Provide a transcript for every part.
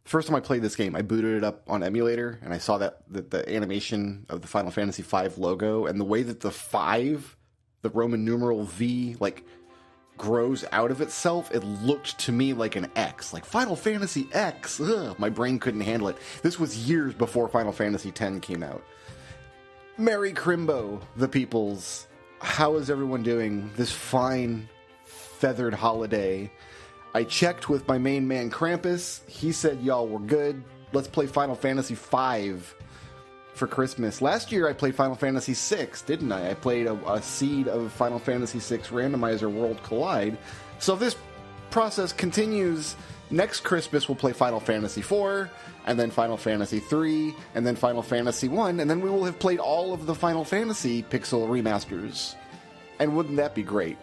first time I played this game, I booted it up on emulator, and I saw that the animation of the Final Fantasy V logo, and the way that the 5, the Roman numeral V, like, grows out of itself, it looked to me like an X. Like, Final Fantasy X! Ugh, my brain couldn't handle it. This was years before Final Fantasy X came out. Merry Crimbo, the peoples. How is everyone doing this fine, feathered holiday? I checked with my main man Krampus. He said y'all were good. Let's play Final Fantasy V for Christmas. Last year I played Final Fantasy VI, didn't I? I played a seed of Final Fantasy VI Randomizer World Collide. So if this process continues, next Christmas we'll play Final Fantasy IV, and then Final Fantasy III, and then Final Fantasy I, and then we will have played all of the Final Fantasy pixel remasters. And wouldn't that be great?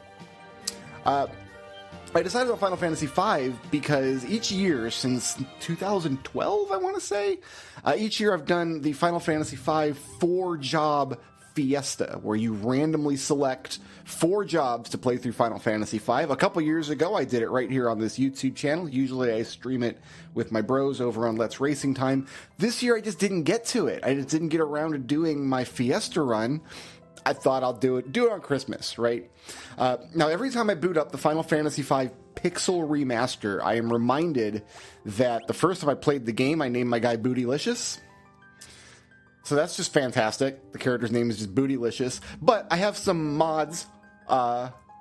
I decided on Final Fantasy V because each year since 2012, I want to say, each year I've done the Final Fantasy V 4-job Fiesta, where you randomly select 4 jobs to play through Final Fantasy V. A couple years ago, I did it right here on this YouTube channel. Usually I stream it with my bros over on Let's Racing Time. This year I just didn't get to it. I just didn't get around to doing my Fiesta run. I thought I'll do it on Christmas, right? Now, every time I boot up the Final Fantasy V Pixel Remaster, I am reminded that the first time I played the game, I named my guy Bootylicious. So that's just fantastic. The character's name is just Bootylicious. But I have some mods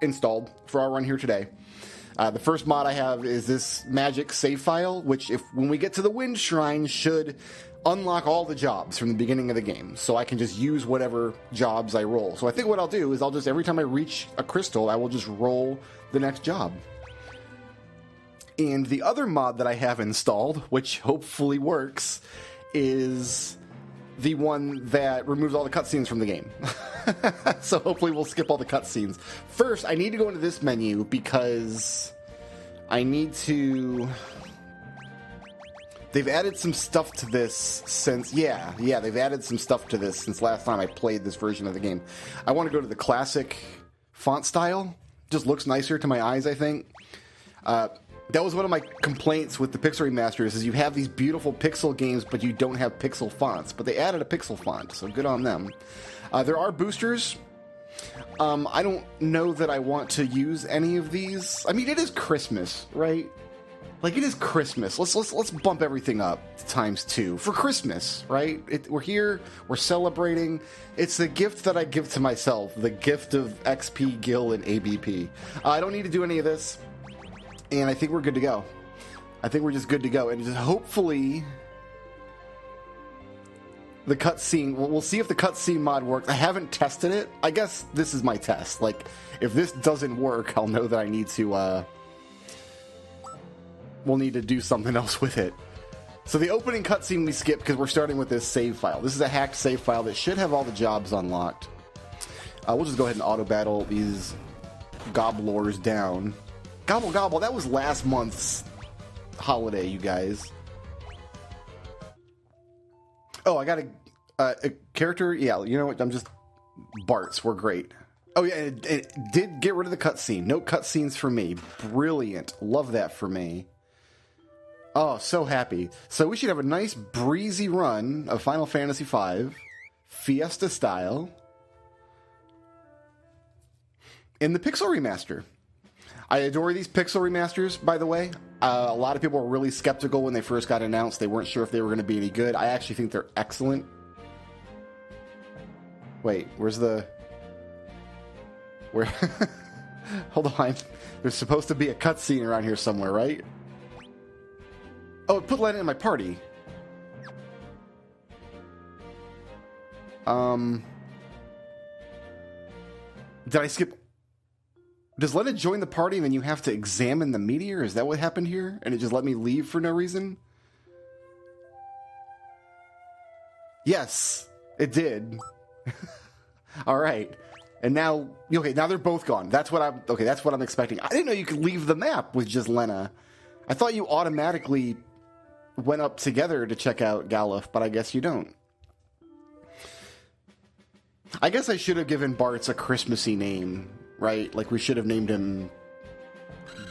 installed for our run here today. The first mod I have is this magic save file, which when we get to the Wind Shrine should unlock all the jobs from the beginning of the game, so I can just use whatever jobs I roll. So I think what I'll do is I'll just, every time I reach a crystal, I will just roll the next job. And the other mod that I have installed, which hopefully works, is the one that removes all the cutscenes from the game. So hopefully we'll skip all the cutscenes. First, I need to go into this menu because I need to... They've added some stuff to this since... Yeah, they've added some stuff to this since last time I played this version of the game. I want to go to the classic font style. Just looks nicer to my eyes, I think. That was one of my complaints with the Pixel Remasters, is you have these beautiful pixel games, but you don't have pixel fonts. But they added a pixel font, so good on them. There are boosters. I don't know that I want to use any of these. I mean, it is Christmas, right? Like, it is Christmas. Let's bump everything up to ×2 for Christmas, right? We're here. We're celebrating. It's the gift that I give to myself, the gift of XP, Gil, and ABP. I don't need to do any of this, and I think we're good to go. I think we're just good to go, and just hopefully the cutscene. We'll see if the cutscene mod works. I haven't tested it. I guess this is my test. Like, if this doesn't work, I'll know that I need to. We'll need to do something else with it. So the opening cutscene we skip because we're starting with this save file. This is a hacked save file that should have all the jobs unlocked. We'll just go ahead and auto battle these gobblers down. Gobble gobble, that was last month's holiday, you guys. Oh, I got a character. Yeah, you know what? I'm just... Barts were great. Oh, yeah, it did get rid of the cutscene. No cutscenes for me. Brilliant. Love that for me. Oh, so happy. So we should have a nice breezy run of Final Fantasy V, Fiesta style, in the Pixel Remaster. I adore these Pixel Remasters, by the way. A lot of people were really skeptical when they first got announced. They weren't sure if they were going to be any good. I actually think they're excellent. Wait, where's the... Where? Hold on. There's supposed to be a cutscene around here somewhere, right? Oh, it put Lena in my party. Did I skip? Does Lena join the party and then you have to examine the meteor? Is that what happened here? And it just let me leave for no reason? Yes, it did. All right. And now, okay, now they're both gone. That's what I'm expecting. I didn't know you could leave the map with just Lena. I thought you automatically went up together to check out Galuf, but I guess you don't. I guess I should have given Bartz a Christmassy name, right? Like, we should have named him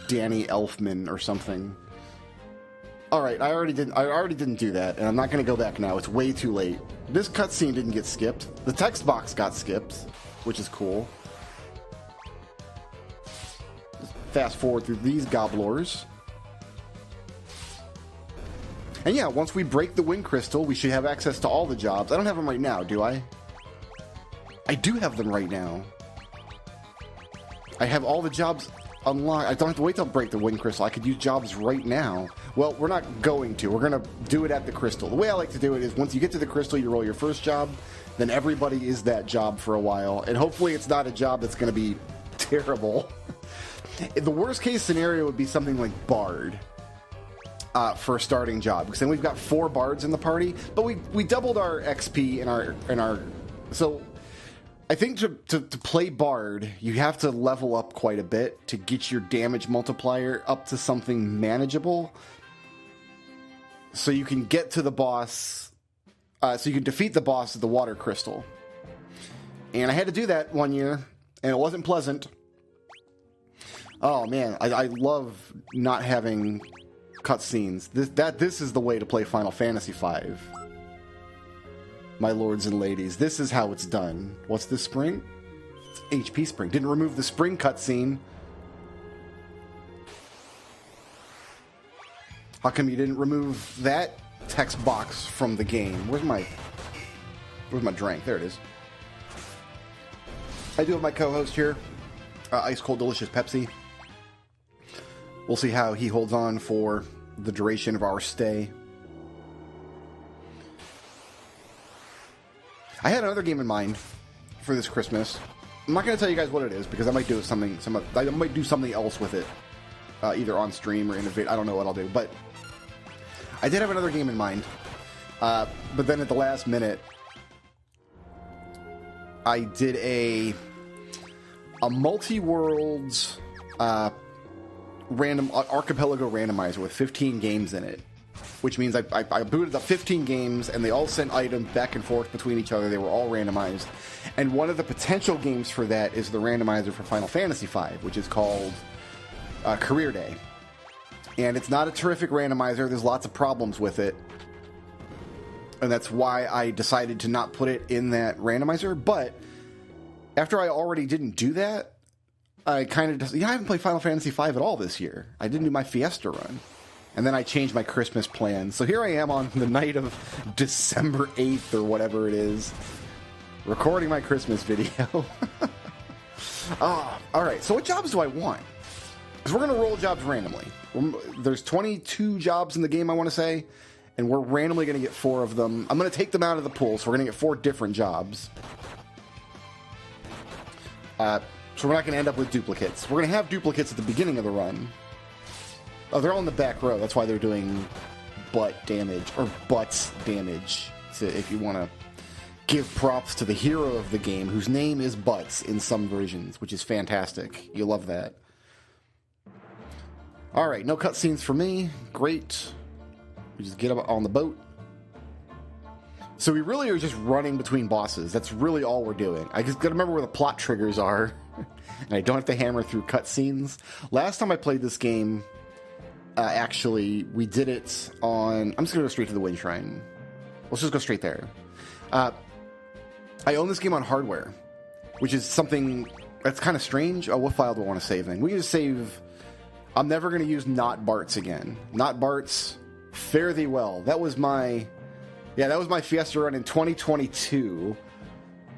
Danny Elfman or something. All right, I already didn't do that, and I'm not going to go back now. It's way too late. This cutscene didn't get skipped. The text box got skipped, which is cool. Just fast forward through these gobblers. And yeah, once we break the wind crystal, we should have access to all the jobs. I don't have them right now, do I? I do have them right now. I have all the jobs unlocked. I don't have to wait till I break the wind crystal. I could use jobs right now. Well, we're not going to. We're going to do it at the crystal. The way I like to do it is once you get to the crystal, you roll your first job, then everybody is that job for a while. And hopefully it's not a job that's going to be terrible. The worst case scenario would be something like Bard. For a starting job, because then we've got 4 bards in the party, but we doubled our XP and our so I think to play bard you have to level up quite a bit to get your damage multiplier up to something manageable, so you can get to the boss, so you can defeat the boss at the water crystal. And I had to do that one year, and it wasn't pleasant. Oh man, I love not having cutscenes. This is the way to play Final Fantasy V. My lords and ladies, this is how it's done. What's this spring? It's HP spring. Didn't remove the spring cutscene. How come you didn't remove that text box from the game? Where's my drink? There it is. I do have my co-host here, Ice Cold Delicious Pepsi. We'll see how he holds on for the duration of our stay. I had another game in mind for this Christmas. I'm not going to tell you guys what it is because I might do something. I might do something else with it, either on stream or in a video. I don't know what I'll do, but I did have another game in mind. But then at the last minute, I did a multi-worlds random archipelago randomizer with 15 games in it, which means I booted up 15 games and they all sent items back and forth between each other. They were all randomized, and one of the potential games for that is the randomizer for Final Fantasy V, which is called Career Day. And it's not a terrific randomizer. There's lots of problems with it, and that's why I decided to not put it in that randomizer. But after I already didn't do that, I kind of just, I haven't played Final Fantasy V at all this year. I didn't do my Fiesta run. And then I changed my Christmas plans. So here I am on the night of December 8th or whatever it is, recording my Christmas video. All right, so what jobs do I want? Because we're going to roll jobs randomly. There's 22 jobs in the game, I want to say, and we're randomly going to get 4 of them. I'm going to take them out of the pool, so we're going to get 4 different jobs. So we're not going to end up with duplicates. We're going to have duplicates at the beginning of the run. Oh, they're all in the back row. That's why they're doing butt damage, or butts damage, if you want to give props to the hero of the game, whose name is Butts in some versions, which is fantastic. You love that. All right, no cutscenes for me. Great. We just get up on the boat. So we really are just running between bosses. That's really all we're doing. I just got to remember where the plot triggers are, and I don't have to hammer through cutscenes. Last time I played this game, actually, we did it on... I'm just going to go straight to the Wind Shrine. Let's just go straight there. I own this game on hardware, which is something that's kind of strange. Oh, what file do I want to save in? We can just save... I'm never going to use Not Bart's again. Not Bart's, fare thee well. That was my... Yeah, that was my Fiesta run in 2022.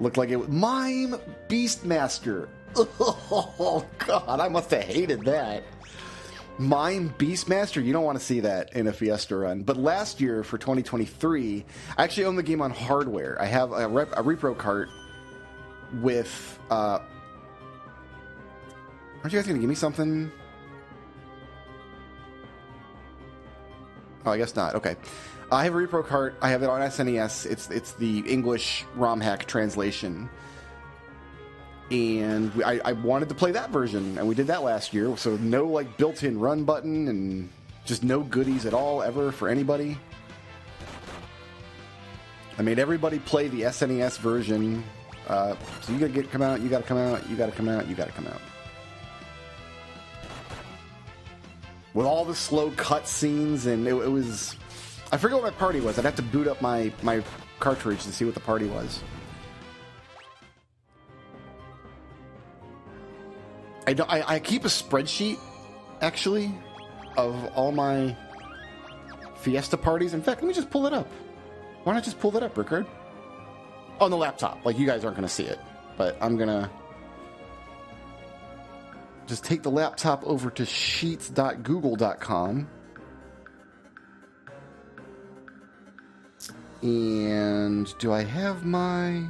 Looked like it was... Mime Beastmaster. Oh, God, I must have hated that. Mime Beastmaster, you don't want to see that in a Fiesta run. But last year, for 2023, I actually own the game on hardware. I have a repro cart with... Aren't you guys going to give me something? Oh, I guess not. Okay. I have a repro cart. I have it on SNES. It's the English ROM hack translation. And I wanted to play that version, and we did that last year. So no like built-in run button, and just no goodies at all ever for anybody. I made everybody play the SNES version. So you gotta come out. You gotta come out. You gotta come out. You gotta come out. with all the slow cutscenes, and it was... I forget what my party was. I'd have to boot up my cartridge to see what the party was. I keep a spreadsheet, actually, of all my Fiesta parties. In fact, let me just pull it up. Why not just pull that up, Rickard? On the laptop. Like, you guys aren't going to see it. But I'm going to just take the laptop over to sheets.google.com. And do I have my...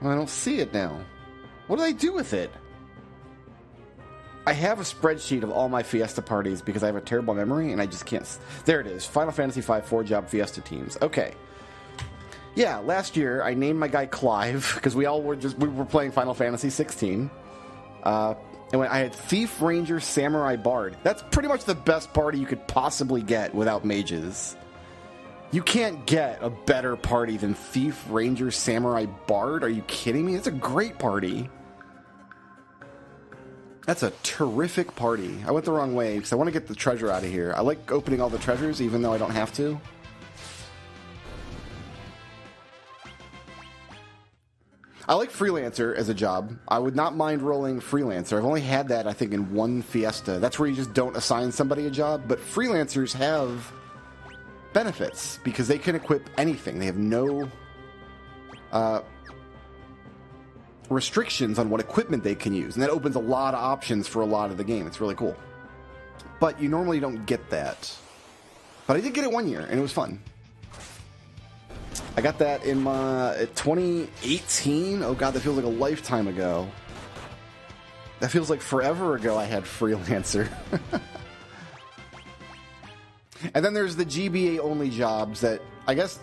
Well, I don't see it now. What did I do with it? I have a spreadsheet of all my Fiesta parties because I have a terrible memory and I just can't... There it is. Final Fantasy V 4-job Fiesta teams. Okay. Yeah, last year I named my guy Clive because we were playing Final Fantasy 16. And I had Thief, Ranger, Samurai, Bard. That's pretty much the best party you could possibly get without mages. You can't get a better party than Thief, Ranger, Samurai, Bard. Are you kidding me? It's a great party. That's a terrific party. I went the wrong way because I want to get the treasure out of here. I like opening all the treasures even though I don't have to. I like Freelancer as a job. I would not mind rolling Freelancer. I've only had that, I think, in one Fiesta. That's where you just don't assign somebody a job. But Freelancers have benefits because they can equip anything. They have no restrictions on what equipment they can use. And that opens a lot of options for a lot of the game. It's really cool. But you normally don't get that. But I did get it one year, and it was fun. I got that in my 2018. Oh god, that feels like a lifetime ago. That feels like forever ago I had Freelancer. And then there's the GBA only jobs that I guess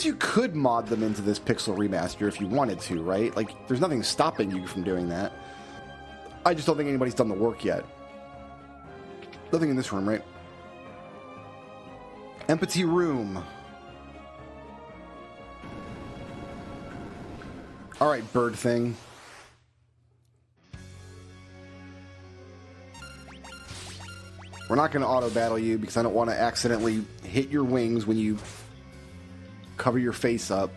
you could mod them into this Pixel remaster if you wanted to, right? Like there's nothing stopping you from doing that. I just don't think anybody's done the work yet. Nothing in this room, right? Empty room. Alright, bird thing. We're not going to auto-battle you because I don't want to accidentally hit your wings when you cover your face up.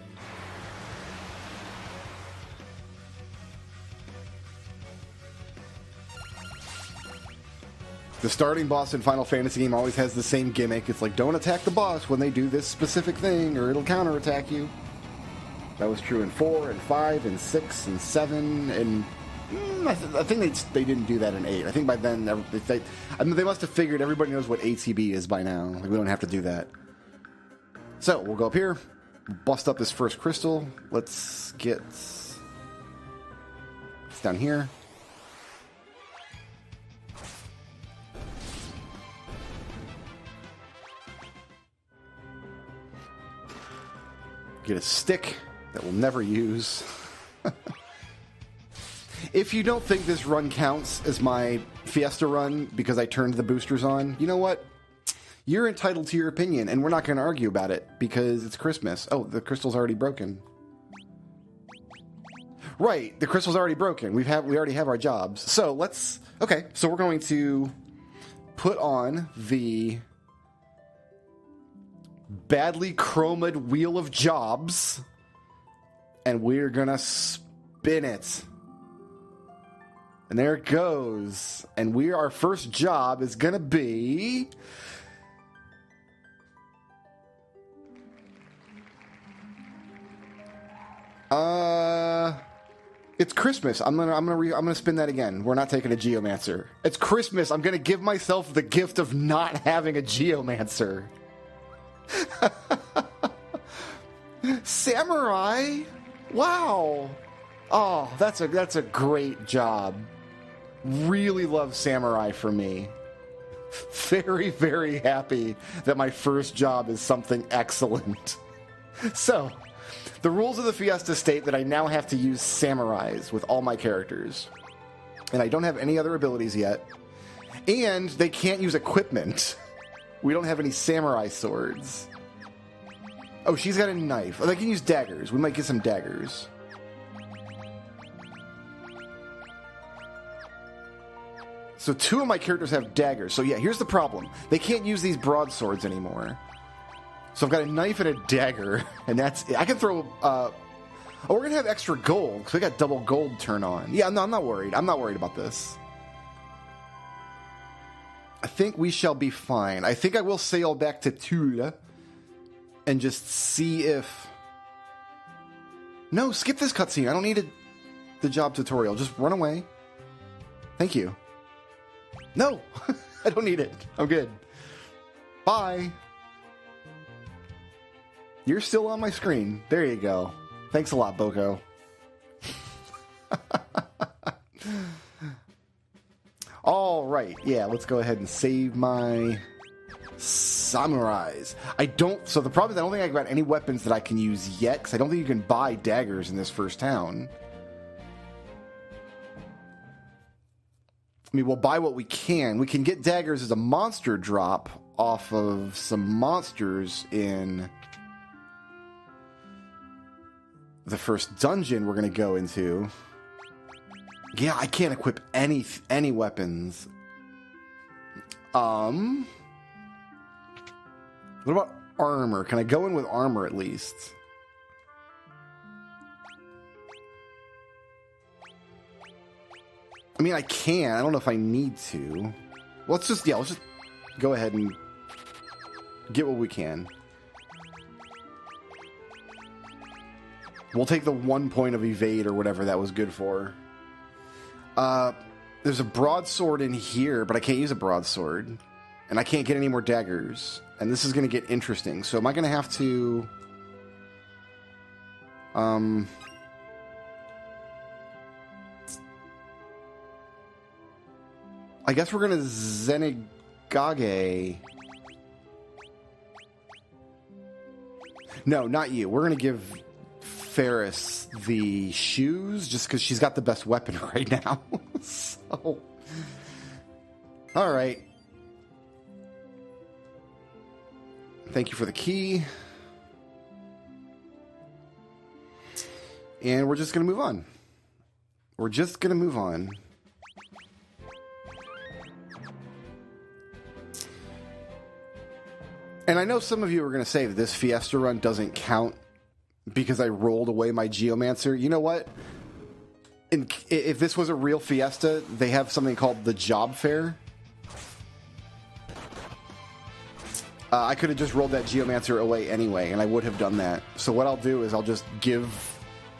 The starting boss in Final Fantasy game always has the same gimmick. It's like, don't attack the boss when they do this specific thing or it'll counterattack you. That was true in 4 and 5 and 6 and 7 and I think they didn't do that in 8. I think by then they must have figured everybody knows what ATB is by now. Like, we don't have to do that. So we'll go up here, bust up this first crystal. Let's get it's down here. Get a stick that we'll never use. If you don't think this run counts as my Fiesta run because I turned the boosters on, you know what? You're entitled to your opinion, and we're not going to argue about it because it's Christmas. Oh, the crystal's already broken. Right, the crystal's already broken. We already have our jobs. So so we're going to put on the badly chromed wheel of jobs, and we're gonna spin it. And there it goes. And our first job is gonna be it's Christmas. I'm gonna spin that again. We're not taking a Geomancer. It's Christmas. I'm gonna give myself the gift of not having a Geomancer. Samurai. Wow. Oh, that's a great job. Really love Samurai for me. Very, very happy that my first job is something excellent. So, the rules of the Fiesta state that I now have to use Samurais with all my characters. And I don't have any other abilities yet. And they can't use equipment. We don't have any Samurai swords. Oh, she's got a knife. Oh, they can use daggers. We might get some daggers. So 2 of my characters have daggers. So yeah, here's the problem. They can't use these broadswords anymore. So I've got a knife and a dagger, and that's it. I can throw... oh, we're going to have extra gold, because we got double gold turn on. Yeah, no, I'm not worried. I'm not worried about this. I think we shall be fine. I think I will sail back to Tula and just see if... No, skip this cutscene. I don't need the job tutorial. Just run away. Thank you. No, I don't need it. I'm good. Bye. You're still on my screen. There you go. Thanks a lot, Boko. All right. Yeah, let's go ahead and save my samurais. So the problem is I don't think I got any weapons that I can use yet, because I don't think you can buy daggers in this first town. I mean, we'll buy what we can. We can get daggers as a monster drop off of some monsters in the first dungeon we're going to go into. Yeah, I can't equip any weapons. What about armor? Can I go in with armor at least? I mean, I can. I don't know if I need to. Let's just go ahead and get what we can. We'll take the 1 point of evade or whatever that was good for. There's a broadsword in here, but I can't use a broadsword. And I can't get any more daggers. And this is going to get interesting. So am I going to have to... I guess we're going to Zenigage. No, not you. We're going to give Ferris the shoes just because she's got the best weapon right now. So, all right. Thank you for the key. And we're just going to move on. We're just going to move on. And I know some of you are going to say that this Fiesta run doesn't count because I rolled away my Geomancer. You know what? If this was a real Fiesta, they have something called the Job Fair. I could have just rolled that Geomancer away anyway, and I would have done that. So what I'll do is I'll just give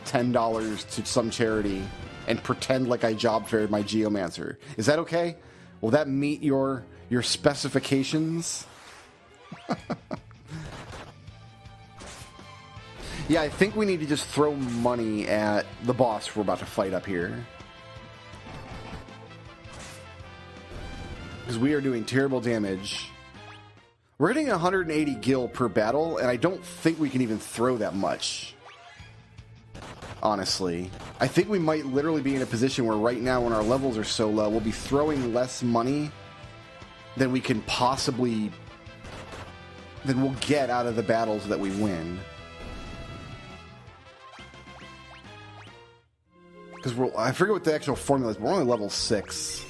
$10 to some charity and pretend like I Job Faired my Geomancer. Is that okay? Will that meet your specifications? Yeah, I think we need to just throw money at the boss we're about to fight up here. Because we are doing terrible damage. We're getting 180 gil per battle, and I don't think we can even throw that much. Honestly. I think we might literally be in a position where right now when our levels are so low, we'll be throwing less money than we can possibly... than we'll get out of the battles that we win. Because I forget what the actual formula is, but we're only level 6.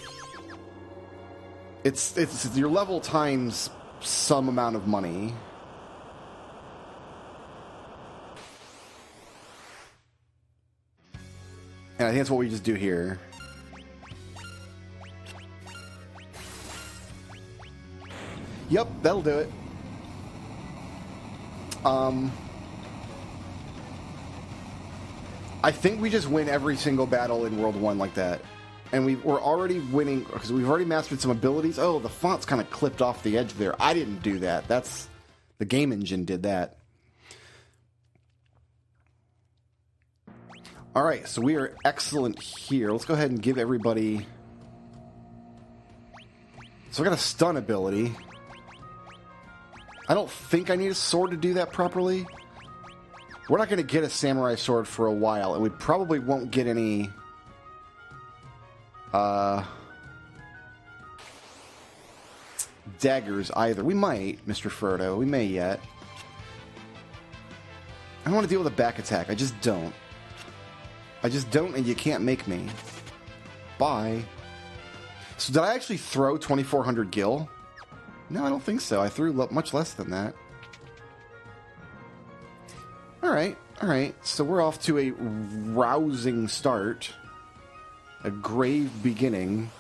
It's your level times some amount of money. And I think that's what we just do here. Yep, that'll do it. I think we just win every single battle in World 1 like that. And we're already winning, because we've already mastered some abilities. Oh, the font's kind of clipped off the edge there. I didn't do that. That's... the game engine did that. Alright, so we are excellent here. Let's go ahead and give everybody... So I got a stun ability. I don't think I need a sword to do that properly. We're not going to get a samurai sword for a while, and we probably won't get any... daggers either. We might, Mr. Frodo. We may yet. I don't want to deal with a back attack. I just don't. I just don't, and you can't make me. Bye. So did I actually throw 2,400 gil? No, I don't think so. I threw much less than that. Alright, alright. So we're off to a rousing start. A grave beginning.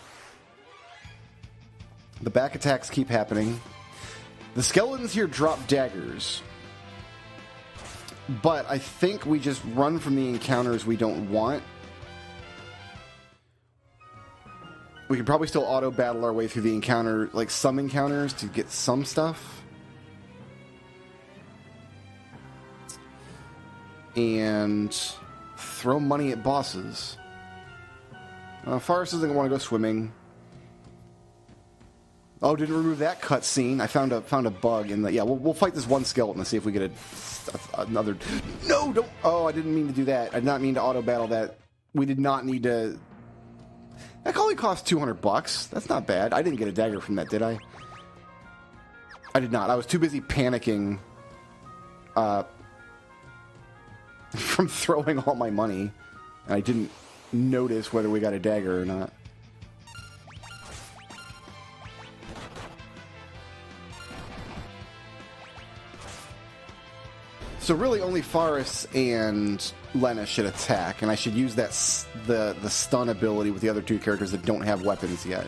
The back attacks keep happening. The skeletons here drop daggers. But I think we just run from the encounters we don't want. We could probably still auto-battle our way through the encounter, like some encounters, to get some stuff. And throw money at bosses. Forrest doesn't want to go swimming. Oh, didn't remove that cutscene. I found a bug in the... Yeah, we'll fight this one skeleton and see if we get another... No, don't... Oh, I didn't mean to do that. I did not mean to auto-battle that. We did not need to... That only cost $200. That's not bad. I didn't get a dagger from that, did I? I did not. I was too busy panicking from throwing all my money. And I didn't notice whether we got a dagger or not. So really only Faris and Lena should attack, and I should use that the stun ability with the other two characters that don't have weapons yet.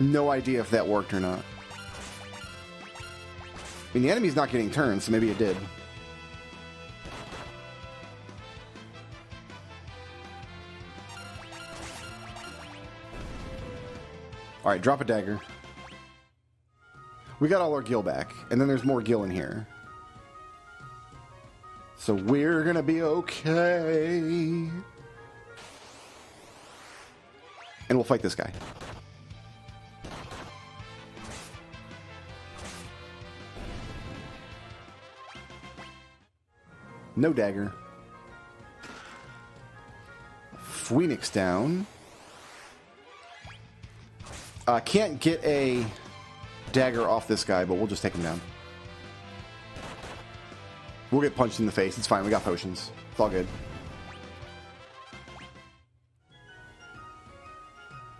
No idea if that worked or not. I mean, the enemy's not getting turned, so maybe it did. Alright, drop a dagger. We got all our gil back, and then there's more gil in here. So we're gonna be okay. And we'll fight this guy. No dagger. Phoenix down. Can't get a dagger off this guy, but we'll just take him down. We'll get punched in the face. It's fine. We got potions. It's all good.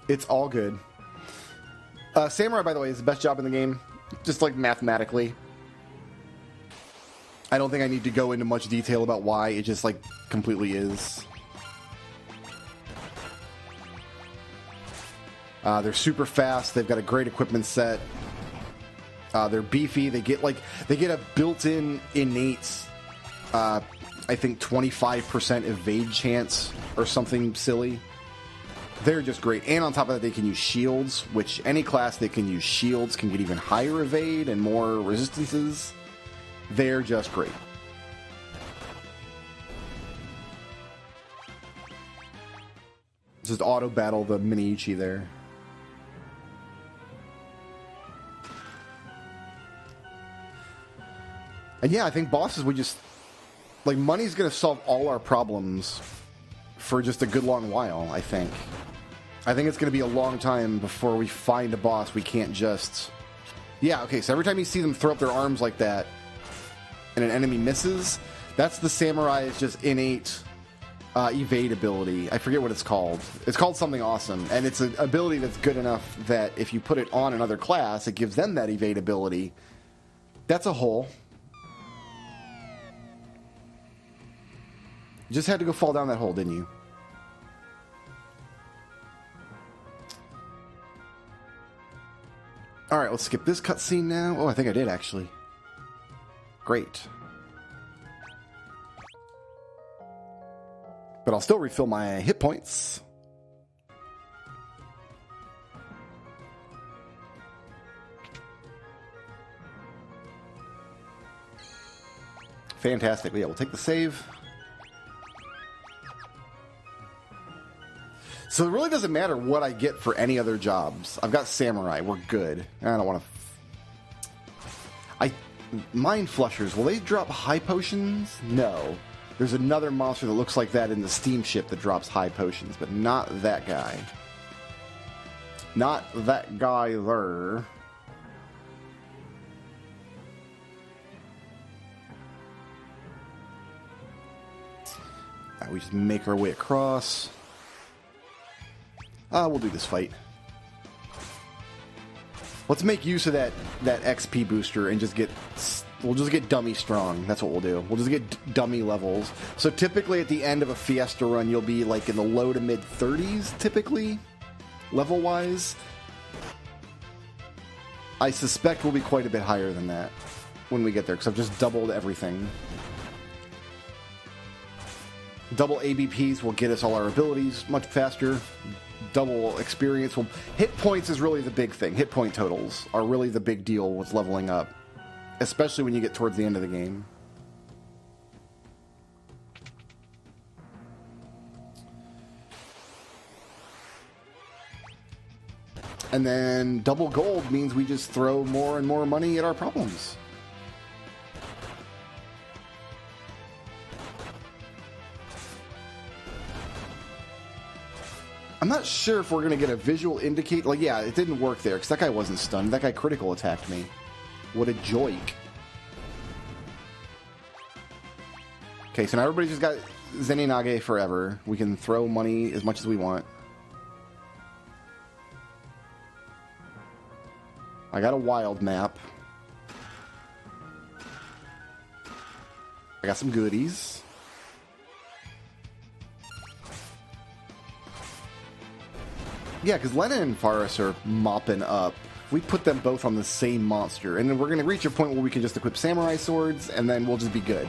It's all good. Samurai, by the way, is the best job in the game. Just like mathematically. I don't think I need to go into much detail about why. It just like completely is. They're super fast. They've got a great equipment set. They're beefy. They get a built-in innate, I think 25% evade chance or something silly. They're just great. And on top of that, they can use shields, which any class that can use shields can get even higher evade and more resistances. They're just great. Just auto battle the Miniichi there. And yeah, I think bosses, we just... Like, money's going to solve all our problems for just a good long while, I think. I think it's going to be a long time before we find a boss we can't just... Yeah, okay, so every time you see them throw up their arms like that and an enemy misses, that's the samurai's just innate evade ability. I forget what it's called. It's called something awesome, and it's an ability that's good enough that if you put it on another class, it gives them that evade ability. That's a hole. You just had to go fall down that hole, didn't you? Alright, let's skip this cutscene now. Oh, I think I did, actually. Great. But I'll still refill my hit points. Fantastic. Yeah, we'll take the save. So it really doesn't matter what I get for any other jobs. I've got Samurai. We're good. I don't want to... Mind Flushers, will they drop high potions? No. There's another monster that looks like that in the steamship that drops high potions, but not that guy. Not that guy there. We just make our way across. We'll do this fight. Let's make use of that XP booster and just get... We'll just get dummy strong. That's what we'll do. We'll just get dummy levels. So typically at the end of a Fiesta run, you'll be like in the low to mid 30s, typically, level-wise. I suspect we'll be quite a bit higher than that when we get there, because I've just doubled everything. Double ABPs will get us all our abilities much faster. Double experience will... Hit points is really the big thing. Hit point totals are really the big deal with leveling up. Especially when you get towards the end of the game. And then double gold means we just throw more and more money at our problems. I'm not sure if we're going to get a visual indicate. Like, yeah, it didn't work there because that guy wasn't stunned. That guy critical attacked me. What a joik. Okay, so now everybody's just got Zeninage forever. We can throw money as much as we want. I got a wild map. I got some goodies. Yeah, because Lena and Faris are mopping up. We put them both on the same monster, and then we're going to reach a point where we can just equip samurai swords, and then we'll just be good.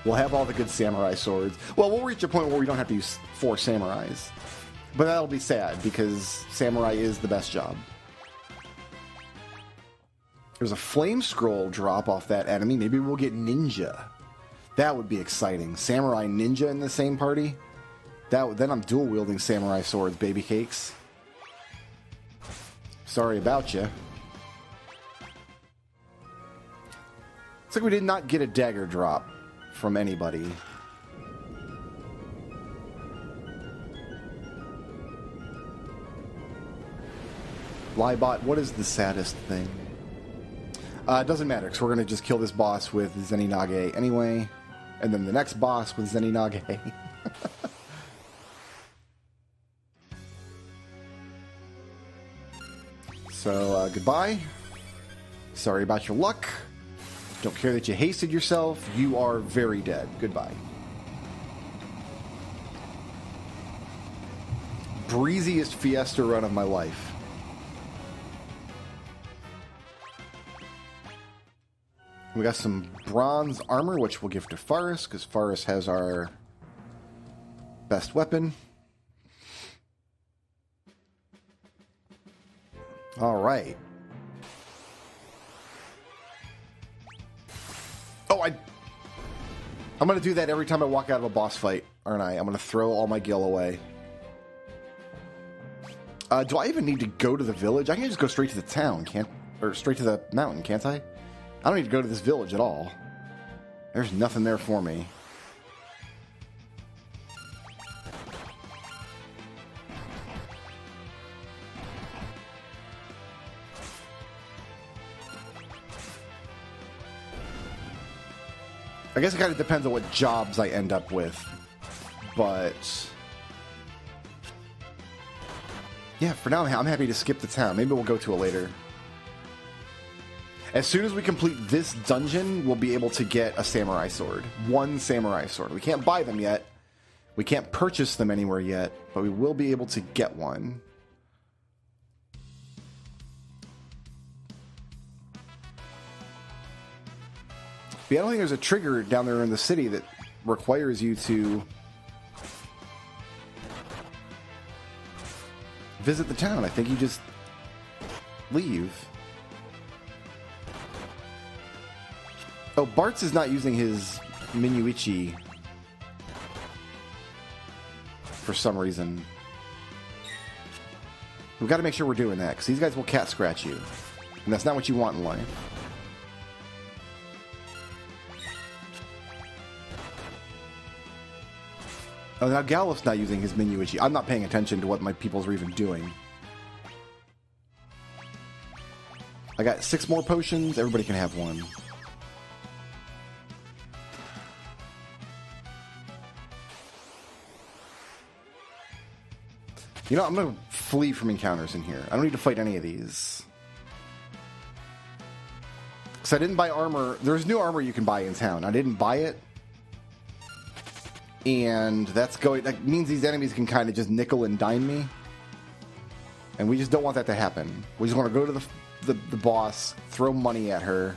We'll have all the good samurai swords. Well, we'll reach a point where we don't have to use 4 samurais. But that'll be sad, because samurai is the best job. There's a flame scroll drop off that enemy. Maybe we'll get ninja. That would be exciting. Samurai ninja in the same party? Then I'm dual-wielding samurai swords, baby cakes. Sorry about you. It's like we did not get a dagger drop from anybody. Liebot, what is the saddest thing? It doesn't matter, because we're going to just kill this boss with Zeninage anyway. And then the next boss with Zeninage. So, goodbye. Sorry about your luck. Don't care that you hasted yourself. You are very dead. Goodbye. Breeziest Fiesta run of my life. We got some bronze armor, which we'll give to Faris, because Faris has our best weapon. All right. Oh, I'm going to do that every time I walk out of a boss fight, aren't I? I'm going to throw all my gil away. Do I even need to go to the village? I can just go straight to the town, or straight to the mountain, can't I? I don't need to go to this village at all. There's nothing there for me. I guess it kind of depends on what jobs I end up with. But yeah, for now I'm happy to skip the town. Maybe we'll go to it later. As soon as we complete this dungeon, we'll be able to get a samurai sword. 1 samurai sword. We can't buy them yet. We can't purchase them anywhere yet, but we will be able to get one. But yeah, I don't think there's a trigger down there in the city that requires you to visit the town. I think you just leave. Oh, Bartz is not using his Minuichi for some reason. We've got to make sure we're doing that, because these guys will cat scratch you. And that's not what you want in life. Oh, now Galloff's not using his Minuichi. I'm not paying attention to what my peoples are even doing. I got 6 more potions. Everybody can have 1. You know, I'm going to flee from encounters in here. I don't need to fight any of these. Because I didn't buy armor. There's new armor you can buy in town. I didn't buy it. And that means these enemies can kind of just nickel and dime me. And we just don't want that to happen. We just want to go to the boss, throw money at her.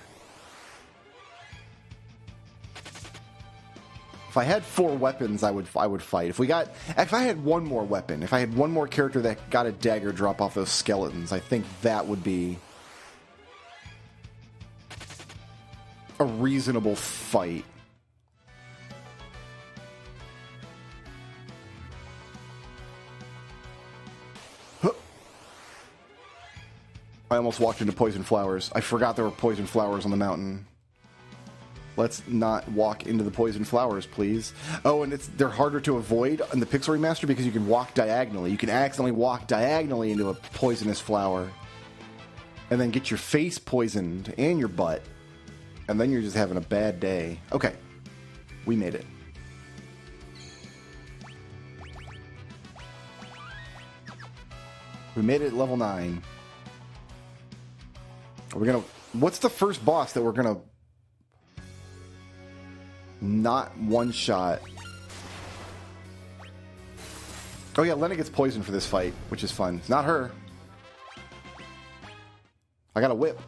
If I had 4 weapons, I would fight. If I had one more weapon, if I had one more character that got a dagger drop off those skeletons, I think that would be a reasonable fight. I almost walked into poison flowers. I forgot there were poison flowers on the mountain. Let's not walk into the poison flowers, please. Oh, and they're harder to avoid in the Pixel Remaster because you can walk diagonally. You can accidentally walk diagonally into a poisonous flower and then get your face poisoned and your butt. And then you're just having a bad day. Okay. We made it. We made it at level 9. What's the first boss that we're gonna not one-shot? Oh yeah, Lena gets poisoned for this fight, which is fun. Not her. I got a whip.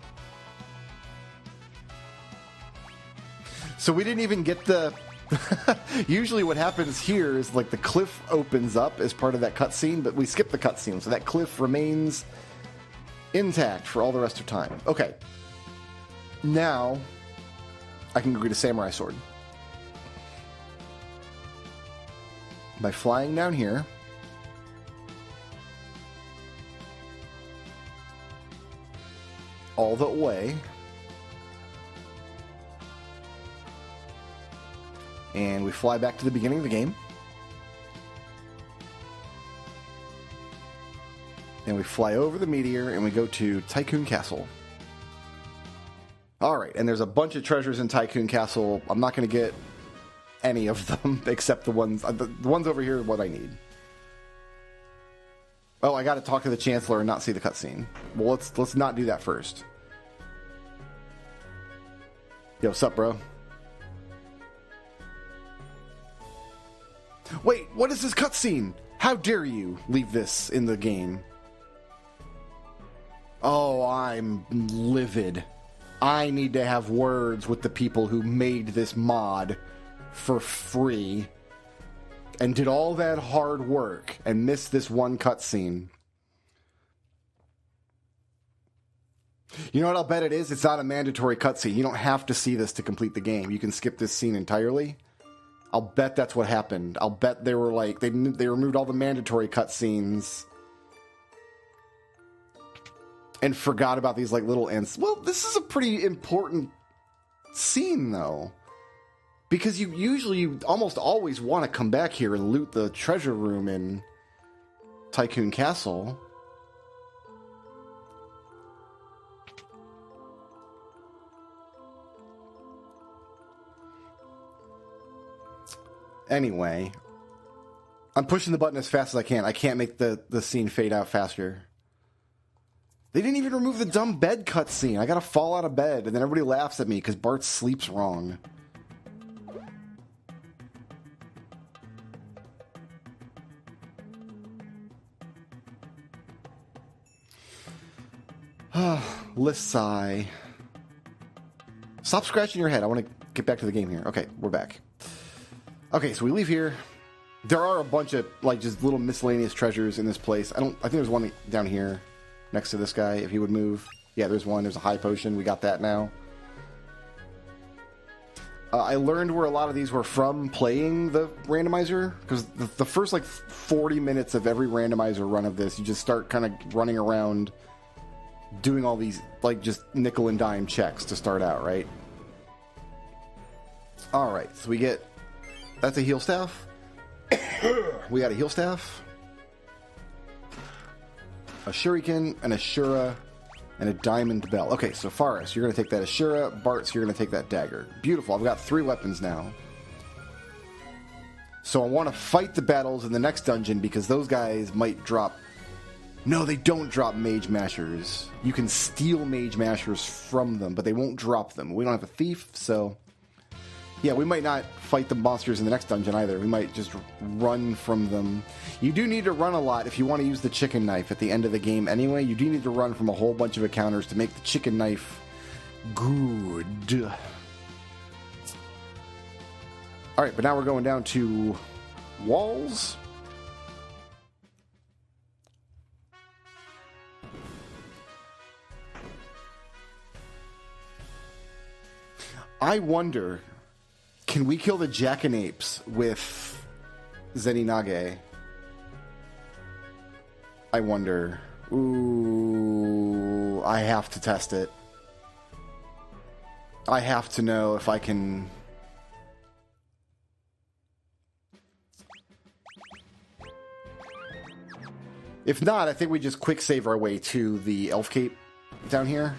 So we didn't even get the... Usually what happens here is like the cliff opens up as part of that cutscene, but we skip the cutscene, so that cliff remains intact for all the rest of time. Okay. Now, I can go get a samurai sword. By flying down here. All the way. And we fly back to the beginning of the game. And we fly over the meteor and we go to Tycoon Castle. Alright, and there's a bunch of treasures in Tycoon Castle. I'm not going to get any of them except the ones over here are what I need. Oh, I got to talk to the Chancellor and not see the cutscene. Well, let's not do that first. Yo, what's up, bro? Wait, what is this cutscene? How dare you leave this in the game? Oh, I'm livid. I need to have words with the people who made this mod for free and did all that hard work and missed this one cutscene. You know what I'll bet it is? It's not a mandatory cutscene. You don't have to see this to complete the game. You can skip this scene entirely. I'll bet that's what happened. I'll bet they were like, they removed all the mandatory cutscenes and forgot about these like little ends. Well, this is a pretty important scene though, because you almost always want to come back here and loot the treasure room in Tycoon Castle. Anyway, I'm pushing the button as fast as I can. I can't make the scene fade out faster. They didn't even remove the dumb bed cutscene. I gotta fall out of bed, and then everybody laughs at me because Bart sleeps wrong. Lissai. Stop scratching your head. I want to get back to the game here. Okay, we're back. Okay, so we leave here. There are a bunch of like just little miscellaneous treasures in this place. I think there's one down here next to this guy if he would move. Yeah, there's one. There's a high potion. We got that now. I learned where a lot of these were from playing the randomizer, because the first like 40 minutes of every randomizer run of this, you just start kind of running around doing all these like just nickel and dime checks to start out, right? All right, so we get... That's a heal staff. We got a heal staff, a shuriken, an Ashura, and a diamond bell. Okay, so Faris, you're going to take that Ashura. Bart's, you're going to take that dagger. Beautiful. I've got 3 weapons now. So I want to fight the battles in the next dungeon because those guys might drop... No, they don't drop Mage Mashers. You can steal Mage Mashers from them, but they won't drop them. We don't have a thief, so... Yeah, we might not fight the monsters in the next dungeon either. We might just run from them. You do need to run a lot if you want to use the chicken knife at the end of the game anyway. You do need to run from a whole bunch of encounters to make the chicken knife good. Alright, but now we're going down to walls. I wonder, can we kill the Jackanapes with Zeninage? I wonder. Ooh, I have to test it. I have to know if I can... If not, I think we just quick save our way to the Elf Cape down here.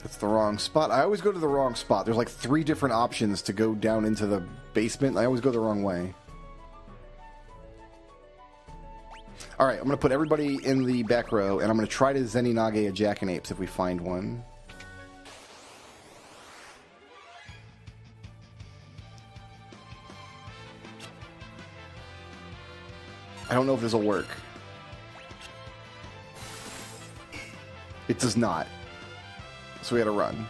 That's the wrong spot. I always go to the wrong spot. There's like 3 different options to go down into the basement. I always go the wrong way. Alright, I'm going to put everybody in the back row, and I'm going to try to Zeninage a Jackanapes if we find one. I don't know if this will work. It does not. So we had to run.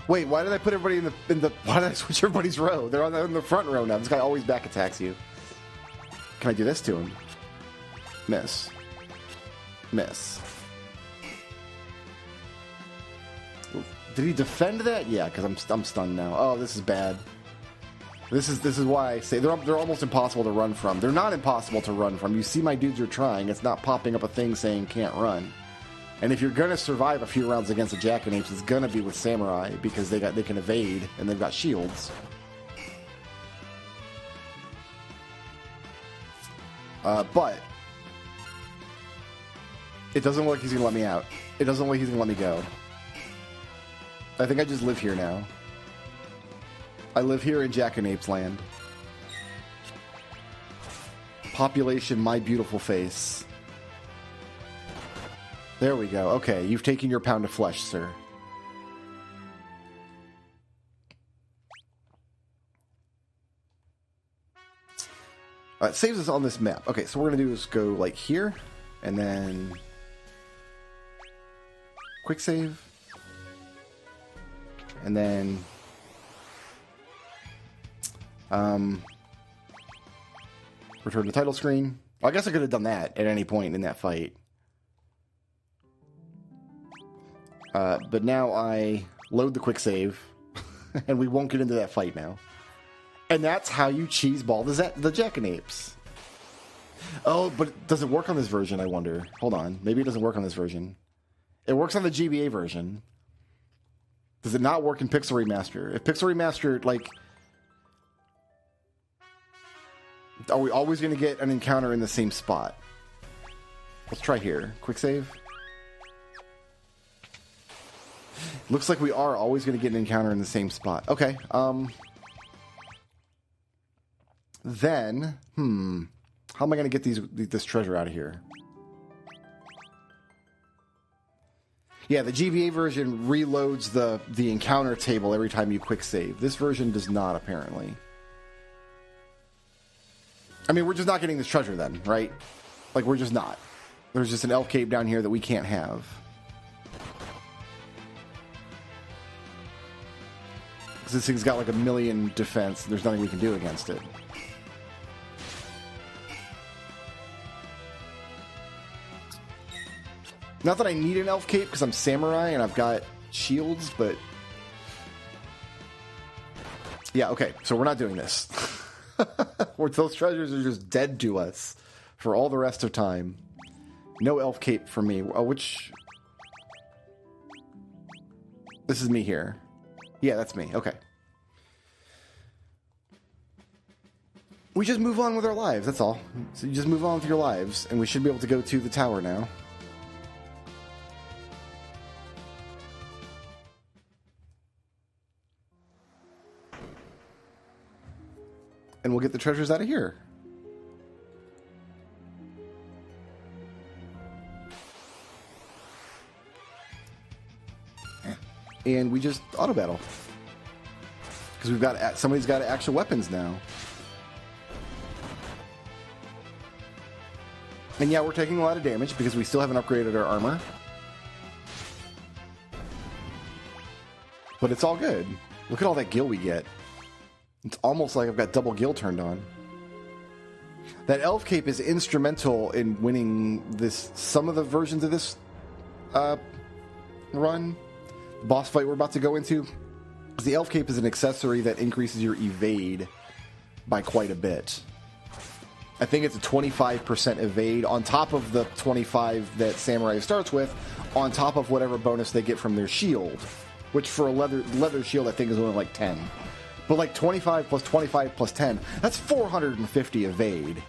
Wait, why did I put everybody in the why did I switch everybody's row? They're in the front row now. This guy always back attacks you. Can I do this to him? Miss. Miss. Did he defend that? Yeah, because I'm stunned now. Oh, this is bad. This is why I say they're almost impossible to run from. They're not impossible to run from. You see my dudes are trying. It's not popping up a thing saying can't run. And if you're gonna survive a few rounds against the Jackanapes, it's gonna be with Samurai because they can evade and they've got shields. But it doesn't look like he's gonna let me out. It doesn't look like he's gonna let me go. I think I just live here now. I live here in Jackanapes land. Population, my beautiful face. There we go. Okay, you've taken your pound of flesh, sir. It saves us on this map. Okay, so what we're going to do is go like here, and then quick save, and then return to title screen. Well, I guess I could have done that at any point in that fight. But now I load the quick save, and we won't get into that fight now. And that's how you cheeseball the Jackanapes. Oh, but does it work on this version, I wonder? Hold on. Maybe it doesn't work on this version. It works on the GBA version. Does it not work in Pixel Remaster? If Pixel Remaster, like... Are we always going to get an encounter in the same spot? Let's try here. Quick save. Looks like we are always going to get an encounter in the same spot. Okay. Then, how am I going to get this treasure out of here? Yeah, the GBA version reloads the encounter table every time you quick save. This version does not, apparently. I mean, we're just not getting this treasure then, right? Like, we're just not. There's just an elf cave down here that we can't have. Because this thing's got like 1,000,000 defense. There's nothing we can do against it. Not that I need an elf cape because I'm samurai and I've got shields, but... Yeah, okay. So we're not doing this. Those treasures are just dead to us for all the rest of time. No elf cape for me. Which... This is me here. Yeah, that's me. Okay. we just move on with our lives, that's all. So you just move on with your lives, and we should be able to go to the tower now. And we'll get the treasures out of here. And we just auto battle. Because we've got, somebody's got actual weapons now. And yeah, we're taking a lot of damage because we still haven't upgraded our armor. But it's all good. Look at all that gil we get. It's almost like I've got double gil turned on. That elf cape is instrumental in winning this. Some of the versions of this run, boss fight we're about to go into. The elf cape is an accessory that increases your evade by quite a bit. I think it's a 25% evade on top of the 25 that Samurai starts with, on top of whatever bonus they get from their shield, which for a leather shield I think is only like 10. But like 25 plus 25 plus 10, that's 450 evade.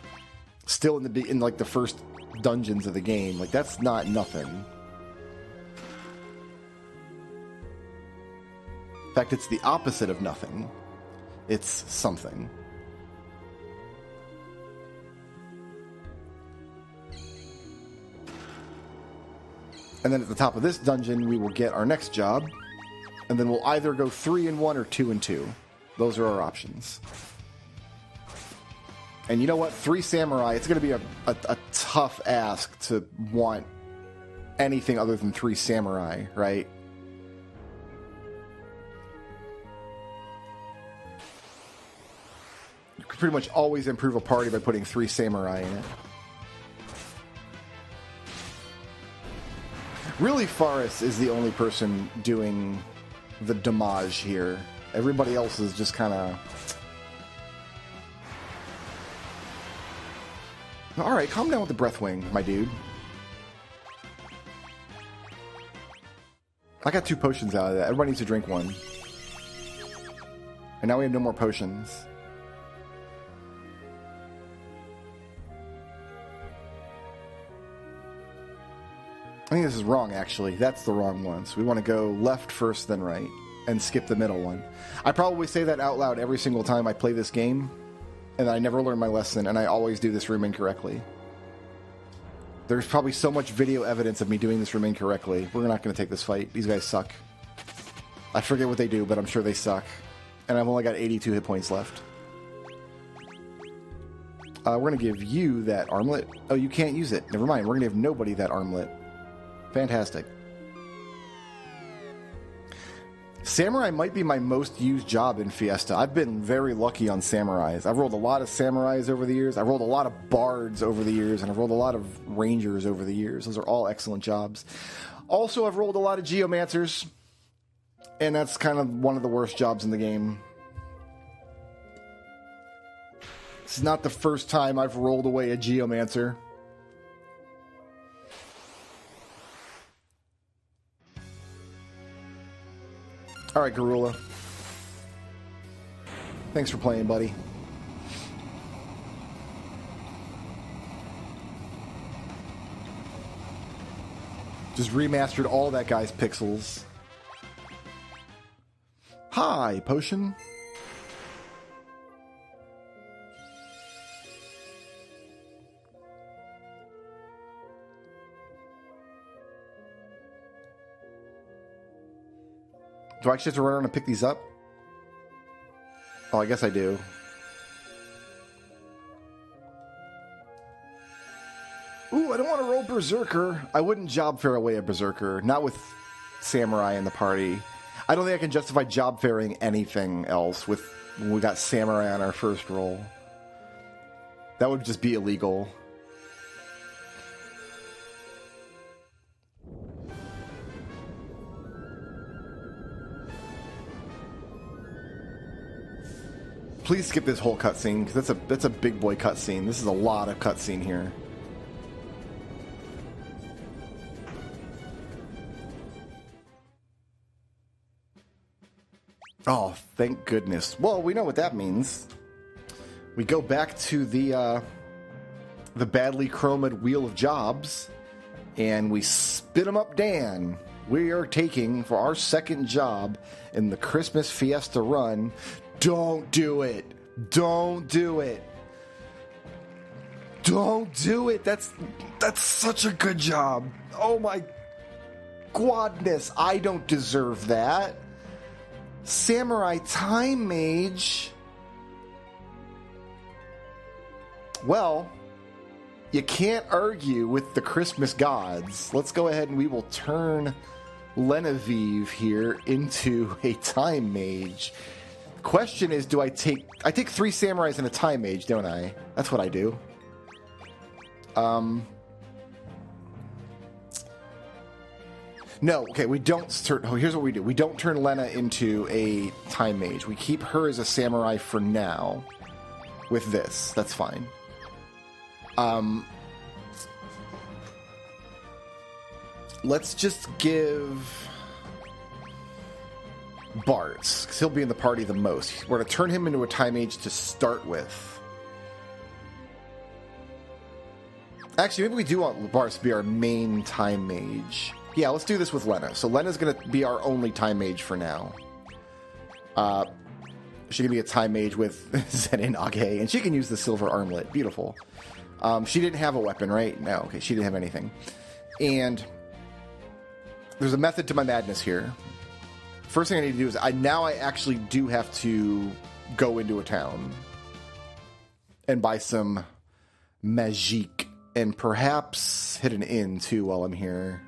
Still in like the first dungeons of the game. Like that's not nothing. In fact, it's the opposite of nothing. It's something. And then at the top of this dungeon, we will get our next job. And then we'll either go 3 in 1 or 2 in 2. Those are our options. And you know what? 3 samurai, it's going to be a tough ask to want anything other than 3 samurai, right? You could pretty much always improve a party by putting 3 samurai in it. Really, Faris is the only person doing the damage here. Everybody else is just kind of... Alright, calm down with the Breathwing, my dude. I got 2 potions out of that. Everybody needs to drink 1. And now we have no more potions. I think this is wrong, actually. That's the wrong one. So we want to go left first, then right, and skip the middle one. I probably say that out loud every single time I play this game, and I never learn my lesson, and I always do this room incorrectly. There's probably so much video evidence of me doing this room incorrectly. We're not going to take this fight. These guys suck. I forget what they do, but I'm sure they suck. And I've only got 82 hit points left. We're going to give you that armlet. Oh, you can't use it. Never mind. We're going to give nobody that armlet. Fantastic. Samurai might be my most used job in Fiesta. I've been very lucky on samurais. I've rolled a lot of samurais over the years. I've rolled a lot of bards over the years, and I've rolled a lot of rangers over the years. Those are all excellent jobs. Also, I've rolled a lot of geomancers, and that's kind of one of the worst jobs in the game. This is not the first time I've rolled away a geomancer. All right, Garula. Thanks for playing, buddy. Just remastered all that guy's pixels. Hi, potion. Do I actually have to run around and pick these up? Oh, I guess I do. Ooh, I don't want to roll Berserker. I wouldn't job fair away a Berserker. Not with Samurai in the party. I don't think I can justify job fairing anything else with when we got Samurai on our first roll. That would just be illegal. Please skip this whole cutscene, because that's a big boy cutscene. This is a lot of cutscene here. Oh, thank goodness. Well, we know what that means. we go back to the badly chromed Wheel of Jobs, and we spin them up, Dan. We are taking, for our second job in the Christmas Fiesta run, don't do it. Don't do it. Don't do it. That's such a good job. Oh my godness. I don't deserve that. Samurai Time Mage. Well, you can't argue with the Christmas gods. Let's go ahead and we will turn Lenevive here into a Time Mage. Question is, do I take 3 samurais and a Time Mage, don't I? That's what I do. No, okay, we don't turn... Oh, here's what we do. We don't turn Lena into a Time Mage. We keep her as a samurai for now with this. That's fine. Let's just give Bartz, because he'll be in the party the most. We're going to turn him into a Time Mage to start with. Actually, maybe we do want Bartz to be our main Time Mage. Yeah, let's do this with Lena. So Lena's going to be our only Time Mage for now. She can be a Time Mage with Zenonage, and she can use the silver armlet. Beautiful. She didn't have a weapon, right? No, okay, she didn't have anything. And there's a method to my madness here. First thing I need to do is, I actually do have to go into a town and buy some magique, and perhaps hit an inn, too, while I'm here.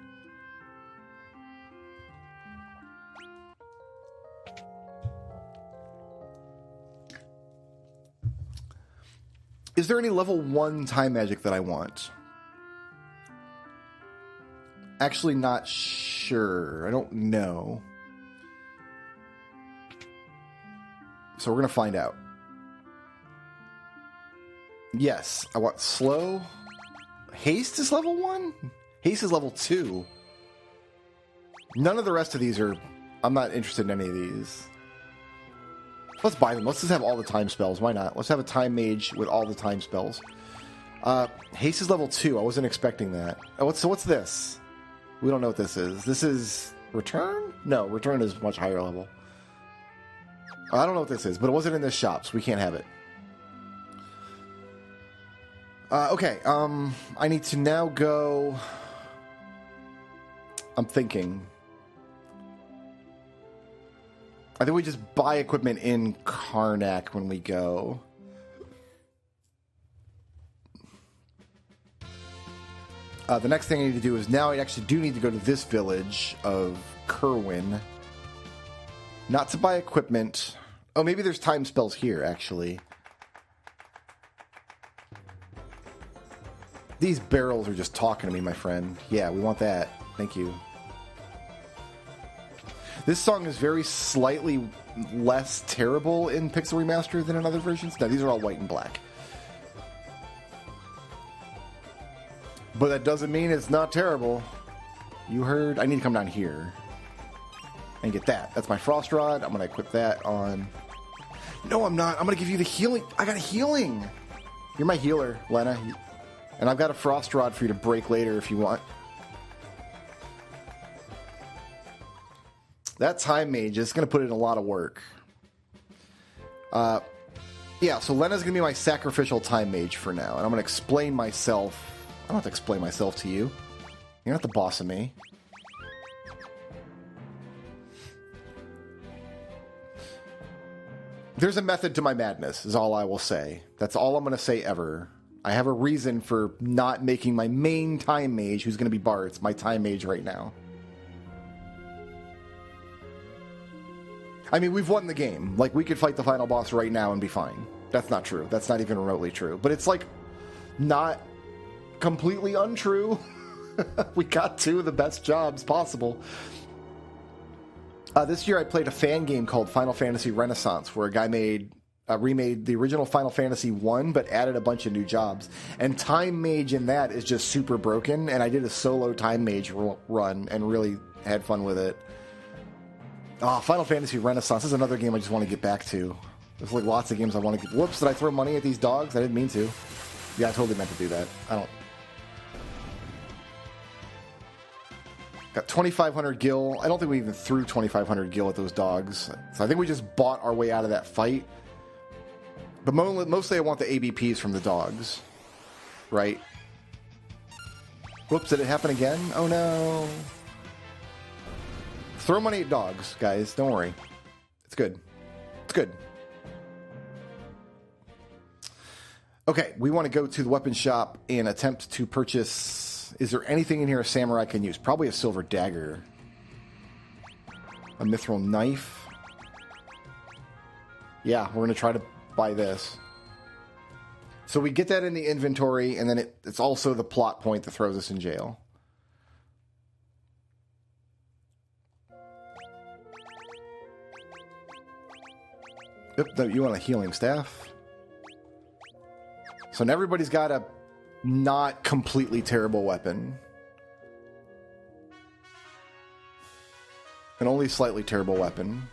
Is there any level 1 time magic that I want? Actually, not sure. I don't know. So we're going to find out. Yes, I want slow. Haste is level 1? Haste is level 2. None of the rest of these are... I'm not interested in any of these. Let's buy them. Let's just have all the time spells. Why not? Let's have a Time Mage with all the time spells. Haste is level 2. I wasn't expecting that. Oh, so what's this? We don't know what this is. This is Return? No, Return is much higher level. I don't know what this is, but it wasn't in this shop, so we can't have it. Okay, I need to now go... I'm thinking... I think we just buy equipment in Karnak when we go. The next thing I need to do is now I actually do need to go to this village of Kerwin. Not to buy equipment. Oh, maybe there's time spells here, actually. These barrels are just talking to me, my friend. Yeah, we want that. Thank you. This song is very slightly less terrible in Pixel Remaster than in other versions. No, these are all white and black. But that doesn't mean it's not terrible. You heard? I need to come down here and get that. That's my Frost Rod. I'm going to equip that on... No, I'm not. I'm going to give you the healing. I got healing. You're my healer, Lena. And I've got a Frost Rod for you to break later if you want. That Time Mage is going to put in a lot of work. Yeah, so Lena's going to be my sacrificial Time Mage for now. And I'm going to explain myself. I don't have to explain myself to you. You're not the boss of me. There's a method to my madness, is all I will say. That's all I'm going to say ever. I have a reason for not making my main Time Mage, who's going to be Bartz, my Time Mage right now. I mean, we've won the game. Like, we could fight the final boss right now and be fine. That's not true. That's not even remotely true. But it's, like, not completely untrue. We got 2 of the best jobs possible. This year I played a fan game called Final Fantasy Renaissance, where a guy remade the original Final Fantasy 1, but added a bunch of new jobs. And Time Mage in that is just super broken, and I did a solo Time Mage run and really had fun with it. Oh, Final Fantasy Renaissance is another game I just want to get back to. There's like lots of games I want to... Whoops, did I throw money at these dogs? I didn't mean to. Yeah, I totally meant to do that. I don't... Got 2,500 gil. I don't think we even threw 2,500 gil at those dogs. So I think we just bought our way out of that fight. But mostly I want the ABPs from the dogs. Right? Whoops, did it happen again? Oh no. Throw money at dogs, guys. Don't worry. It's good. It's good. Okay, we want to go to the weapon shop and attempt to purchase... Is there anything in here a samurai can use? Probably a silver dagger. A mithril knife. Yeah, we're going to try to buy this. So we get that in the inventory, and then it's also the plot point that throws us in jail. Yep, no, you want a healing staff. So now everybody's got a not completely terrible weapon. An only slightly terrible weapon.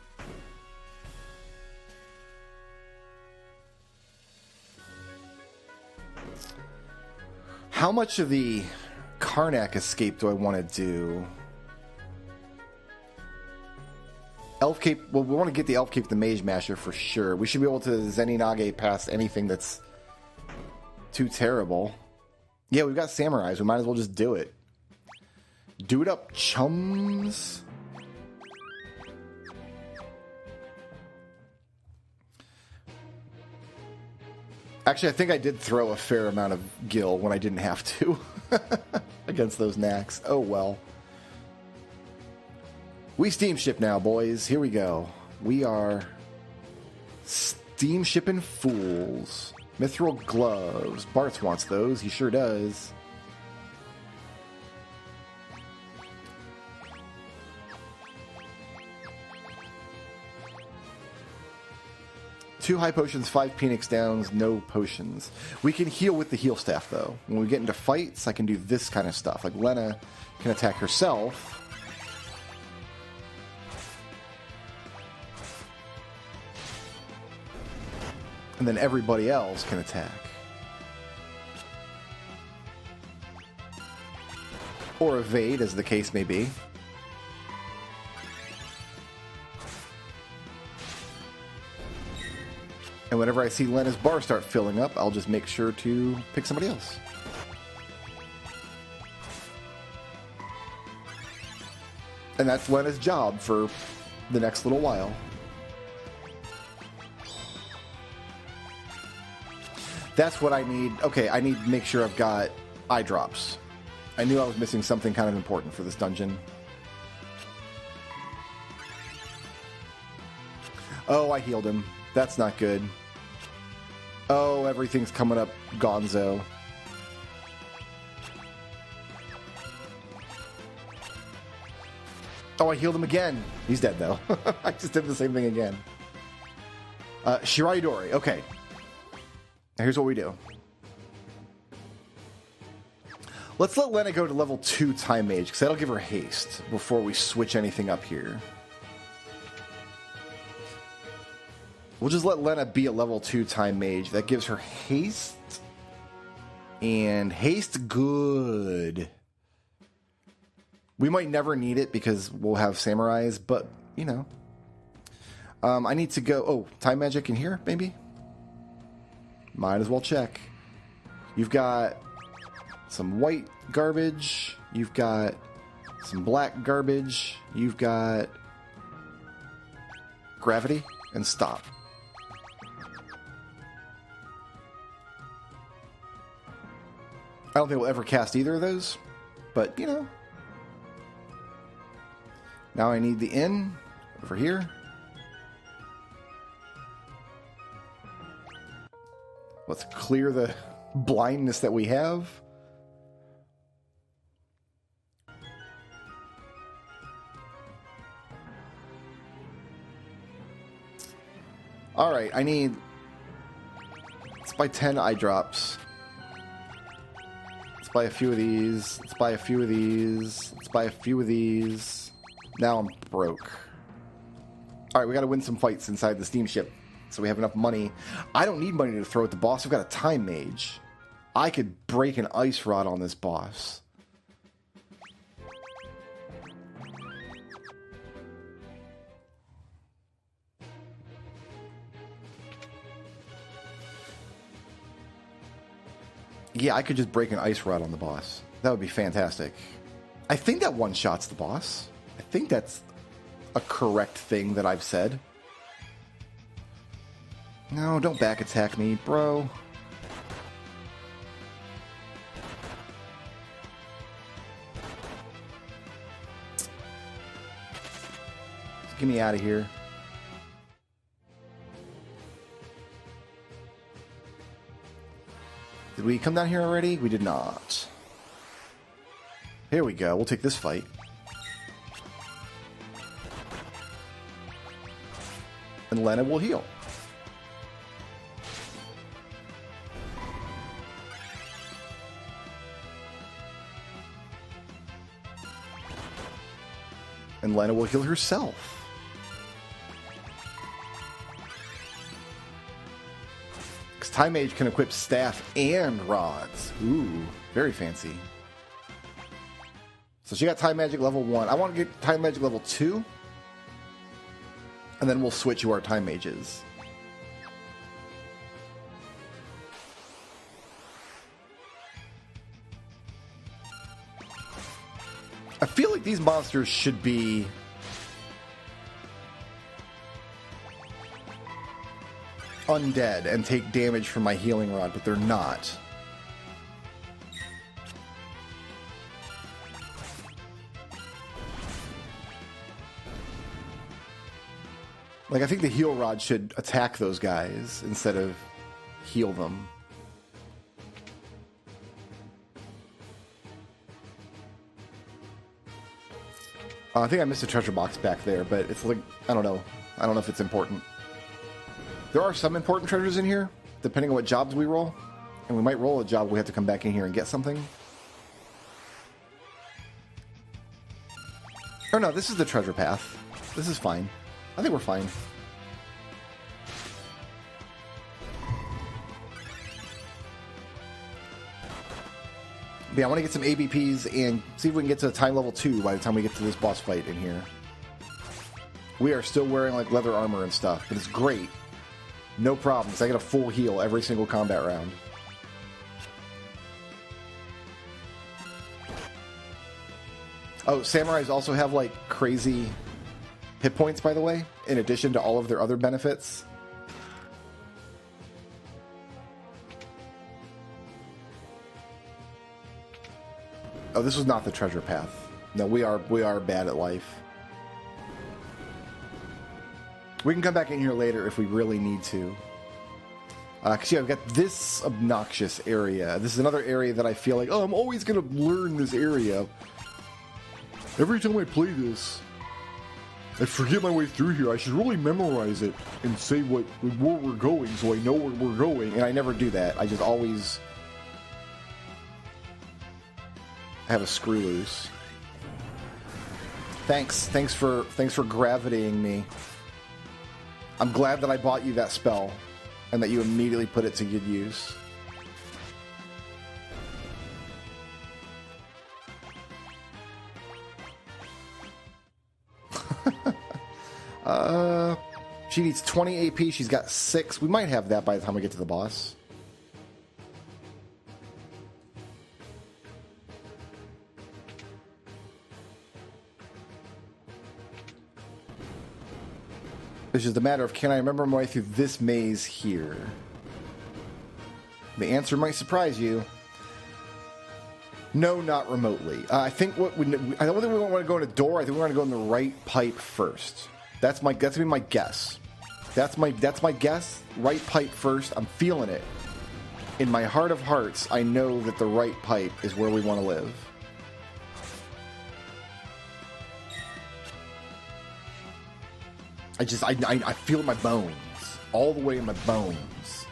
How much of the Karnak escape do I want to do? Elf Cape, well, we want to get the Elf Cape, the Mage Masher for sure. We should be able to Zeninage past anything that's too terrible. Yeah, we've got samurais. We might as well just do it. Do it up, chums. Actually, I think I did throw a fair amount of gil when I didn't have to against those knacks. Oh, well. We steamship now, boys. Here we go. We are steamshipping fools. Mithril gloves. Bartz wants those. He sure does. Two high potions, 5 Phoenix downs, no potions. We can heal with the heal staff, though. When we get into fights, I can do this kind of stuff. Like Lena can attack herself. And then everybody else can attack. Or evade, as the case may be. And whenever I see Lena's bar start filling up, I'll just make sure to pick somebody else. And that's Lena's job for the next little while. That's what I need. Okay, I need to make sure I've got eye drops. I knew I was missing something kind of important for this dungeon. Oh, I healed him. That's not good. Oh, everything's coming up gonzo. Oh, I healed him again. He's dead, though. I just did the same thing again. Shirai Dori. Okay. Now here's what we do. Let's let Lena go to level 2 Time Mage, because that'll give her haste before we switch anything up here. We'll just let Lena be a level 2 Time Mage. That gives her haste. And haste good. We might never need it because we'll have samurais, but, you know. I need to go... Oh, Time Magic in here, maybe? Might as well check. You've got some white garbage. You've got some black garbage. You've got gravity and stop. I don't think we'll ever cast either of those, but, you know. Now I need the inn over here. Let's clear the blindness that we have. All right, I need... Let's buy 10 eye drops. Let's buy a few of these. Let's buy a few of these. Let's buy a few of these. Now I'm broke. All right, we got to win some fights inside the steamship. so we have enough money. I don't need money to throw at the boss. I've got a time mage. I could break an ice rod on this boss. Yeah, I could just break an ice rod on the boss. That would be fantastic. I think that one-shots the boss. I think that's a correct thing that I've said. No, don't back attack me, bro. Get me out of here. Did we come down here already? We did not. Here we go. We'll take this fight. And Lena will heal. And Lena will heal herself. Because Time Mage can equip staff and rods. Ooh, very fancy. So she got Time Magic level 1. I want to get Time Magic level 2. And then we'll switch to our Time Mages. I feel like these monsters should be undead and take damage from my healing rod, but they're not. Like, I think the heal rod should attack those guys instead of heal them. I think I missed a treasure box back there, but it's like, I don't know. I don't know if it's important. There are some important treasures in here, depending on what jobs we roll. And we might roll a job we have to come back in here and get something. Or no, this is the treasure path. This is fine. I think we're fine. But yeah, I want to get some ABPs and see if we can get to time level 2 by the time we get to this boss fight in here. We are still wearing like leather armor and stuff, but it's great. No problems. I get a full heal every single combat round. Oh, samurais also have like crazy hit points, by the way, in addition to all of their other benefits. Oh, this was not the treasure path. No, we are bad at life. We can come back in here later if we really need to. Because yeah, we've got this obnoxious area. This is another area that I feel like, oh, I'm always going to learn this area. Every time I play this, I forget my way through here. I should really memorize it and say where we're going so I know where we're going. And I never do that. I just always have a screw loose. Thanks for gravitying me. I'm glad that I bought you that spell and that you immediately put it to good use. She needs 20 AP. She's got 6. We might have that by the time we get to the boss. It's just a matter of, can I remember my way through this maze here? The answer might surprise you. No, not remotely. I think I don't think we want to go in a door. I think we want to go in the right pipe first. That's gonna be my guess. That's my guess. Right pipe first. I'm feeling it. In my heart of hearts, I know that the right pipe is where we want to live. I feel it in my bones. All the way in my bones.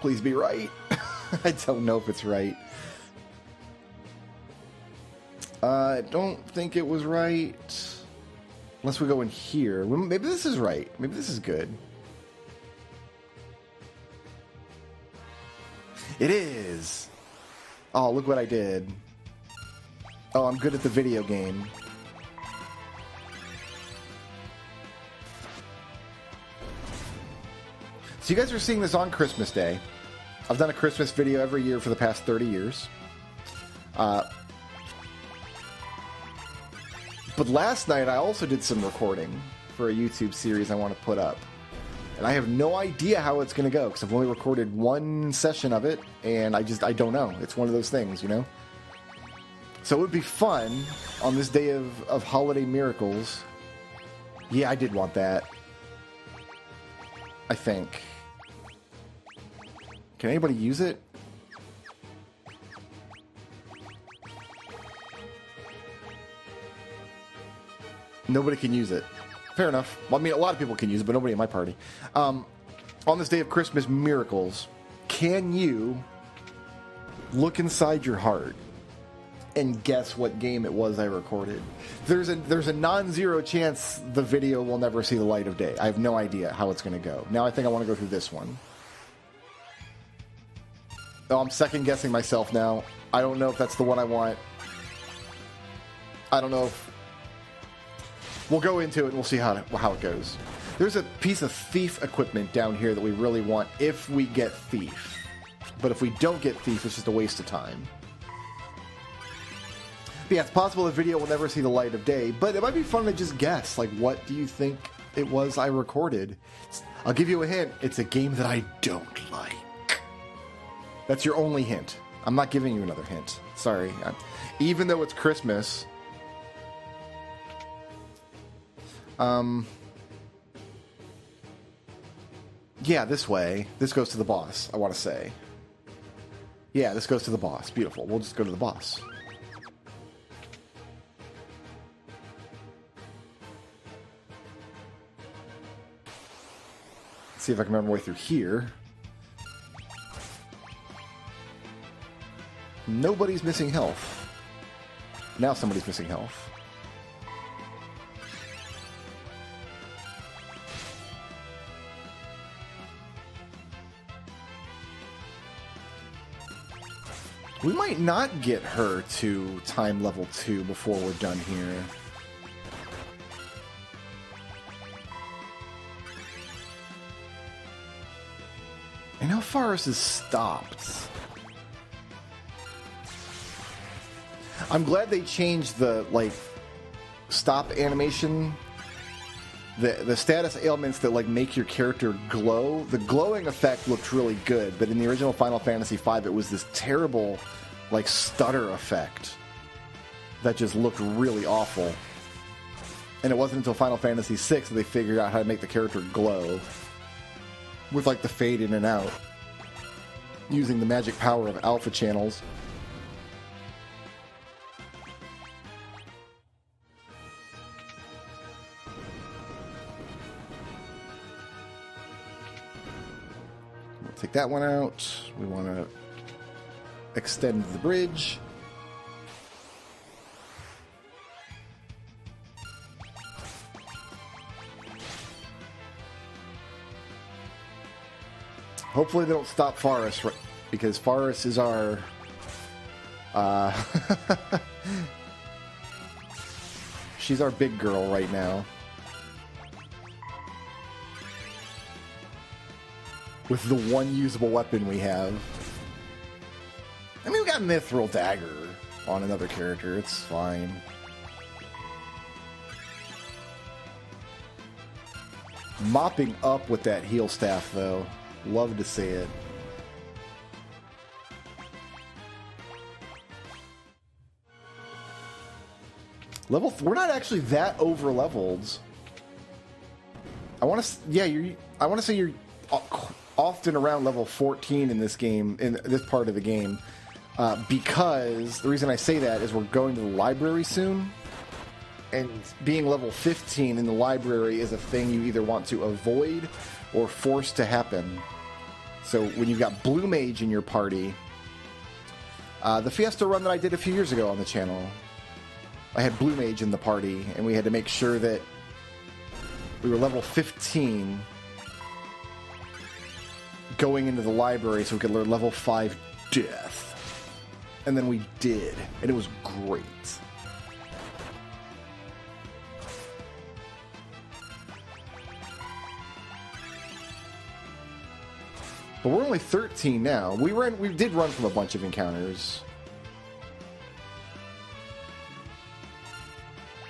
Please be right. I don't know if it's right. I don't think it was right. Unless we go in here. Maybe this is right. Maybe this is good. It is! Oh, look what I did. Oh, I'm good at the video game. So you guys are seeing this on Christmas Day. I've done a Christmas video every year for the past 30 years. But last night I also did some recording for a YouTube series I want to put up. And I have no idea how it's going to go because I've only recorded one session of it and I don't know. It's one of those things, you know? So it would be fun on this day of holiday miracles. Yeah, I did want that. I think. Can anybody use it? Nobody can use it. Fair enough. Well, I mean, a lot of people can use it, but nobody in my party. On this day of Christmas miracles, can you look inside your heart and guess what game it was I recorded? There's a non-zero chance the video will never see the light of day. I have no idea how it's going to go. Now I think I want to go through this one. Oh, I'm second guessing myself now. I don't know if that's the one I want. I don't know if... We'll go into it and we'll see how it goes. There's a piece of thief equipment down here that we really want if we get thief. But if we don't get thief, it's just a waste of time. But yeah, it's possible the video will never see the light of day, but it might be fun to just guess. Like, what do you think it was I recorded? I'll give you a hint. It's a game that I don't like. That's your only hint. I'm not giving you another hint. Sorry. Even though it's Christmas... Yeah, this way. This goes to the boss, I want to say. Yeah, this goes to the boss. Beautiful. We'll just go to the boss. Let's see if I can remember my way through here. Nobody's missing health. Now somebody's missing health. We might not get her to time level 2 before we're done here. I know Forrest is stopped. I'm glad they changed the, like, stop animation. The status ailments that, like, make your character glow. The glowing effect looked really good, but in the original Final Fantasy V, it was this terrible, like, stutter effect that just looked really awful. And it wasn't until Final Fantasy VI that they figured out how to make the character glow with, like, the fade in and out using the magic power of alpha channels. Take that one out. We want to extend the bridge. Hopefully they don't stop Forrest, because Forrest is our... she's our big girl right now. With the one usable weapon we have. I mean, we got Mithril Dagger on another character. It's fine. Mopping up with that heal staff, though. Love to see it. We're not actually that over leveled. I want to. Yeah, I want to say you're often around level 14 in this game, in this part of the game, because the reason I say that is we're going to the library soon, and being level 15 in the library is a thing you either want to avoid or force to happen. So when you've got Blue Mage in your party, the Fiesta run that I did a few years ago on the channel, I had Blue Mage in the party, and we had to make sure that we were level 15 going into the library so we could learn level 5 Death. And then we did, and it was great. But we're only 13 now. We did run from a bunch of encounters.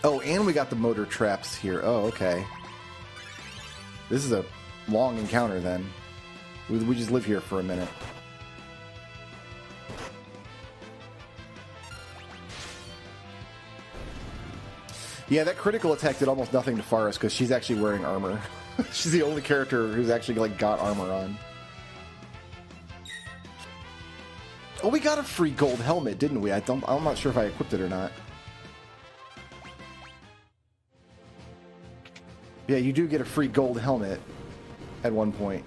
Oh, and we got the motor traps here. Oh, okay. This is a long encounter then. We just live here for a minute. Yeah, that critical attack did almost nothing to Faris because she's actually wearing armor. She's the only character who's actually like got armor on. Oh, we got a free gold helmet, didn't we? I'm not sure if I equipped it or not. Yeah, you do get a free gold helmet at one point.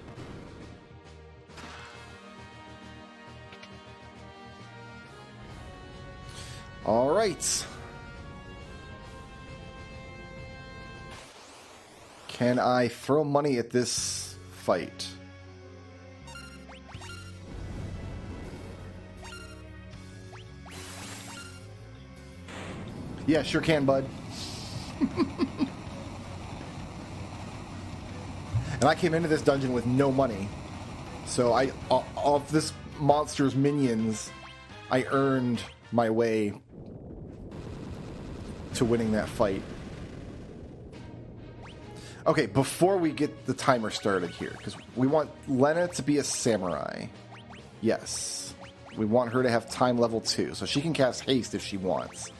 All right. Can I throw money at this fight? Yeah, sure can, bud. And I came into this dungeon with no money. So of this monster's minions, I earned my way to winning that fight. Okay, before we get the timer started here, because we want Lena to be a samurai. Yes. We want her to have time level 2, so she can cast haste if she wants.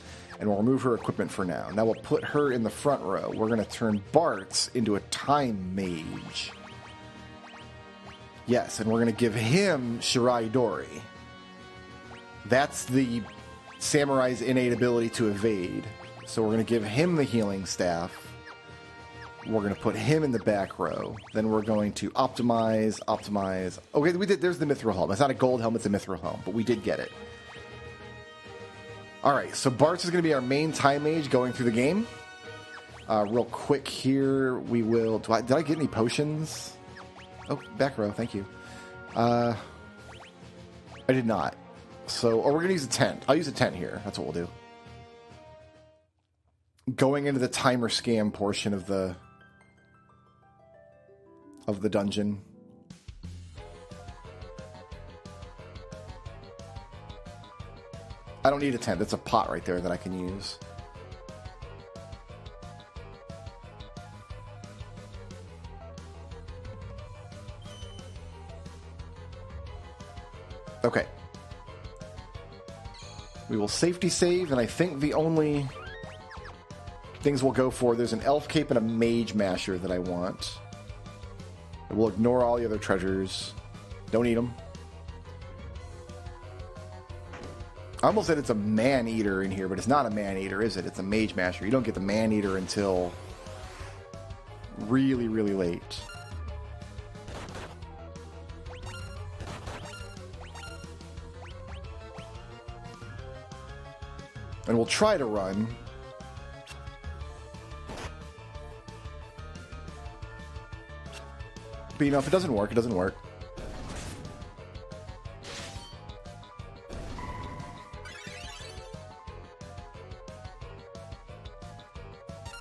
And we'll remove her equipment for now. Now we'll put her in the front row. We're going to turn Bart into a time mage. Yes, and we're going to give him Shirai Dori. That's the samurai's innate ability to evade. So we're going to give him the healing staff. We're going to put him in the back row. Then we're going to optimize. Okay, we did. There's the mithril helmet. It's not a gold helmet, it's a mithril helmet, but we did get it. All right, so Bart's is going to be our main time mage going through the game. Real quick here, we will... Did I get any potions? Oh, back row, thank you. I did not. So, we're going to use a tent. I'll use a tent here. That's what we'll do. Going into the timer scam portion of the dungeon. I don't need a tent. That's a pot right there that I can use. Okay. We will safety save, and I think the only things we'll go for, there's an elf cape and a mage masher that I want. We'll ignore all the other treasures. Don't eat them. I almost said it's a man-eater in here, but it's not a man-eater, is it? It's a mage masher. You don't get the man-eater until really, really late. And we'll try to run. But, you know, if it doesn't work, it doesn't work.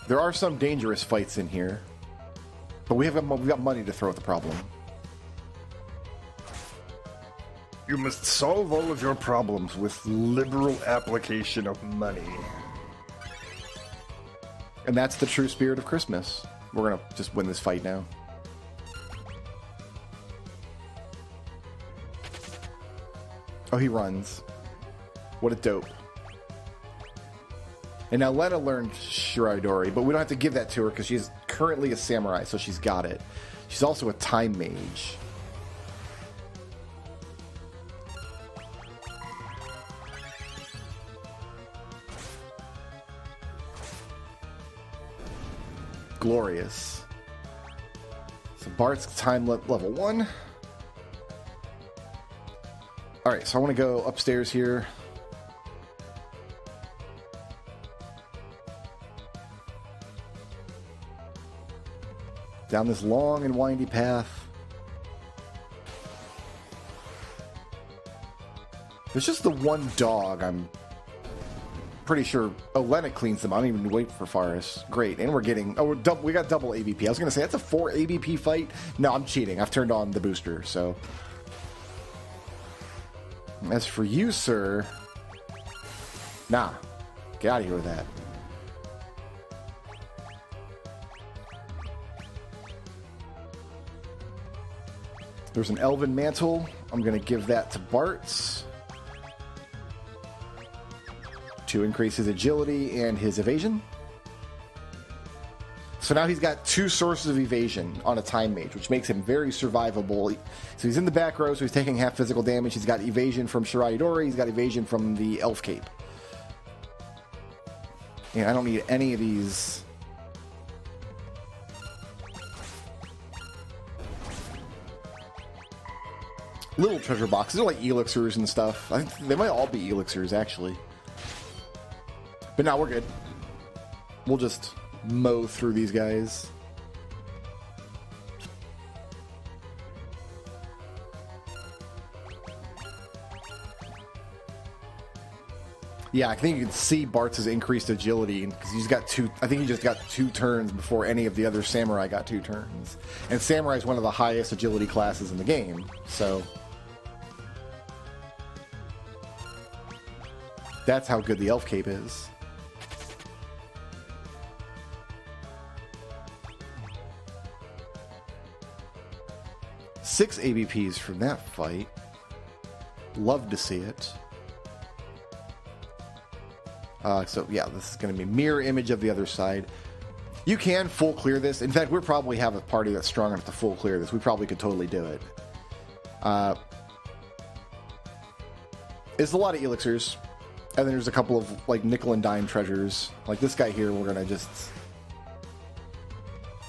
There are some dangerous fights in here. But we've got money to throw at the problem. You must solve all of your problems with liberal application of money. And that's the true spirit of Christmas. We're going to just win this fight now. Oh, he runs. What a dope. And now Lena learned Shirai Dori, but we don't have to give that to her because she's currently a samurai, so she's got it. She's also a time mage. Glorious. So Bart's time level 1. Alright, so I want to go upstairs here. down this long and windy path. There's just the one dog I'm pretty sure. Oh, Lena cleans them. I don't even wait for Faris. Great. And we're getting... Oh, we got double ABP. I was going to say, that's a 4 ABP fight. No, I'm cheating. I've turned on the booster, so... As for you, sir... Nah. Get out of here with that. There's an Elven Mantle. I'm going to give that to Bart to increase his agility and his evasion. So now he's got 2 sources of evasion on a Time Mage, which makes him very survivable. So he's in the back row, so he's taking half physical damage. He's got evasion from Shirai Dori. He's got evasion from the Elf Cape. Yeah, I don't need any of these. Little treasure boxes. They're like elixirs and stuff. I think they might all be elixirs, actually. But now we're good. We'll just mow through these guys. Yeah, I think you can see Bart's increased agility because he's got 2. I think he just got 2 turns before any of the other samurai got 2 turns. And samurai is one of the highest agility classes in the game, so that's how good the Elf Cape is. Six ABPs from that fight. Love to see it. So yeah, this is going to be mirror image of the other side. You can full clear this. In fact, we probably have a party that's strong enough to full clear this. We probably could totally do it. It's a lot of elixirs. And then there's a couple of like nickel and dime treasures. Like this guy here, we're going to just...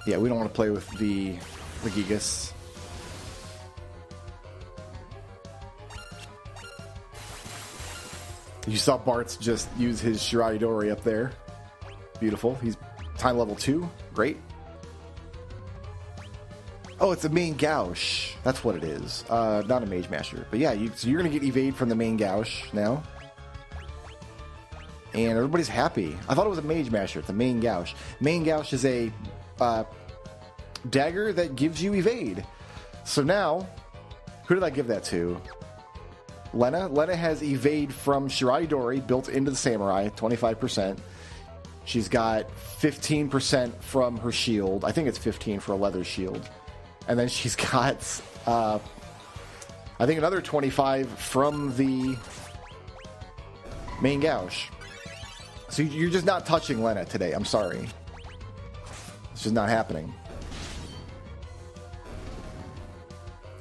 Yeah, we don't want to play with the Gigas. You saw Bart's just use his Shirai Dori up there. Beautiful. He's time level 2. Great. Oh, it's a main gouge. That's what it is. Not a Mage Master. But yeah, so you're going to get evade from the main gouge now. And everybody's happy. I thought it was a Mage Master. It's a main gouge. Main gouge is a dagger that gives you evade. So now, who did I give that to? Lena. Lena has evade from Shirai Dori built into the samurai, 25%. She's got 15% from her shield. I think it's 15 for a leather shield. And then she's got, I think another 25 from the main gouge. So you're just not touching Lena today. I'm sorry. It's just not happening.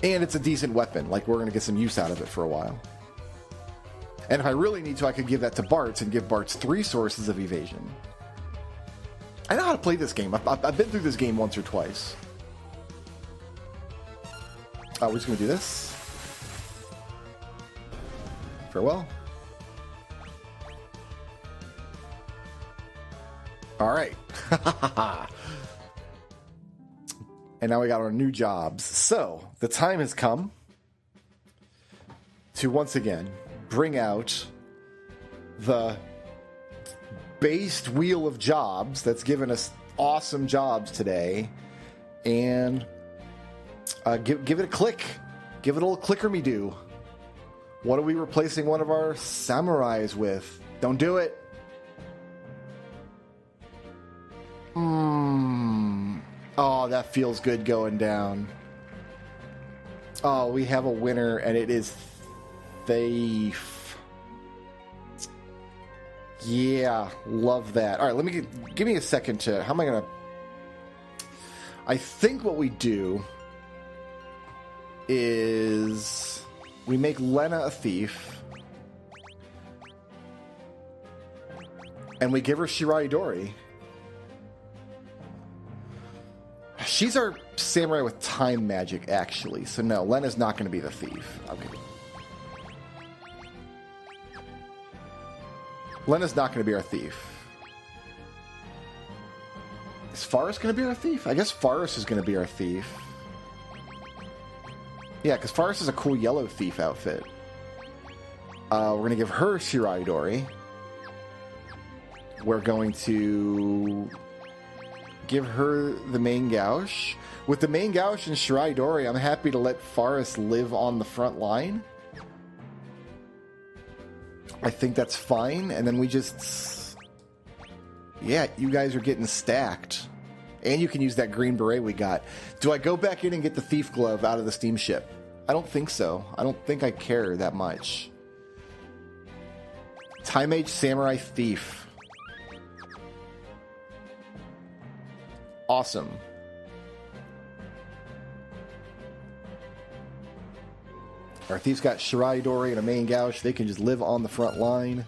And it's a decent weapon. Like, we're going to get some use out of it for a while. And if I really need to, I could give that to Bart's and give Bart's 3 sources of evasion. I know how to play this game. I've been through this game once or twice. We're just going to do this. Farewell. All right. And now we got our new jobs. So, the time has come to once again bring out the based wheel of jobs that's given us awesome jobs today. And give it a click. Give it a little clicker-me-do. What are we replacing one of our samurais with? Don't do it. Oh, that feels good going down. Oh, we have a winner, and it is Thief. Yeah, love that. All right, give me a second to... How am I going to... I think what we do is we make Lena a thief, and we give her Shirai Dori. She's our samurai with time magic, actually. So no, Lena's not going to be the thief. Okay. Lena's not going to be our thief. Forrest going to be our thief? I guess Forrest is going to be our thief. Yeah, because Forrest is a cool yellow thief outfit. We're going to give her Shirai Dori. We're going to give her the main gouge. With the main gouge and Shirai Dori, I'm happy to let Forrest live on the front line. I think that's fine. And then we just... Yeah, you guys are getting stacked. And you can use that green beret we got. Do I go back in and get the thief glove out of the steamship? I don't think so. I don't think I care that much. Time Age Samurai Thief. Awesome. Our thief's got Shirai Dori and a main gouge. They can just live on the front line.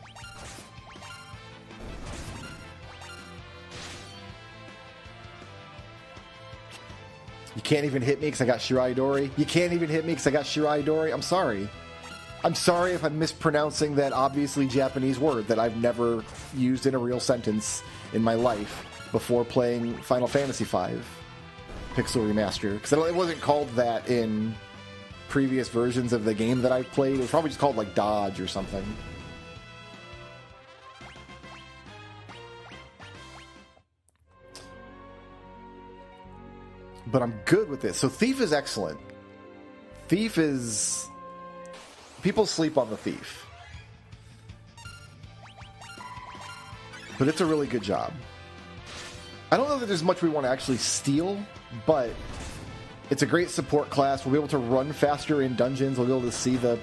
You can't even hit me because I got Shirai Dori. You can't even hit me because I got Shirai Dori. I'm sorry. I'm sorry if I'm mispronouncing that obviously Japanese word that I've never used in a real sentence in my life before playing Final Fantasy V Pixel Remaster. Because it wasn't called that in previous versions of the game that I've played. It was probably just called like Dodge or something. But I'm good with this. So Thief is excellent. Thief is... People sleep on the Thief. But it's a really good job. I don't know that there's much we want to actually steal, but it's a great support class. We'll be able to run faster in dungeons. We'll be able to see the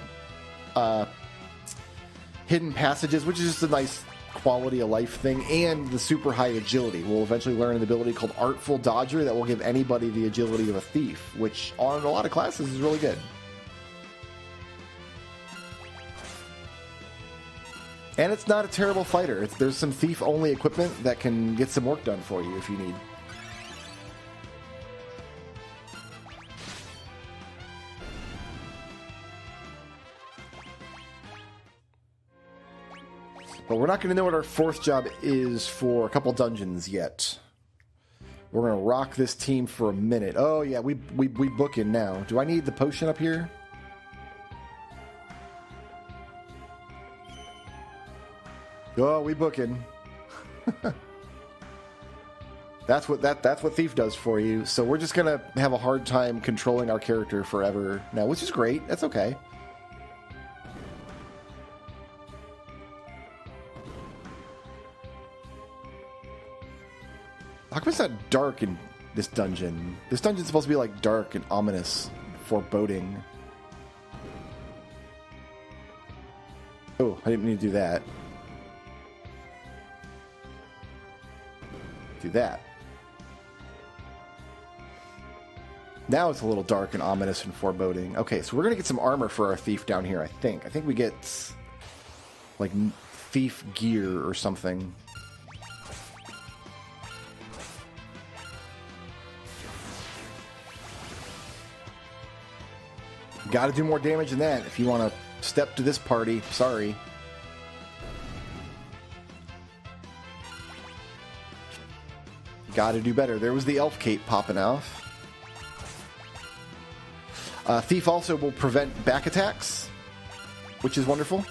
hidden passages, which is just a nice quality of life thing, and the super high agility. We'll eventually learn an ability called Artful Dodger that will give anybody the agility of a thief, which on a lot of classes is really good. And it's not a terrible fighter. There's some thief-only equipment that can get some work done for you if you need. But we're not going to know what our fourth job is for a couple dungeons yet. We're going to rock this team for a minute. Oh, yeah, we book in now. Do I need the potion up here? Oh, we booking. That's what Thief does for you. So we're just gonna have a hard time controlling our character forever now, which is great. That's okay. How come it's not dark in this dungeon? This dungeon's supposed to be like dark and ominous, foreboding. Oh, I didn't mean to do that. Do that. Now it's a little dark and ominous and foreboding. Okay, so we're gonna get some armor for our thief down here. I think we get like thief gear or something. Got to do more damage than that if you want to step to this party. Sorry. Got to do better. There was the elf cape popping off. Thief also will prevent back attacks, which is wonderful.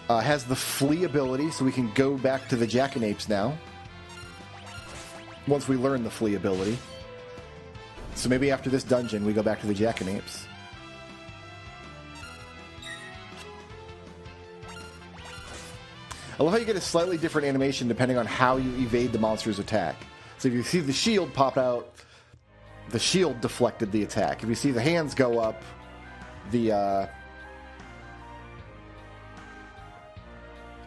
Has the flee ability, so we can go back to the jackanapes now. Once we learn the flee ability. So maybe after this dungeon, we go back to the jackanapes. I love how you get a slightly different animation depending on how you evade the monster's attack. So if you see the shield pop out, the shield deflected the attack. If you see the hands go up, the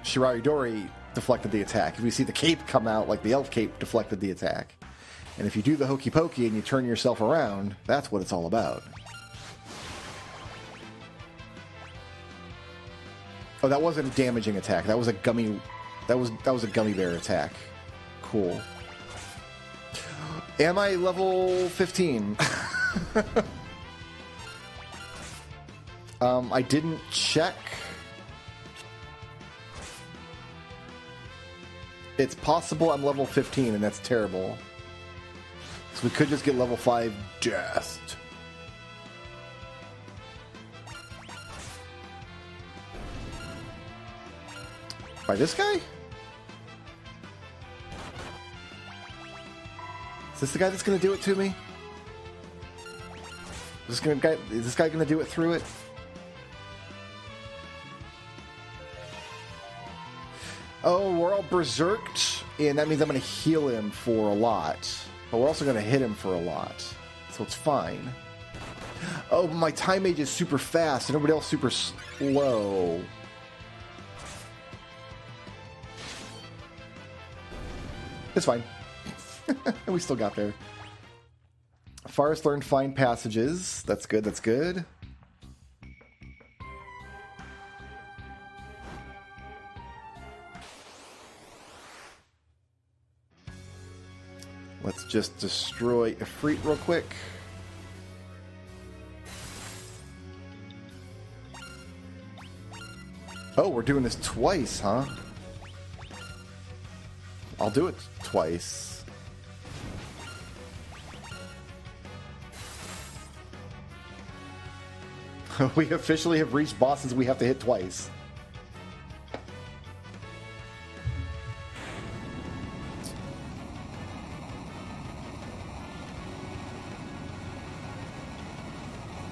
Shirai Dori deflected the attack. If you see the cape come out, like the elf cape deflected the attack. And if you do the hokey pokey and you turn yourself around, that's what it's all about. Oh, that wasn't a damaging attack. That was a gummy. That was a gummy bear attack. Cool. Am I level 15? I didn't check. It's possible I'm level 15, and that's terrible. So we could just get level 5 just. By this guy? Is this the guy that's going to do it to me? Is this guy going to do it through it? Oh, we're all berserked, and that means I'm going to heal him for a lot. But we're also going to hit him for a lot. So it's fine. Oh, but my time mage is super fast, and everybody else super slow. It's fine. We still got there. Forest learned find passages. That's good, that's good. Let's just destroy Ifrit real quick. Oh, we're doing this twice, huh? I'll do it twice. We officially have reached bosses we have to hit twice.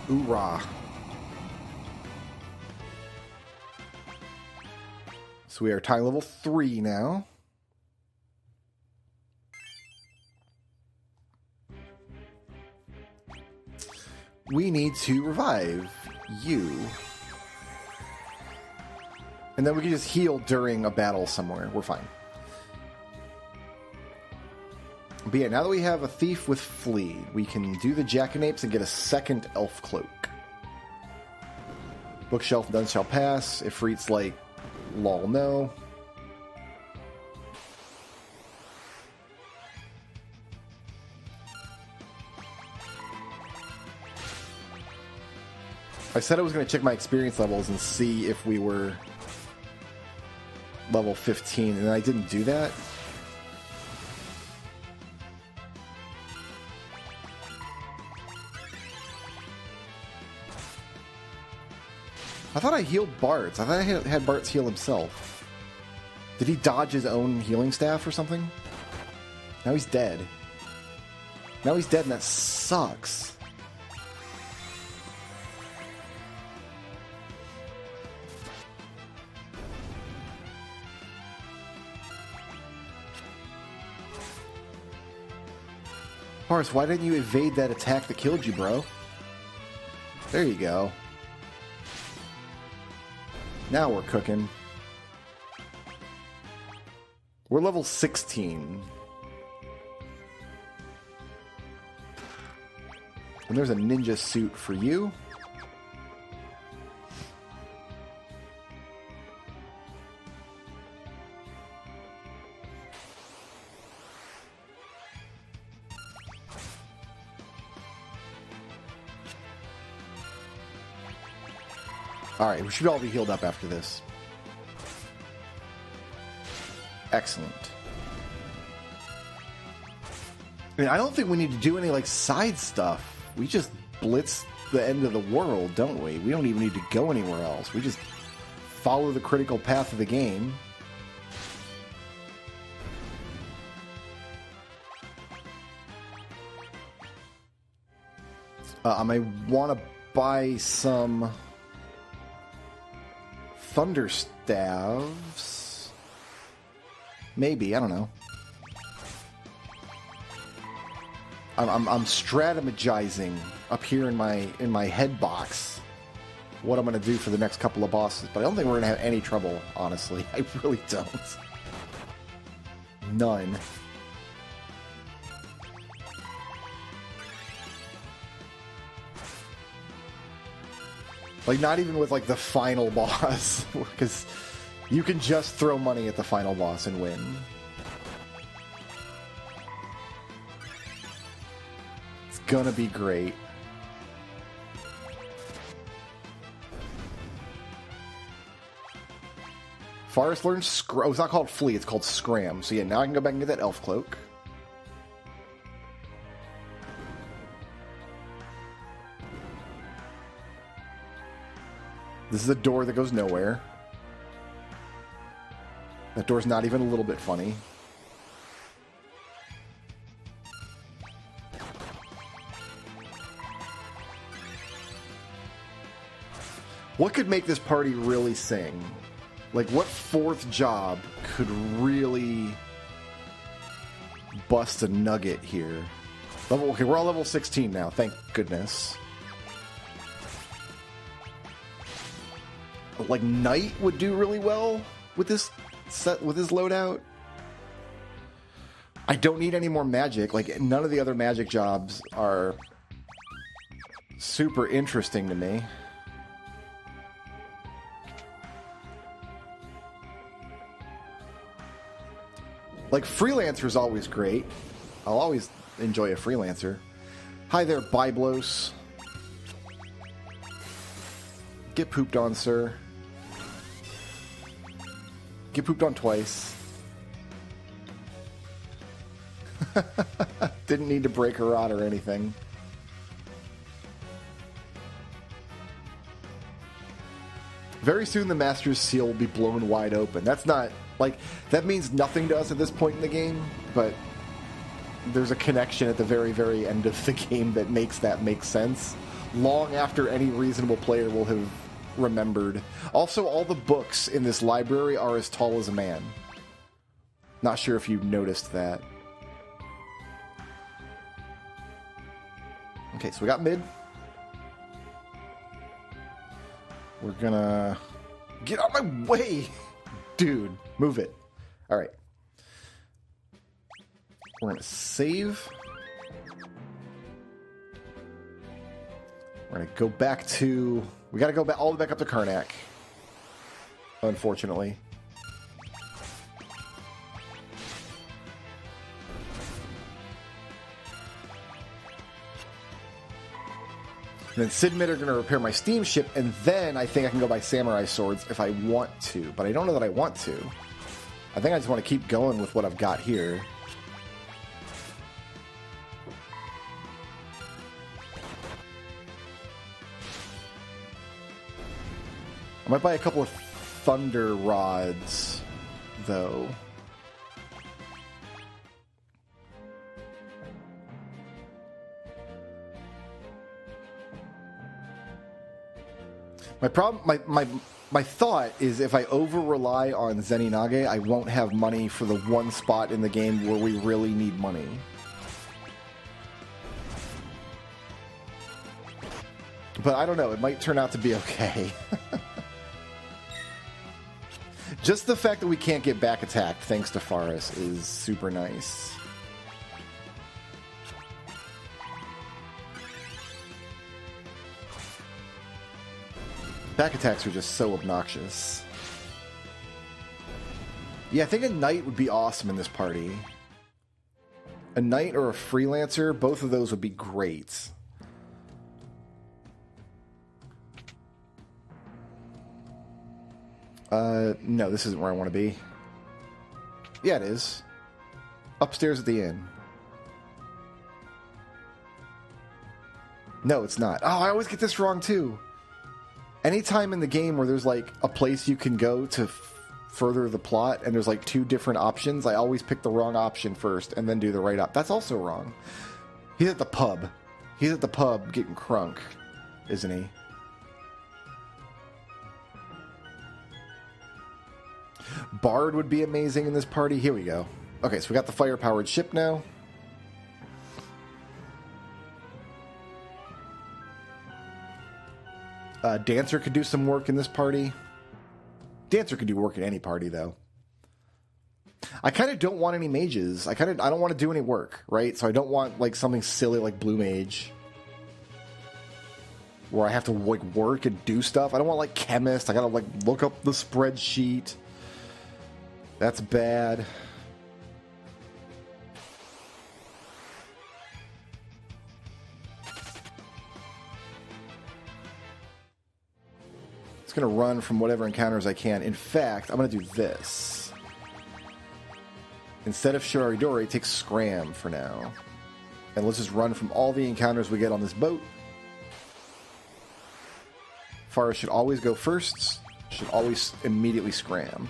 Hoorah. So we are tying level 3 now. We need to revive you. And then we can just heal during a battle somewhere. We're fine. But yeah, now that we have a thief with flee, we can do the jackanapes and get a second elf cloak. Bookshelf, none shall pass. Ifrit's like, lol, no. I said I was going to check my experience levels and see if we were level 15, and I didn't do that. I thought I healed Bartz. I thought I had Bartz heal himself. Did he dodge his own healing staff or something? Now he's dead. Now he's dead, and that sucks. Bartz, why didn't you evade that attack that killed you, bro? There you go. Now we're cooking. We're level 16. And there's a ninja suit for you. Alright, we should all be healed up after this. Excellent. I mean, I don't think we need to do any, like, side stuff. We just blitz the end of the world, don't we? We don't even need to go anywhere else. We just follow the critical path of the game. I may want to buy some thunder staves. Maybe, I don't know. I'm strategizing up here in my head box what I'm going to do for the next couple of bosses, but I don't think we're going to have any trouble, honestly. I really don't. None. Like, not even with, like, the final boss, because you can just throw money at the final boss and win. It's gonna be great. Forest learned oh, it's not called Flee, it's called Scram. So yeah, now I can go back and get that elf cloak. This is a door that goes nowhere. That door's not even a little bit funny. What could make this party really sing? Like, what fourth job could really bust a nugget here? Okay, we're all level 16 now, thank goodness. Like, Knight would do really well with this set, with his loadout. I don't need any more magic. Like, none of the other magic jobs are super interesting to me. Like, Freelancer's always great. I'll always enjoy a Freelancer. Hi there, Byblos. Get pooped on, sir. Get pooped on twice. Didn't need to break her rod or anything. Very soon the Master's Seal will be blown wide open. That's not... Like, that means nothing to us at this point in the game, but there's a connection at the very, very end of the game that makes that make sense. Long after any reasonable player will have remembered. Also, all the books in this library are as tall as a man. Not sure if you noticed that. Okay, so we got mid. We're gonna... Get out of my way! Dude, move it. All right. We're going to save. We're going to go back to... We got to go back all the way back up to Karnak. Unfortunately. And then Sid Mid are going to repair my steamship, and then I think I can go buy samurai swords if I want to. But I don't know that I want to. I think I just want to keep going with what I've got here. I might buy a couple of thunder rods, though. My problem, my thought is if I over-rely on Zeninage, I won't have money for the one spot in the game where we really need money. But I don't know, it might turn out to be okay. Just the fact that we can't get back attacked thanks to Faris is super nice. Back attacks are just so obnoxious. Yeah, I think a knight would be awesome in this party. A knight or a freelancer, both of those would be great. No, this isn't where I want to be. Yeah, it is. Upstairs at the inn. No, it's not. Oh, I always get this wrong, too. Anytime in the game where there's, like, a place you can go to further the plot, and there's, like, two different options, I always pick the wrong option first, and then do the right op. That's also wrong. He's at the pub. He's at the pub getting crunk, isn't he? Bard would be amazing in this party. Here we go. Okay, so we got the fire-powered ship now. Dancer could do some work in this party. Dancer could do work in any party, though. I kind of don't want any mages. I don't want to do any work, right? So I don't want like something silly like Blue Mage, where I have to like work and do stuff. I don't want like Chemist. I gotta like look up the spreadsheet. That's bad. Let's going to run from whatever encounters I can. In fact, I'm going to do this. Instead of Shiroridori, take Scram for now. And let's just run from all the encounters we get on this boat. Farah should always go first. Should always immediately Scram.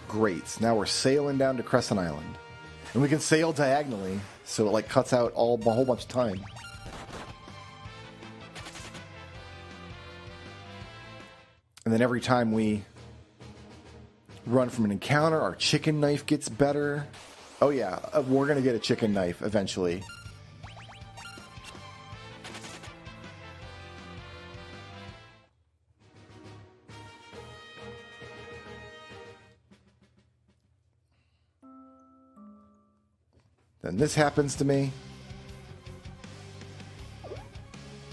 Great. Now we're sailing down to Crescent Island. And we can sail diagonally, so it like cuts out a whole bunch of time. And then every time we run from an encounter, our chicken knife gets better. Oh yeah, we're going to get a chicken knife eventually. Then this happens to me.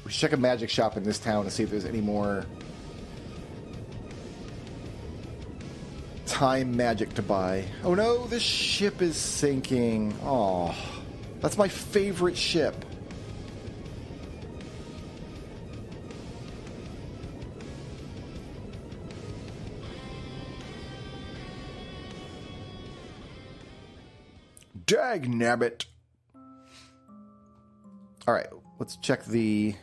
We should check a magic shop in this town to see if there's any more time magic to buy. Oh no, this ship is sinking. Oh, that's my favorite ship. Dagnabbit. Alright, let's check the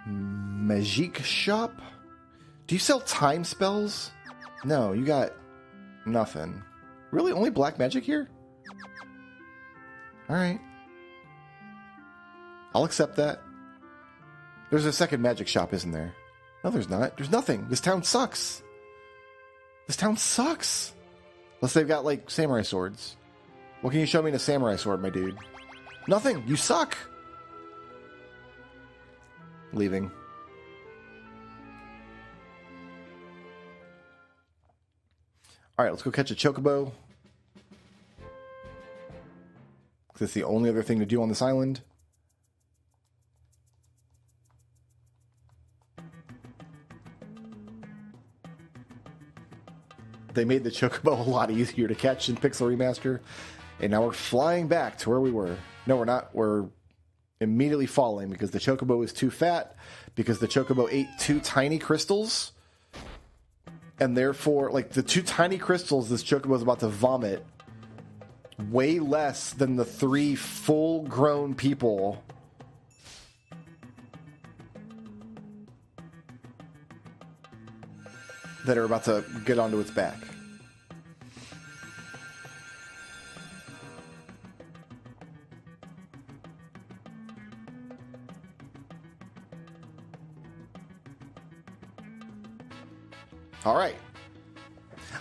Magique shop. Do you sell time spells? No, you got nothing. Really? Only black magic here? Alright. I'll accept that. There's a second magic shop, isn't there? No, there's not. There's nothing. This town sucks. This town sucks. Unless they've got, like, samurai swords. What can you show me in a samurai sword, my dude? Nothing. You suck. Leaving. Alright, let's go catch a chocobo. That's the only other thing to do on this island. They made the chocobo a lot easier to catch in Pixel Remaster. And now we're flying back to where we were. No, we're not. We're immediately falling because the chocobo is too fat, because the chocobo ate 2 tiny crystals. And therefore, like, the 2 tiny crystals this chocobo is about to vomit way less than the 3 full-grown people that are about to get onto its back. All right.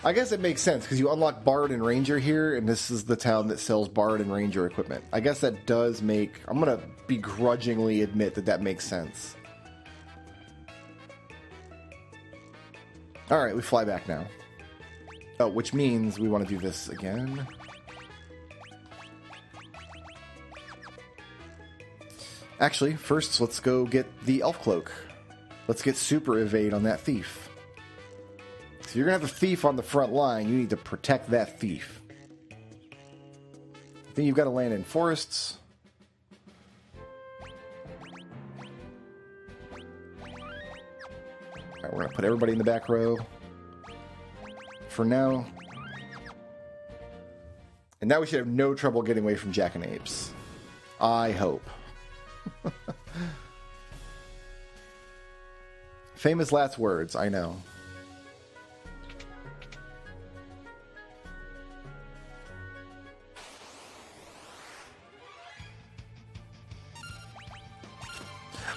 I guess it makes sense because you unlock Bard and Ranger here, and this is the town that sells Bard and Ranger equipment. I guess that does make... I'm going to begrudgingly admit that that makes sense. Alright, we fly back now. Oh, which means we want to do this again. Actually, first let's go get the Elf Cloak. Let's get super evade on that thief. If you're going to have a thief on the front line, you need to protect that thief. I think you've got to land in forests. Alright, we're going to put everybody in the back row for now. And now we should have no trouble getting away from Jackanapes. I hope. Famous last words, I know.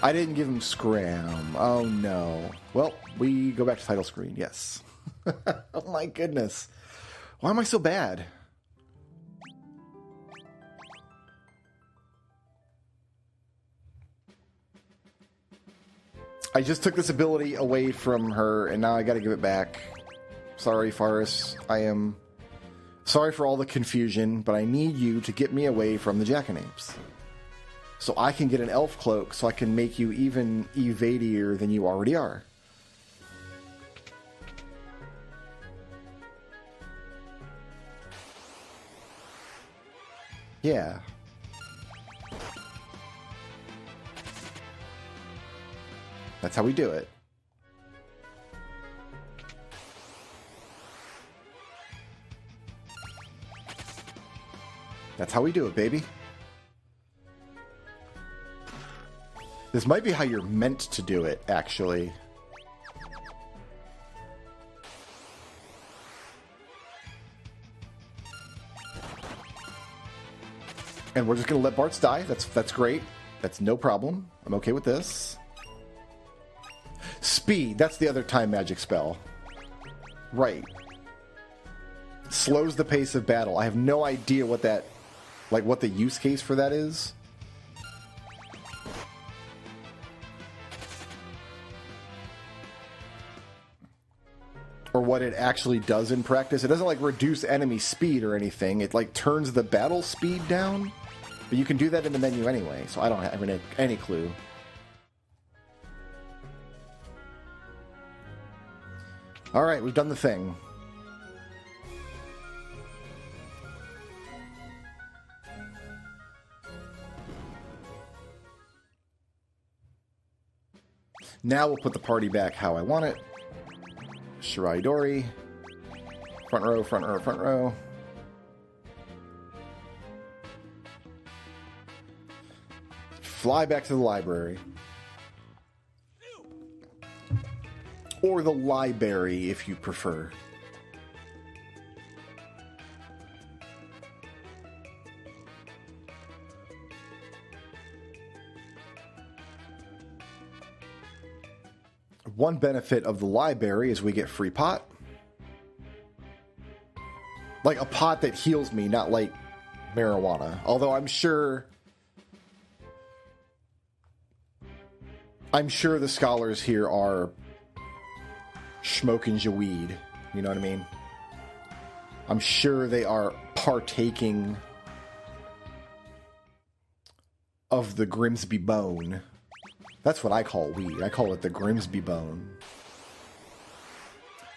I didn't give him Scram. Oh no. Well, we go back to title screen, yes. Oh my goodness. Why am I so bad? I just took this ability away from her, and now I gotta give it back. Sorry, Faris. I am sorry for all the confusion, but I need you to get me away from the Jackanapes. So I can get an elf cloak, so I can make you even evadier than you already are. Yeah. That's how we do it. That's how we do it, baby. This might be how you're meant to do it, actually. And we're just going to let Bartz die. That's great. That's no problem. I'm okay with this. Speed. That's the other time magic spell. Right. Slows the pace of battle. I have no idea what that... like, what the use case for that is. Or what it actually does in practice. It doesn't, like, reduce enemy speed or anything. It, like, turns the battle speed down. But you can do that in the menu anyway, so I don't have any clue. Alright, we've done the thing. Now we'll put the party back how I want it. Shirai Dori. Front row, front row, front row. Fly back to the library. Or the library, if you prefer. One benefit of the library is we get free pot. Like a pot that heals me, not like marijuana. Although I'm sure the scholars here are smoking weed. You know what I mean? I'm sure they are partaking of the Grimsby bone. That's what I call weed. I call it the Grimsby bone.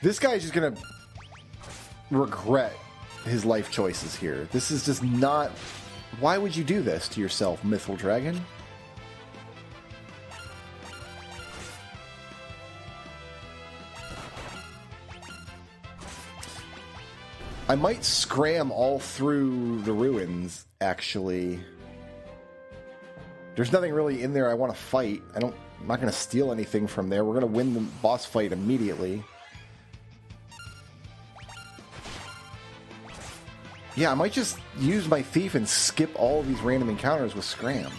This guy is just going to regret his life choices here. This is just not... Why would you do this to yourself, Mythal Dragon? I might scram all through the ruins, actually. There's nothing really in there I want to fight. I'm not going to steal anything from there. We're going to win the boss fight immediately. Yeah, I might just use my thief and skip all of these random encounters with Scram.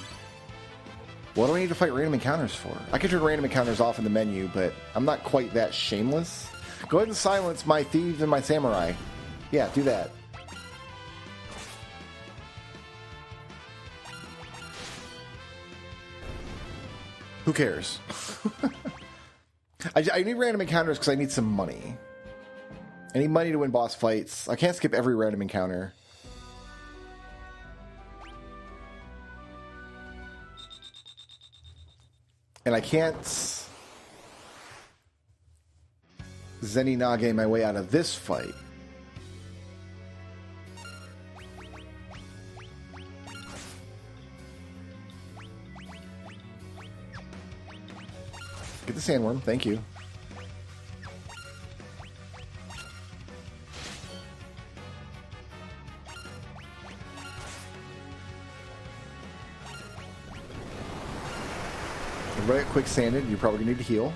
What do I need to fight random encounters for? I can turn random encounters off in the menu, but I'm not quite that shameless. Go ahead and silence my thieves and my samurai. Yeah, do that. Who cares? I need random encounters because I need some money. I need money to win boss fights. I can't skip every random encounter. And I can't Zeninage my way out of this fight. Get the sandworm, thank you. Everybody get quick sanded, you're probably gonna need to heal.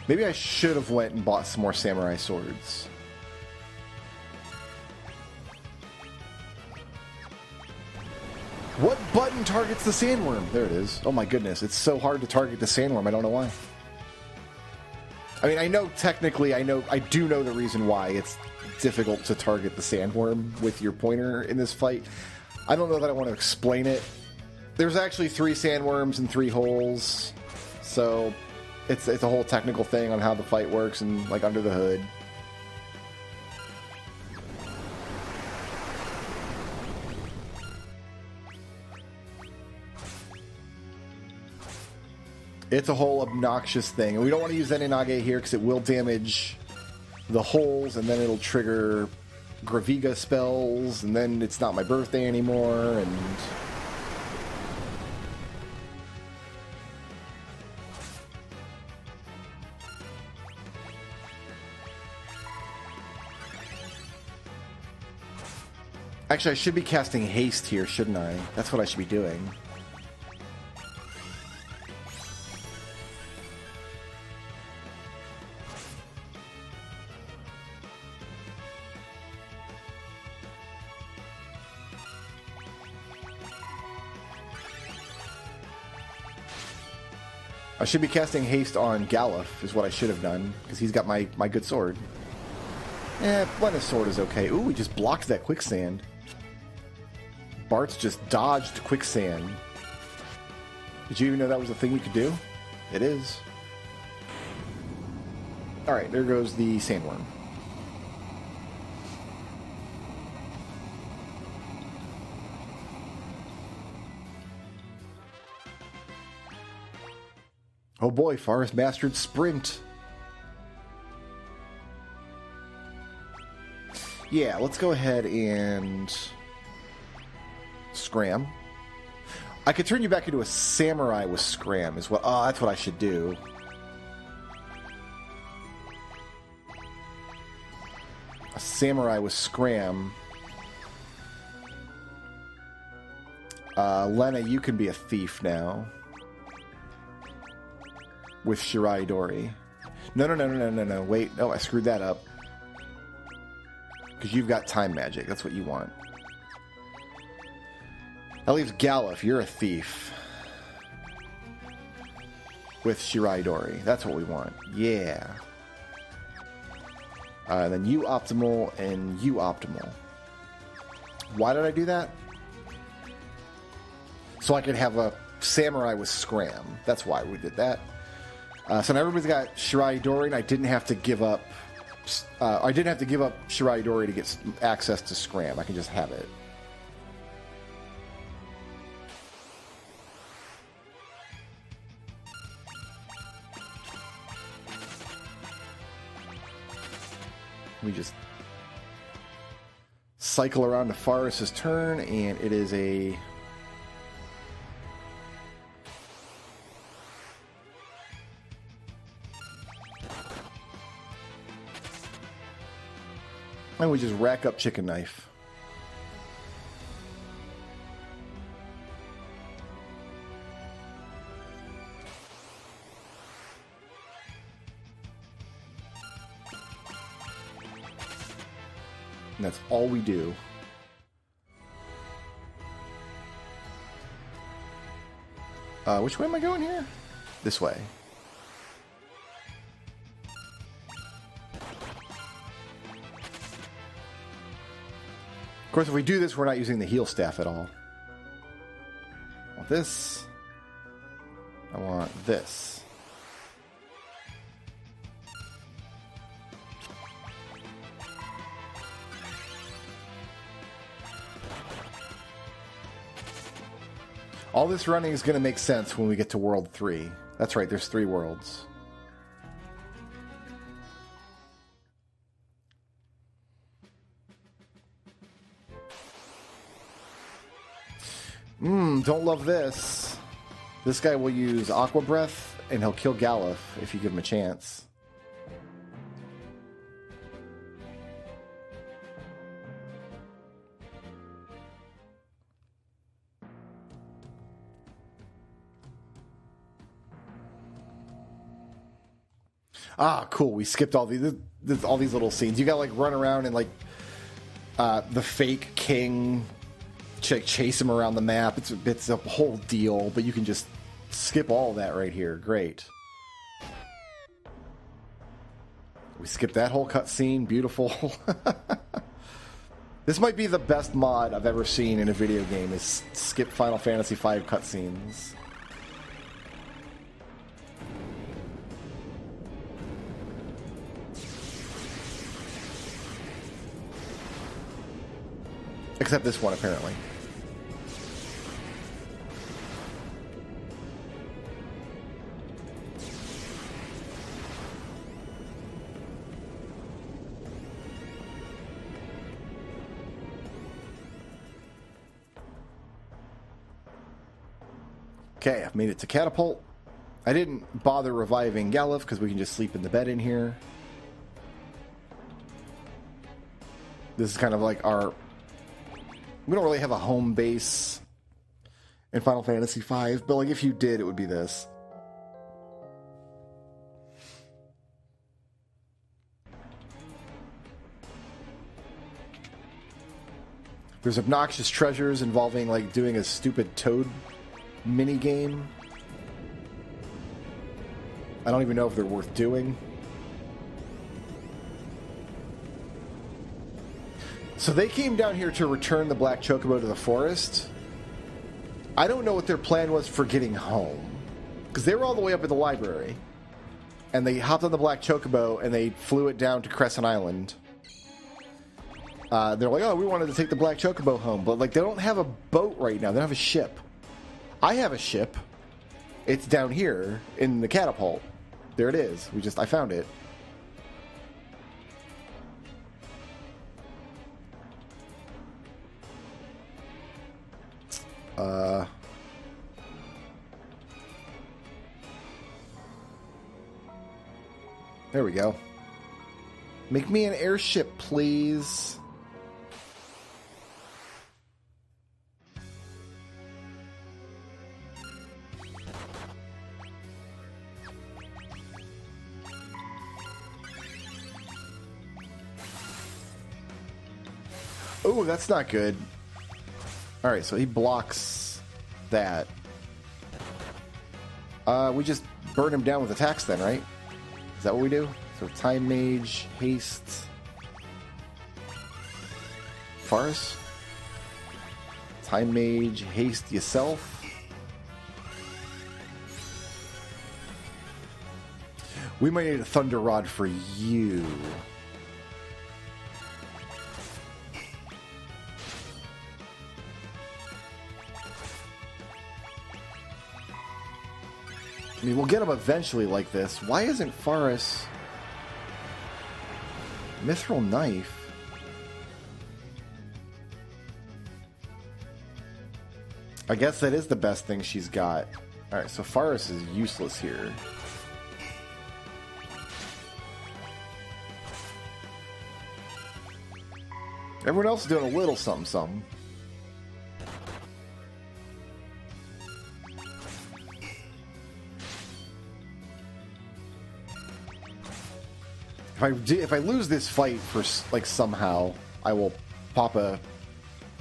Maybe I should have went and bought some more samurai swords. What button targets the sandworm? There it is. Oh my goodness, it's so hard to target the sandworm, I don't know why. I mean, I know technically, I do know the reason why it's difficult to target the sandworm with your pointer in this fight. I don't know that I want to explain it. There's actually 3 sandworms and 3 holes, so it's a whole technical thing on how the fight works and like under the hood. It's a whole obnoxious thing. And we don't want to use Zenonage here because it will damage the holes, and then it'll trigger Graviga spells, and then it's not my birthday anymore, and... Actually, I should be casting Haste here, shouldn't I? That's what I should be doing. I should be casting Haste on Galuf, is what I should have done, because he's got my good sword. Lenna's sword is okay. Ooh, he just blocked that quicksand. Bart's just dodged quicksand. Did you even know that was a thing you could do? It is. Alright, there goes the sandworm. Oh boy, Forest Mastered Sprint. Yeah, let's go ahead and scram. I could turn you back into a samurai with scram as well. Oh, that's what I should do. A samurai with scram. Lena, you can be a thief now. With Shirai Dori. No. Wait. No, I screwed that up. Because you've got time magic. That's what you want. That leaves Galuf. You're a thief. With Shirai Dori. That's what we want. Yeah. Then you optimal and you optimal. Why did I do that? So I could have a samurai with scram. That's why we did that. So now everybody's got Shirai Dori, and I didn't have to give up. I didn't have to give up Shirai Dori to get access to scram. I can just have it. We just cycle around to Forest's turn, and it is a... And we just rack up Chicken Knife. And that's all we do. Which way am I going here? This way. Of course, if we do this, we're not using the heal staff at all. I want this. I want this. All this running is going to make sense when we get to World 3. That's right, there's 3 worlds. Don't love this. This guy will use Aqua Breath, and he'll kill Galuf if you give him a chance. Ah, cool. We skipped all these little scenes. You got to like run around and like the fake king chase him around the map. It's a whole deal, but you can just skip all that right here. Great. We skipped that whole cutscene. Beautiful. This might be the best mod I've ever seen in a video game, is skip Final Fantasy V cutscenes. Except this one, apparently. Okay, I've made it to Catapult. I didn't bother reviving Galuf because we can just sleep in the bed in here. This is kind of like our... We don't really have a home base in Final Fantasy V, but like if you did, it would be this. There's obnoxious treasures involving like doing a stupid Toad mini game. I don't even know if they're worth doing. So they came down here to return the Black Chocobo to the forest. I don't know what their plan was for getting home. Because they were all the way up in the library. And they hopped on the Black Chocobo and they flew it down to Crescent Island. They're like, oh, we wanted to take the Black Chocobo home. But like, they don't have a boat right now. They don't have a ship. I have a ship. It's down here in the catapult. There it is. I found it. There we go. Make me an airship, please. Oh, that's not good. Alright, so he blocks that. We just burn him down with attacks then, right? Is that what we do? So Time Mage, Haste, Farce, Time Mage, Haste yourself. We might need a Thunder Rod for you. I mean, we'll get him eventually like this. Why isn't Faris... Mithril Knife? I guess that is the best thing she's got. Alright, so Faris is useless here. Everyone else is doing a little something. If I lose this fight for like somehow, I will pop a...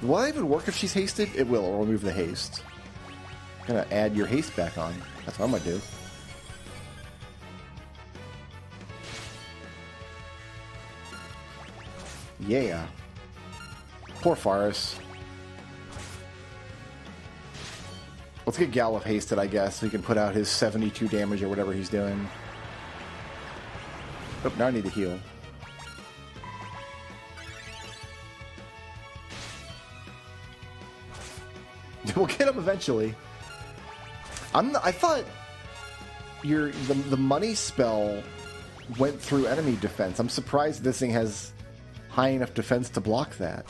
Will that even work if she's hasted? It will. It'll remove the haste. I'm gonna add your haste back on. That's what I'm gonna do. Yeah. Poor Faris. Let's get Galuf hasted, I guess, so he can put out his 72 damage or whatever he's doing. Oh, now I need to heal. We'll get him eventually. I thought the money spell went through enemy defense. I'm surprised this thing has high enough defense to block that.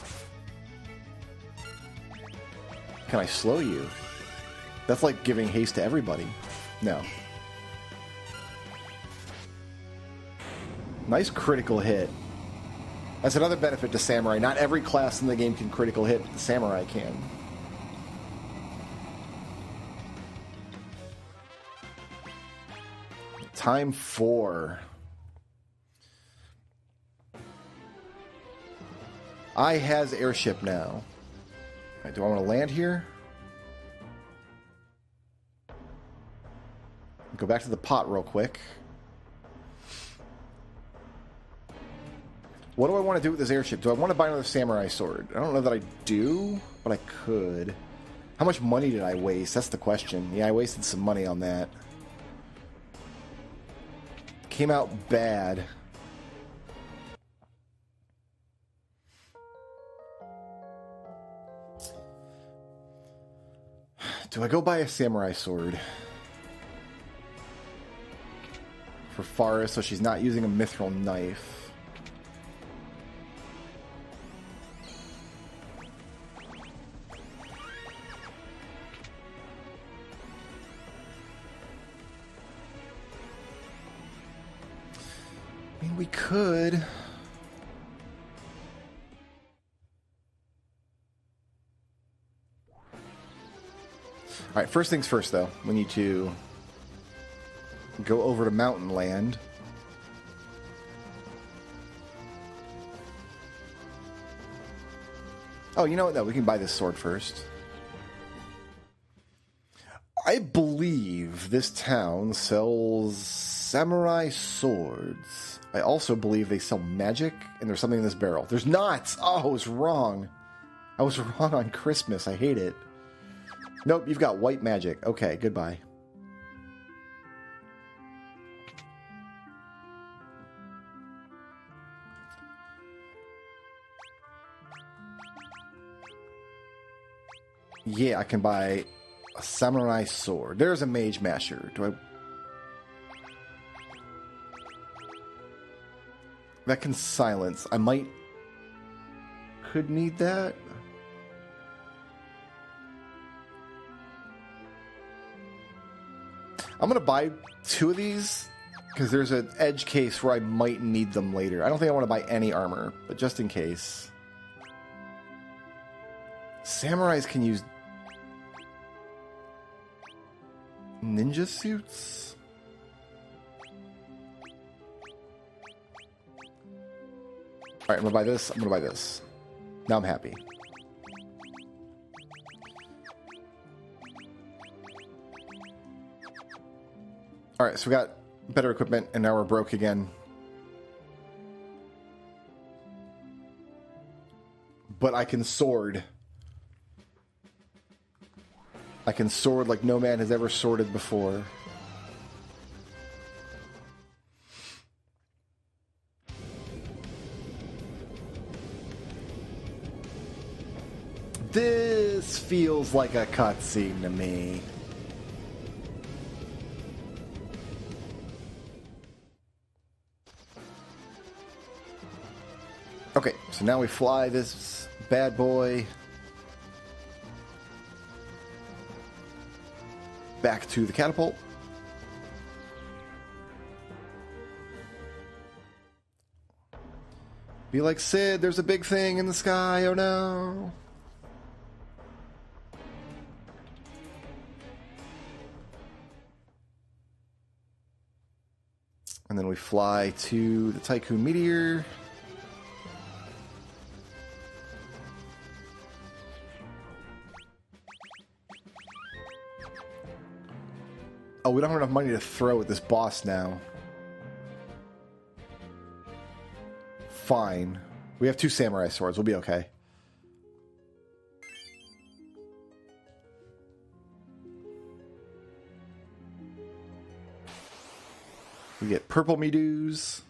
Can I slow you? That's like giving haste to everybody. No. Nice critical hit. That's another benefit to Samurai. Not every class in the game can critical hit, but the Samurai can. Time 4. I has airship now. Right, do I want to land here? Go back to the pot real quick. What do I want to do with this airship? Do I want to buy another samurai sword? I don't know that I do, but I could. How much money did I waste? That's the question. Yeah, I wasted some money on that. Came out bad. Do I go buy a samurai sword? For Faris, so she's not using a mithril knife. We could. All right, first things first, though. We need to go over to Mountain Land. Oh, you know what? No, we can buy this sword first. I believe this town sells samurai swords. I also believe they sell magic, and there's something in this barrel. There's not! Oh, I was wrong. I was wrong on Christmas. I hate it. Nope, you've got white magic. Okay, goodbye. Yeah, I can buy a samurai sword. There's a mage masher. Do I... That can silence. I might... Could need that. I'm going to buy 2 of these because there's an edge case where I might need them later. I don't think I want to buy any armor, but just in case. Samurais can use ninja suits? Alright, I'm going to buy this. I'm going to buy this. Now I'm happy. Alright, so we got better equipment, and now we're broke again. But I can sword. I can sword like no man has ever sworded before. This feels like a cutscene to me. Okay, so now we fly this bad boy back to the catapult. Be like, Sid, there's a big thing in the sky, oh no. And then we fly to the Tycoon Meteor. Oh, we don't have enough money to throw at this boss now. Fine. We have 2 samurai swords. We'll be okay. We get purple Medues.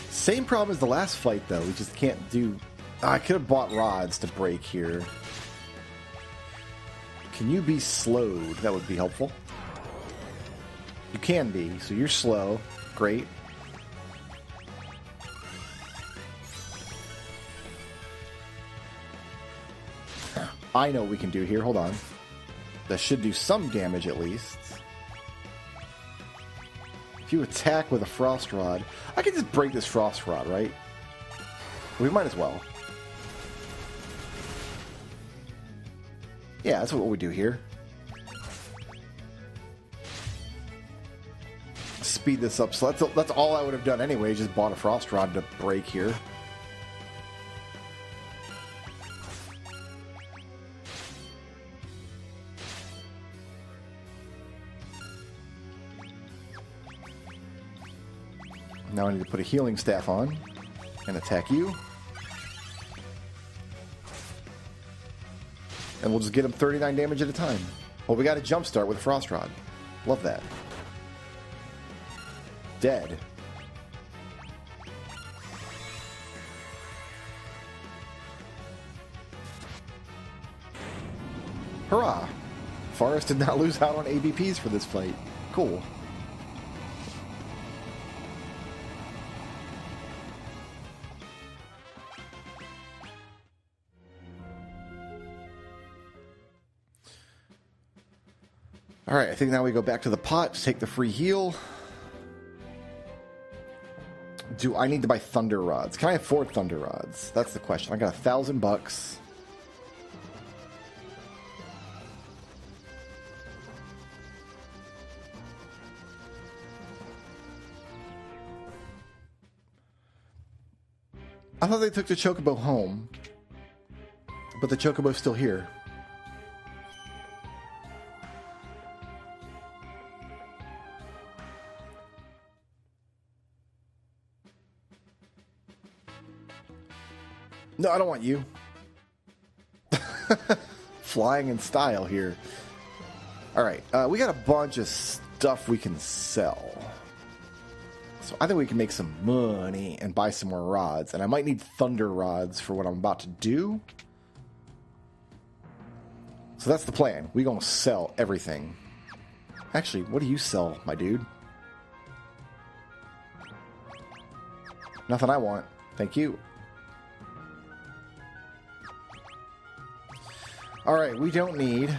Same problem as the last fight, though. We just can't do... I could have bought rods to break here. Can you be slowed? That would be helpful. You can be, so you're slow. Great. I know what we can do here. Hold on. That should do some damage at least. If you attack with a frost rod, I can just break this frost rod, right? We might as well. Yeah, that's what we do here. Speed this up. So that's all I would have done anyway. Just bought a frost rod to break here. Now I need to put a healing staff on and attack you. And we'll just get him 39 damage at a time. Well, we got a jump start with a frost rod. Love that. Dead. Hurrah! Forest did not lose out on ABPs for this fight. Cool. Alright, I think now we go back to the pot to take the free heal. Do I need to buy Thunder Rods? Can I afford Thunder Rods? That's the question. I got $1,000. I thought they took the Chocobo home, but the Chocobo's still here. No, I don't want you. Flying in style here. All right, we got a bunch of stuff we can sell. So I think we can make some money and buy some more rods. And I might need Thunder Rods for what I'm about to do. So that's the plan. We're going to sell everything. Actually, what do you sell, my dude? Nothing I want. Thank you. Alright, we don't need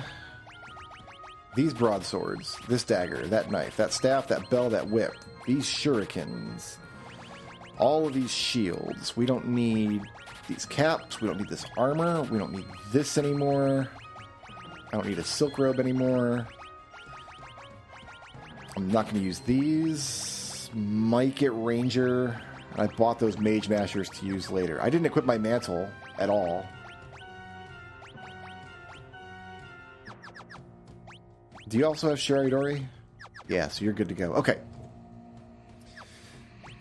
these broadswords, this dagger, that knife, that staff, that bell, that whip, these shurikens, all of these shields. We don't need these caps, we don't need this armor, we don't need this anymore. I don't need a silk robe anymore. I'm not going to use these. Might get ranger. I bought those mage mashers to use later. I didn't equip my mantle at all. Do you also have Shiridori? Yeah, so you're good to go. Okay.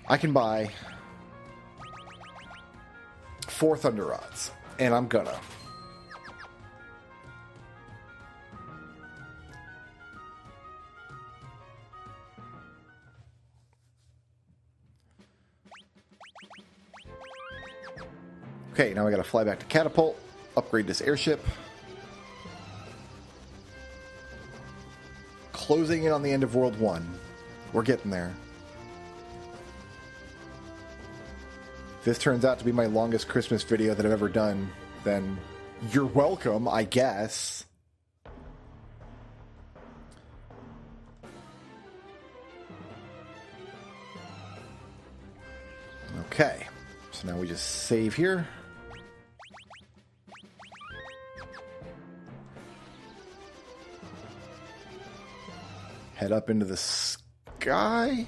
I can buy 4 Thunder Rods, and I'm gonna. Okay, now I gotta fly back to Catapult, upgrade this airship. Closing in on the end of World 1. We're getting there. If this turns out to be my longest Christmas video that I've ever done, then you're welcome, I guess. Okay. So now we just save here. Head up into the sky.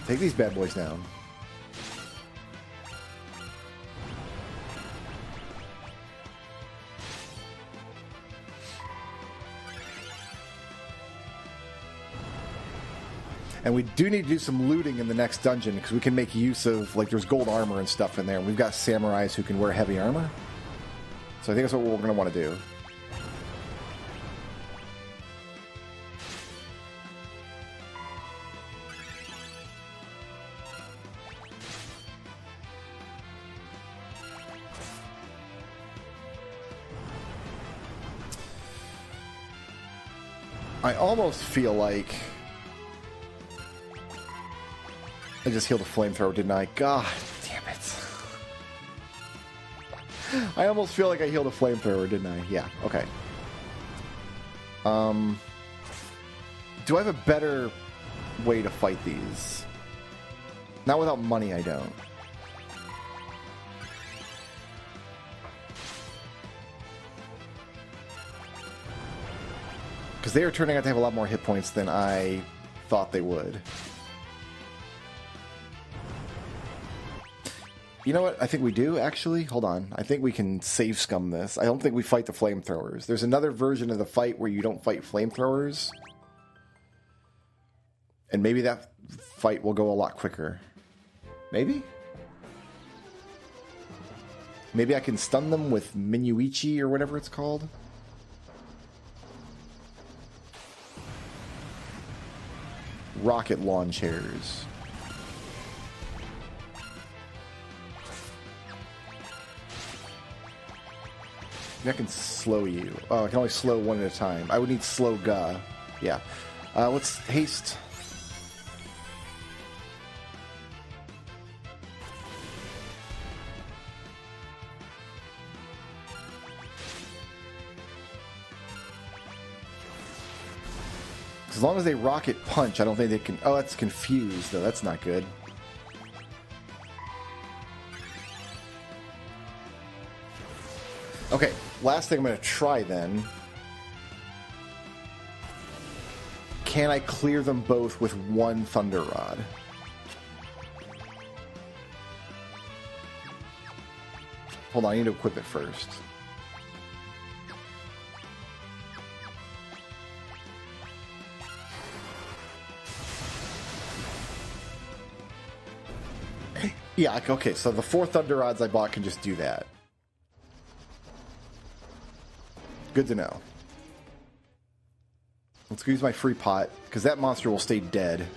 Take these bad boys down. And we do need to do some looting in the next dungeon because we can make use of, like, there's gold armor and stuff in there. And we've got samurais who can wear heavy armor. So I think that's what we're going to want to do. I almost feel like I just healed a flamethrower, didn't I? God damn it. I almost feel like I healed a flamethrower, didn't I? Yeah, okay. Do I have a better way to fight these? Not without money, I don't. Because they are turning out to have a lot more hit points than I thought they would. You know what? I think we do, actually. Hold on. I think we can save scum this. I don't think we fight the flamethrowers. There's another version of the fight where you don't fight flamethrowers. And maybe that fight will go a lot quicker. Maybe? Maybe I can stun them with Minuichi or whatever it's called. Rocket launchers. I can slow you. Oh, I can only slow one at a time. I would need slow Ga. Yeah. Let's haste. As long as they rocket punch, I don't think they can... Oh, that's confused, though. That's not good. Okay, last thing I'm going to try, then. Can I clear them both with one Thunder Rod? Hold on, I need to equip it first. Yeah, okay, so the 4 Thunder Rods I bought can just do that. Good to know. Let's use my free pot, because that monster will stay dead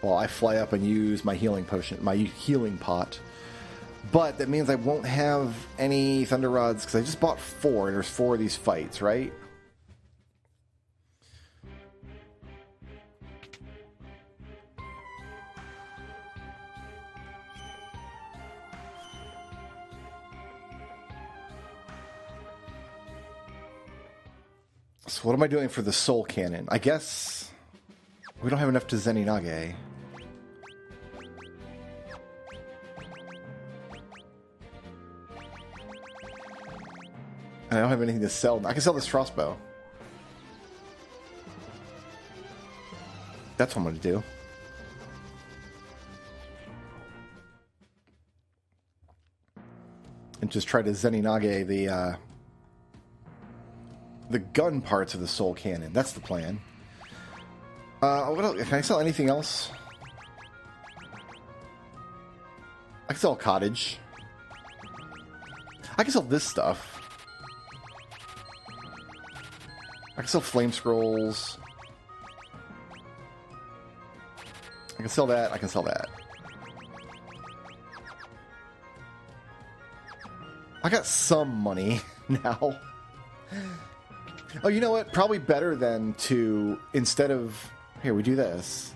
while I fly up and use my healing potion, my healing pot. But that means I won't have any Thunder Rods, because I just bought 4, and there's 4 of these fights, right? So what am I doing for the Soul Cannon? I guess we don't have enough to Zeninage. I don't have anything to sell. I can sell this crossbow. That's what I'm going to do. And just try to Zeninage the gun parts of the Soul Cannon. That's the plan. What else? Can I sell anything else? I can sell a cottage. I can sell this stuff. I can sell flame scrolls. I can sell that. I can sell that. I got some money now. Oh, you know what? Probably better than to, instead of... Here, we do this.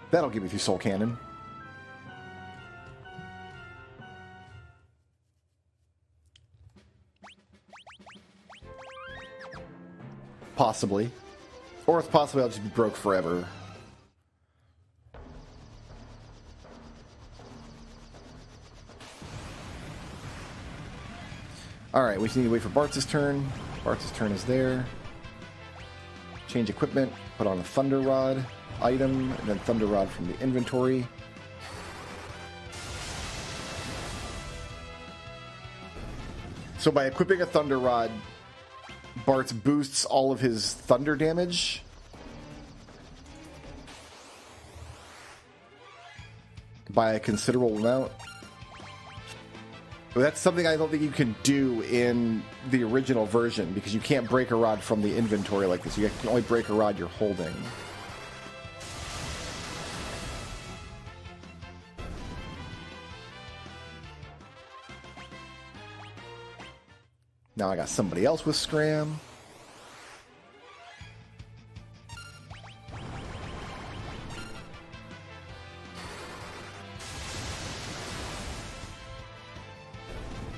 That'll give me through Soul Cannon. Possibly. Or it's possibly I'll just be broke forever. Alright, we just need to wait for Bartz's turn. Bartz's turn is there. Change equipment. Put on a Thunder Rod item, and then Thunder Rod from the inventory. So by equipping a Thunder Rod, Bartz boosts all of his thunder damage. By a considerable amount. But that's something I don't think you can do in the original version, because you can't break a rod from the inventory like this. You can only break a rod you're holding. Now I got somebody else with Scram.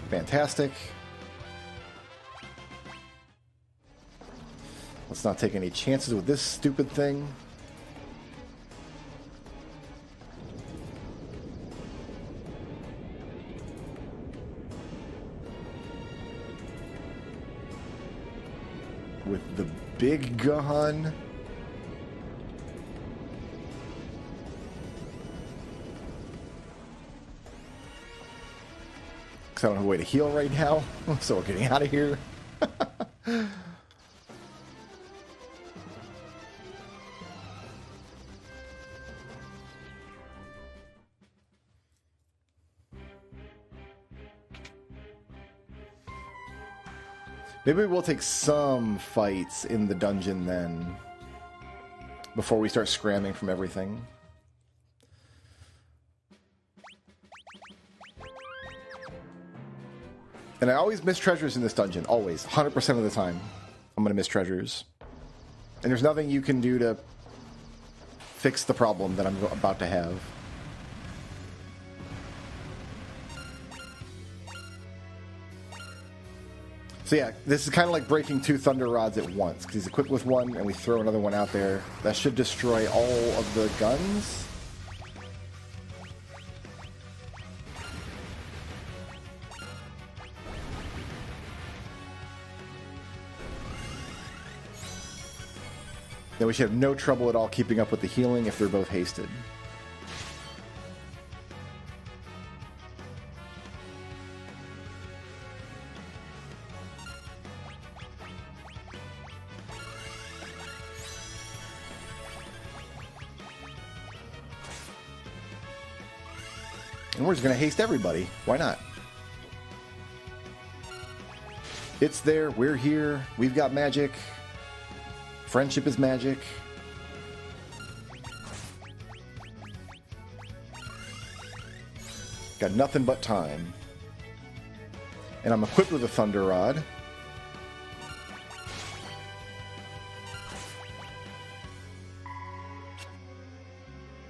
Fantastic. Let's not take any chances with this stupid thing. With the big gun. I don't have a way to heal right now, so we're getting out of here. Maybe we'll take some fights in the dungeon then, before we start scramming from everything. And I always miss treasures in this dungeon. Always. 100% of the time. I'm going to miss treasures. And there's nothing you can do to fix the problem that I'm about to have. So yeah, this is kind of like breaking 2 thunder rods at once, because he's equipped with one, and we throw another one out there. That should destroy all of the guns. Then we should have no trouble at all keeping up with the healing if they're both hasted. And we're just going to haste everybody. Why not? It's there. We're here. We've got magic. Friendship is magic. Got nothing but time. And I'm equipped with a Thunder Rod.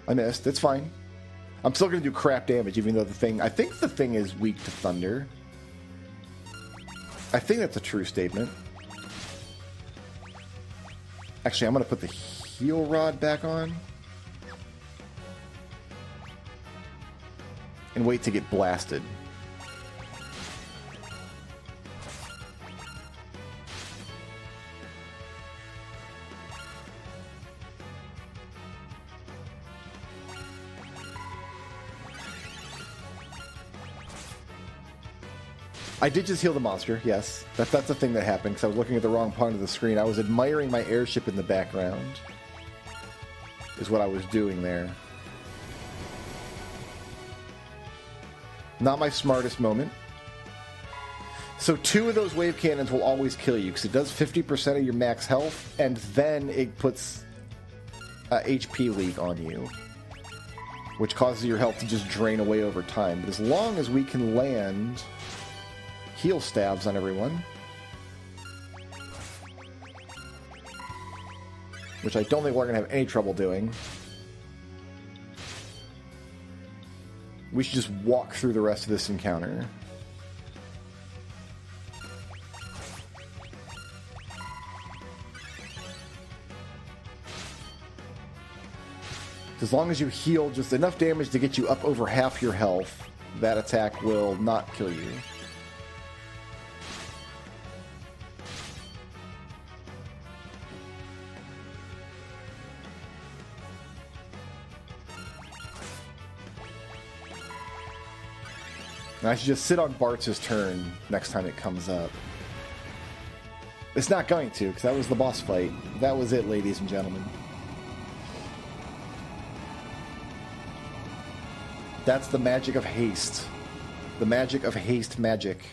I missed. It's fine. I'm still going to do crap damage, even though the thing... I think the thing is weak to thunder. I think that's a true statement. Actually, I'm going to put the heal rod back on. And wait to get blasted. I did just heal the monster, yes. That's the thing that happened, because I was looking at the wrong part of the screen. I was admiring my airship in the background, is what I was doing there. Not my smartest moment. So 2 of those wave cannons will always kill you, because it does 50% of your max health, and then it puts HP leak on you, which causes your health to just drain away over time. But as long as we can land... heal stabs on everyone, which I don't think we're going to have any trouble doing. We should just walk through the rest of this encounter. As long as you heal just enough damage to get you up over half your health, that attack will not kill you. And I should just sit on Bartz's turn next time it comes up. It's not going to, because that was the boss fight. That was it, ladies and gentlemen. That's the magic of haste. The magic of haste magic.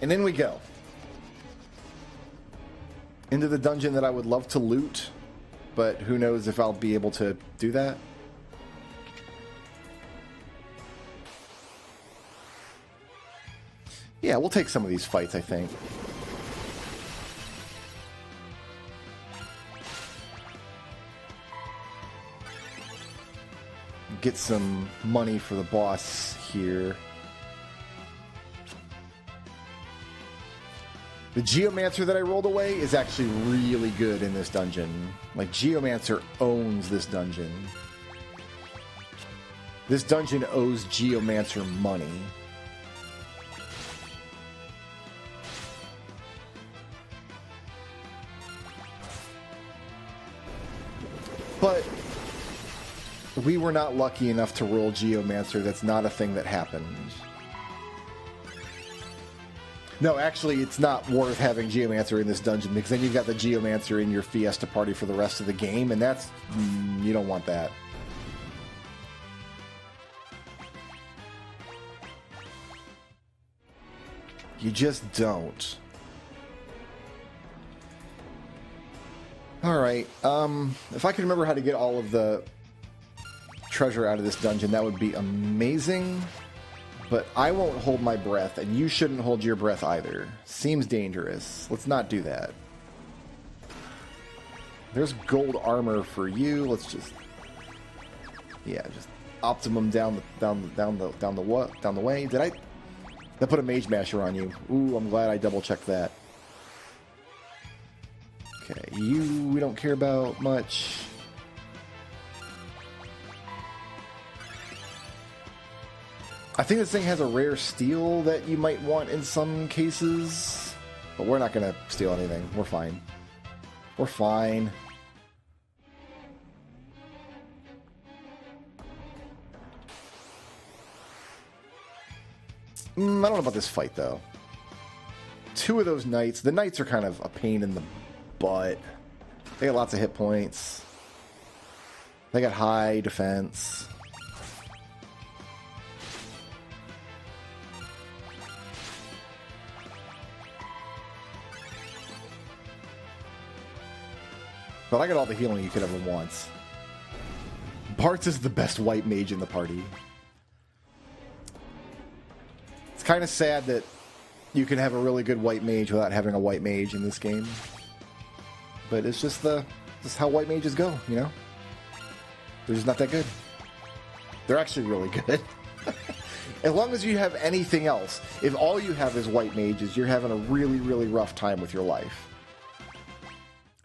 And in we go. Into the dungeon that I would love to loot, but who knows if I'll be able to do that. Yeah, we'll take some of these fights, I think. Get some money for the boss here. The Geomancer that I rolled away is actually really good in this dungeon. Like, Geomancer owns this dungeon. This dungeon owes Geomancer money. But we were not lucky enough to roll Geomancer. That's not a thing that happened. No, actually, it's not worth having Geomancer in this dungeon, because then you've got the Geomancer in your Fiesta party for the rest of the game, and that's... you don't want that. You just don't. Alright, if I could remember how to get all of the treasure out of this dungeon, that would be amazing. But I won't hold my breath, and you shouldn't hold your breath either. Seems dangerous. Let's not do that. There's gold armor for you. Let's just... Yeah, just optimum down the way. Did I put a mage masher on you? Ooh, I'm glad I double checked that. Okay, you we don't care about much. I think this thing has a rare steal that you might want in some cases, but we're not gonna steal anything. We're fine. We're fine. I don't know about this fight, though. Two of those knights. The knights are kind of a pain in the butt. They got lots of hit points. They got high defense. But I got all the healing you could ever want. Bartz is the best white mage in the party. It's kind of sad that you can have a really good white mage without having a white mage in this game. But it's just how white mages go, you know? They're just not that good. They're actually really good. As long as you have anything else, if all you have is white mages, you're having a really, really rough time with your life.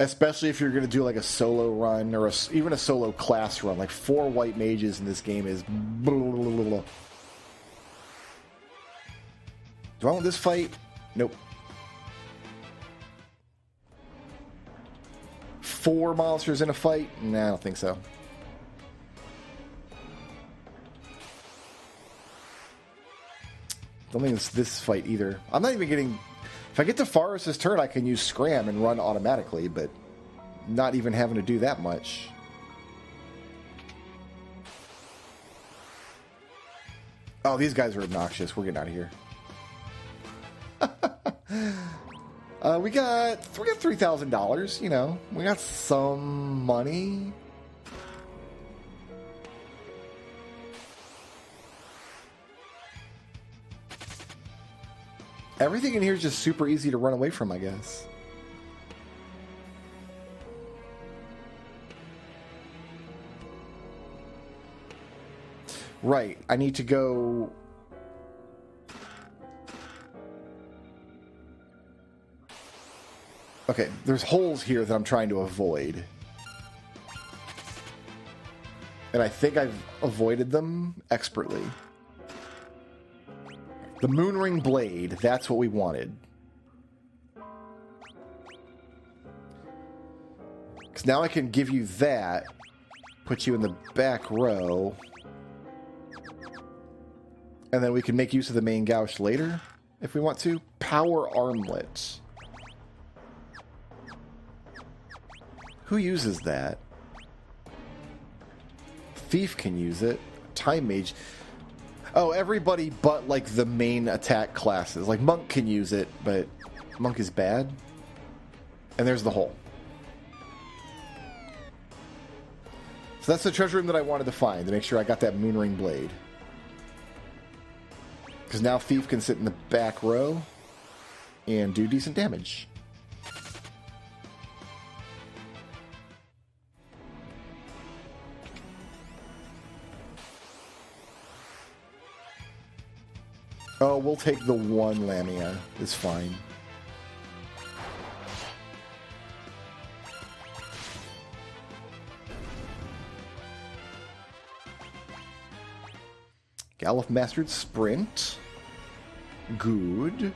Especially if you're going to do like a solo run or even a solo class run. Like 4 white mages in this game is... Blah, blah, blah, blah. Do I want this fight? Nope. 4 monsters in a fight? Nah, I don't think so. Don't think it's this fight either. I'm not even getting... If I get to Forrest's turn, I can use Scram and run automatically, but not even having to do that much. Oh, these guys are obnoxious. We're getting out of here. We got $3,000, you know. We got some money. Everything in here is just super easy to run away from, I guess. Right, I need to go... Okay, there's holes here that I'm trying to avoid. And I think I've avoided them expertly. The Moonring Blade, that's what we wanted. Because now I can give you that, put you in the back row, and then we can make use of the main gouge later, if we want to. Power Armlet. Who uses that? Thief can use it. Time Mage... Oh, everybody but, like, the main attack classes. Like, Monk can use it, but Monk is bad. And there's the hole. So that's the treasure room that I wanted to find, to make sure I got that Moonring Blade. Because now Thief can sit in the back row and do decent damage. Oh, we'll take the 1 Lamia. It's fine. Galuf Mastered Sprint. Good.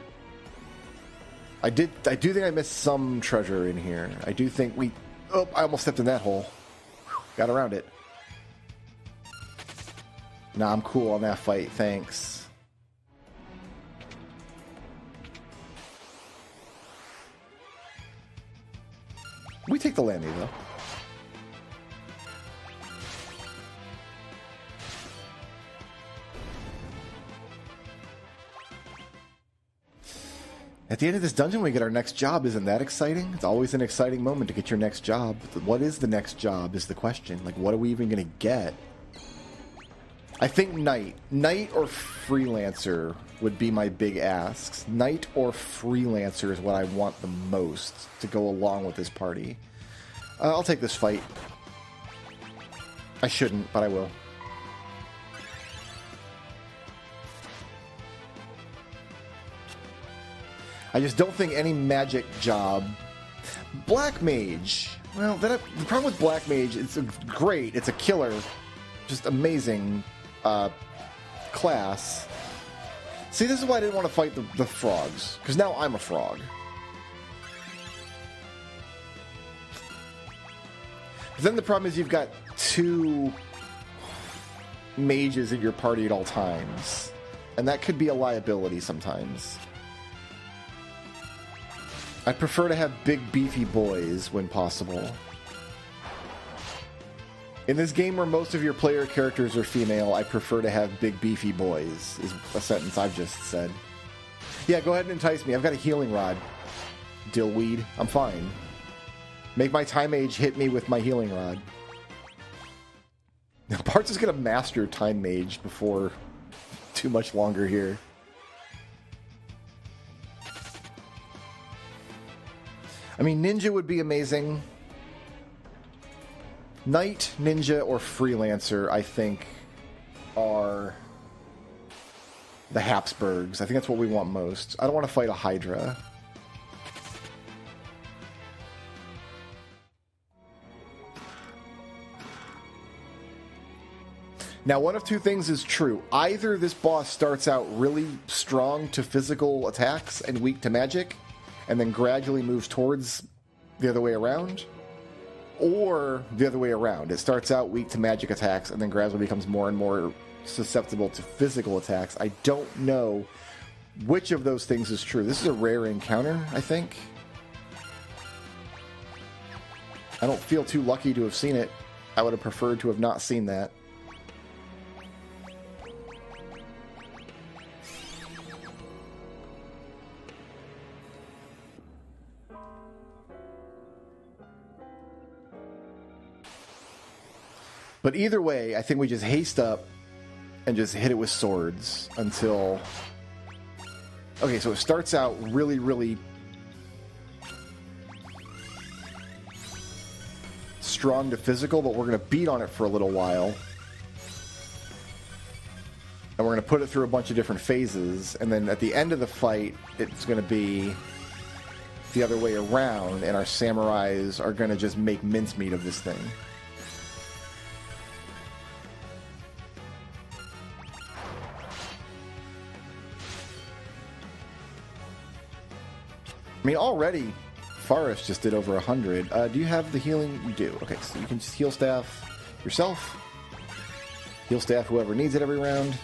I do think I missed some treasure in here. I do think we... Oh, I almost stepped in that hole. Got around it. Nah, I'm cool on that fight. Thanks. We take the Lammy, though. At the end of this dungeon, we get our next job. Isn't that exciting? It's always an exciting moment to get your next job. What is the next job is the question. Like, what are we even going to get? I think Knight. Knight or Freelancer would be my big asks. Knight or Freelancer is what I want the most to go along with this party. I'll take this fight. I shouldn't, but I will. I just don't think any magic job... Black Mage. Well, the problem with Black Mage, it's great. It's a killer. Just amazing class. See, this is why I didn't want to fight the frogs. Because now I'm a frog. But then the problem is you've got 2 mages in your party at all times. And that could be a liability sometimes. I'd prefer to have big, beefy boys when possible. In this game where most of your player characters are female, I prefer to have big, beefy boys, is a sentence I've just said. Yeah, go ahead and entice me. I've got a healing rod. Dillweed. I'm fine. Make my Time Mage hit me with my healing rod. Now, Parts is going to master Time Mage before too much longer here. I mean, Ninja would be amazing. Knight, Ninja, or Freelancer, I think, are the Habsburgs. I think that's what we want most. I don't want to fight a Hydra. Now, one of 2 things is true. Either this boss starts out really strong to physical attacks and weak to magic, and then gradually moves towards the other way around, or the other way around. It starts out weak to magic attacks and then gradually becomes more and more susceptible to physical attacks. I don't know which of those things is true. This is a rare encounter, I think. I don't feel too lucky to have seen it. I would have preferred to have not seen that. But either way, I think we just haste up and just hit it with swords until... Okay, so it starts out really, really strong to physical, but we're going to beat on it for a little while. And we're going to put it through a bunch of different phases, and then at the end of the fight, it's going to be the other way around, and our samurais are going to just make mincemeat of this thing. I mean, already, Forrest just did over 100. Do you have the healing? You do. Okay, so you can just heal staff yourself. Heal staff whoever needs it every round.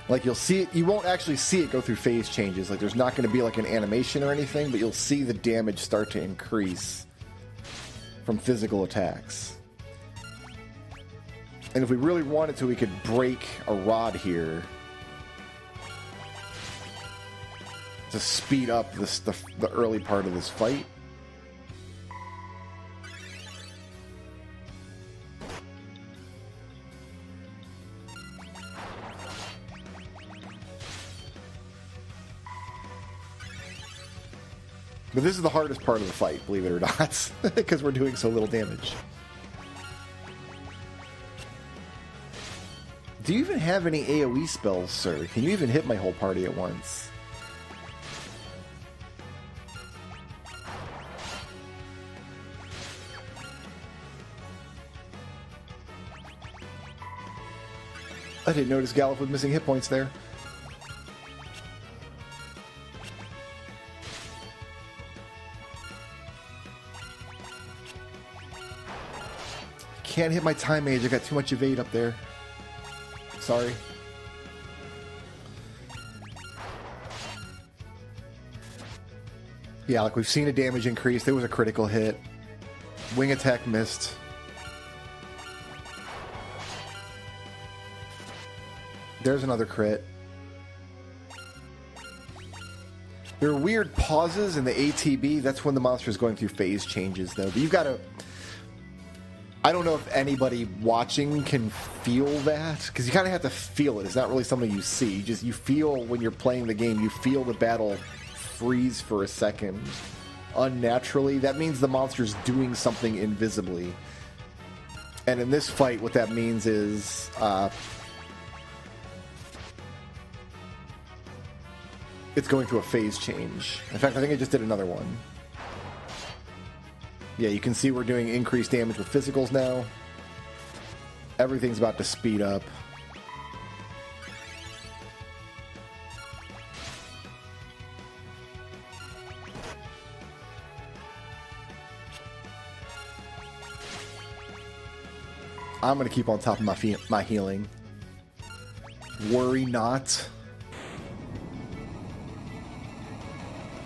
Like, you'll see it, you won't actually see it go through phase changes. Like, there's not going to be like an animation or anything, but you'll see the damage start to increase from physical attacks. And if we really wanted to, we could break a rod here to speed up the early part of this fight. But this is the hardest part of the fight, believe it or not, because we're doing so little damage. Do you even have any AoE spells, sir? Can you even hit my whole party at once? I didn't notice Gallop was missing hit points there. Can't hit my Time Mage. I got too much evade up there. Sorry. Yeah, like we've seen a damage increase. There was a critical hit. Wing attack missed. there's another crit. There are weird pauses in the ATB. That's when the monster is going through phase changes, though. But you've got to... I don't know if anybody watching can feel that, because you kind of have to feel it. It's not really something you see. You feel when you're playing the game, you feel the battle freeze for a second unnaturally. That means the monster's doing something invisibly. And in this fight, what that means is... it's going through a phase change. In fact, I think I just did another one. Yeah, you can see we're doing increased damage with physicals now. Everything's about to speed up. I'm going to keep on top of my healing. Worry not.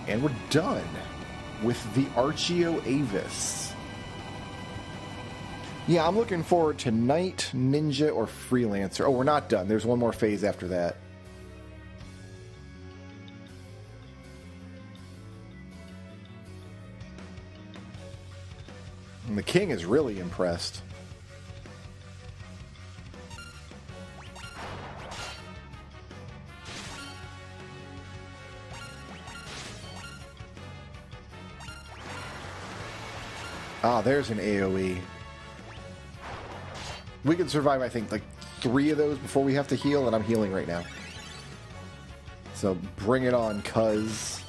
And we're done with the Archeo Avis. Yeah, I'm looking forward to Knight, Ninja, or Freelancer. Oh, we're not done. There's one more phase after that. And the king is really impressed. Ah, there's an AoE. We can survive, I think, like 3 of those before we have to heal, and I'm healing right now. So bring it on, cuz.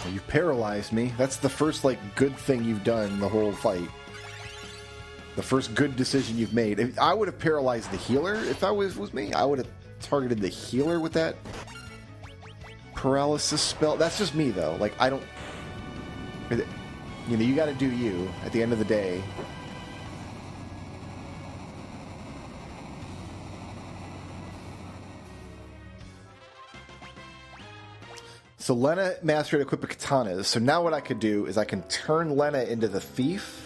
Well, you've paralyzed me. That's the first, like, good thing you've done the whole fight. The first good decision you've made. If I would have paralyzed the healer if that was me. I would have targeted the healer with that paralysis spell. That's just me, though. Like, I don't... You know, you got to do you at the end of the day. So Lena mastered equipping katanas. So now what I could do is I can turn Lena into the thief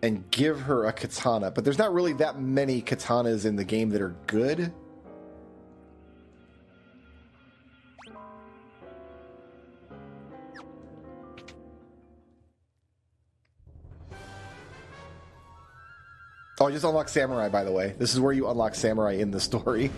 and give her a katana. But there's not really that many katanas in the game that are good. Oh, I just unlocked Samurai, by the way. This is where you unlock Samurai in the story.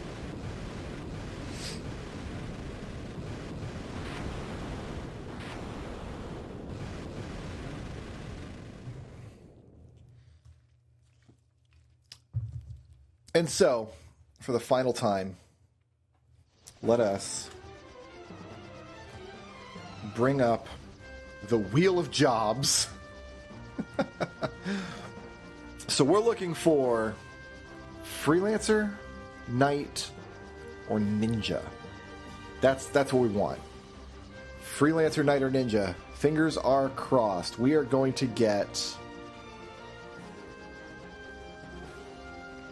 And so, for the final time, let us bring up the Wheel of Jobs. So we're looking for Freelancer, Knight, or Ninja. That's what we want. Freelancer, Knight, or Ninja. Fingers are crossed. We are going to get...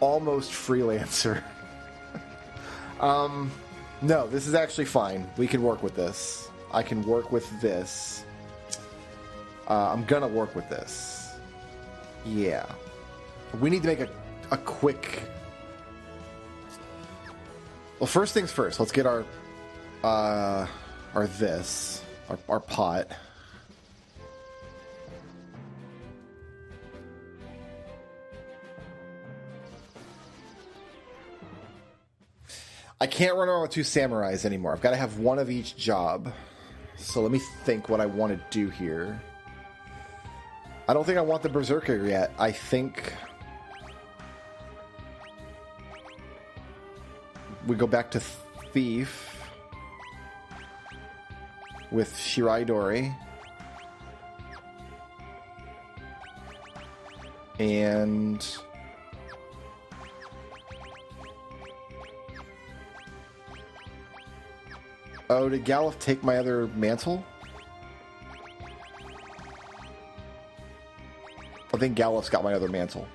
almost Freelancer. No, this is actually fine. We can work with this. I can work with this. I'm gonna work with this. Yeah. We need to make a quick... Well, first things first. Let's get our pot. I can't run around with 2 samurais anymore. I've got to have one of each job. So let me think what I want to do here. I don't think I want the Berserker yet. I think we go back to Thief with Shirai Dori. And... oh, did Galuf take my other mantle? I think Galuf's got my other mantle.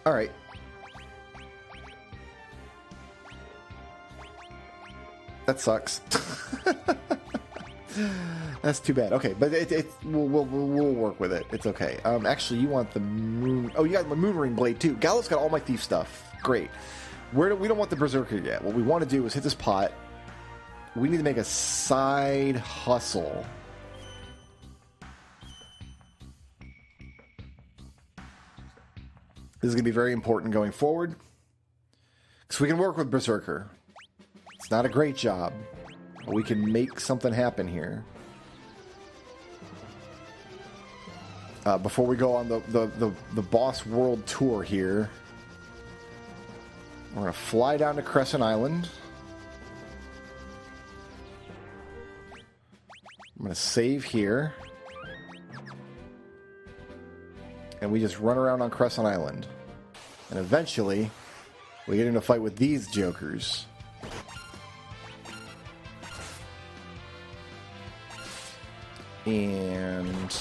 Alright. That sucks. That's too bad. Okay, but we'll work with it. It's okay. Actually, you want the moon... Oh, you got the moon ring blade, too. Gallup's got all my thief stuff. Great. We don't want the berserker yet. What we want to do is hit this pot. We need to make a side hustle. This is going to be very important going forward. Because we can work with berserker. It's not a great job. But we can make something happen here. Before we go on the boss world tour here, we're going to fly down to Crescent Island. I'm going to save here. And we just run around on Crescent Island. And eventually, we get into a fight with these jokers. And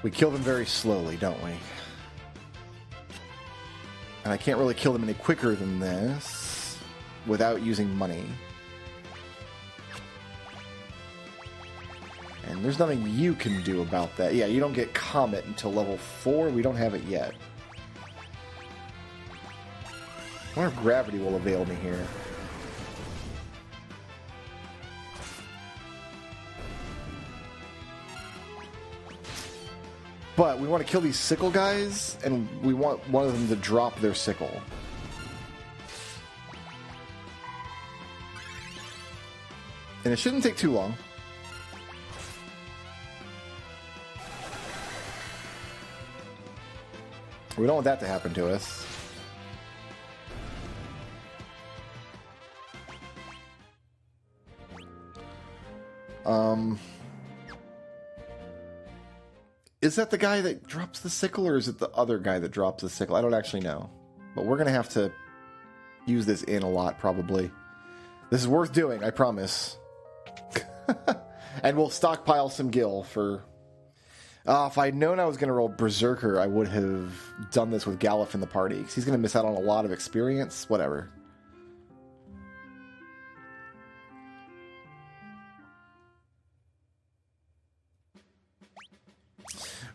we kill them very slowly, don't we? And I can't really kill them any quicker than this without using money. And there's nothing you can do about that. Yeah, you don't get Comet until level 4. We don't have it yet. I wonder if gravity will avail me here. But we want to kill these sickle guys, and we want one of them to drop their sickle. And it shouldn't take too long. We don't want that to happen to us. Is that the guy that drops the sickle, or is it the other guy that drops the sickle? I don't actually know. But we're going to have to use this in a lot, probably. This is worth doing, I promise. And we'll stockpile some gil for... if I'd known I was going to roll Berserker, I would have done this with Galuf in the party. Because he's going to miss out on a lot of experience. Whatever.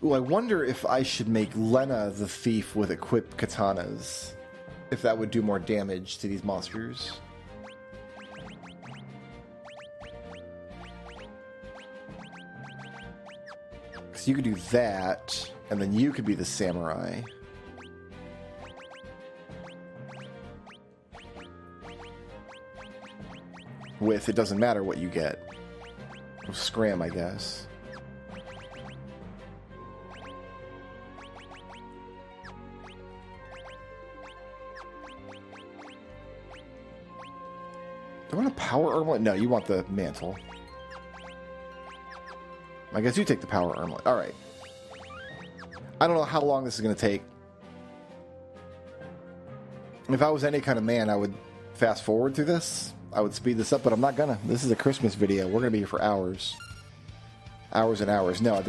Ooh, I wonder if I should make Lena the thief with equipped katanas. If that would do more damage to these monsters. So you could do that, and then you could be the samurai. With, it doesn't matter what you get. With Scram, I guess. Do I want a power armlet? No, you want the mantle. I guess you take the power armlet. Alright. I don't know how long this is going to take. If I was any kind of man, I would fast forward through this. I would speed this up, but I'm not gonna. This is a Christmas video. We're going to be here for hours. Hours and hours. No,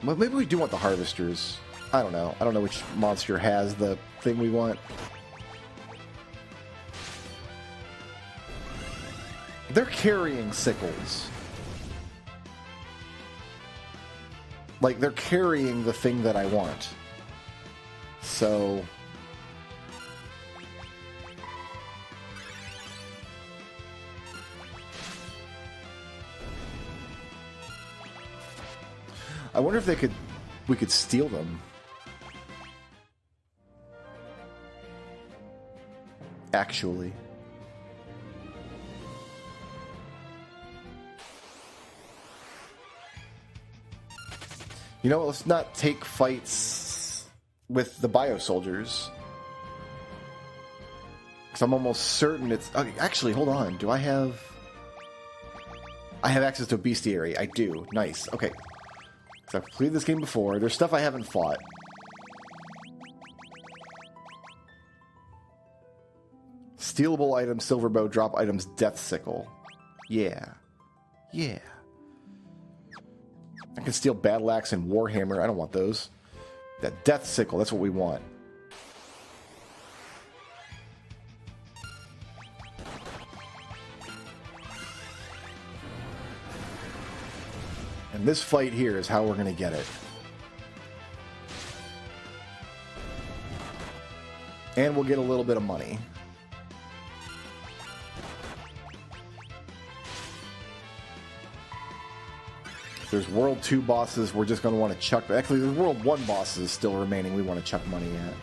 maybe we do want the harvesters. I don't know. I don't know which monster has the thing we want. They're carrying sickles. Like, they're carrying the thing that I want. So... I wonder if we could steal them. Actually. You know what, let's not take fights with the bio soldiers. Because I'm almost certain it's... Okay, actually, hold on. Do I have... I have access to a bestiary. I do. Nice. Okay. So I've played this game before. There's stuff I haven't fought. Stealable items, silver bow, drop items, death sickle. Yeah. Yeah. I can steal battle axe and warhammer. I don't want those. That death sickle, that's what we want. And this fight here is how we're going to get it. And we'll get a little bit of money. If there's World 2 bosses, we're just going to want to chuck... Actually, there's World 1 bosses still remaining we want to chuck money at.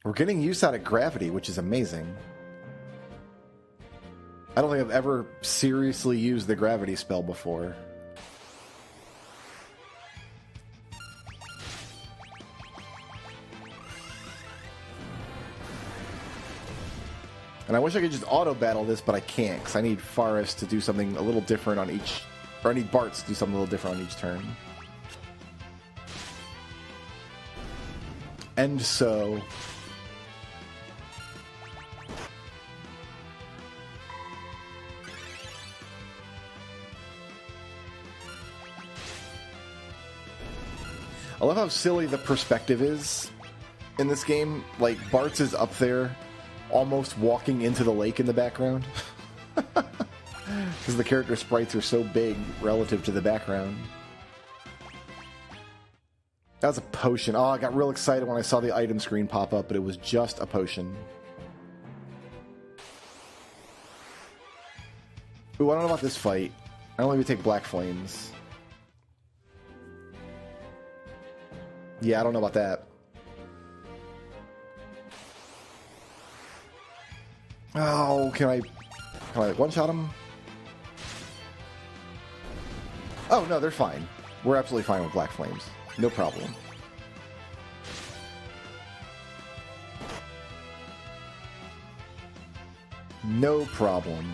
We're getting use out of gravity, which is amazing. I don't think I've ever seriously used the gravity spell before. And I wish I could just auto-battle this, but I can't, because I need Forrest to do something a little different on each... Or I need Bartz to do something a little different on each turn. And so... I love how silly the perspective is in this game. Like, Bartz is up there, almost walking into the lake in the background. Because the character sprites are so big relative to the background. That was a potion. Oh, I got real excited when I saw the item screen pop up, but it was just a potion. Ooh, I don't know about this fight. I don't think we take Black Flames. Yeah, I don't know about that. Oh, can I one-shot them? Oh, no, they're fine. We're absolutely fine with Black Flames. No problem. No problem.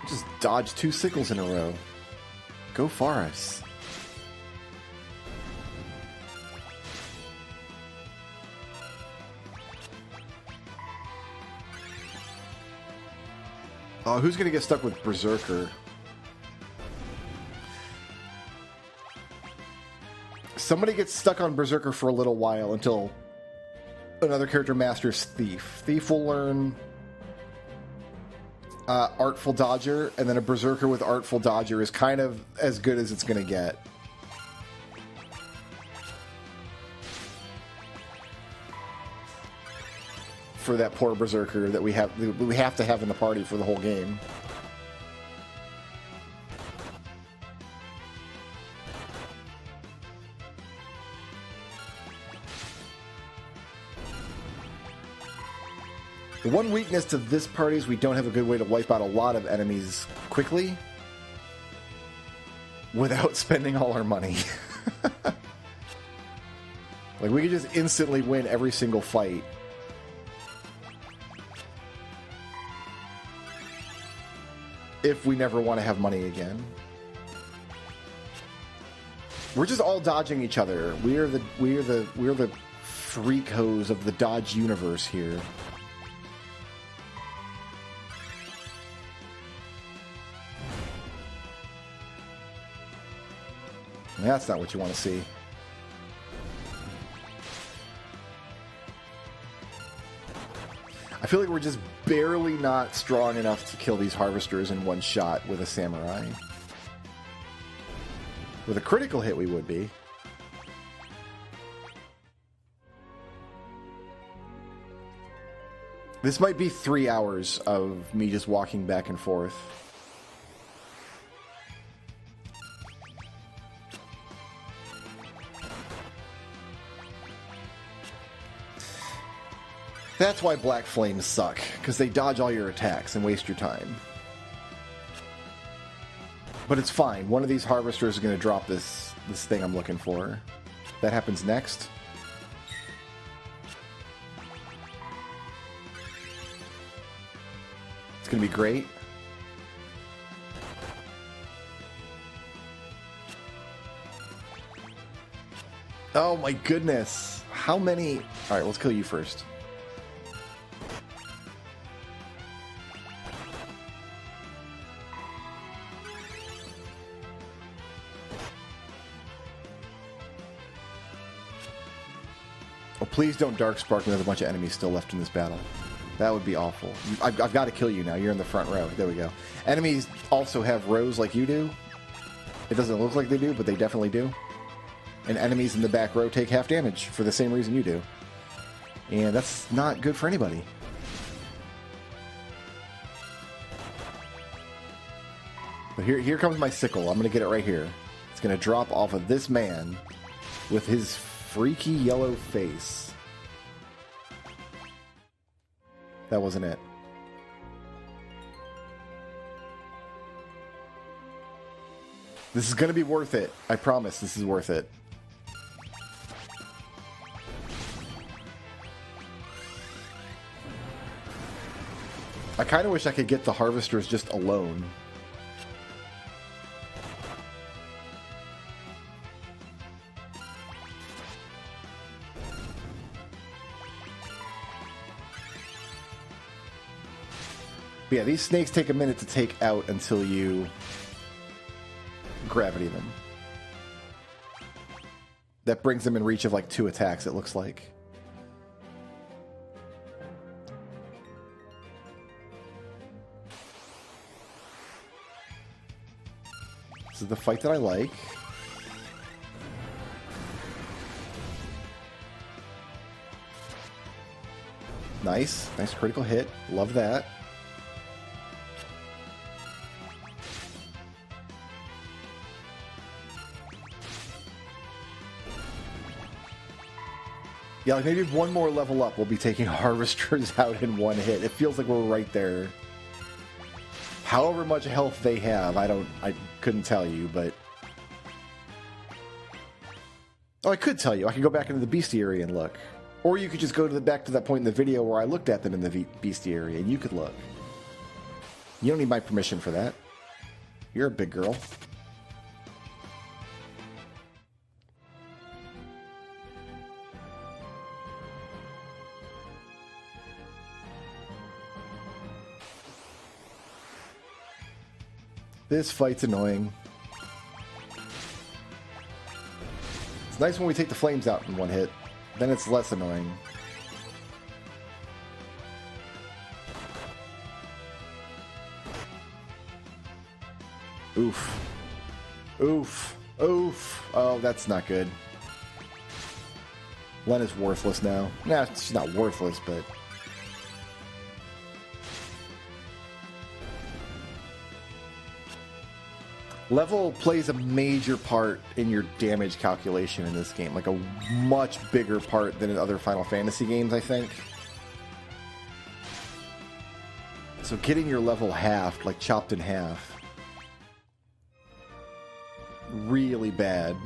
Just dodge 2 sickles in a row. Go Forrest. Oh, who's going to get stuck with Berserker? Somebody gets stuck on Berserker for a little while until another character masters Thief. Thief will learn Artful Dodger, and then a Berserker with Artful Dodger is kind of as good as it's going to get. For that poor Berserker that we have to have in the party for the whole game. The one weakness to this party is we don't have a good way to wipe out a lot of enemies quickly without spending all our money. Like, we could just instantly win every single fight. If we never want to have money again. We're just all dodging each other. We're the freakos of the dodge universe here. That's not what you want to see. I feel like we're just barely not strong enough to kill these harvesters in one shot with a samurai. With a critical hit, we would be. This might be 3 hours of me just walking back and forth. That's why Black Flames suck, because they dodge all your attacks and waste your time. But it's fine. One of these harvesters is going to drop this thing I'm looking for. That happens next. It's going to be great. Oh my goodness. How many... Alright, let's kill you first. Please don't Darkspark me with a bunch of enemies still left in this battle. That would be awful. I've got to kill you now. You're in the front row. There we go. Enemies also have rows like you do. It doesn't look like they do, but they definitely do. And enemies in the back row take half damage for the same reason you do. And that's not good for anybody. But here comes my sickle. I'm going to get it right here. It's going to drop off of this man with his freaky yellow face. That wasn't it. This is going to be worth it. I promise this is worth it. I kind of wish I could get the harvesters just alone. But yeah, these snakes take a minute to take out until you gravity them. That brings them in reach of like 2 attacks, it looks like. This is the fight that I like. Nice. Nice critical hit. Love that. Yeah, like maybe one more level up, we'll be taking harvesters out in one hit. It feels like we're right there. However much health they have, I couldn't tell you, but... Oh, I could tell you. I could go back into the bestiary and look. Or you could just go back to that point in the video where I looked at them in the bestiary, and you could look. You don't need my permission for that. You're a big girl. This fight's annoying. It's nice when we take the flames out in one hit. Then it's less annoying. Oof. Oof. Oof. Oh, that's not good. Len is worthless now. Nah, she's not worthless, but... Level plays a major part in your damage calculation in this game. Like a much bigger part than in other Final Fantasy games, I think. So getting your level halved, like chopped in half. Really bad.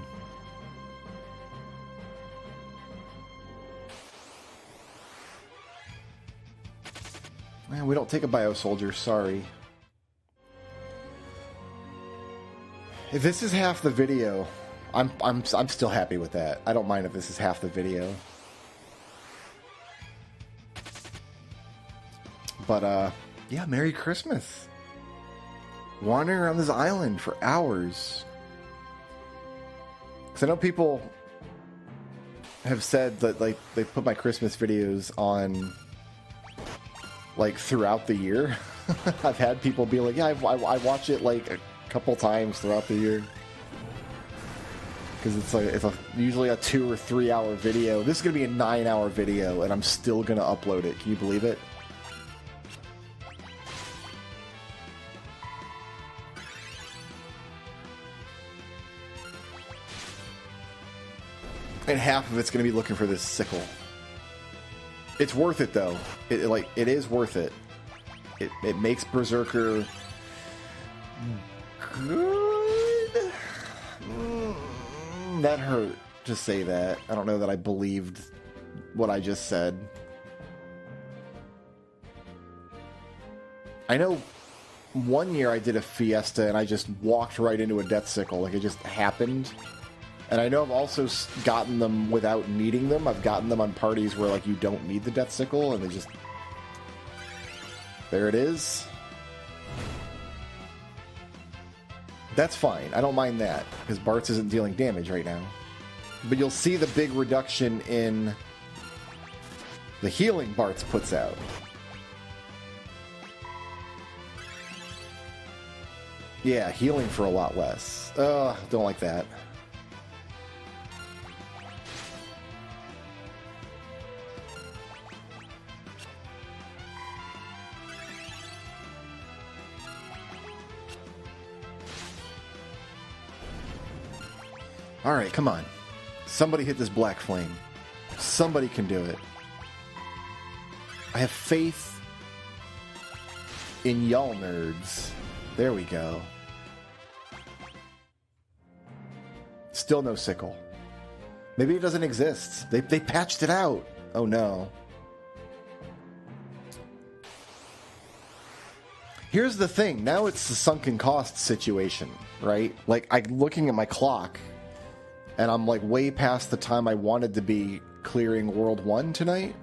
Man, we don't take a bio soldier, sorry. If this is half the video, I'm still happy with that. I don't mind if this is half the video. But yeah, Merry Christmas. Wandering around this island for hours. Because I know people have said that like they put my Christmas videos on like throughout the year. I've had people be like, yeah, I watch it like a couple times throughout the year. Because it's usually a 2 or 3 hour video. This is going to be a 9-hour video, and I'm still going to upload it. Can you believe it? And half of it's going to be looking for this sickle. It's worth it, though. It is worth it. It makes Berserker good. That hurt to say that. I don't know that I believed what I just said. I know one year I did a Fiesta and I just walked right into a Death Sickle. Like, it just happened. And I know I've also gotten them without needing them. I've gotten them on parties where, like, you don't need the Death Sickle, and they just... There it is. That's fine. I don't mind that, because Bartz isn't dealing damage right now. But you'll see the big reduction in The healing Bartz puts out. Yeah, healing for a lot less. Don't like that. All right, come on. Somebody hit this black flame. Somebody can do it. I have faith in y'all nerds. There we go. Still no sickle. Maybe it doesn't exist. They patched it out. Oh no. Here's the thing. Now it's the sunken cost situation, right? Like, I'm looking at my clock, and I'm like way past the time I wanted to be clearing World 1 tonight.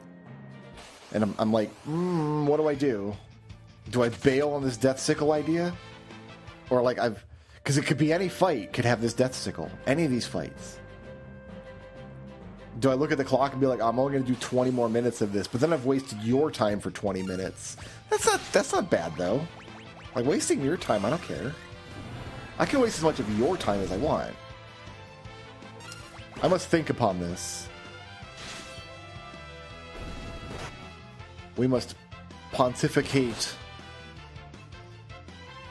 And I'm like, what do I do? Do I bail on this Death Sickle idea? Or like because it could be any fight could have this Death Sickle. Any of these fights. Do I look at the clock and be like, I'm only going to do 20 more minutes of this, but then I've wasted your time for 20 minutes. That's not bad though. Like, wasting your time, I don't care. I can waste as much of your time as I want. I must think upon this. We must pontificate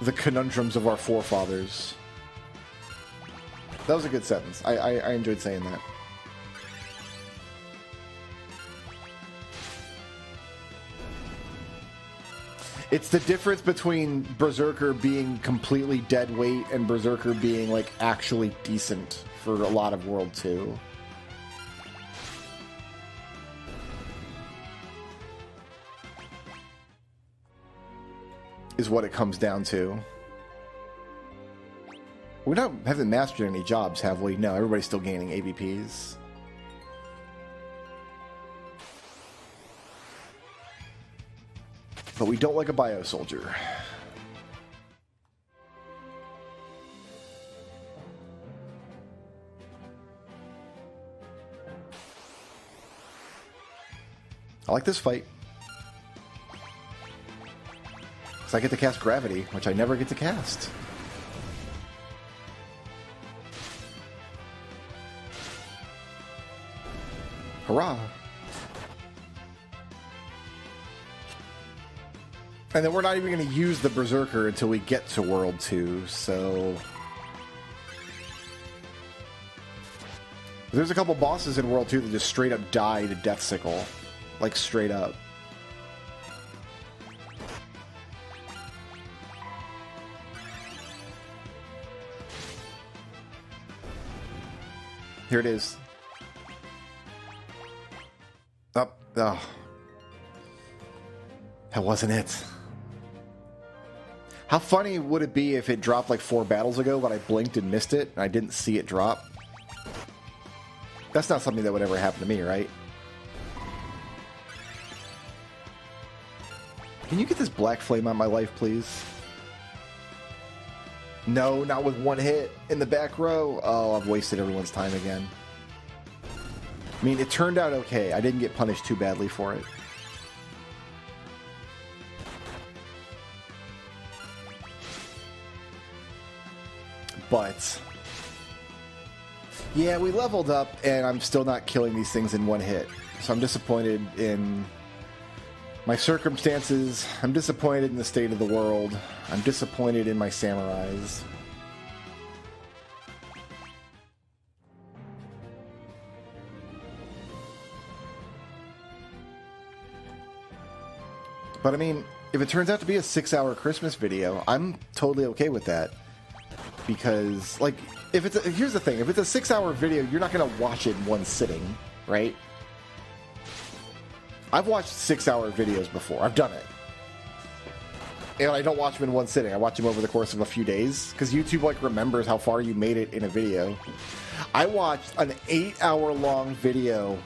the conundrums of our forefathers. That was a good sentence. I enjoyed saying that. It's the difference between Berserker being completely dead weight and Berserker being, like, actually decent for a lot of World 2. Is what it comes down to. We haven't mastered any jobs, have we? No, everybody's still gaining AVPs. But we don't like a bio soldier. I like this fight. So I get to cast Gravity, which I never get to cast. Hurrah! And then we're not even going to use the Berserker until we get to World 2, so... There's a couple bosses in World 2 that just straight up die to Death Sickle. Like, straight up. Here it is. Oh. That wasn't it. How funny would it be if it dropped like 4 battles ago, but I blinked and missed it, and I didn't see it drop? That's not something that would ever happen to me, right? Can you get this black flame out of my life, please? No, not with one hit in the back row. Oh, I've wasted everyone's time again. I mean, it turned out okay. I didn't get punished too badly for it. But yeah, we leveled up, and I'm still not killing these things in one hit. So I'm disappointed in my circumstances. I'm disappointed in the state of the world. I'm disappointed in my samurais. But I mean, if it turns out to be a 6-hour Christmas video, I'm totally okay with that. Because, like, here's the thing. If it's a 6-hour video, you're not going to watch it in one sitting, right? I've watched 6-hour videos before. I've done it. And I don't watch them in one sitting. I watch them over the course of a few days. Because YouTube, like, remembers how far you made it in a video. I watched an 8-hour-long video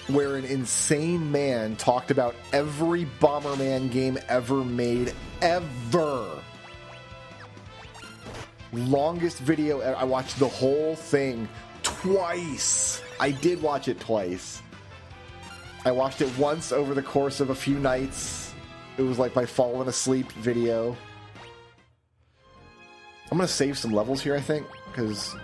where an insane man talked about every Bomberman game ever made, ever. Longest video ever. I watched the whole thing twice. I did watch it twice. I watched it once over the course of a few nights. It was like my falling asleep video. I'm going to save some levels here, I think, because...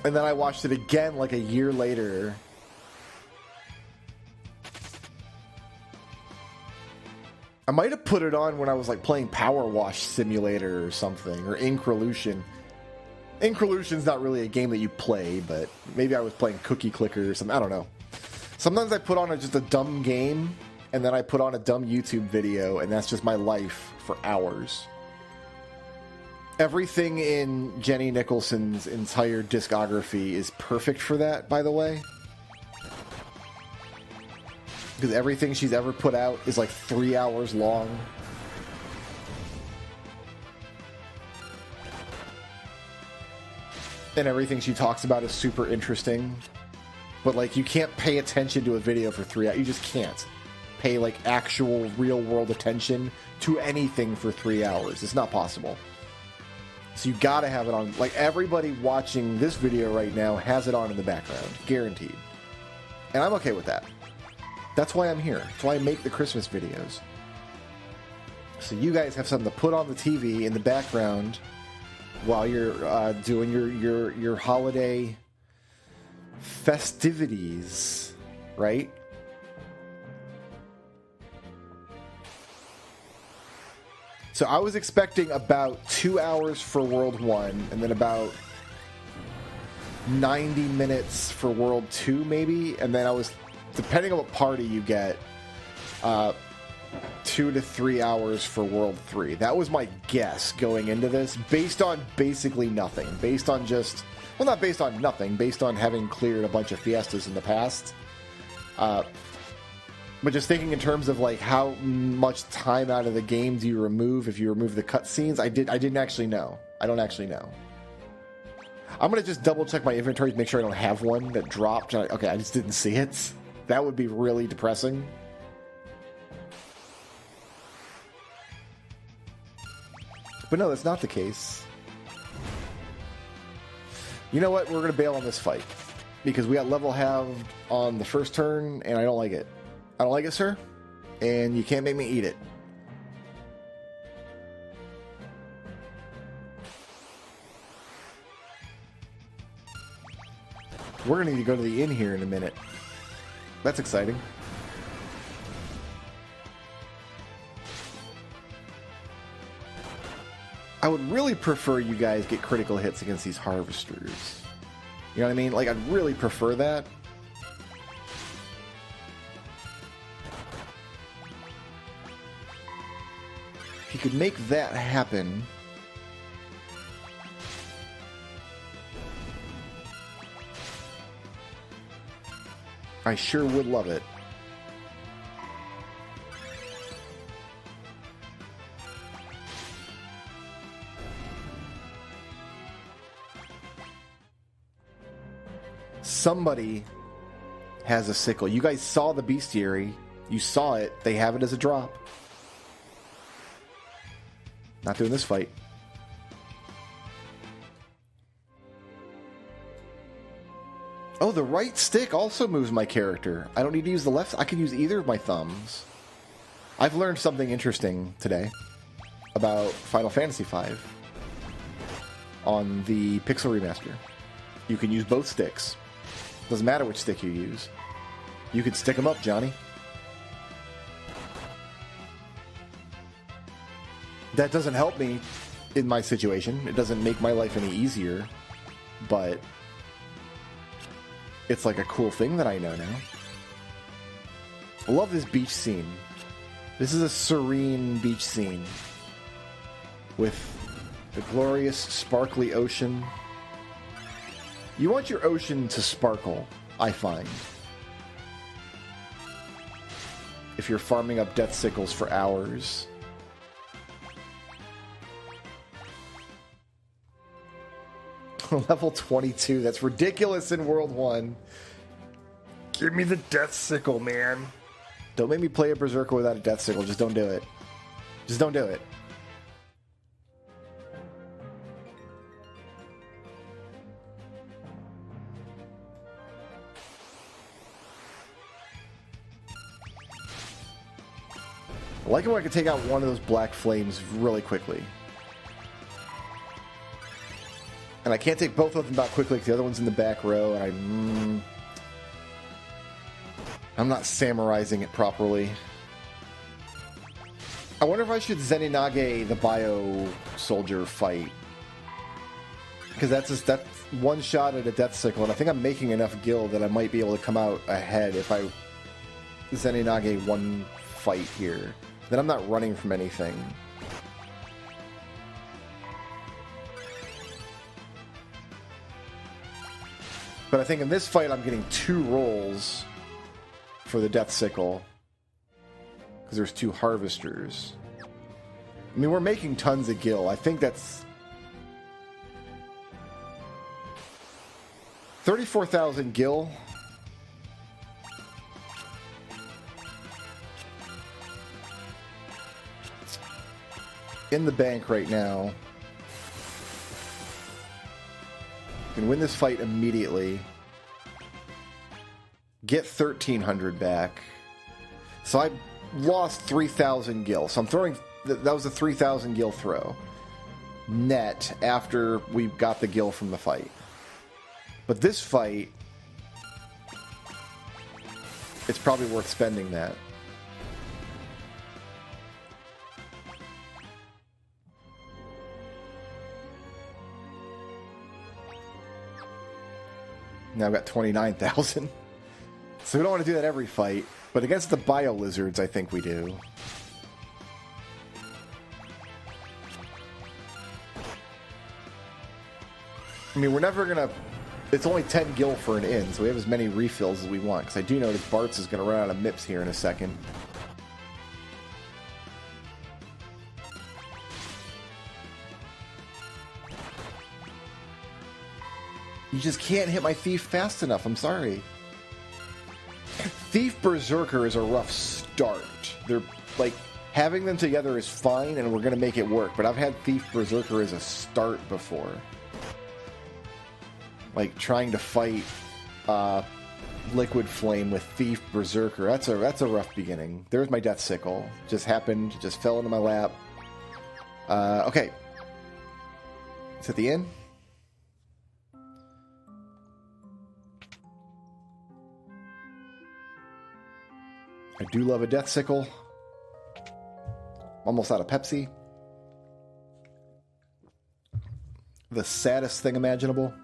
and then I watched it again like a year later. I might have put it on when I was like playing Power Wash Simulator or something, or Increlution. Increlution's not really a game that you play, but maybe I was playing Cookie Clicker or something. I don't know. Sometimes I put on just a dumb game, and then I put on a dumb YouTube video, and that's just my life for hours. Everything in Jenny Nicholson's entire discography is perfect for that, by the way. Because everything she's ever put out is like 3 hours long. And everything she talks about is super interesting. But like, you can't pay attention to a video for 3 hours. You just can't pay like actual real world attention to anything for 3 hours. It's not possible. So you gotta have it on. Like, everybody watching this video right now has it on in the background. Guaranteed. And I'm okay with that. That's why I'm here. That's why I make the Christmas videos. So you guys have something to put on the TV in the background while you're doing your holiday festivities, right? So I was expecting about 2 hours for World 1, and then about 90 minutes for World 2, maybe. And then I was, depending on what party you get, 2 to 3 hours for World 3. That was my guess going into this, based on basically nothing. Based on just, well, not based on nothing, based on having cleared a bunch of Fiestas in the past. But just thinking in terms of like how much time out of the game do you remove if you remove the cutscenes, I didn't actually know. I don't actually know. I'm gonna just double check my inventory to make sure I don't have one that dropped. Okay, I just didn't see it. That would be really depressing. But no, that's not the case. You know what? We're gonna bail on this fight because we got level halved on the first turn, and I don't like it. I don't like it, sir, and you can't make me eat it. We're going to need to go to the inn here in a minute. That's exciting. I would really prefer you guys get critical hits against these harvesters. You know what I mean? Like, I'd really prefer that. If you could make that happen... I sure would love it. Somebody has a sickle. You guys saw the bestiary. You saw it. They have it as a drop. Not doing this fight. Oh, the right stick also moves my character. I don't need to use the left. I can use either of my thumbs. I've learned something interesting today about Final Fantasy V on the Pixel Remaster. You can use both sticks. Doesn't matter which stick you use. You can stick them up, Johnny. That doesn't help me in my situation. It doesn't make my life any easier, but it's like a cool thing that I know now. I love this beach scene. This is a serene beach scene with the glorious, sparkly ocean. You want your ocean to sparkle, I find. If you're farming up death sickles for hours. Level 22. That's ridiculous in World 1. Give me the death sickle, man. Don't make me play a berserker without a death sickle. Just don't do it. Just don't do it. I like it when I can take out one of those black flames really quickly. And I can't take both of them out quickly because the other one's in the back row, and I'm not samurizing it properly. I wonder if I should Zeninage the Bio Soldier fight. Because that's one shot at a Death Sickle, and I think I'm making enough gil that I might be able to come out ahead if I Zeninage one fight here. Then I'm not running from anything. But I think in this fight I'm getting 2 rolls for the Death Sickle. Because there's 2 harvesters. I mean, we're making tons of gil. I think that's 34,000 gil. In the bank right now. Can win this fight immediately. Get 1,300 back. So I lost 3,000 gil. So I'm throwing... That was a 3,000 gil throw. Net after we got the gil from the fight. But this fight... It's probably worth spending that. Now I've got 29,000. So we don't want to do that every fight. But against the Bio Lizards, I think we do. I mean, we're never going to... It's only 10 gil for an in, so we have as many refills as we want. Because I do notice Bartz is going to run out of MIPS here in a second. You just can't hit my Thief fast enough. I'm sorry. Thief Berserker is a rough start. They're like, having them together is fine, and we're going to make it work. But I've had Thief Berserker as a start before. Like trying to fight Liquid Flame with Thief Berserker. That's a rough beginning. There's my Death Sickle. Just happened. Just fell into my lap. Okay. It's at the end. I do love a Death Sickle. Almost out of Pepsi. The saddest thing imaginable.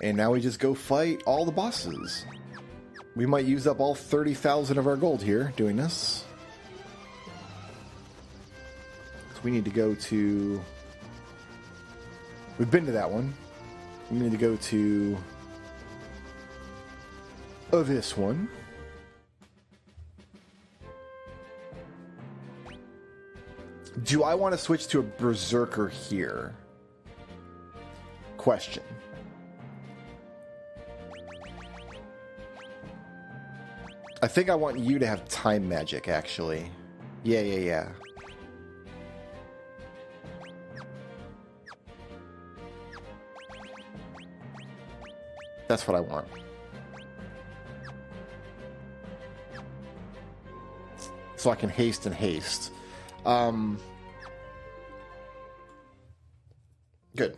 And now we just go fight all the bosses. We might use up all 30,000 of our gold here doing this. We need to go to... We've been to that one. We need to go to... this one. Do I want to switch to a Berserker here? Question. I think I want you to have time magic, actually. Yeah. That's what I want. So I can haste and haste. Good.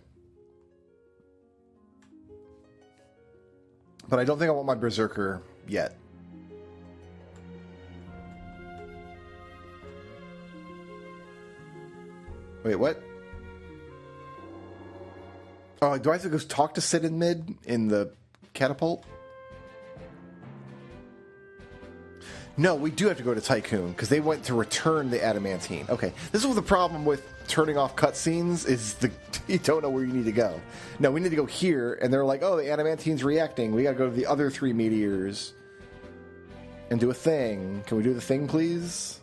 But I don't think I want my Berserker yet. Wait, what? Oh, do I have to go talk to Sid in mid in the catapult? No, we do have to go to Tycoon because they went to return the adamantine. Okay, this is the problem with turning off cutscenes is you don't know where you need to go. No, we need to go here, and they're like, oh, the adamantine's reacting. We got to go to the other 3 meteors and do a thing. Can we do the thing, please?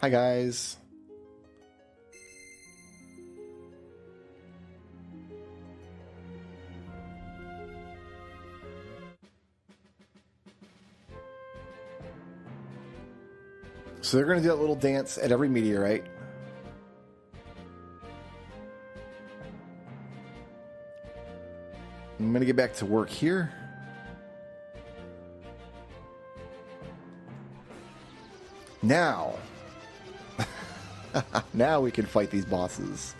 Hi, guys. So they're going to do that little dance at every meteorite. I'm going to get back to work here. Now. Now we can fight these bosses.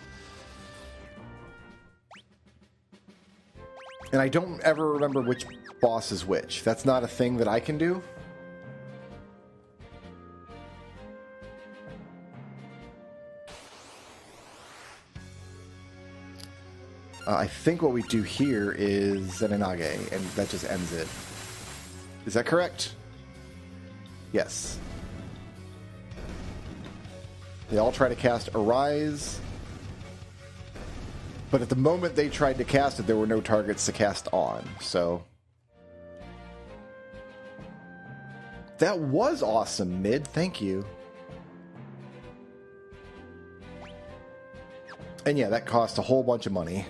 And I don't ever remember which boss is which. That's not a thing that I can do. I think what we do here is Zenanage, and that just ends it. Is that correct? Yes. They all try to cast Arise. But at the moment they tried to cast it, there were no targets to cast on, so... That was awesome, Mid. Thank you. And yeah, that cost a whole bunch of money.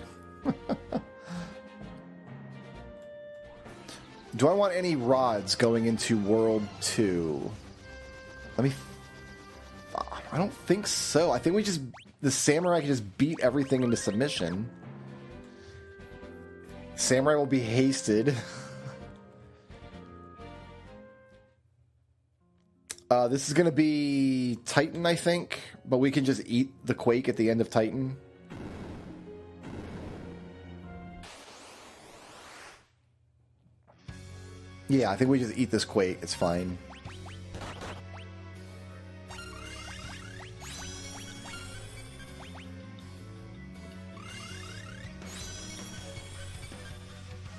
Do I want any rods going into World 2? I don't think so. I think the Samurai can just beat everything into submission. Samurai will be hasted. This is going to be Titan, I think. But we can just eat the Quake at the end of Titan. Yeah, I think we just eat this Quake. It's fine.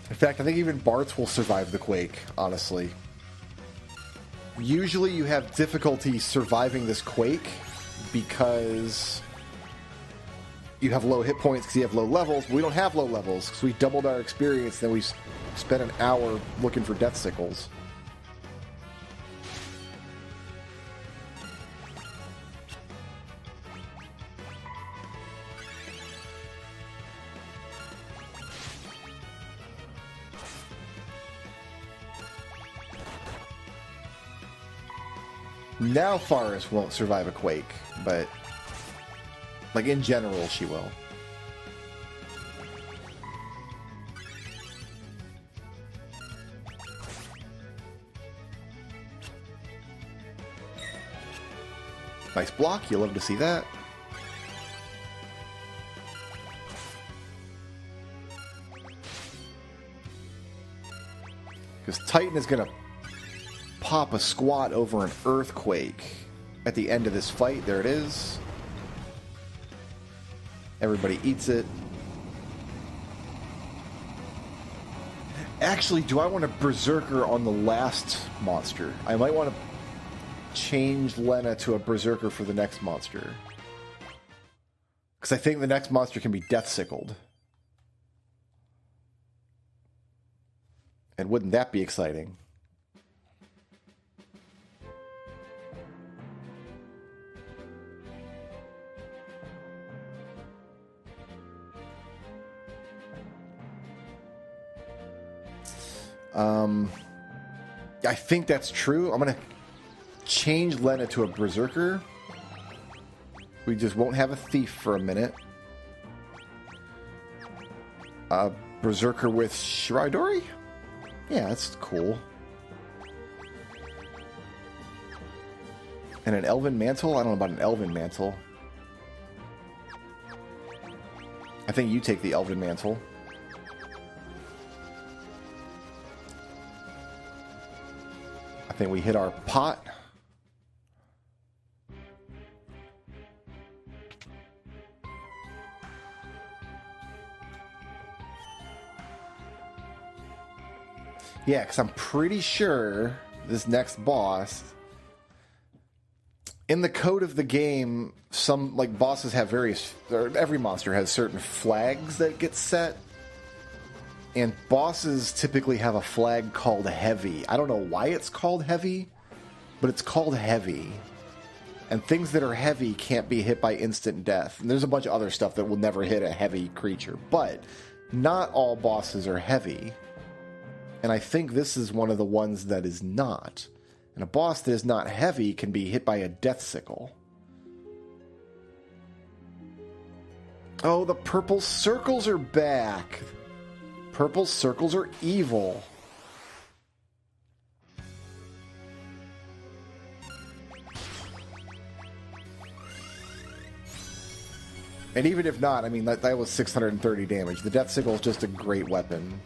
In fact, I think even Bartz will survive the Quake, honestly. Usually you have difficulty surviving this Quake because you have low hit points because you have low levels. But we don't have low levels because we doubled our experience, then we spent an hour looking for death sickles. Now Forest won't survive a Quake, but like in general she will. Nice block, you'll love to see that. Because Titan is going to pop a squat over an Earthquake at the end of this fight. There it is. Everybody eats it. Actually, do I want a Berserker on the last monster? I might want to change Lena to a Berserker for the next monster. Because I think the next monster can be Death Sickled. And wouldn't that be exciting? I think that's true. I'm going to change Lena to a Berserker. We just won't have a Thief for a minute. Berserker with Shirai? Yeah, that's cool. And an Elven Mantle? I don't know about an Elven Mantle. I think you take the Elven Mantle. I think we hit our pot. Yeah, because I'm pretty sure this next boss, in the code of the game, some like bosses have various, or every monster has certain flags that get set. And bosses typically have a flag called Heavy. I don't know why it's called Heavy, but it's called Heavy. And things that are heavy can't be hit by instant death. And there's a bunch of other stuff that will never hit a heavy creature. But not all bosses are heavy. And I think this is one of the ones that is not. And a boss that is not heavy can be hit by a death sickle. Oh, the purple circles are back. Purple circles are evil. And even if not, I mean, that was 630 damage. The death sickle is just a great weapon.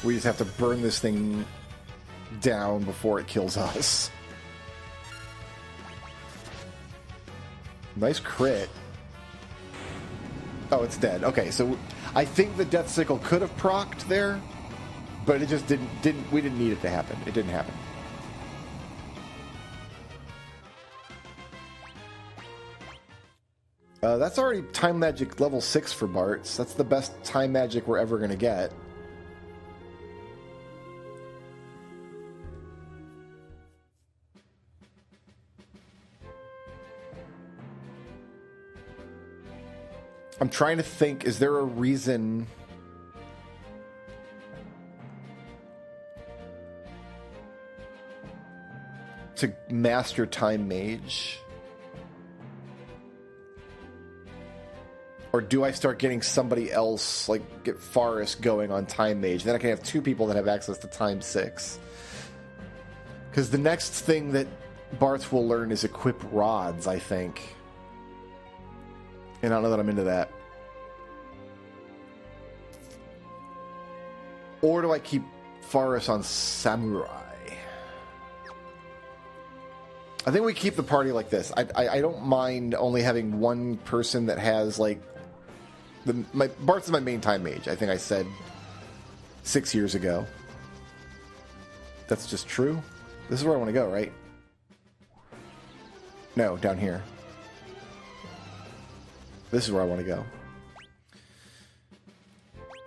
We just have to burn this thing down before it kills us. Nice crit. Oh, it's dead. Okay, so I think the death sickle could have procced there, but it just didn't. We didn't need it to happen. It didn't happen. That's already time magic level 6 for Bart's. That's the best time magic we're ever gonna get. I'm trying to think, is there a reason to master Time Mage? Or do I start getting somebody else, like get Forrest going on Time Mage? Then I can have 2 people that have access to Time 6. Because the next thing that Bart's will learn is equip rods, I think. And I don't know that I'm into that. Or do I keep Forrest on Samurai? I think we keep the party like this. I don't mind only having one person that has, like... Bart's is my main time mage. I think I said 6 years ago. That's just true. This is where I want to go, right? No, down here. This is where I want to go.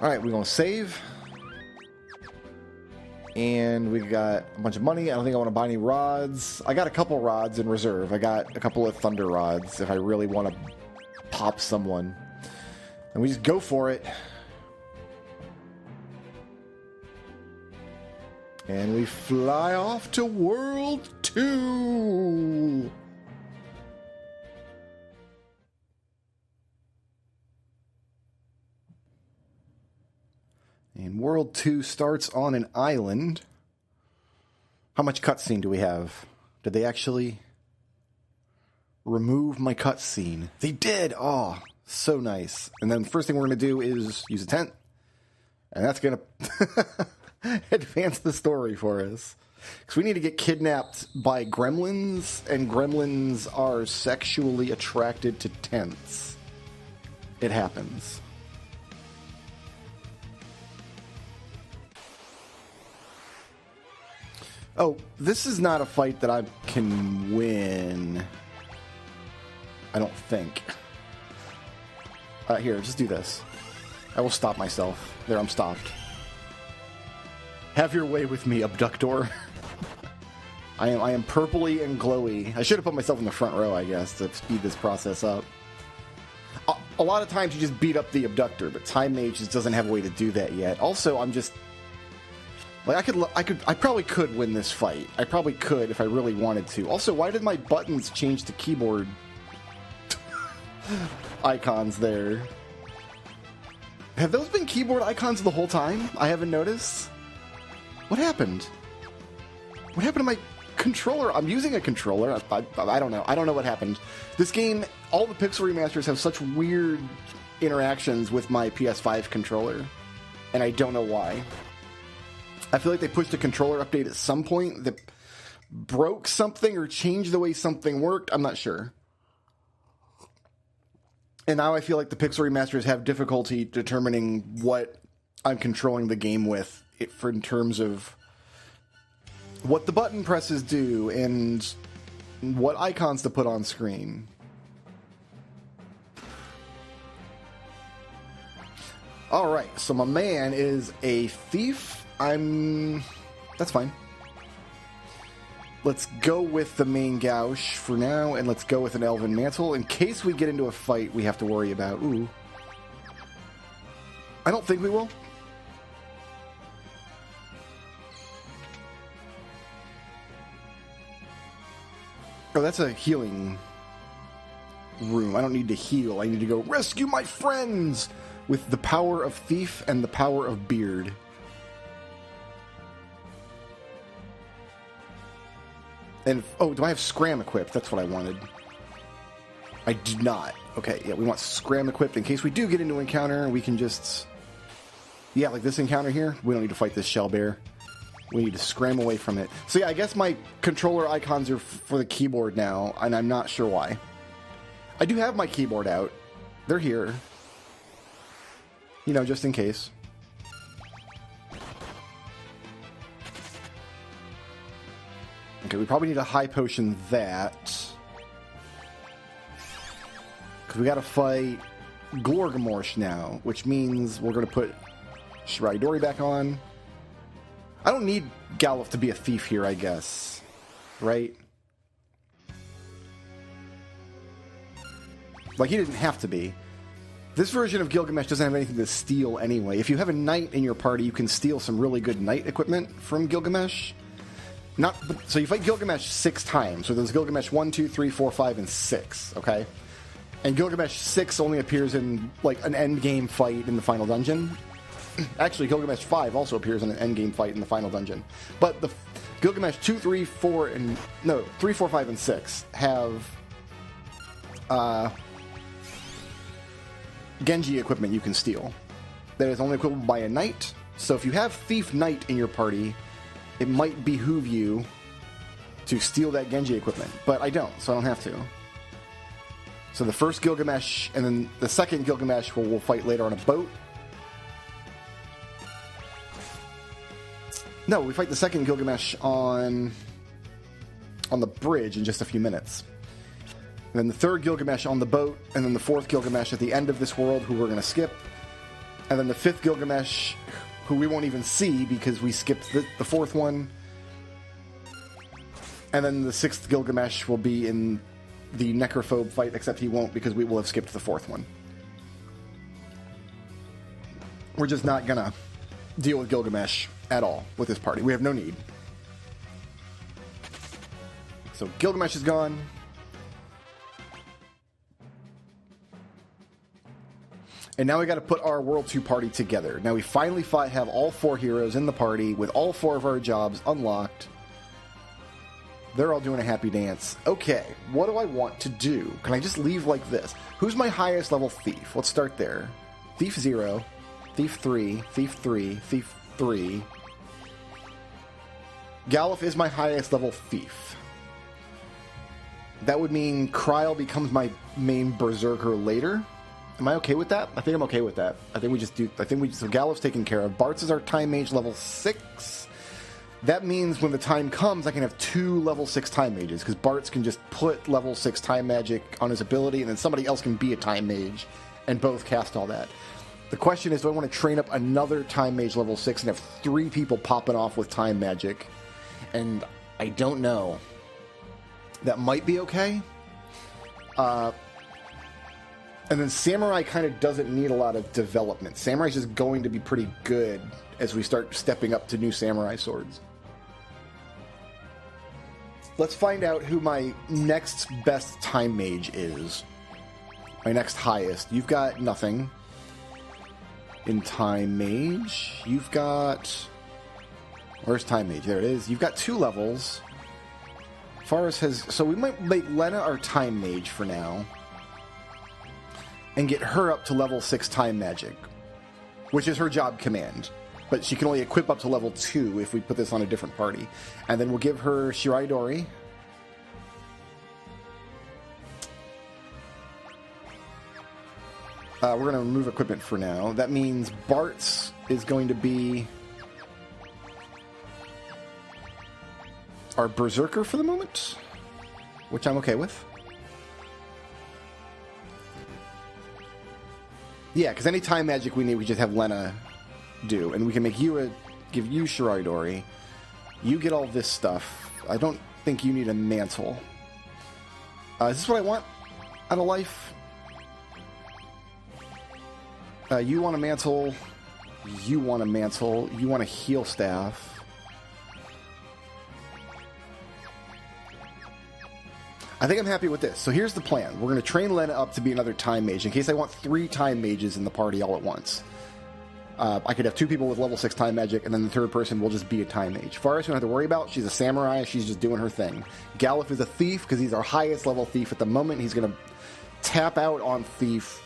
Alright, we're going to save. And we've got a bunch of money. I don't think I want to buy any rods. I got a couple rods in reserve. I got a couple of thunder rods if I really want to pop someone. And we just go for it. And we fly off to World 2. And World 2 starts on an island. How much cutscene do we have? Did they actually remove my cutscene? They did! Oh, so nice. And then the first thing we're going to do is use a tent. And that's going to advance the story for us. Because we need to get kidnapped by gremlins, and gremlins are sexually attracted to tents. It happens. Oh, this is not a fight that I can win. I don't think. Here, just do this. I will stop myself. There, I'm stopped. Have your way with me, abductor. I am purpley and glowy. I should have put myself in the front row, I guess, to speed this process up. A lot of times you just beat up the abductor, but Time Mage just doesn't have a way to do that yet. Also, I'm just... Like, I probably could win this fight. I probably could if I really wanted to. Also, why did my buttons change to keyboard icons there? Have those been keyboard icons the whole time? I haven't noticed. What happened? What happened to my controller? I'm using a controller. I don't know. I don't know what happened. This game, all the Pixel remasters have such weird interactions with my PS5 controller, and I don't know why. I feel like they pushed a controller update at some point that broke something or changed the way something worked. I'm not sure. And now I feel like the Pixel remasters have difficulty determining what I'm controlling the game with in terms of what the button presses do and what icons to put on screen. Alright, so my man is a thief. That's fine. let's go with the main gouge for now, and let's go with an Elven Mantle. In case we get into a fight we have to worry about. Ooh. I don't think we will. Oh, that's a healing room. I don't need to heal. I need to go rescue my friends with the power of Thief and the power of Beard. And, oh, do I have Scram equipped? That's what I wanted. I do not. Okay, yeah, we want Scram equipped in case we do get into an encounter. We can just... Yeah, like this encounter here. We don't need to fight this shell bear. We need to scram away from it. So yeah, I guess my controller icons are for the keyboard now, and I'm not sure why. I do have my keyboard out. They're here. You know, just in case. Okay, we probably need a high potion that. Because we gotta fight Glorgamorsh now, which means we're gonna put Shirai Dori back on. I don't need Galuf to be a thief here, I guess. Right? Like, he didn't have to be. This version of Gilgamesh doesn't have anything to steal anyway. If you have a knight in your party, you can steal some really good knight equipment from Gilgamesh. So you fight Gilgamesh 6 times. So there's Gilgamesh 1, 2, 3, 4, 5, and 6, okay? And Gilgamesh 6 only appears in, like, an endgame fight in the final dungeon. Actually, Gilgamesh 5 also appears in an endgame fight in the final dungeon. But the Gilgamesh 2, 3, 4, and... No, 3, 4, 5, and 6 have... Genji equipment you can steal. That is only equipable by a knight. So if you have Thief Knight in your party, it might behoove you to steal that Genji equipment. But I don't, so I don't have to. So the first Gilgamesh, and then the second Gilgamesh we'll fight later on a boat. No, we fight the second Gilgamesh on the bridge in just a few minutes. And then the third Gilgamesh on the boat, and then the fourth Gilgamesh at the end of this world, who we're going to skip. And then the fifth Gilgamesh, who we won't even see because we skipped the fourth one. And then the sixth Gilgamesh will be in the Necrophobe fight, except he won't because we will have skipped the fourth one. We're just not going to deal with Gilgamesh at all with this party. We have no need. So Gilgamesh is gone. And now we got to put our World 2 party together. Now we finally have all 4 heroes in the party with all 4 of our jobs unlocked. They're all doing a happy dance. Okay, what do I want to do? Can I just leave like this? Who's my highest level thief? Let's start there. Thief 0, Thief 3, Thief 3, Thief 3. Galuf is my highest level thief. That would mean Kryl becomes my main berserker later. Am I okay with that? I think I'm okay with that. So Galuf's taken care of. Bartz is our time mage level 6. That means when the time comes, I can have 2 level 6 time mages, because Bartz can just put level 6 time magic on his ability, and then somebody else can be a time mage, and both cast all that. The question is, do I want to train up another time mage level 6 and have 3 people popping off with time magic? And I don't know. That might be okay. And then Samurai kind of doesn't need a lot of development. Samurai's just going to be pretty good as we start stepping up to new Samurai swords. Let's find out who my next best time mage is. My next highest. You've got nothing in time mage. You've got... Where's time mage? There it is. You've got 2 levels. Faris has... So we might make Lena our time mage for now. And get her up to level 6 time magic. Which is her job command. But she can only equip up to level 2 if we put this on a different party. And then we'll give her Shirai Dori. We're going to remove equipment for now. That means Bartz is going to be our berserker for the moment. Which I'm okay with. Yeah, because any time magic we need, we just have Lena do. And we can make you give you Shirai Dori. You get all this stuff. I don't think you need a mantle. Is this what I want out of life? You want a mantle. You want a mantle. You want a heal staff. I think I'm happy with this. So here's the plan. We're going to train Lena up to be another time mage in case I want 3 time mages in the party all at once. I could have 2 people with level 6 time magic, and then the third person will just be a time mage. Faris, we don't have to worry about. She's a samurai. She's just doing her thing. Galif is a thief because he's our highest level thief at the moment. He's going to tap out on thief,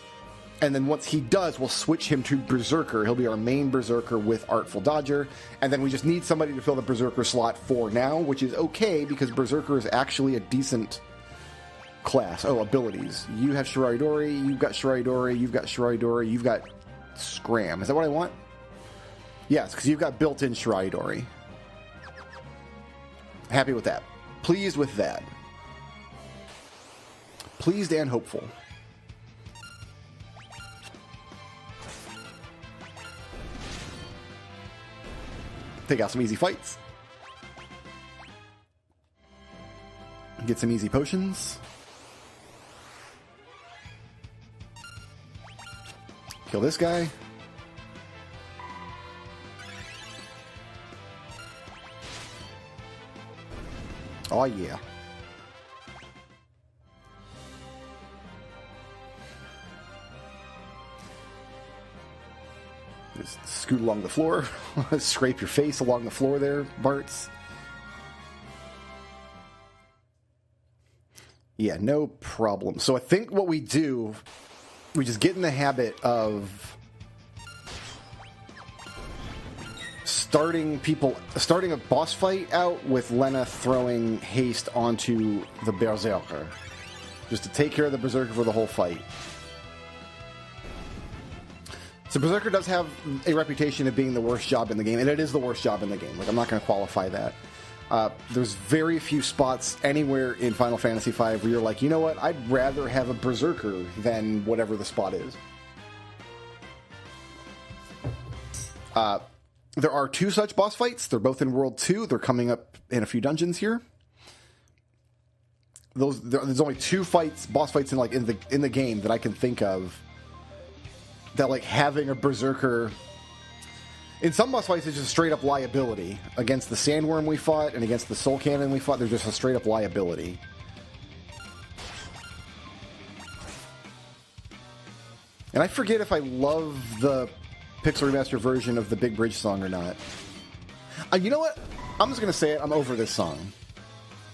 and then once he does, we'll switch him to berserker. He'll be our main berserker with artful dodger, and then we just need somebody to fill the berserker slot for now, which is okay because berserker is actually a decent class. Oh, abilities. You have Shiraidori, you've got Shiraidori, you've got Shiraidori, you've got Scram. Is that what I want? Yes, because you've got built-in Shiraidori. Happy with that. Pleased with that. Pleased and hopeful. Take out some easy fights. Get some easy potions. Kill this guy. Oh, yeah. Just scoot along the floor. Scrape your face along the floor there, Bartz. Yeah, no problem. So I think what we do, we just get in the habit of starting a boss fight out with Lena throwing haste onto the Berserker. Just to take care of the Berserker for the whole fight. So Berserker does have a reputation of being the worst job in the game, and it is the worst job in the game. Like, I'm not going to qualify that. There's very few spots anywhere in Final Fantasy V where you're like, you know what, I'd rather have a Berserker than whatever the spot is. There are 2 such boss fights. They're both in World 2. They're coming up in a few dungeons here. There's only 2 boss fights in the game that I can think of that, like, having a Berserker. In some boss fights, it's just a straight up liability. Against the Sandworm we fought and against the Soul Cannon we fought, they're just a straight up liability. And I forget if I love the Pixel Remaster version of the Big Bridge song or not. You know what? I'm just going to say it. I'm over this song.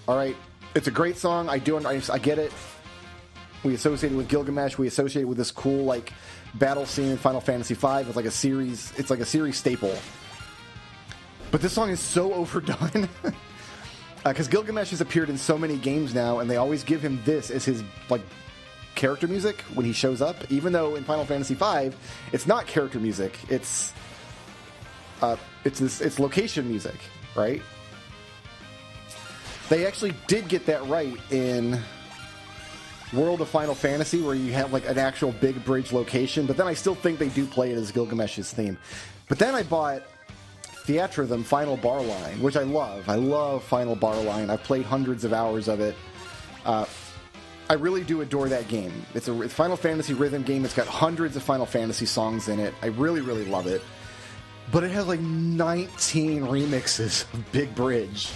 Alright? It's a great song. I get it. We associate it with Gilgamesh. We associate it with this cool, like, battle scene in Final Fantasy V. It's like a series staple. But this song is so overdone. Because Gilgamesh has appeared in so many games now, and they always give him this as his, like, character music when he shows up. Even though in Final Fantasy V, it's not character music. It's location music, right? They actually did get that right in World of Final Fantasy, where you have like an actual big bridge location, but then I still think they do play it as Gilgamesh's theme. But then I bought Theatrhythm Final Bar Line, which I love. I love Final Bar Line. I've played hundreds of hours of it. I really do adore that game. It's a Final Fantasy rhythm game. It's got hundreds of Final Fantasy songs in it. I really, really love it. But it has like 19 remixes of Big Bridge.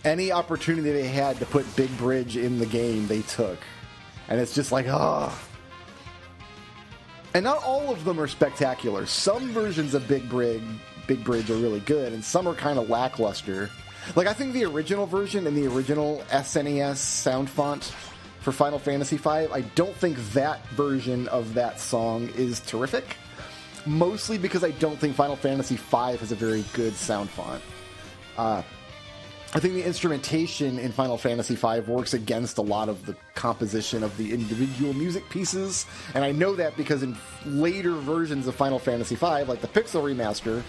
Any opportunity they had to put Big Bridge in the game, they took. And it's just like, And not all of them are spectacular. Some versions of Big Bridge are really good, and some are kind of lackluster. Like, I think the original version and the original SNES sound font for Final Fantasy V, I don't think that version of that song is terrific. Mostly because I don't think Final Fantasy V has a very good sound font. I think the instrumentation in Final Fantasy V works against a lot of the composition of the individual music pieces, and I know that because in later versions of Final Fantasy V, like the Pixel Remaster,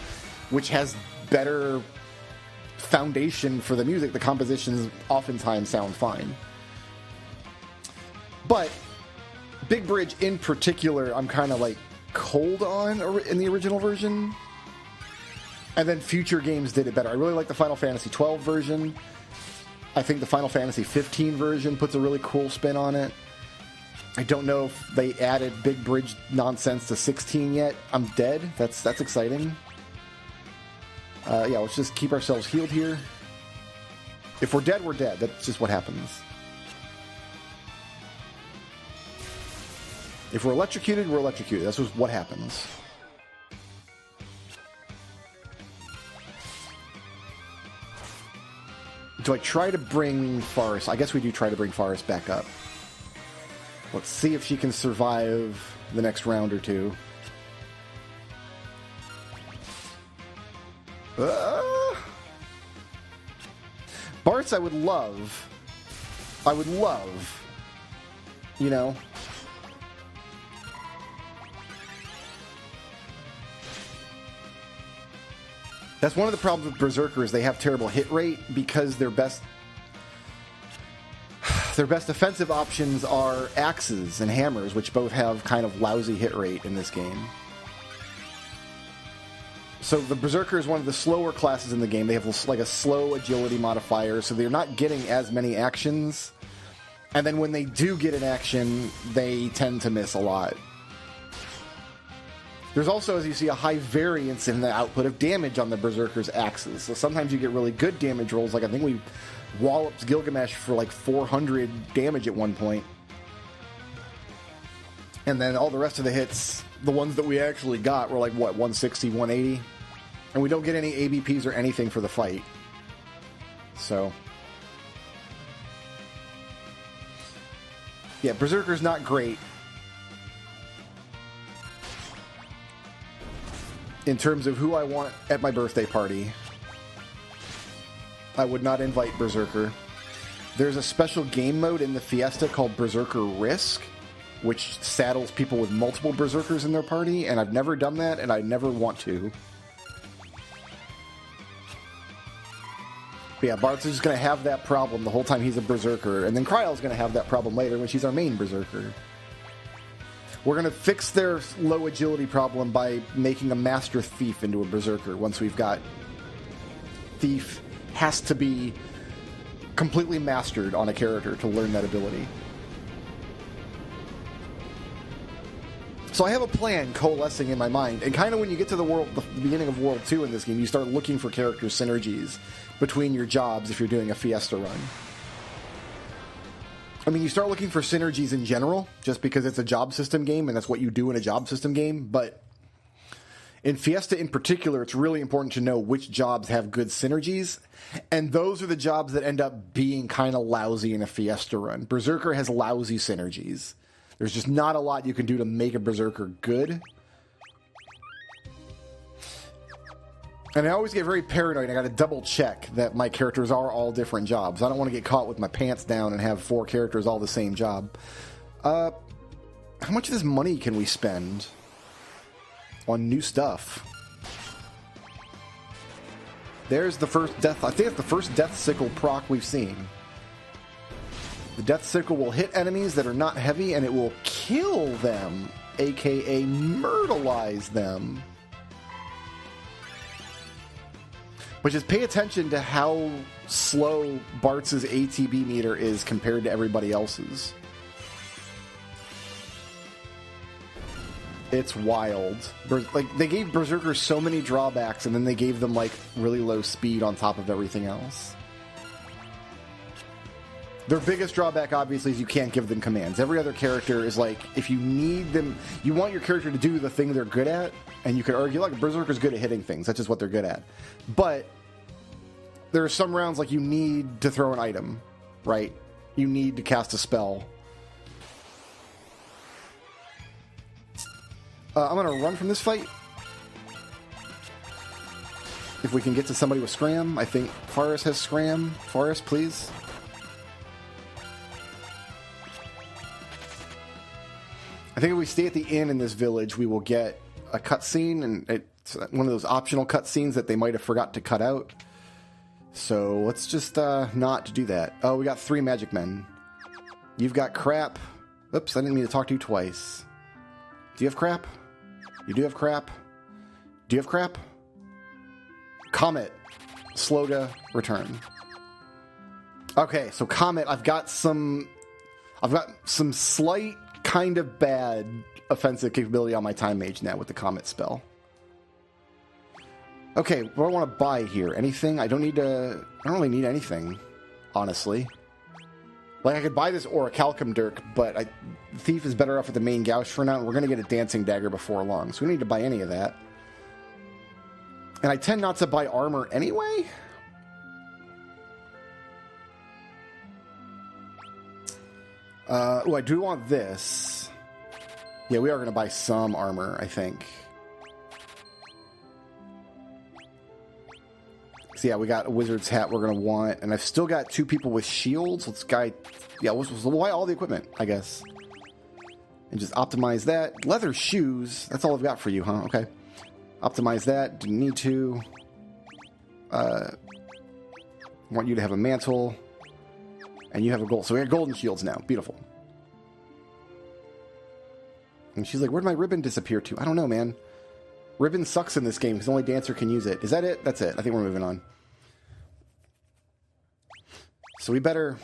which has better foundation for the music, the compositions oftentimes sound fine. But Big Bridge in particular, I'm kind of like cold on in the original version. And then future games did it better. I really like the Final Fantasy XII version. I think the Final Fantasy 15 version puts a really cool spin on it. I don't know if they added big bridge nonsense to 16 yet. I'm dead. That's exciting. Yeah, let's just keep ourselves healed here. If we're dead, we're dead. That's just what happens. If we're electrocuted, we're electrocuted. That's just what happens. Do I try to bring Forrest? I guess we do try to bring Forrest back up. Let's see if she can survive the next round or two. Bart's I would love. You know. That's one of the problems with Berserkers. They have terrible hit rate because their best offensive options are axes and hammers, which both have kind of lousy hit rate in this game. So the Berserker is one of the slower classes in the game. They have like a slow agility modifier, so they're not getting as many actions. And then when they do get an action, they tend to miss a lot. There's also, as you see, a high variance in the output of damage on the Berserker's axes. So sometimes you get really good damage rolls. Like I think we walloped Gilgamesh for like 400 damage at one point. And then all the rest of the hits, the ones that we actually got, were like, what, 160, 180? And we don't get any ABPs or anything for the fight. So yeah, Berserker's not great. In terms of who I want at my birthday party, I would not invite Berserker. There's a special game mode in the Fiesta called Berserker Risk, which saddles people with multiple Berserkers in their party, and I've never done that, and I never want to. But yeah, Bart's just going to have that problem the whole time he's a Berserker, and then Kryle's going to have that problem later when she's our main Berserker. We're going to fix their low agility problem by making a Master Thief into a Berserker once we've got... Thief has to be completely mastered on a character to learn that ability. So I have a plan coalescing in my mind, and kind of when you get to the beginning of World 2 in this game, you start looking for character synergies between your jobs if you're doing a Fiesta run. I mean, you start looking for synergies in general, just because it's a job system game, and that's what you do in a job system game, but in Fiesta in particular, it's really important to know which jobs have good synergies, and those are the jobs that end up being kind of lousy in a Fiesta run. Berserker has lousy synergies. There's just not a lot you can do to make a Berserker good. And I always get very paranoid. I got to double check that my characters are all different jobs. I don't want to get caught with my pants down and have 4 characters all the same job. How much of this money can we spend on new stuff? There's the first death. I think it's the first Death Sickle proc we've seen. The Death Sickle will hit enemies that are not heavy, and it will kill them, aka myrtleize them. But just pay attention to how slow Bart's ATB meter is compared to everybody else's. It's wild. Like, they gave Berserkers so many drawbacks, and then they gave them, like, really low speed on top of everything else. Their biggest drawback, obviously, is you can't give them commands. Every other character is like, if you need them, you want your character to do the thing they're good at, and you could argue, like, Berserker's good at hitting things. That's just what they're good at. But there are some rounds, like, you need to throw an item, right? You need to cast a spell. I'm going to run from this fight. If we can get to somebody with Scram. I think Forrest has Scram. Forrest, please. I think if we stay at the inn in this village, we will get a cutscene, and it's one of those optional cutscenes that they might have forgot to cut out. So let's just not do that. Oh, we got 3 magic men. You've got crap. Oops, I didn't mean to talk to you twice. Do you have crap? You do have crap? Do you have crap? Comet. Slow to return. Okay, so Comet, I've got some slight kind of bad offensive capability on my Time Mage now with the Comet spell. Okay, what do I want to buy here? Anything? I don't really need anything, honestly. Like, I could buy this Orichalcum Dirk, but Thief is better off with the main Gauche for now, and we're going to get a Dancing Dagger before long, so we don't need to buy any of that. And I tend not to buy armor anyway. I do want this. Yeah, we are going to buy some armor, I think. So yeah, we got a wizard's hat we're going to want, and I've still got 2 people with shields. Let's buy all the equipment, I guess. And just optimize that. Leather shoes, that's all I've got for you, huh? Okay. Optimize that, didn't need to. Want you to have a mantle. And you have a gold. So we got golden shields now. Beautiful. And she's like, where'd my ribbon disappear to? I don't know, man. Ribbon sucks in this game because only Dancer can use it. Is that it? That's it. I think we're moving on. So we better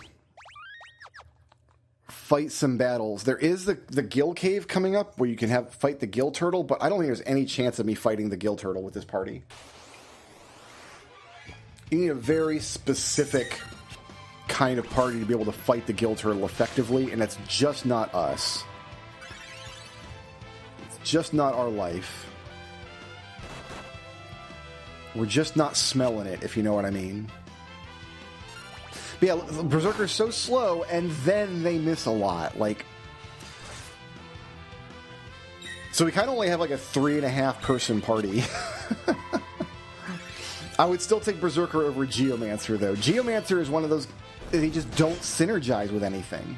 fight some battles. There is the Gill Cave coming up where you can fight the Gill Turtle, but I don't think there's any chance of me fighting the Gill Turtle with this party. You need a very specific kind of party to be able to fight the Gill Turtle effectively, and it's just not us. It's just not our life. We're just not smelling it, if you know what I mean. But yeah, Berserker's so slow, and then they miss a lot. Like, so we kind of only have like a 3.5 person party. I would still take Berserker over Geomancer, though. Geomancer is one of those, they just don't synergize with anything.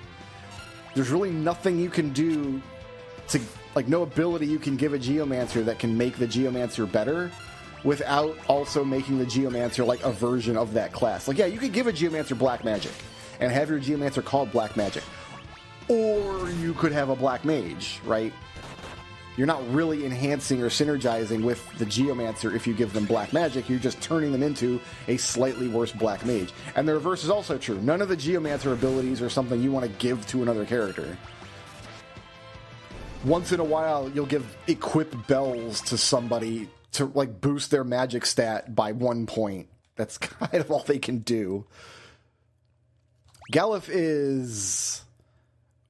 There's really nothing you can do to, like, no ability you can give a Geomancer that can make the Geomancer better without also making the Geomancer like a version of that class. Like, yeah, you could give a Geomancer Black Magic and have your Geomancer called Black Magic. Or you could have a Black Mage, right? You're not really enhancing or synergizing with the Geomancer if you give them Black Magic. You're just turning them into a slightly worse Black Mage. And the reverse is also true. None of the Geomancer abilities are something you want to give to another character. Once in a while, you'll give Equip Bells to somebody to, like, boost their magic stat by 1 point. That's kind of all they can do. Galif is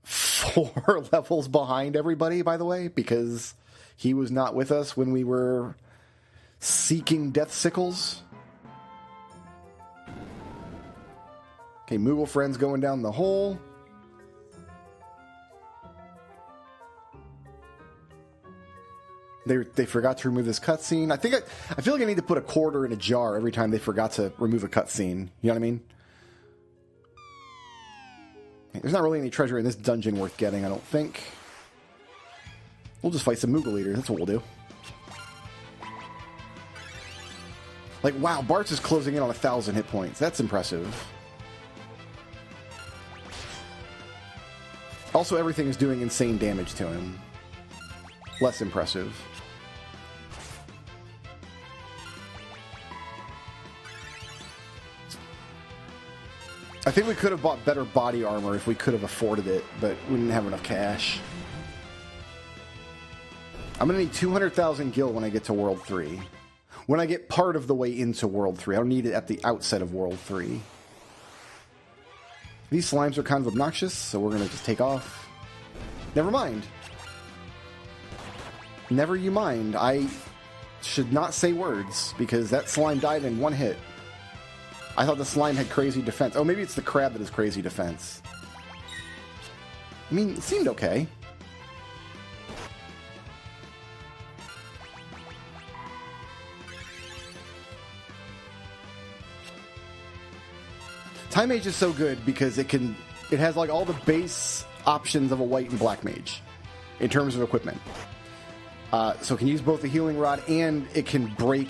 4 levels behind everybody, by the way, because he was not with us when we were seeking Death Sickles. Okay, Moogle Friend's going down the hole. They forgot to remove this cutscene. I feel like I need to put a quarter in a jar every time they forgot to remove a cutscene. You know what I mean? There's not really any treasure in this dungeon worth getting, I don't think. We'll just fight some Moogle Eaters. That's what we'll do. Like, wow, Bartz is closing in on 1,000 hit points. That's impressive. Also, everything is doing insane damage to him. Less impressive. I think we could have bought better body armor if we could have afforded it, but we didn't have enough cash. I'm going to need 200,000 gil when I get to World 3. When I get part of the way into World 3. I don't need it at the outset of World 3. These slimes are kind of obnoxious, so we're going to just take off. Never mind. Never you mind. I should not say words, because that slime died in 1 hit. I thought the slime had crazy defense. Oh, maybe it's the crab that has crazy defense. I mean, it seemed okay. Time Mage is so good because it has like all the base options of a white and black mage in terms of equipment. So it can use both the healing rod and it can break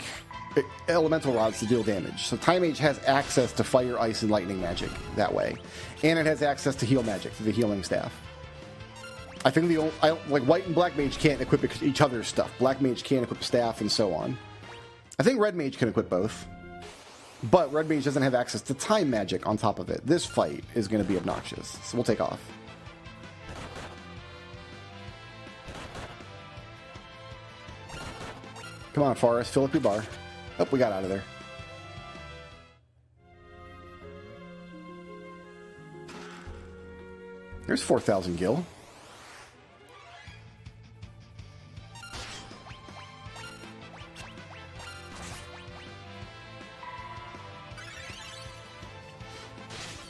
elemental rods to deal damage. So Time Mage has access to fire, ice, and lightning magic that way. And it has access to heal magic through the healing staff. I think like White and Black Mage can't equip each other's stuff. Black Mage can't equip staff and so on. I think Red Mage can equip both. But Red Mage doesn't have access to time magic on top of it. This fight is going to be obnoxious, so we'll take off. Come on, Forrest, fill up your bar. Oh, we got out of there. There's 4,000 gil.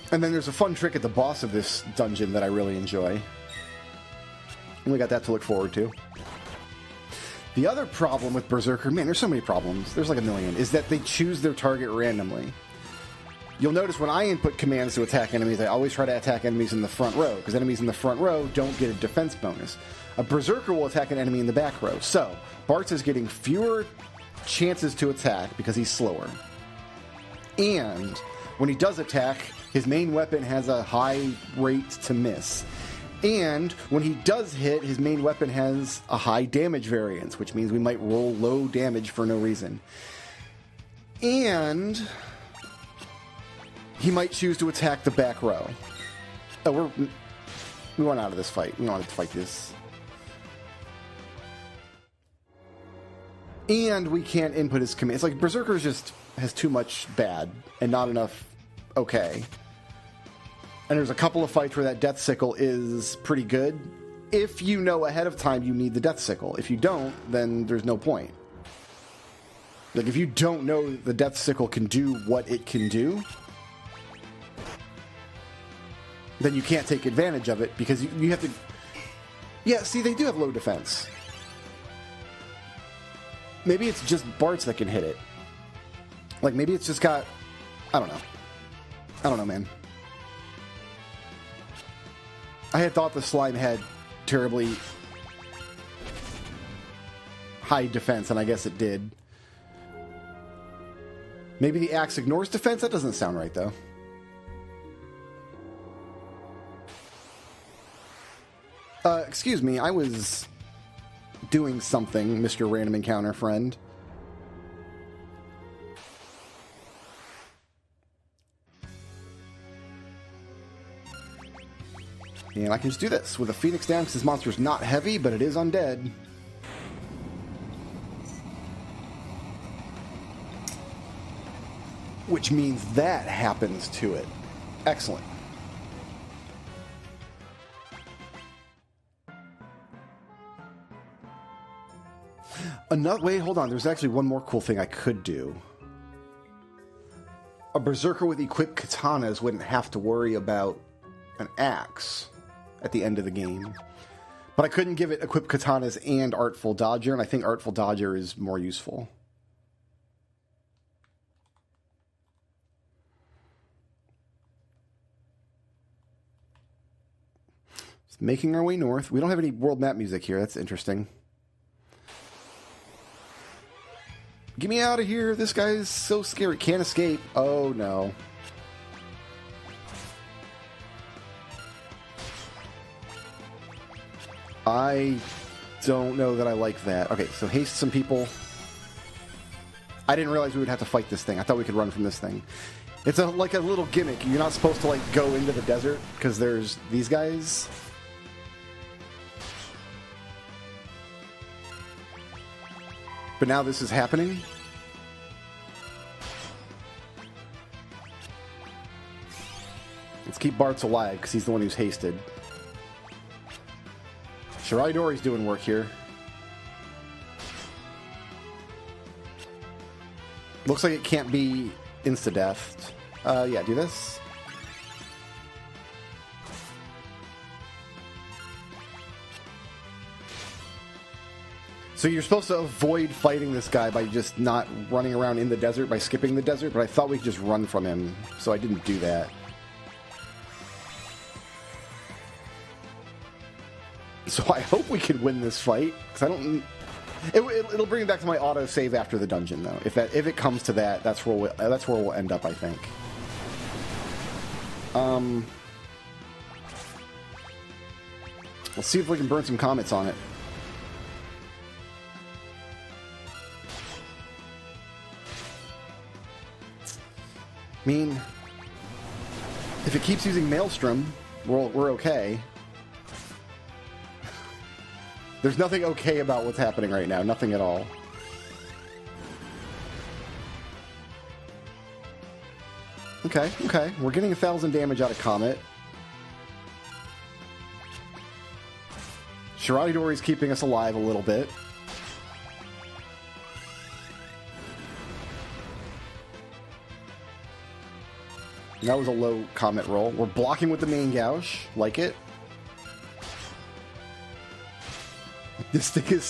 And then there's a fun trick at the boss of this dungeon that I really enjoy. And we got that to look forward to. The other problem with Berserker, man, there's so many problems. There's like a million, is that they choose their target randomly. You'll notice when I input commands to attack enemies, I always try to attack enemies in the front row, because enemies in the front row don't get a defense bonus. A Berserker will attack an enemy in the back row. So, Bartz is getting fewer chances to attack because he's slower. And when he does attack, his main weapon has a high rate to miss. And when he does hit, his main weapon has a high damage variance, which means we might roll low damage for no reason. And he might choose to attack the back row. Oh, we went out of this fight. We don't want to fight this. And we can't input his command. It's like Berserker just has too much bad and not enough okay. And there's a couple of fights where that Death Sickle is pretty good. If you know ahead of time you need the Death Sickle. If you don't, then there's no point. Like, if you don't know the Death Sickle can do what it can do, then you can't take advantage of it because you have to... Yeah, see, they do have low defense. Maybe it's just Bartz that can hit it. Like, maybe it's just got... I don't know, man. I had thought the slime had terribly high defense, and I guess it did. Maybe the axe ignores defense? That doesn't sound right, though. Excuse me, I was doing something, Mr. Random Encounter friend. And I can just do this with a Phoenix down because this monster's not heavy, but it is undead. Which means that happens to it. Excellent. Wait, hold on. There's actually one more cool thing I could do. A Berserker with equipped katanas wouldn't have to worry about an axe at the end of the game. But I couldn't give it equipped katanas and Artful Dodger, and I think Artful Dodger is more useful. Just making our way north. We don't have any world map music here. That's interesting. Get me out of here. This guy is so scary. Can't escape. Oh, no. I don't know that I like that. Okay, so haste some people. I didn't realize we would have to fight this thing. I thought we could run from this thing. It's like a little gimmick. You're not supposed to go into the desert because there's these guys. But now this is happening. Let's keep Bartz alive because he's the one who's hasted. Shirai Dori's doing work here. Looks like it can't be insta-death. Yeah, do this. So you're supposed to avoid fighting this guy by just not running around in the desert, by skipping the desert, but I thought we could just run from him, so I didn't do that. So I hope we can win this fight, because I don't... It'll bring me back to my auto-save after the dungeon, though. If it comes to that, that's where we'll end up, I think. Let's see if we can burn some comets on it. I mean, if it keeps using Maelstrom, we're okay. There's nothing okay about what's happening right now. Nothing at all. Okay, okay. We're getting 1,000 damage out of Comet. Shiradori's keeping us alive a little bit. That was a low Comet roll. We're blocking with the main gouge. Like it. This thing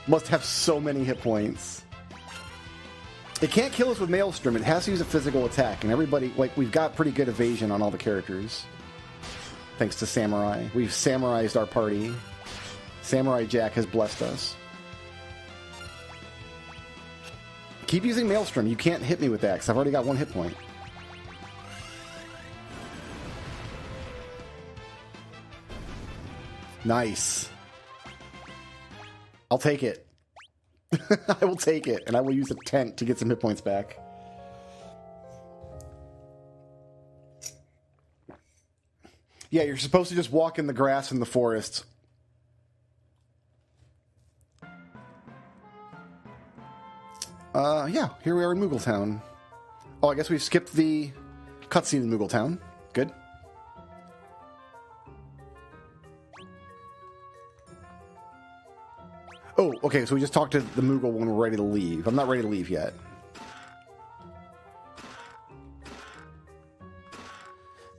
must have so many hit points. It can't kill us with Maelstrom. It has to use a physical attack. And everybody, like, we've got pretty good evasion on all the characters. Thanks to Samurai. We've Samurized our party. Samurai Jack has blessed us. Keep using Maelstrom. You can't hit me with that because I've already got 1 hit point. Nice. I'll take it. I will take it, and I will use a tent to get some hit points back. Yeah, you're supposed to just walk in the grass in the forest. Yeah, here we are in Moogletown. Oh, I guess we've skipped the cutscene in Moogletown. Good. Oh, okay, so we just talked to the Moogle when we're ready to leave. I'm not ready to leave yet.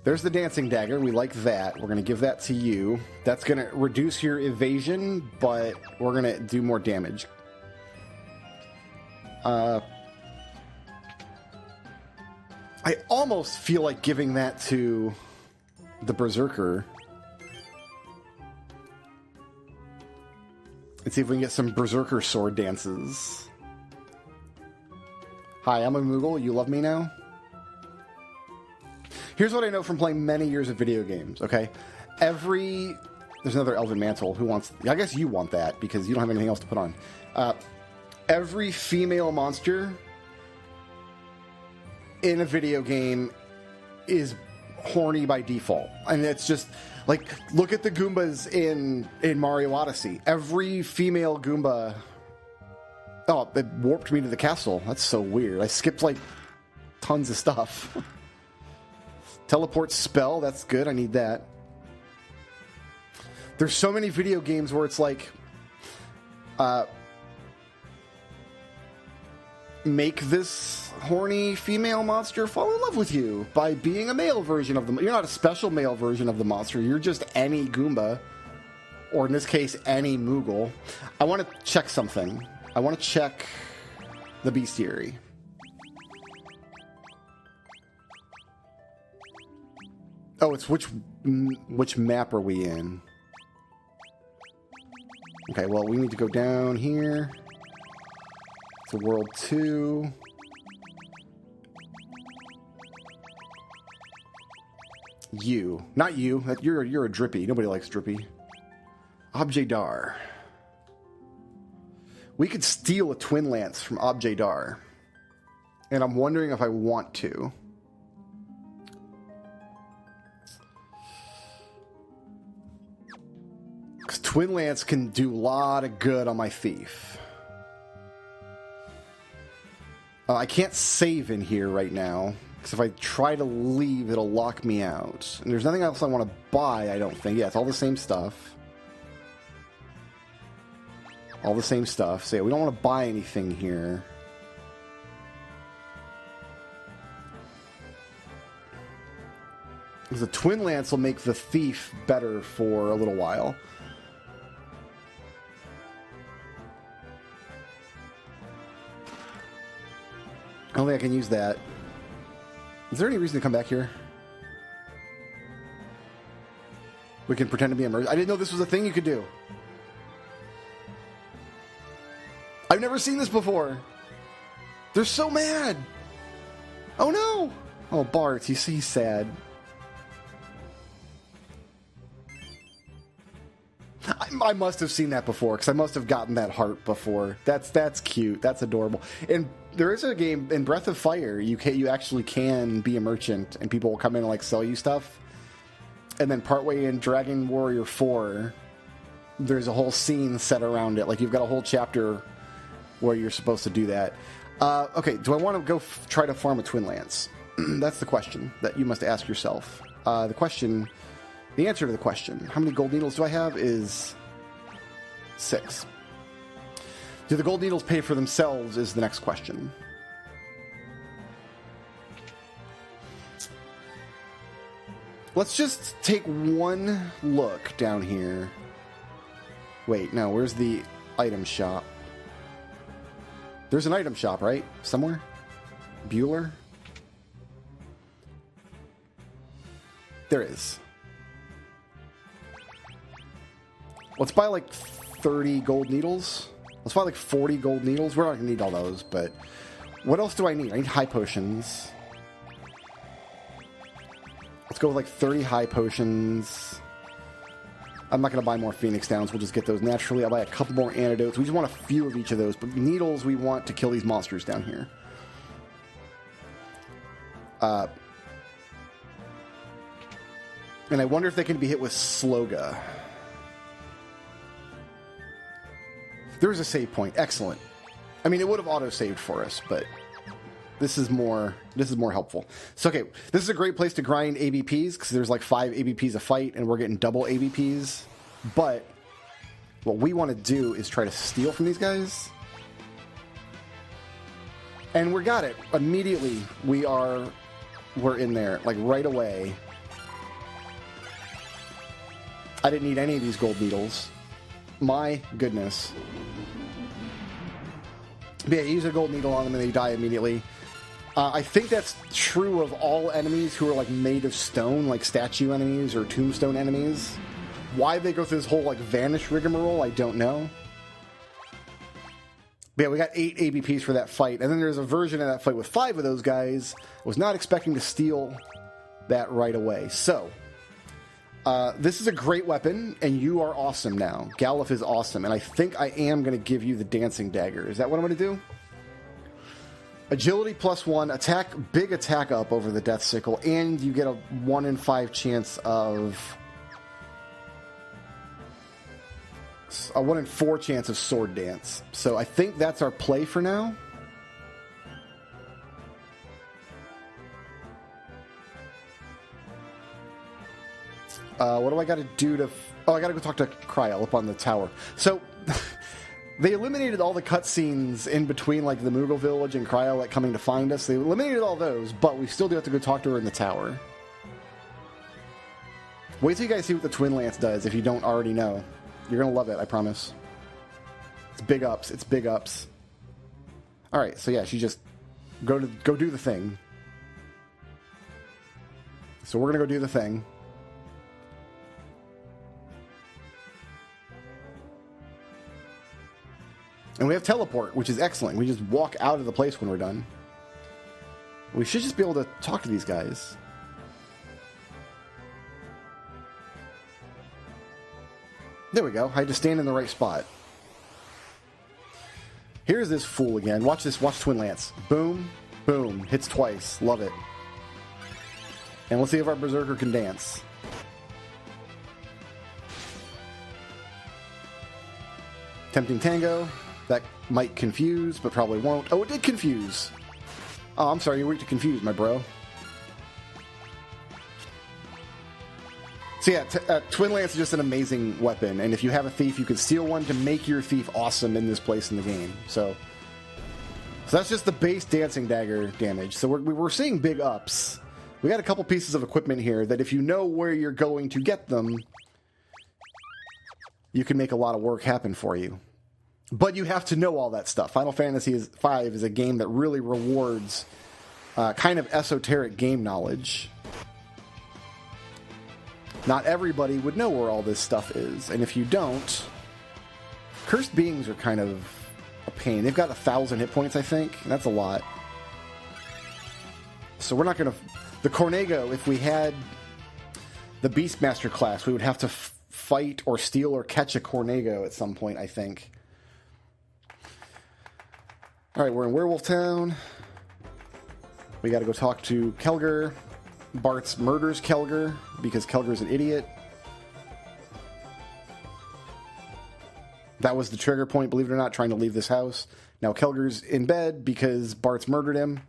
There's the dancing dagger. We like that. We're going to give that to you. That's going to reduce your evasion, but we're going to do more damage. I almost feel like giving that to the Berserker. Let's see if we can get some Berserker sword dances. Hi, I'm a Moogle. You love me now? Here's what I know from playing many years of video games, okay? There's another Elven Mantle. Who wants... I guess you want that, because you don't have anything else to put on. Every female monster in a video game is horny by default. And it's just... Like, look at the Goombas in Mario Odyssey. Every female Goomba... Oh, it warped me to the castle. That's so weird. I skipped, like, tons of stuff. Teleport spell, that's good. I need that. There's so many video games where it's like... make this horny female monster fall in love with you by being a male version of them. You're not a special male version of the monster. You're just any Goomba, or in this case, any Moogle. I want to check something. I want to check the bestiary. Oh, it's which map are we in? Okay, well, we need to go down here. To World 2. You. Not you. You're a Drippy. Nobody likes Drippy. Objet-Dar. We could steal a Twin Lance from Objet-Dar. And I'm wondering if I want to. Because Twin Lance can do a lot of good on my Thief. I can't save in here right now, because if I try to leave, it'll lock me out. And there's nothing else I want to buy, I don't think. Yeah, it's all the same stuff. All the same stuff. So yeah, we don't want to buy anything here. Because the Twin Lance will make the Thief better for a little while. I don't think I can use that. Is there any reason to come back here? We can pretend to be immersed. I didn't know this was a thing you could do. I've never seen this before. They're so mad. Oh no. Oh, Bart, he's sad. I must have seen that before, because I must have gotten that heart before. That's cute. That's adorable. And there is a game in Breath of Fire. You actually can be a merchant, and people will come in and like sell you stuff. And then partway in Dragon Warrior 4, there's a whole scene set around it. Like you've got a whole chapter where you're supposed to do that. Okay, do I want to go try to farm a Twin Lance? That's the question that you must ask yourself. The answer to the question, how many gold needles do I have, is 6. Do the gold needles pay for themselves is the next question. Let's just take one look down here. Wait, no, where's the item shop? There's an item shop, right? Somewhere? Bueller? There is. Let's buy like 30 gold needles. Let's buy like 40 gold needles. We're not going to need all those, but what else do I need? I need high potions. Let's go with like 30 high potions. I'm not going to buy more Phoenix Downs. We'll just get those naturally. I'll buy a couple more antidotes. We just want a few of each of those, but needles we want to kill these monsters down here. And I wonder if they can be hit with Sloga. There's a save point. Excellent. I mean, it would have auto-saved for us, but this is more helpful. So, okay, this is a great place to grind ABPs because there's like 5 ABPs a fight, and we're getting double ABPs. But what we want to do is try to steal from these guys. And we got it. Immediately, we're in there, like right away. I didn't need any of these gold needles. My goodness. But yeah, use a gold needle on them and they die immediately. I think that's true of all enemies who are like made of stone, like statue enemies or tombstone enemies. Why they go through this whole like vanish rigmarole, I don't know. But yeah, we got 8 ABPs for that fight. And then there's a version of that fight with 5 of those guys. I was not expecting to steal that right away. So, this is a great weapon, and you are awesome now. Galuf is awesome, and I think I am going to give you the Dancing Dagger. Is that what I'm going to do? Agility +1, attack, big attack up over the Death Sickle, and you get a 1 in 5 chance of... a 1 in 4 chance of Sword Dance. So I think that's our play for now. What do I got to do to... Oh, I got to go talk to Kryl up on the tower. So, they eliminated all the cutscenes in between, like, the Moogle Village and Kryl, like, coming to find us. They eliminated all those, but we still do have to go talk to her in the tower. Wait till you guys see what the Twin Lance does, if you don't already know. You're going to love it, I promise. It's big ups. It's big ups. Alright, so yeah, she just... Go do the thing. So we're going to go do the thing. And we have teleport, which is excellent. We just walk out of the place when we're done. We should just be able to talk to these guys. There we go. I had to stand in the right spot. Here's this fool again. Watch this. Watch Twin Lance. Boom. Boom. Hits twice. Love it. And let's see if our Berserker can dance. Tempting Tango. That might confuse, but probably won't. Oh, it did confuse. Oh, I'm sorry. You're weak to confuse, my bro. So yeah, Twin Lance is just an amazing weapon, and if you have a thief, you can steal one to make your thief awesome in this place in the game. So that's just the base Dancing Dagger damage. So we're seeing big ups. We got a couple pieces of equipment here that if you know where you're going to get them, you can make a lot of work happen for you. But you have to know all that stuff. Final Fantasy V is a game that really rewards kind of esoteric game knowledge. Not everybody would know where all this stuff is. And if you don't, Cursed Beings are kind of a pain. They've got 1,000 hit points, I think. And that's a lot. So we're not going to... The Cornego, if we had the Beastmaster class, we would have to fight or steal or catch a Cornego at some point, I think. All right, we're in Werewolf Town. We got to go talk to Kelger. Bart's murders Kelger because Kelger's an idiot. That was the trigger point, believe it or not, trying to leave this house. Now Kelger's in bed because Bart's murdered him.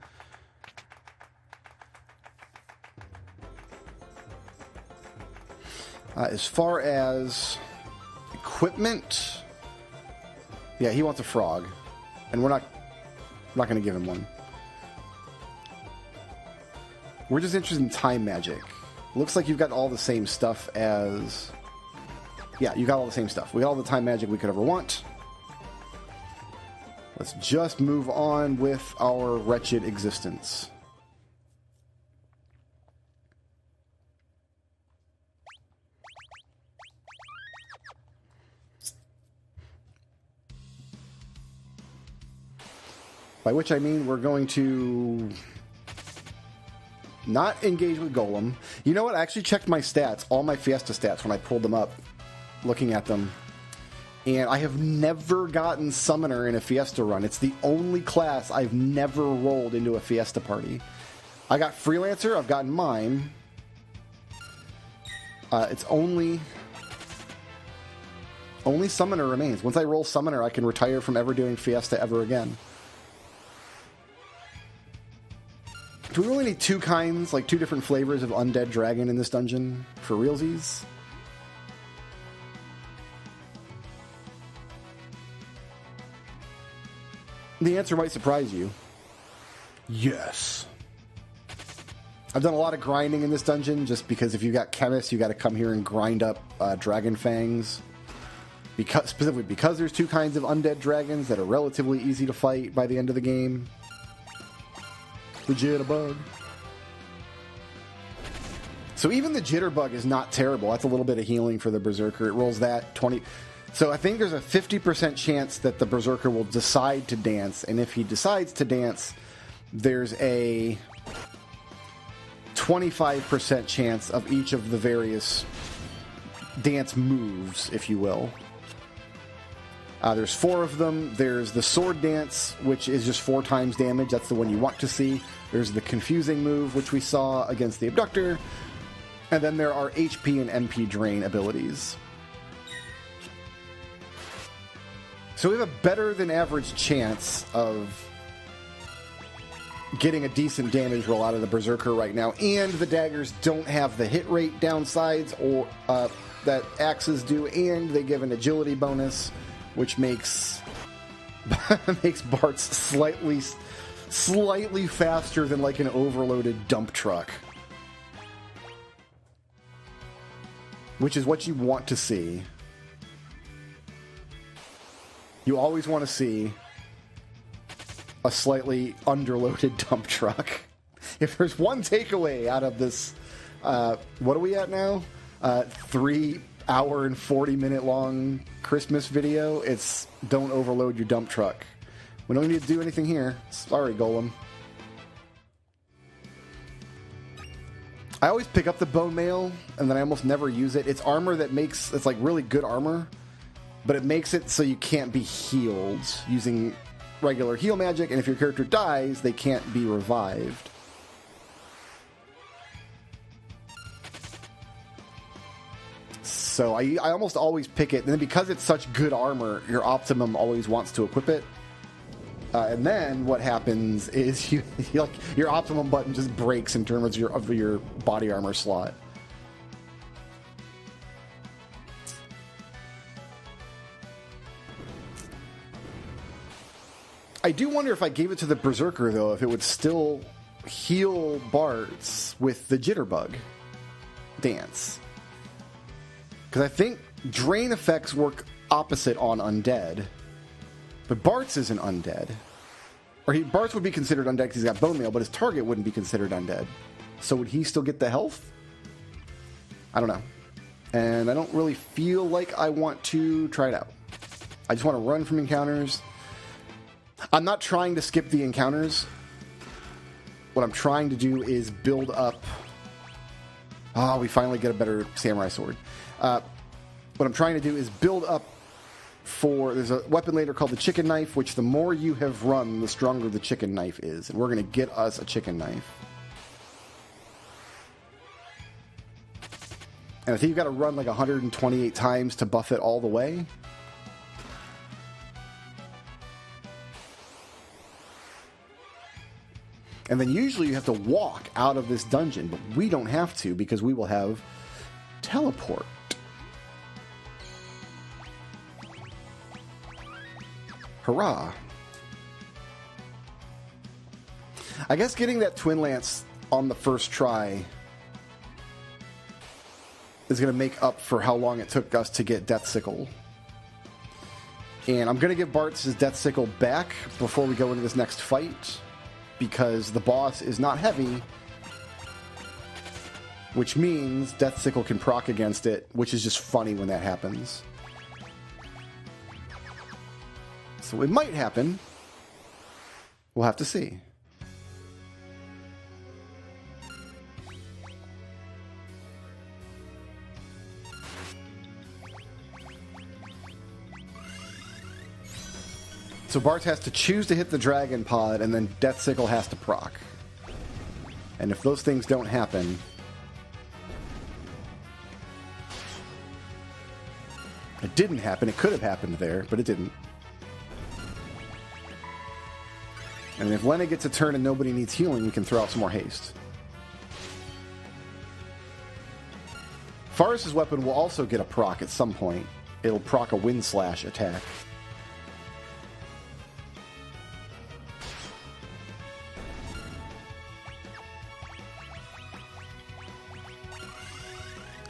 As far as equipment, yeah, he wants a frog, and we're not going to give him one. We're just interested in time magic. Looks like you've got all the same stuff as... Yeah, you got all the same stuff. We got all the time magic we could ever want. Let's just move on with our wretched existence. By which I mean we're going to not engage with Golem. You know what? I actually checked my stats, all my Fiesta stats, when I pulled them up, looking at them. And I have never gotten Summoner in a Fiesta run. It's the only class I've never rolled into a Fiesta party. I got Freelancer. I've gotten mine. It's only Summoner remains. Once I roll Summoner, I can retire from ever doing Fiesta ever again. Do we really need two kinds, like two different flavors of undead dragon in this dungeon for realsies? The answer might surprise you. Yes. I've done a lot of grinding in this dungeon just because if you've got chemists, you got to come here and grind up dragon fangs. Specifically because there's two kinds of undead dragons that are relatively easy to fight by the end of the game. The jitterbug. So even the jitterbug is not terrible. That's a little bit of healing for the berserker. It rolls that 20. So I think there's a 50% chance that the berserker will decide to dance, and if he decides to dance, there's a 25% chance of each of the various dance moves, if you will. There's 4 of them. There's the sword dance, which is just 4 times damage. That's the one you want to see. There's the confusing move, which we saw against the abductor. And then there are HP and MP drain abilities. So we have a better than average chance of getting a decent damage roll out of the berserker right now. And the daggers don't have the hit rate downsides or that axes do, and they give an agility bonus, which makes Bart slightly faster than like an overloaded dump truck. Which is what you want to see. You always want to see a slightly underloaded dump truck. If there's one takeaway out of this, what are we at now? 3 hour and 40 minute long Christmas video. It's don't overload your dump truck. We don't need to do anything here. Sorry, Golem. I always pick up the bone mail and then I almost never use it. It's armor that it's like really good armor, but it makes it so you can't be healed using regular heal magic, and if your character dies, they can't be revived. So I almost always pick it, and then because it's such good armor, your Optimum always wants to equip it. And then what happens is your Optimum button just breaks in terms of your body armor slot. I do wonder if I gave it to the Berserker, though, if it would still heal Bart's with the Jitterbug dance. Because I think drain effects work opposite on undead. But Bart's isn't undead. Or Bart's would be considered undead because he's got bone mail, but his target wouldn't be considered undead. So would he still get the health? I don't know. And I don't really feel like I want to try it out. I just want to run from encounters. I'm not trying to skip the encounters. What I'm trying to do is build up... we finally get a better samurai sword. What I'm trying to do is build up there's a weapon later called the chicken knife, which the more you have run, the stronger the chicken knife is. And we're going to get us a chicken knife. And I think you've got to run like 128 times to buff it all the way. And then usually you have to walk out of this dungeon, but we don't have to because we will have teleport. Hurrah. I guess getting that Twin Lance on the first try is going to make up for how long it took us to get Death Sickle. And I'm going to give Bart's Death Sickle back before we go into this next fight, because the boss is not heavy, which means Death Sickle can proc against it, which is just funny when that happens. So it might happen. We'll have to see. So Bart has to choose to hit the Dragon Pod, and then Death Sickle has to proc. And if those things don't happen... It didn't happen. It could have happened there, but it didn't. And if Lena gets a turn and nobody needs healing, we can throw out some more haste. Faris' weapon will also get a proc at some point. It'll proc a Wind Slash attack.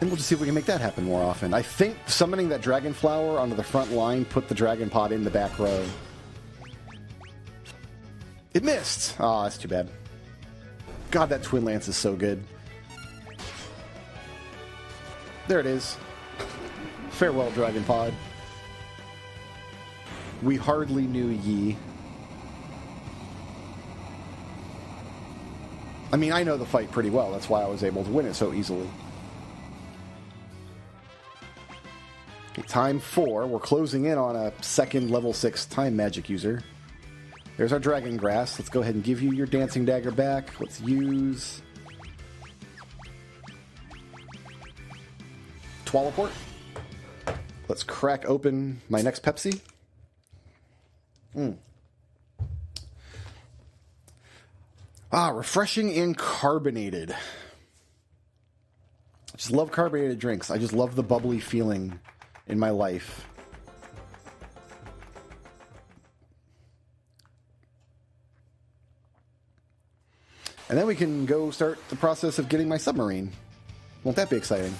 And we'll just see if we can make that happen more often. I think summoning that Dragon Flower onto the front line put the Dragon Pod in the back row. It missed! Aw, that's too bad. God, that Twin Lance is so good. There it is. Farewell, Dragon Pod. We hardly knew ye. I mean, I know the fight pretty well. That's why I was able to win it so easily. Okay, time 4. We're closing in on a second level 6 time magic user. There's our Dragon Grass. Let's go ahead and give you your Dancing Dagger back. Let's use... Twalaport. Let's crack open my next Pepsi. Refreshing and carbonated. I just love carbonated drinks. I just love the bubbly feeling in my life. And then we can go start the process of getting my submarine. Won't that be exciting?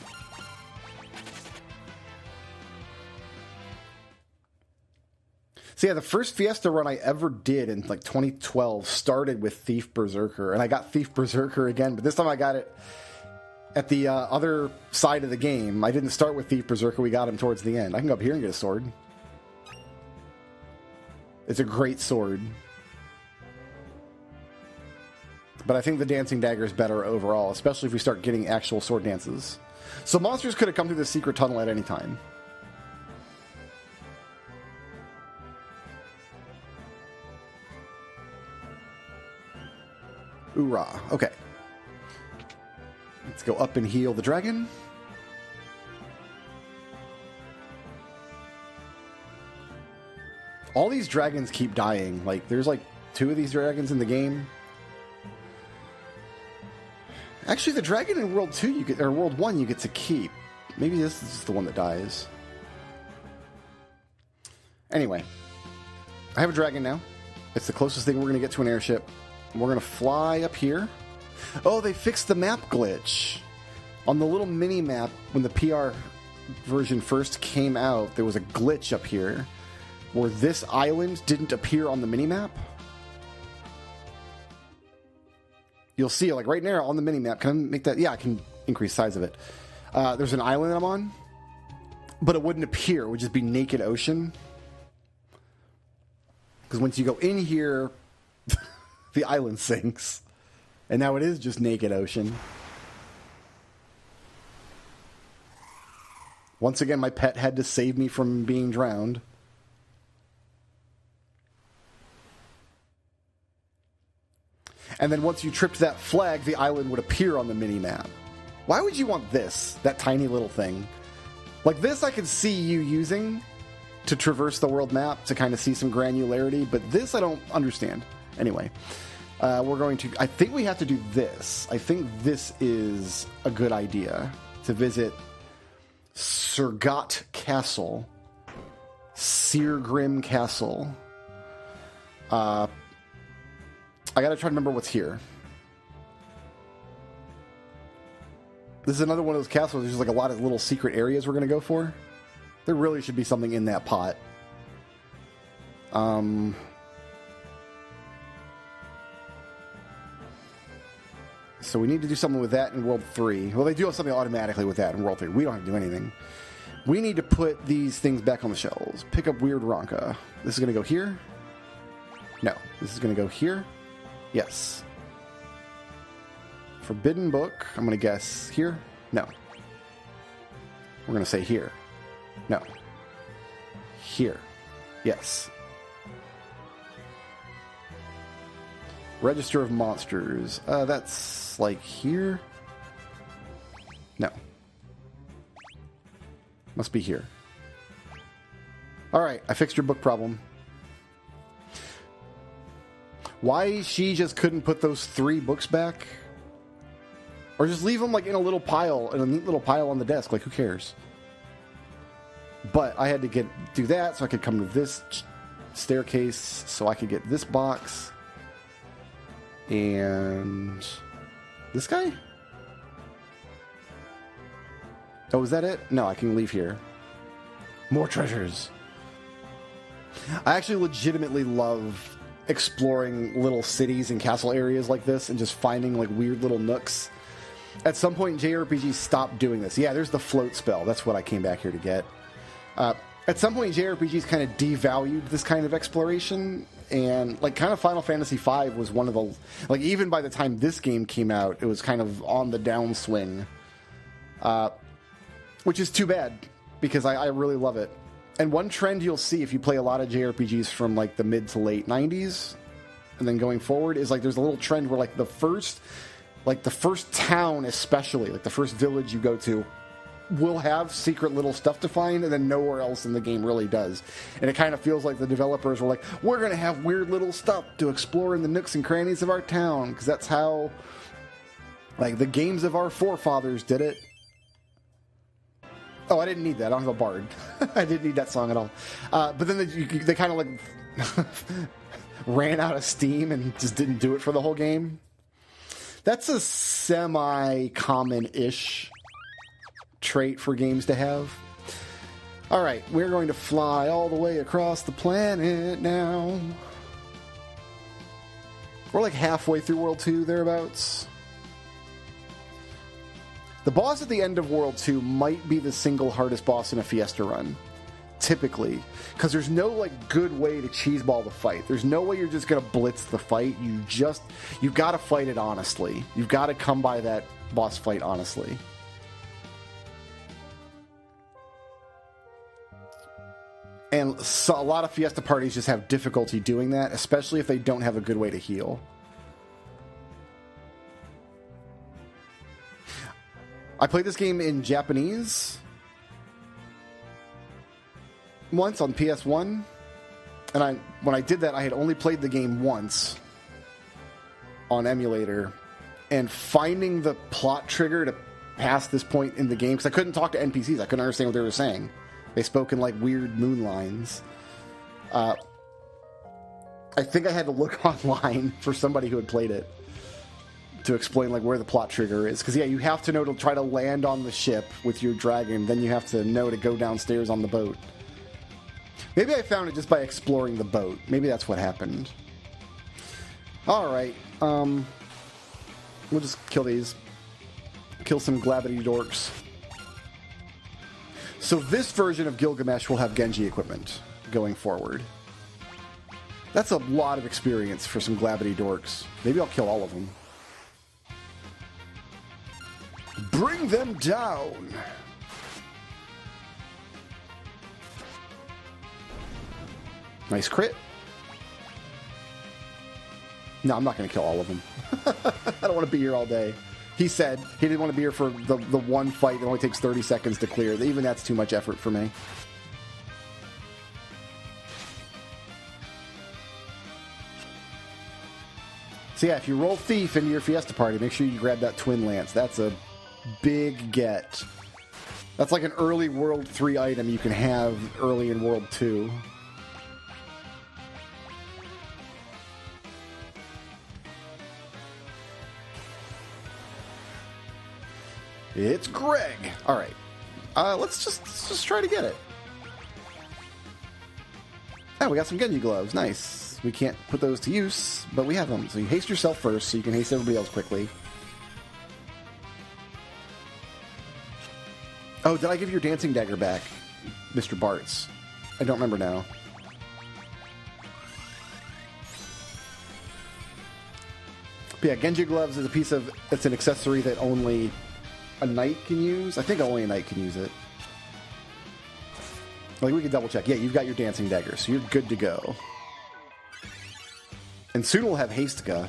So yeah, the first Fiesta run I ever did in like 2012 started with Thief Berserker. And I got Thief Berserker again, but this time I got it at the other side of the game. I didn't start with Thief Berserker, we got him towards the end. I can go up here and get a sword. It's a great sword. But I think the Dancing Dagger is better overall, especially if we start getting actual sword dances. So monsters could have come through the secret tunnel at any time. Hoorah. Okay. Let's go up and heal the dragon. All these dragons keep dying. Like, there's like 2 of these dragons in the game. Actually, the dragon in World 2, you get, or World 1, you get to keep. Maybe this is the one that dies. Anyway. I have a dragon now. It's the closest thing we're going to get to an airship. We're going to fly up here. Oh, they fixed the map glitch. On the little mini-map, when the PR version first came out, there was a glitch up here where this island didn't appear on the mini-map. You'll see it, like, right now on the mini-map. Can I make that? Yeah, I can increase size of it. There's an island I'm on, but it wouldn't appear. It would just be naked ocean. Because once you go in here, the island sinks. And now it is just naked ocean. Once again, my pet had to save me from being drowned. And then once you tripped that flag, the island would appear on the mini-map. Why would you want this, that tiny little thing? Like this I could see you using to traverse the world map to kind of see some granularity, but this I don't understand. Anyway, we're going to... I think we have to do this. I think this is a good idea, to visit Surgat Castle. Seargrim Castle. I gotta try to remember what's here. This is another one of those castles. There's just like a lot of little secret areas we're gonna go for. There really should be something in that pot. So we need to do something with that in World 3. Well, they do have something automatically with that in World 3. We don't have to do anything. We need to put these things back on the shelves. Pick up Weird Ronka. This is going to go here? No. This is going to go here? Yes. Forbidden Book. I'm going to guess here? No. We're going to say here. No. Here. Yes. Register of Monsters. That's like here? No. Must be here. Alright, I fixed your book problem. Why she just couldn't put those 3 books back? Or just leave them like in a little pile, in a neat little pile on the desk, like who cares? But I had to do that so I could come to this staircase, so I could get this box. And this guy? Oh, is that it? No, I can leave here. More treasures. I actually legitimately love exploring little cities and castle areas like this and just finding like weird little nooks. At some point, JRPGs stopped doing this. Yeah, there's the float spell. That's what I came back here to get. At some point, JRPGs kind of devalued this kind of exploration, and like kind of Final Fantasy V was one of the, like even by the time this game came out, it was kind of on the downswing, which is too bad because I really love it. And one trend you'll see if you play a lot of JRPGs from like the mid to late 90s and then going forward is like there's a little trend where like the first town especially, like the first village you go to will have secret little stuff to find, and then nowhere else in the game really does. And it kind of feels like the developers were like, we're going to have weird little stuff to explore in the nooks and crannies of our town, because that's how like the games of our forefathers did it. Oh, I didn't need that. I don't have a bard. I didn't need that song at all. But then they kind of like ran out of steam and just didn't do it for the whole game. That's a semi-common-ish trait for games to have. Alright, we're going to fly all the way across the planet now. We're like halfway through World 2, thereabouts. The boss at the end of World 2 might be the single hardest boss in a Fiesta run. Typically. Because there's no like good way to cheeseball the fight. There's no way you're just going to blitz the fight. You've got to fight it honestly. You've got to come by that boss fight honestly. And so a lot of Fiesta parties just have difficulty doing that, especially if they don't have a good way to heal. I played this game in Japanese once on PS1, and when I did that, I had only played the game once on emulator, and finding the plot trigger to pass this point in the game, because I couldn't talk to NPCs, I couldn't understand what they were saying. They spoke in like weird moon lines. I think I had to look online for somebody who had played it to explain like where the plot trigger is. Because yeah, you have to know to try to land on the ship with your dragon, then you have to know to go downstairs on the boat. Maybe I found it just by exploring the boat. Maybe that's what happened. Alright, we'll just kill these. Kill some Glabbity dorks. So this version of Gilgamesh will have Genji equipment going forward. That's a lot of experience for some Glabbity dorks. Maybe I'll kill all of them. Bring them down! Nice crit. No, I'm not going to kill all of them. I don't want to be here all day. He said he didn't want to be here for the one fight that only takes 30 seconds to clear. Even that's too much effort for me. So yeah, if you roll Thief into your Fiesta party, make sure you grab that Twin Lance. That's a big get. That's like an early World 3 item you can have early in World 2. It's Greg. All right. Let's just try to get it. Oh, we got some Genji gloves. Nice. We can't put those to use, but we have them. So you haste yourself first so you can haste everybody else quickly. Oh, did I give your dancing dagger back, Mr. Bartz? I don't remember now. But yeah, Genji gloves is a piece of... It's an accessory that only a knight can use. I think only a knight can use it. Like, we can double check. Yeah, you've got your dancing dagger, so you're good to go. And soon we'll have Hastka,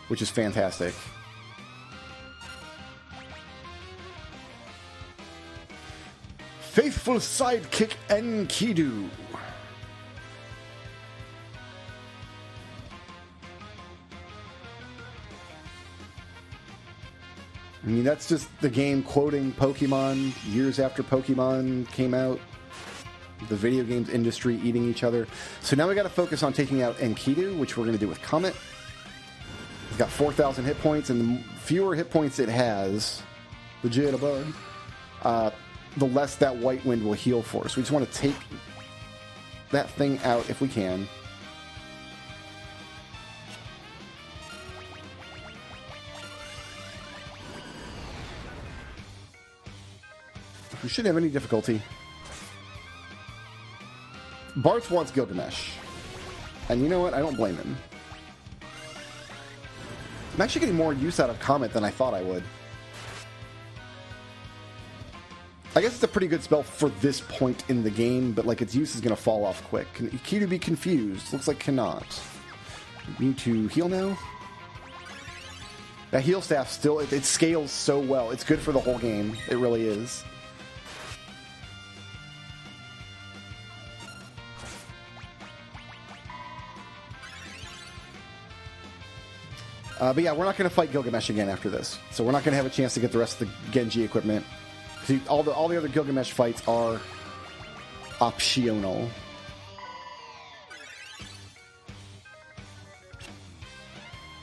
which is fantastic. Faithful sidekick Enkidu. I mean, that's just the game quoting Pokemon years after Pokemon came out. The video games industry eating each other. So now we got to focus on taking out Enkidu, which we're going to do with Comet. It's got 4,000 hit points, and the fewer hit points it has, the Jitterbug, the less that White Wind will heal for. So we just want to take that thing out if we can. We shouldn't have any difficulty. Bartz wants Gilgamesh. And you know what? I don't blame him. I'm actually getting more use out of Comet than I thought I would. I guess it's a pretty good spell for this point in the game, but like its use is going to fall off quick. Can Enkidu be confused? Looks like cannot. Need to heal now? That heal staff still, it scales so well. It's good for the whole game. It really is. But yeah, we're not going to fight Gilgamesh again after this. So we're not going to have a chance to get the rest of the Genji equipment. See, all the other Gilgamesh fights are optional.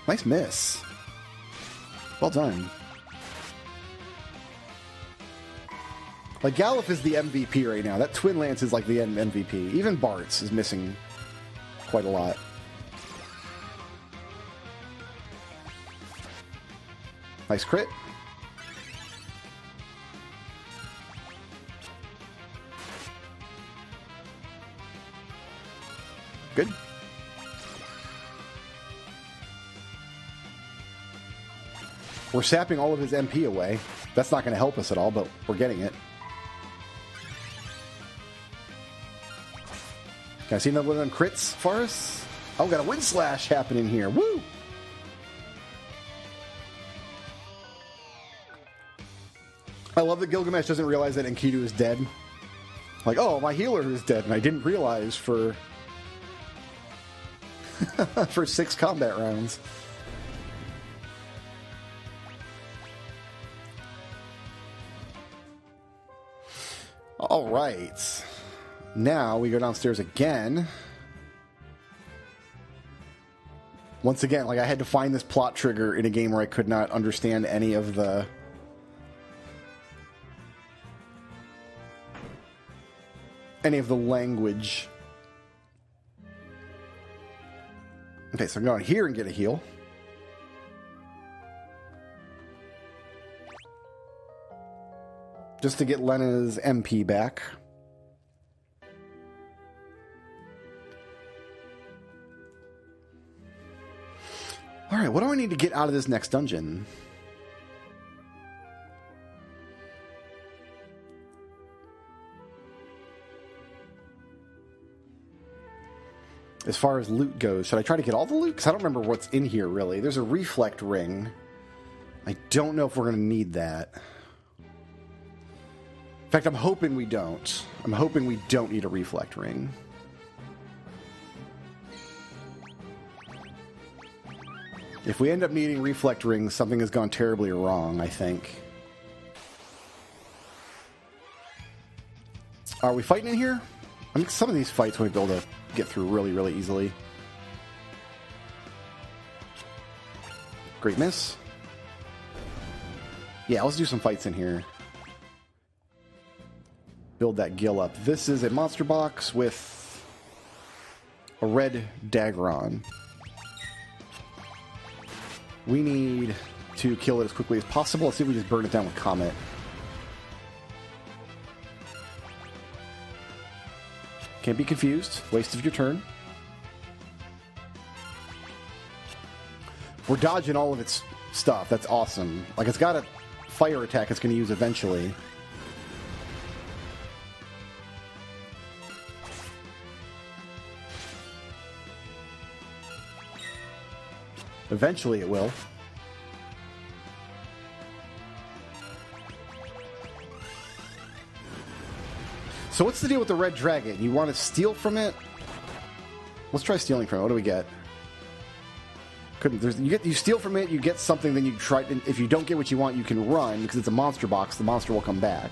Nice miss. Well done. Like, Galuf is the MVP right now. That Twin Lance is like the MVP. Even Bartz is missing quite a lot. Nice crit. Good. We're sapping all of his MP away. That's not going to help us at all, but we're getting it. Can I see another one of them crits for us? Oh, we got a Wind Slash happening here. Woo! I love that Gilgamesh doesn't realize that Enkidu is dead. Like, oh, my healer is dead, and I didn't realize for for 6 combat rounds. All right. Now we go downstairs again. Once again, like, I had to find this plot trigger in a game where I could not understand any of the language. Okay, so I'm going here and get a heal. Just to get Lena's MP back. Alright, what do I need to get out of this next dungeon? As far as loot goes, should I try to get all the loot? Because I don't remember what's in here, really. There's a reflect ring. I don't know if we're going to need that. In fact, I'm hoping we don't. I'm hoping we don't need a reflect ring. If we end up needing reflect rings, something has gone terribly wrong, I think. Are we fighting in here? I think some of these fights we'll be able to get through really, really easily. Great miss. Yeah, let's do some fights in here. Build that gill up. This is a monster box with a red dagger on. We need to kill it as quickly as possible. Let's see if we just burn it down with Comet. Can't be confused. Waste of your turn. We're dodging all of its stuff. That's awesome. Like, it's got a fire attack it's going to use eventually. Eventually it will. So what's the deal with the red dragon? You want to steal from it? Let's try stealing from it. What do we get? You steal from it, you get something, then you try. If you don't get what you want, you can run because it's a monster box. The monster will come back.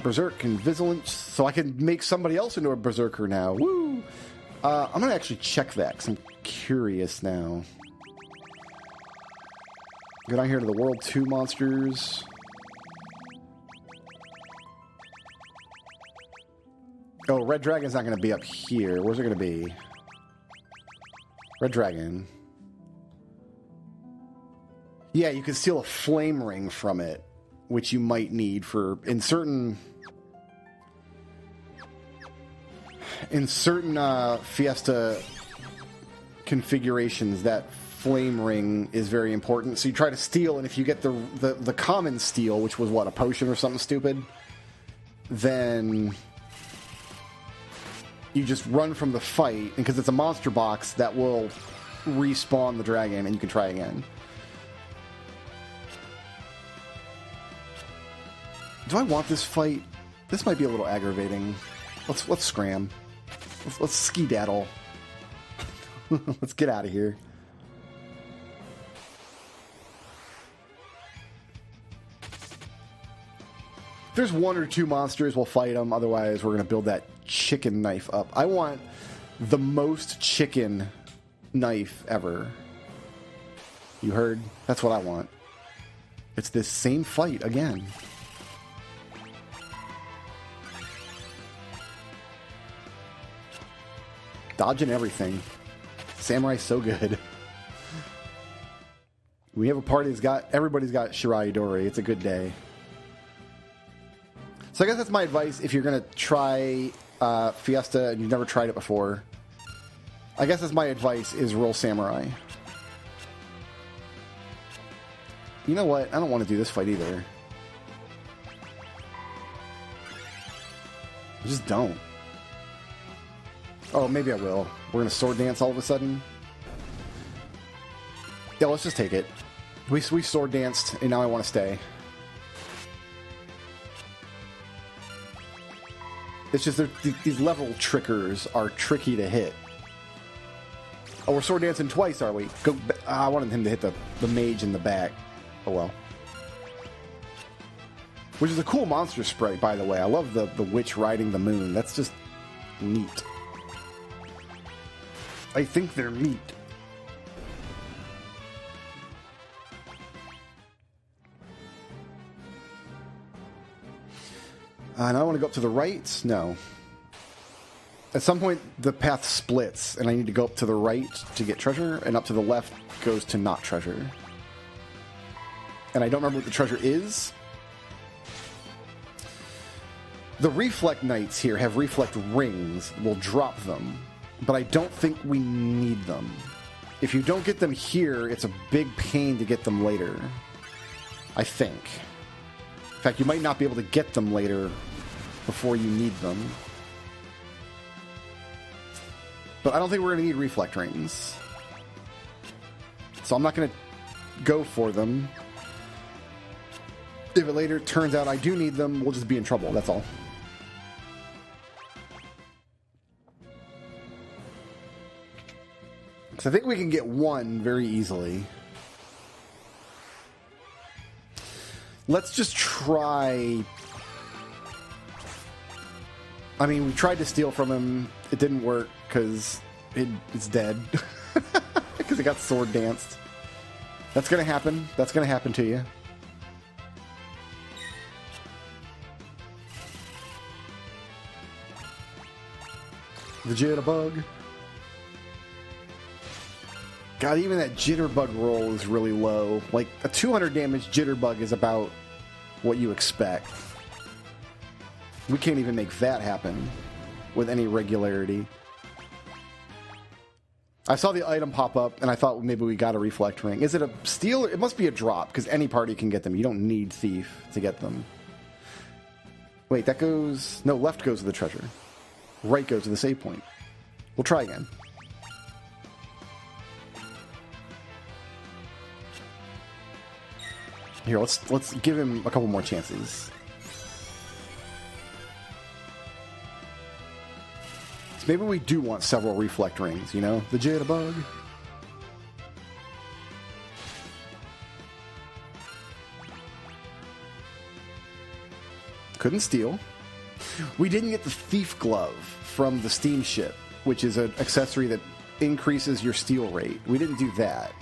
Berserk and Vigilance, so I can make somebody else into a berserker now. Woo! I'm gonna actually check that because I'm curious now. Go down here to the World 2 monsters. Oh, Red Dragon's not going to be up here. Where's it going to be? Red Dragon. Yeah, you can steal a flame ring from it, which you might need for in certain Fiesta configurations. That flame ring is very important. So you try to steal, and if you get the common steal, which was what, a potion or something stupid, then you just run from the fight, and because it's a monster box, that will respawn the dragon, and you can try again. Do I want this fight? This might be a little aggravating. Let's scram. Let's ski-daddle. Let's get out of here. If there's one or two monsters, we'll fight them. Otherwise, we're going to build that chicken knife up. I want the most chicken knife ever. You heard? That's what I want. It's this same fight again. Dodging everything. Samurai's so good. We have a party everybody's got Shirai Dori. It's a good day. So I guess that's my advice if you're going to try Fiesta and you've never tried it before. I guess that's my advice is roll Samurai. You know what? I don't want to do this fight either. I just don't. Oh, maybe I will. We're going to sword dance all of a sudden. Yeah, let's just take it. We sword danced, and now I want to stay. It's just these level trickers are tricky to hit. Oh, we're sword dancing twice, are we? I wanted him to hit the mage in the back. Oh well. Which is a cool monster sprite, by the way. I love the witch riding the moon. That's just neat. I think they're neat. And I want to go up to the right? No. At some point, the path splits, and I need to go up to the right to get treasure, and up to the left goes to not treasure. And I don't remember what the treasure is. The Reflect Knights here have Reflect Rings. We'll drop them. But I don't think we need them. If you don't get them here, it's a big pain to get them later. I think. In fact, you might not be able to get them later before you need them. But I don't think we're going to need reflect rings. So I'm not going to go for them. If it later turns out I do need them, we'll just be in trouble. That's all. So I think we can get one very easily. Let's just try... I mean, we tried to steal from him. It didn't work because it's dead. Because it got sword danced. That's going to happen. That's going to happen to you. The jitterbug. God, even that jitterbug roll is really low. Like, a 200 damage jitterbug is about what you expect. We can't even make that happen with any regularity. I saw the item pop up, and I thought maybe we got a reflect ring. Is it a steal? It must be a drop, because any party can get them. You don't need thief to get them. Wait, that goes... No, left goes to the treasure. Right goes to the save point. We'll try again. Here, let's give him a couple more chances. So maybe we do want several reflect rings, you know? The jitterbug. Couldn't steal. We didn't get the thief glove from the steamship, which is an accessory that increases your steal rate. We didn't do that.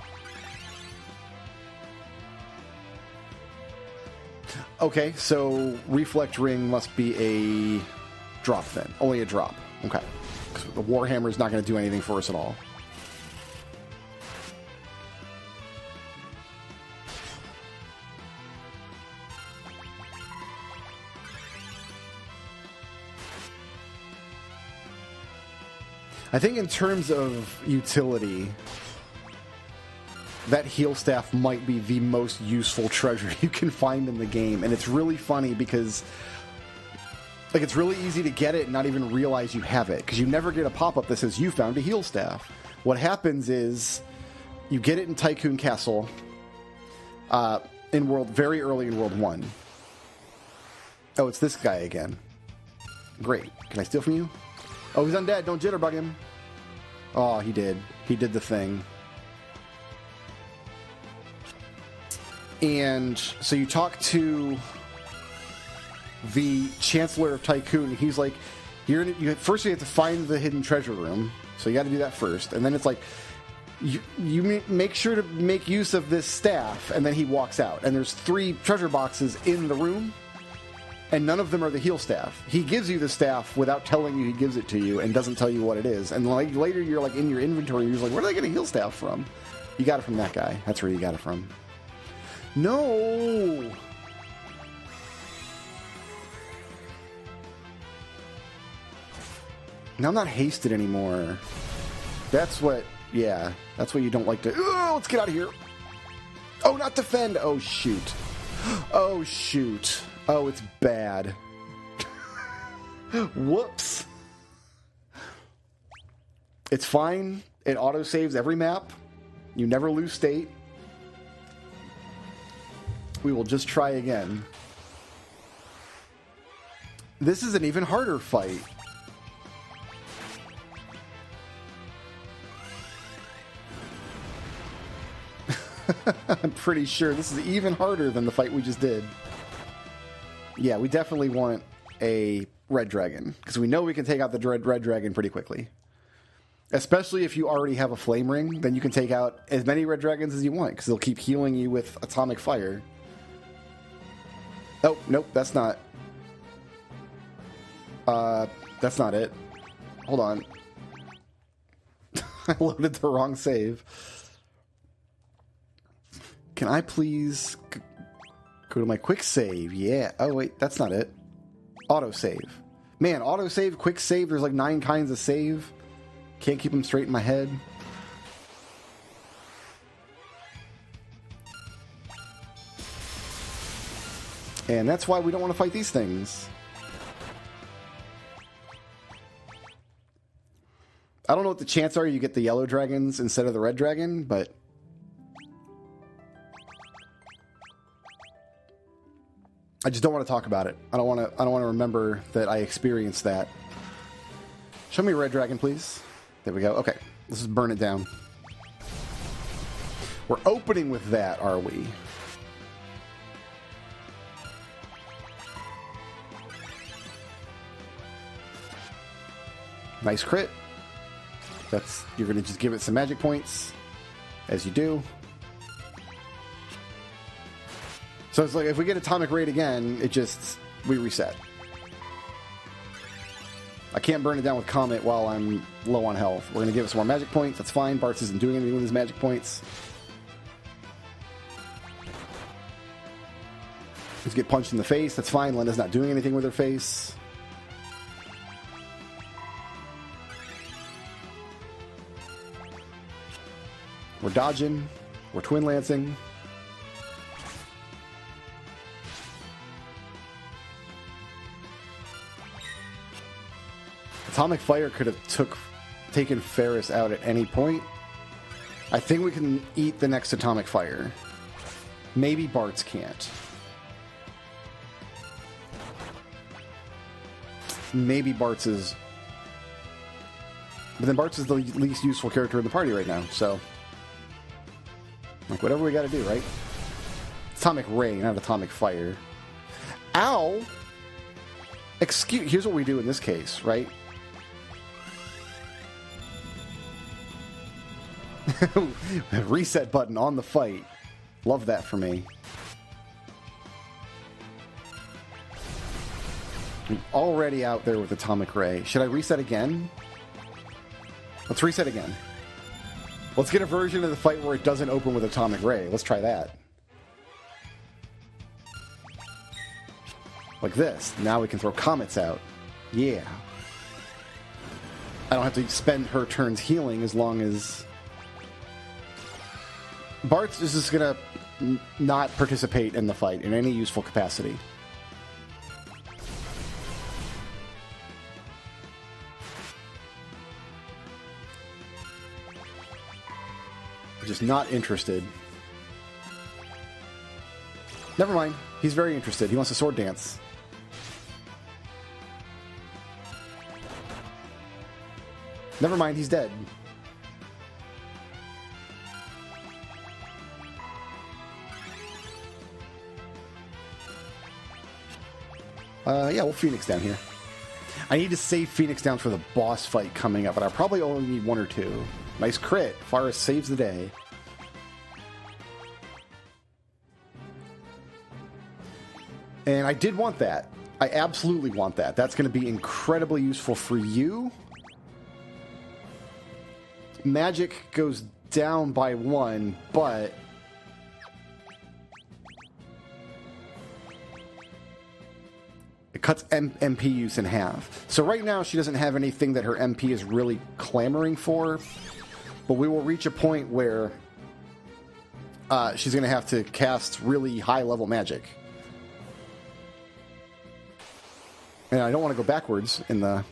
Okay, so reflect ring must be a drop then. Only a drop. Okay. The Warhammer's not going to do anything for us at all. I think in terms of utility, that heal staff might be the most useful treasure you can find in the game. And it's really funny because like it's really easy to get it and not even realize you have it, because you never get a pop-up that says you found a heal staff. What happens is you get it in Tycoon Castle very early in World 1. Oh, it's this guy again. Great. Can I steal from you? Oh, he's undead. Don't jitterbug him. Oh, he did. He did the thing. And so you talk to the Chancellor of Tycoon. He's like, first you have to find the hidden treasure room. So you got to do that first. And then it's like, you make sure to make use of this staff. And then he walks out. And there's 3 treasure boxes in the room. And none of them are the heal staff. He gives you the staff without telling you he gives it to you and doesn't tell you what it is. And like later you're like in your inventory, you're like, where did I get a heal staff from? You got it from that guy. That's where you got it from. No! Now I'm not hasted anymore. That's what you don't like to... Oh, let's get out of here. Oh, not defend. Oh, shoot. Oh, shoot. Oh, it's bad. Whoops. It's fine. It auto-saves every map. You never lose state. We will just try again. This is an even harder fight. I'm pretty sure this is even harder than the fight we just did. Yeah, we definitely want a red dragon, because we know we can take out the red dragon pretty quickly. Especially if you already have a flame ring, then you can take out as many red dragons as you want, because they'll keep healing you with atomic fire. Oh, nope, that's not... that's not it. Hold on. I loaded the wrong save. Can I please go to my quick save? Yeah. Oh, wait, that's not it. Auto save. Man, auto save, quick save, there's like 9 kinds of save. Can't keep them straight in my head. And that's why we don't want to fight these things. I don't know what the chances are you get the yellow dragons instead of the red dragon, but I just don't want to talk about it. I don't want to remember that I experienced that. Show me a red dragon, please. There we go. Okay, let's just burn it down. We're opening with that, are we? Nice crit. You're going to just give it some magic points, as you do. So it's like if we get Atomic Raid again, we reset. I can't burn it down with Comet while I'm low on health. We're going to give it some more magic points. That's fine. Bartz isn't doing anything with his magic points. Let's get punched in the face. That's fine. Lena's not doing anything with her face. We're dodging. We're twin lancing. Atomic Fire could have taken Ferris out at any point. I think we can eat the next Atomic Fire. Maybe Bartz can't. Maybe Bartz is... But then Bartz is the least useful character in the party right now, so... Like, whatever we gotta do, right? Atomic Ray, not Atomic Fire. Ow! Here's what we do in this case, right? Reset button on the fight. Love that for me. I'm already out there with Atomic Ray. Should I reset again? Let's reset again. Let's get a version of the fight where it doesn't open with Atomic Ray. Let's try that. Like this. Now we can throw comets out. Yeah. I don't have to spend her turns healing as long as... Bartz is just going to not participate in the fight in any useful capacity. Just not interested. Never mind. He's very interested. He wants to sword dance. Never mind. He's dead. Yeah, we'll Phoenix down here. I need to save Phoenix down for the boss fight coming up, but I probably only need one or two. Nice crit. Forest saves the day. And I did want that. I absolutely want that. That's going to be incredibly useful for you. Magic goes down by 1, but... it cuts MP use in half. So right now she doesn't have anything that her MP is really clamoring for. But we will reach a point where she's going to have to cast really high-level magic. And I don't want to go backwards in the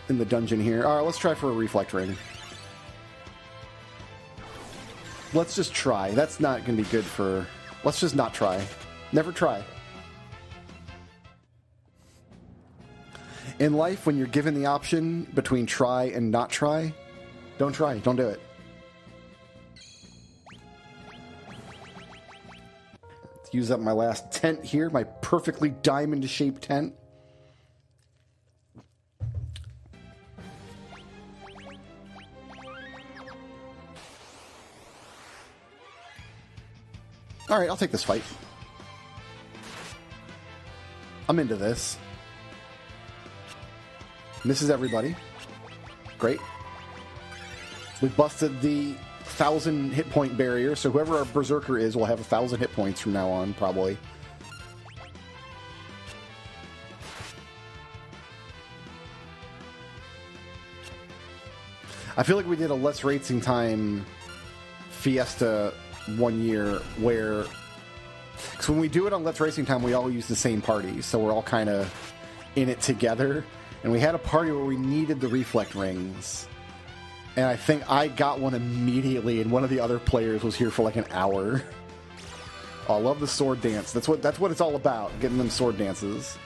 dungeon here. All right, let's try for a Reflect Ring. Let's just try. That's not going to be good for... Let's just not try. Never try. In life, when you're given the option between try and not try, don't try. Don't do it. Let's use up my last tent here, my perfectly diamond-shaped tent. All right, I'll take this fight. I'm into this. Misses everybody. Great. We busted the 1,000 hit point barrier, so whoever our Berserker is will have 1,000 hit points from now on, probably. I feel like we did a Let's Racing Time Fiesta one year where... Because when we do it on Let's Racing Time, we all use the same party, so we're all kind of in it together, and we had a party where we needed the reflect rings. And I think I got one immediately, and one of the other players was here for like an hour. Oh, I love the sword dance. That's what it's all about, getting them sword dances.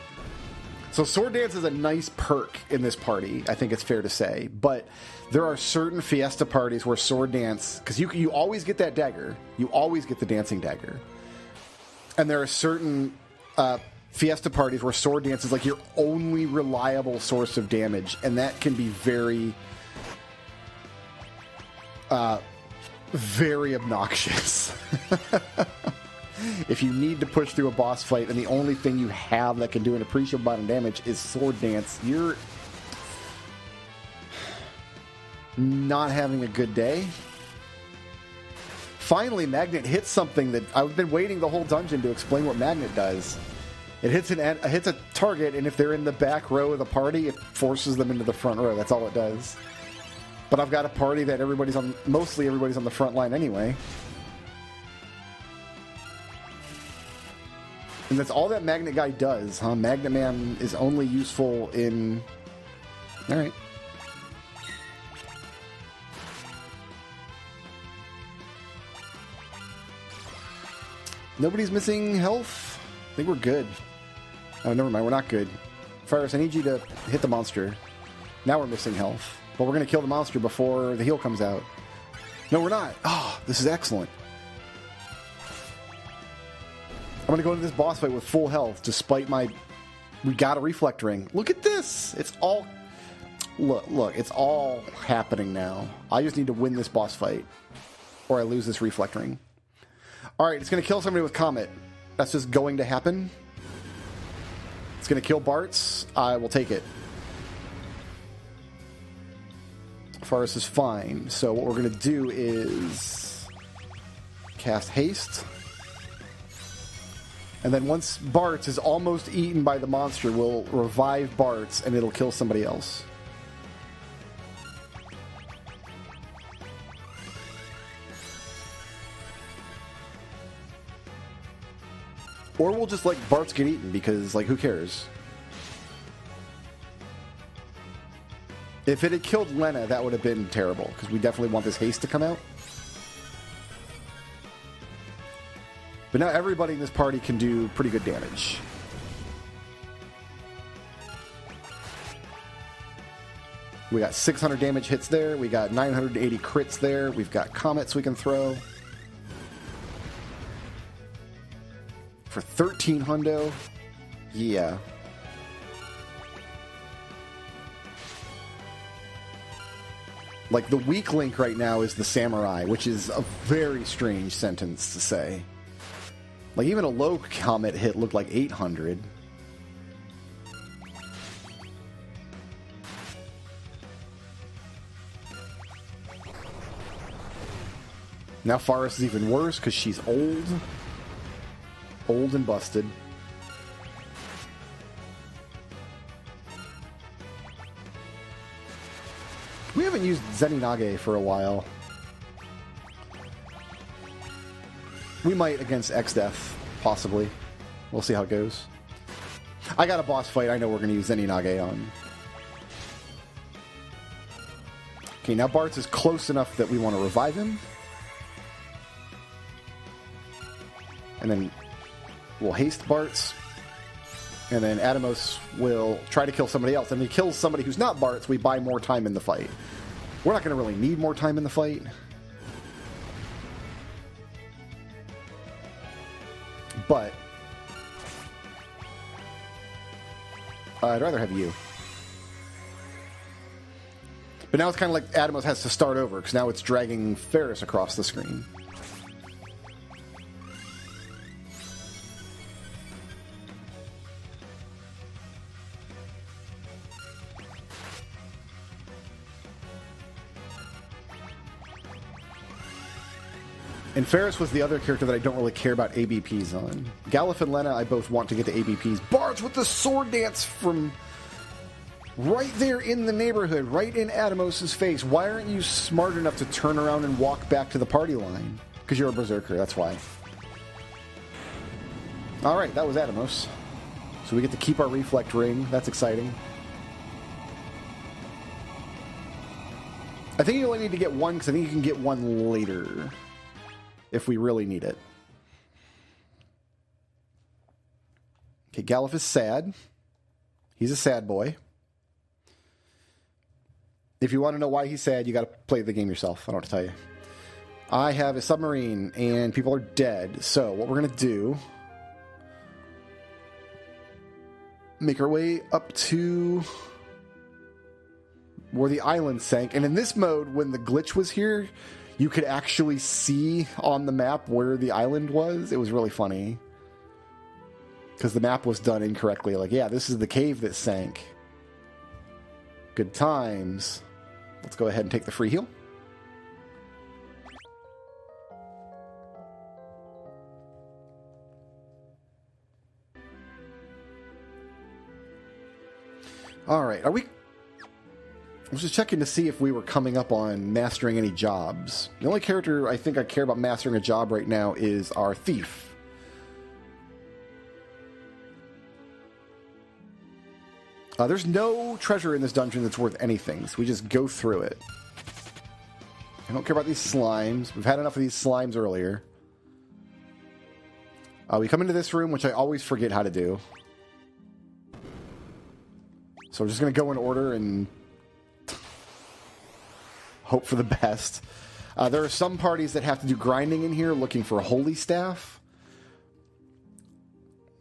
So sword dance is a nice perk in this party, I think it's fair to say. But there are certain Fiesta parties where sword dance, because you always get that dagger. You always get the dancing dagger. And there are certain Fiesta parties where sword dance is like your only reliable source of damage. And that can be very, very obnoxious. If you need to push through a boss fight and the only thing you have that can do an appreciable amount of damage is sword dance, you're not having a good day. Finally, Magnet hits something that I've been waiting the whole dungeon to explain what Magnet does. It hits a target, and if they're in the back row of the party, it forces them into the front row. That's all it does. But I've got a party that mostly everybody's on the front line anyway. And that's all that Magnet guy does, huh? Magnet Man is only useful in... Alright. Nobody's missing health? I think we're good. Oh, never mind, we're not good. Fyrus, I need you to hit the monster. Now we're missing health. But we're going to kill the monster before the heal comes out. No, we're not. Oh, this is excellent. I'm going to go into this boss fight with full health, despite we got a reflect ring. Look at this! It's all... Look, it's all happening now. I just need to win this boss fight, or I lose this reflect ring. Alright, it's going to kill somebody with Comet. That's just going to happen. It's going to kill Bartz. I will take it. Forest is fine. So what we're going to do is cast Haste. And then once Bartz is almost eaten by the monster, we'll revive Bartz and it'll kill somebody else. Or we'll just let Bartz get eaten because, like, who cares? If it had killed Lena, that would have been terrible because we definitely want this haste to come out. But now everybody in this party can do pretty good damage. We got 600 damage hits there. We got 980 crits there. We've got comets we can throw. For 13 hundo. Yeah. Like, the weak link right now is the samurai, which is a very strange sentence to say. Like, even a low comet hit looked like 800. Now Forest is even worse because she's old. Old and busted. We haven't used Zeninage for a while. We might against X-Death, possibly. We'll see how it goes. I got a boss fight I know we're going to use Zeninage on. Okay, now Bartz is close enough that we want to revive him. And then we'll haste Bartz. And then Atomos will try to kill somebody else. And if he kills somebody who's not Bartz, we buy more time in the fight. We're not going to really need more time in the fight. But I'd rather have you. But now it's kind of like Atomos has to start over, because now it's dragging Ferris across the screen. And Ferris was the other character that I don't really care about ABPs on. Galuf and Lena, I both want to get to ABPs. Bartz with the sword dance from right there in the neighborhood, right in Atomos' face. Why aren't you smart enough to turn around and walk back to the party line? Because you're a berserker, that's why. Alright, that was Atomos. So we get to keep our reflect ring. That's exciting. I think you only need to get one, because I think you can get one later if we really need it. Okay, Galuf is sad. He's a sad boy. If you want to know why he's sad, you got to play the game yourself. I don't have to tell you. I have a submarine, and people are dead. So what we're going to do... make our way up to where the island sank. And in this mode, when the glitch was here, you could actually see on the map where the island was. It was really funny. Because the map was done incorrectly. Like, yeah, this is the cave that sank. Good times. Let's go ahead and take the free heal. All right, are we... I was just checking to see if we were coming up on mastering any jobs. The only character I think I care about mastering a job right now is our thief. There's no treasure in this dungeon that's worth anything, so we just go through it. I don't care about these slimes. We've had enough of these slimes earlier. We come into this room, which I always forget how to do. So we're just going to go in order and hope for the best. There are some parties that have to do grinding in here looking for a holy staff.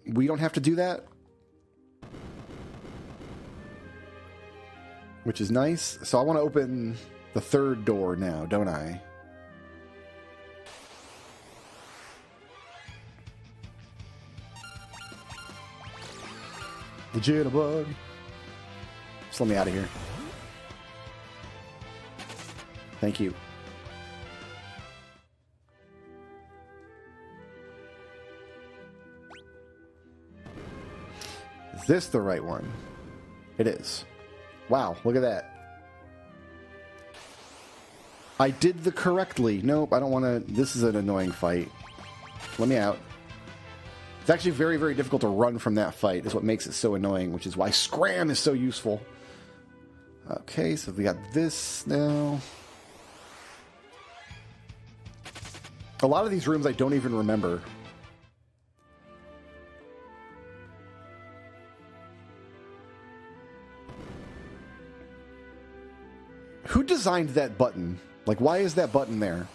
We don't have to do that, which is nice. So I want to open the third door now, don't I? The jitterbug. Just let me out of here. Thank you. Is this the right one? It is. Wow, look at that. I did the correctly. Nope, I don't want to... This is an annoying fight. Let me out. It's actually very, very difficult to run from that fight. Is what makes it so annoying, which is why Scram is so useful. Okay, so we got this now. A lot of these rooms I don't even remember. Who designed that button? Like, why is that button there?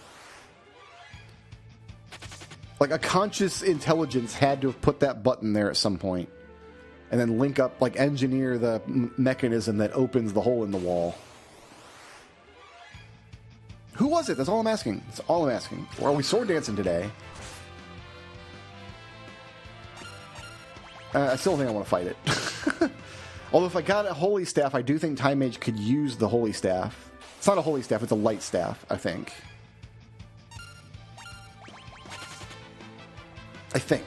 Like, a conscious intelligence had to have put that button there at some point. And then link up, like, engineer the mechanism that opens the hole in the wall. Who was it? That's all I'm asking. That's all I'm asking. Or are we sword dancing today? I still think I want to fight it. Although if I got a holy staff, I do think Time Mage could use the holy staff. It's not a holy staff, it's a light staff, I think. I think.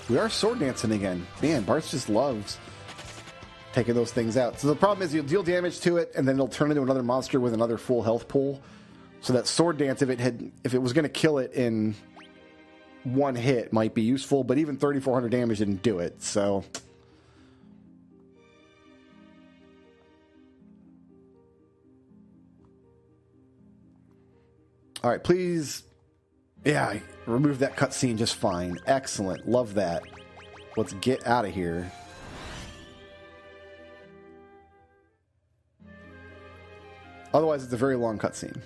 We are sword dancing again. Man, Bartz just loves taking those things out. So the problem is you'll deal damage to it, and then it'll turn into another monster with another full health pool. So that sword dance, if it was going to kill it in one hit, might be useful. But even 3,400 damage didn't do it. So all right, please. Yeah, remove that cutscene just fine. Excellent. Love that. Let's get out of here. Otherwise, it's a very long cutscene.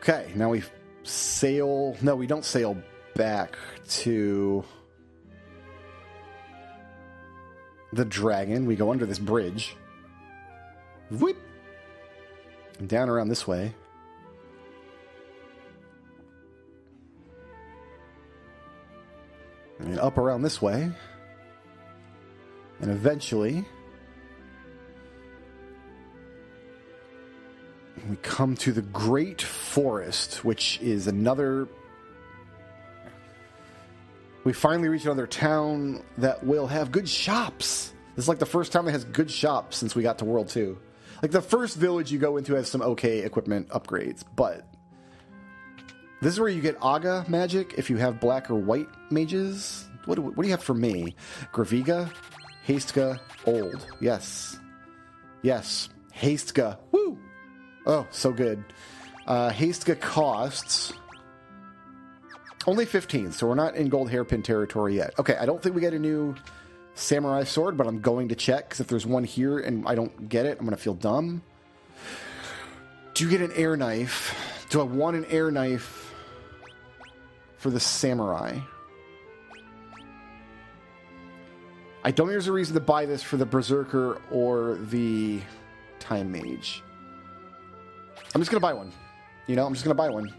Okay, now we sail... No, we don't sail back to the dragon. We go under this bridge. Whoop! And down around this way. And up around this way. And eventually we come to the Great Forest, which is another... We finally reach another town that will have good shops. This is like the first time it has good shops since we got to World 2. Like, the first village you go into has some okay equipment upgrades, but this is where you get Aga magic if you have black or white mages. What do you have for me? Graviga, Hastka, Old. Yes. Yes. Hastka. Woo! Oh, so good. Hastka costs only 15, so we're not in gold hairpin territory yet. Okay, I don't think we get a new samurai sword, but I'm going to check, because if there's one here and I don't get it, I'm going to feel dumb. Do you get an air knife? Do I want an air knife for the samurai? I don't think there's a reason to buy this for the berserker or the time mage. I'm just going to buy one. You know, I'm just going to buy one.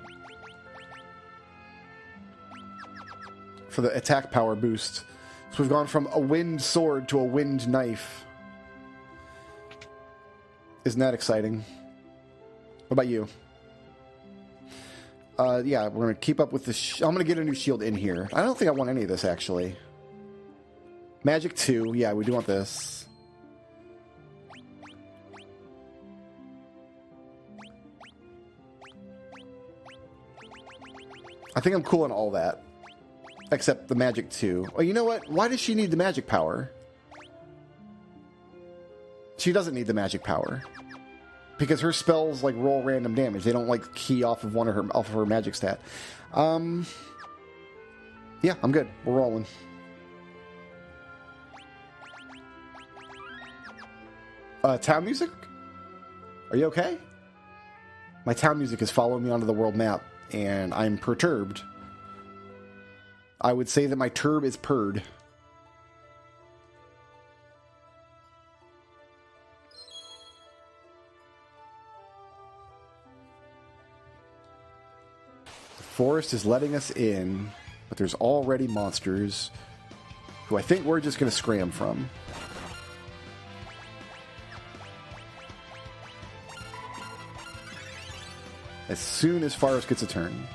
For the attack power boost. So we've gone from a wind sword to a wind knife. Isn't that exciting? What about you? Yeah, we're going to keep up with the... I'm going to get a new shield in here. I don't think I want any of this, actually. Magic 2. Yeah, we do want this. I think I'm cool on all that. Except the magic 2. Oh, you know what? Why does she need the magic power? She doesn't need the magic power. Because her spells, like, roll random damage. They don't, like, key off of off of her magic stat. Yeah, I'm good. We're rolling. Town music? Are you okay? My town music is following me onto the world map, and I'm perturbed. I would say that my turb is purred. The forest is letting us in, but there's already monsters who I think we're just going to scram from. As soon as Faros gets a turn.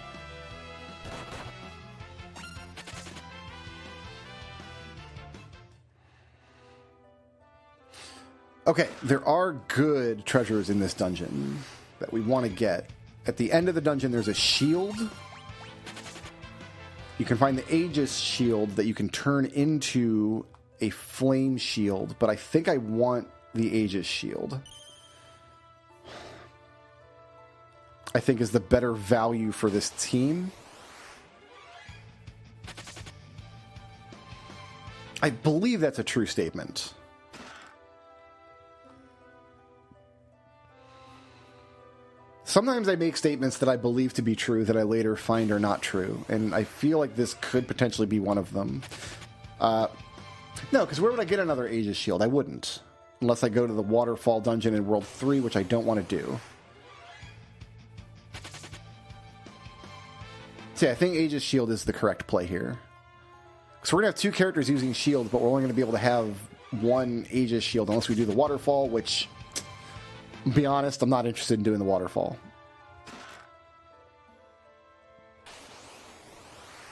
Okay, there are good treasures in this dungeon that we want to get. At the end of the dungeon, there's a shield. You can find the Aegis shield that you can turn into a flame shield, but I think I want the Aegis shield. I think is the better value for this team. I believe that's a true statement. Sometimes I make statements that I believe to be true that I later find are not true, and I feel like this could potentially be one of them. No, because where would I get another Aegis shield? I wouldn't. Unless I go to the Waterfall dungeon in World 3, which I don't want to do. See, I think Aegis shield is the correct play here. So we're going to have two characters using shields, but we're only going to be able to have one Aegis shield unless we do the Waterfall, which... to be honest, I'm not interested in doing the Waterfall.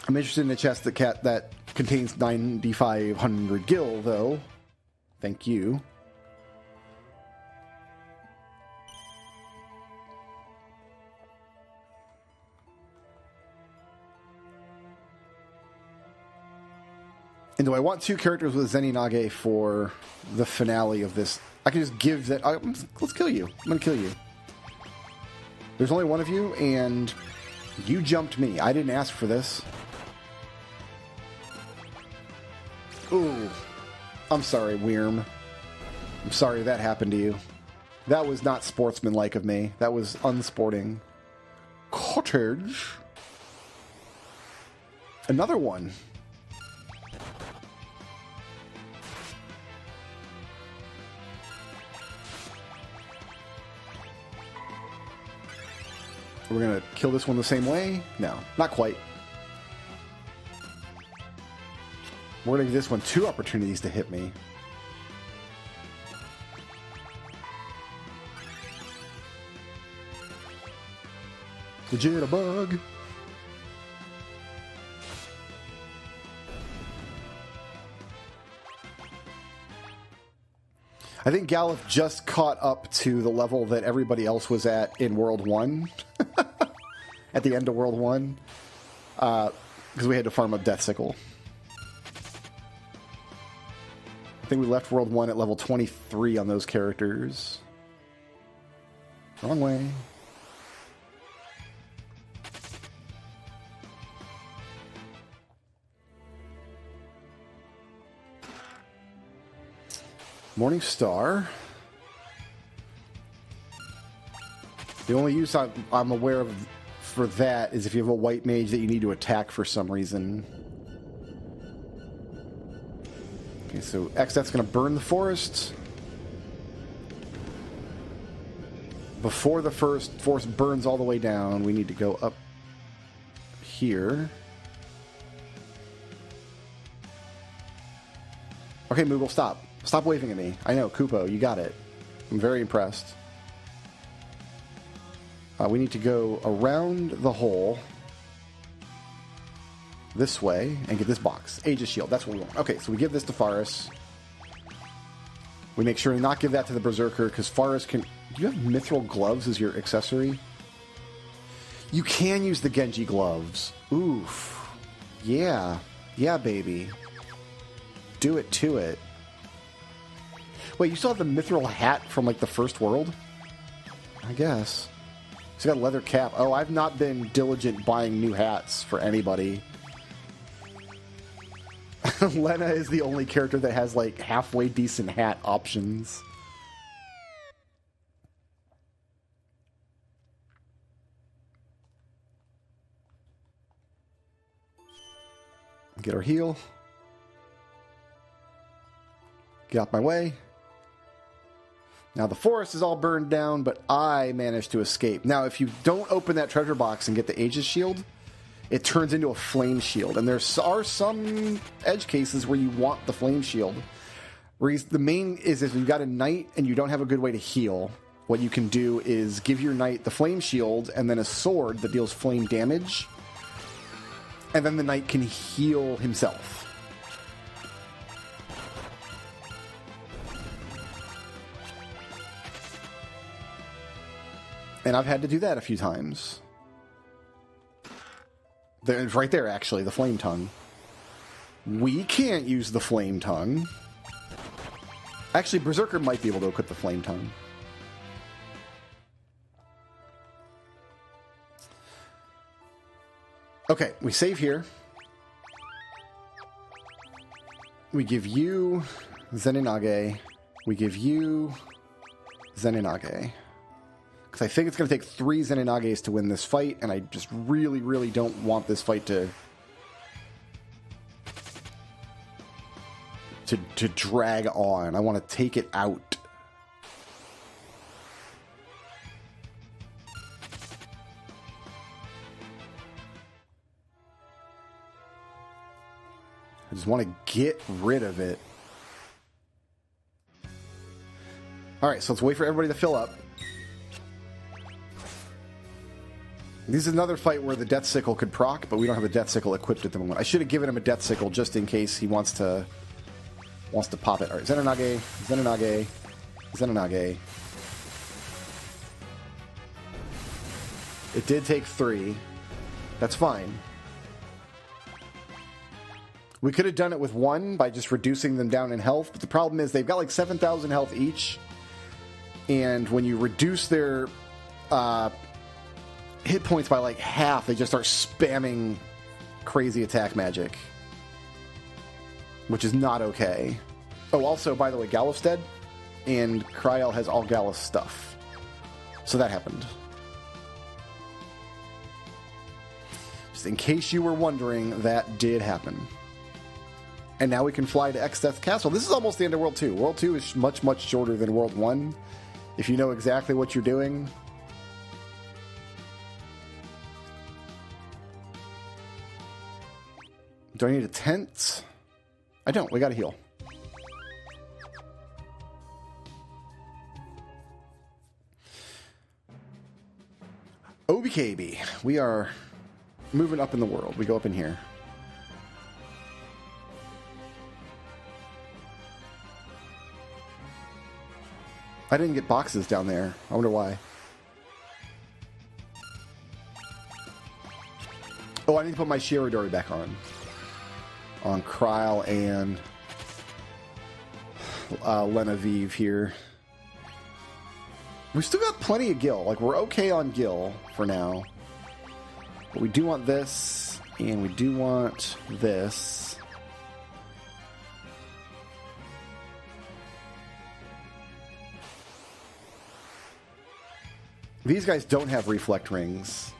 I'm interested in a chest that contains 9,500 gil, though. Thank you. And do I want two characters with Zeninage for the finale of this? I can just give that... let's kill you. I'm going to kill you. There's only one of you, and you jumped me. I didn't ask for this. Ooh. I'm sorry, Wyrm. I'm sorry that happened to you. That was not sportsmanlike of me. That was unsporting. Cottage. Another one. We're going to kill this one the same way? No, not quite. We're going to give this one 2 opportunities to hit me. The jitterbug. I think Galuf just caught up to the level that everybody else was at in World 1. At the end of World 1. Because we had to farm up Death Sickle. I think we left World 1 at level 23 on those characters. Wrong way. Morning Star. The only use I'm aware of for that is if you have a white mage that you need to attack for some reason. Okay, so X-Death's going to burn the forest. Before the first forest burns all the way down, we need to go up here. Okay, Moogle, stop. Stop waving at me. I know, Kupo, you got it. I'm very impressed. We need to go around the hole this way and get this box. Aegis Shield, that's what we want. Okay, so we give this to Faris. We make sure to not give that to the Berserker because Faris can... Do you have Mithril Gloves as your accessory? You can use the Genji Gloves. Oof. Yeah. Yeah, baby. Do it to it. Wait, you still have the Mithril hat from, like, the first world? I guess. He's got a leather cap. Oh, I've not been diligent buying new hats for anybody. Lena is the only character that has, like, halfway decent hat options. Get our heal. Get out my way. Now, the forest is all burned down, but I managed to escape. Now, if you don't open that treasure box and get the Aegis Shield, it turns into a flame shield. And there are some edge cases where you want the flame shield. The main is if you've got a knight and you don't have a good way to heal, what you can do is give your knight the flame shield and then a sword that deals flame damage. And then the knight can heal himself. And I've had to do that a few times. It's right there, actually, the Flame Tongue. We can't use the Flame Tongue. Actually, Berserker might be able to equip the Flame Tongue. Okay, we save here. We give you Zenonage. We give you Zenonage. Because I think it's going to take 3 Zeninages to win this fight, and I just really, really don't want this fight to drag on. I want to take it out. I just want to get rid of it. Alright, so let's wait for everybody to fill up. This is another fight where the Death Sickle could proc, but we don't have a Death Sickle equipped at the moment. I should have given him a Death Sickle just in case he wants to pop it. All right, Zenonage, Zenonage, Zenonage. It did take 3. That's fine. We could have done it with 1 by just reducing them down in health, but the problem is they've got like 7,000 health each, and when you reduce their hit points by like half, they just start spamming crazy attack magic, which is not okay. Oh, also, by the way, Galuf's dead, and Kryel has all Galuf's stuff. So that happened. Just in case you were wondering, that did happen. And now we can fly to X-Death Castle. This is almost the end of World 2. World 2 is much, much shorter than World 1. If you know exactly what you're doing. Do I need a tent? I don't. We gotta heal. OBKB. We are moving up in the world. We go up in here. I didn't get boxes down there. I wonder why. Oh, I need to put my Shirodori back on. On Kryle and Lenavive here. We still got plenty of Gil. Like, we're okay on Gil for now. But we do want this, and we do want this. These guys don't have reflect rings.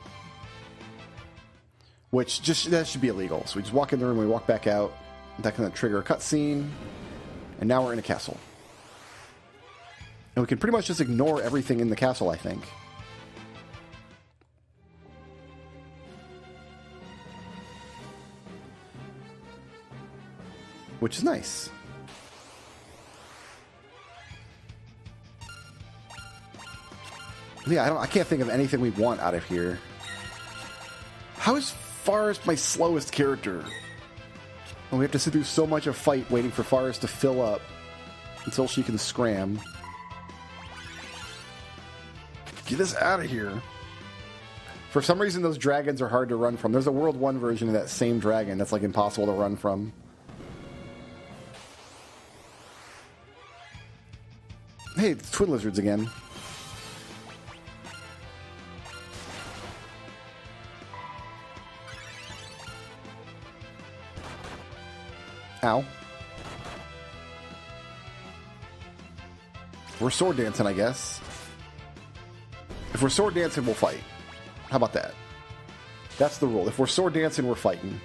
Which, that should be illegal. So we just walk in the room, we walk back out. That can trigger a cutscene. And now we're in a castle. And we can pretty much just ignore everything in the castle, I think. Which is nice. Yeah, I can't think of anything we want out of here. How is Forrest my slowest character? And we have to sit through so much of fight waiting for Forrest to fill up until she can scram. Get us out of here. For some reason, those dragons are hard to run from. There's a World 1 version of that same dragon that's like impossible to run from. Hey, it's Twin Lizards again. Ow. We're sword dancing, I guess. If we're sword dancing, we'll fight. How about that? That's the rule. If we're sword dancing, we're fighting.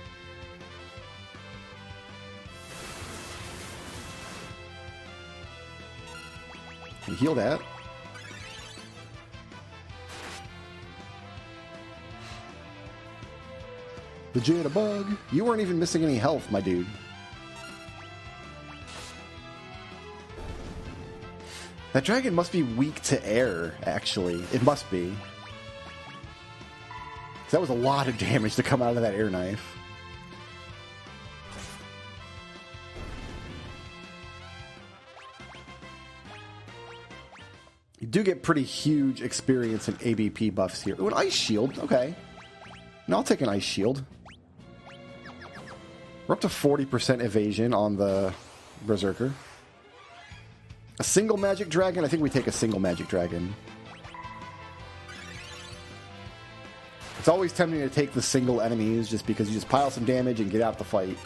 Can you heal that? The Jitterbug. You weren't even missing any health, my dude. That dragon must be weak to air, actually. It must be. That was a lot of damage to come out of that air knife. You do get pretty huge experience in ABP buffs here. Ooh, an ice shield. Okay. No, I'll take an ice shield. We're up to 40% evasion on the Berserker. A single magic dragon? I think we take a single magic dragon. It's always tempting to take the single enemies just because you just pile some damage and get out the fight.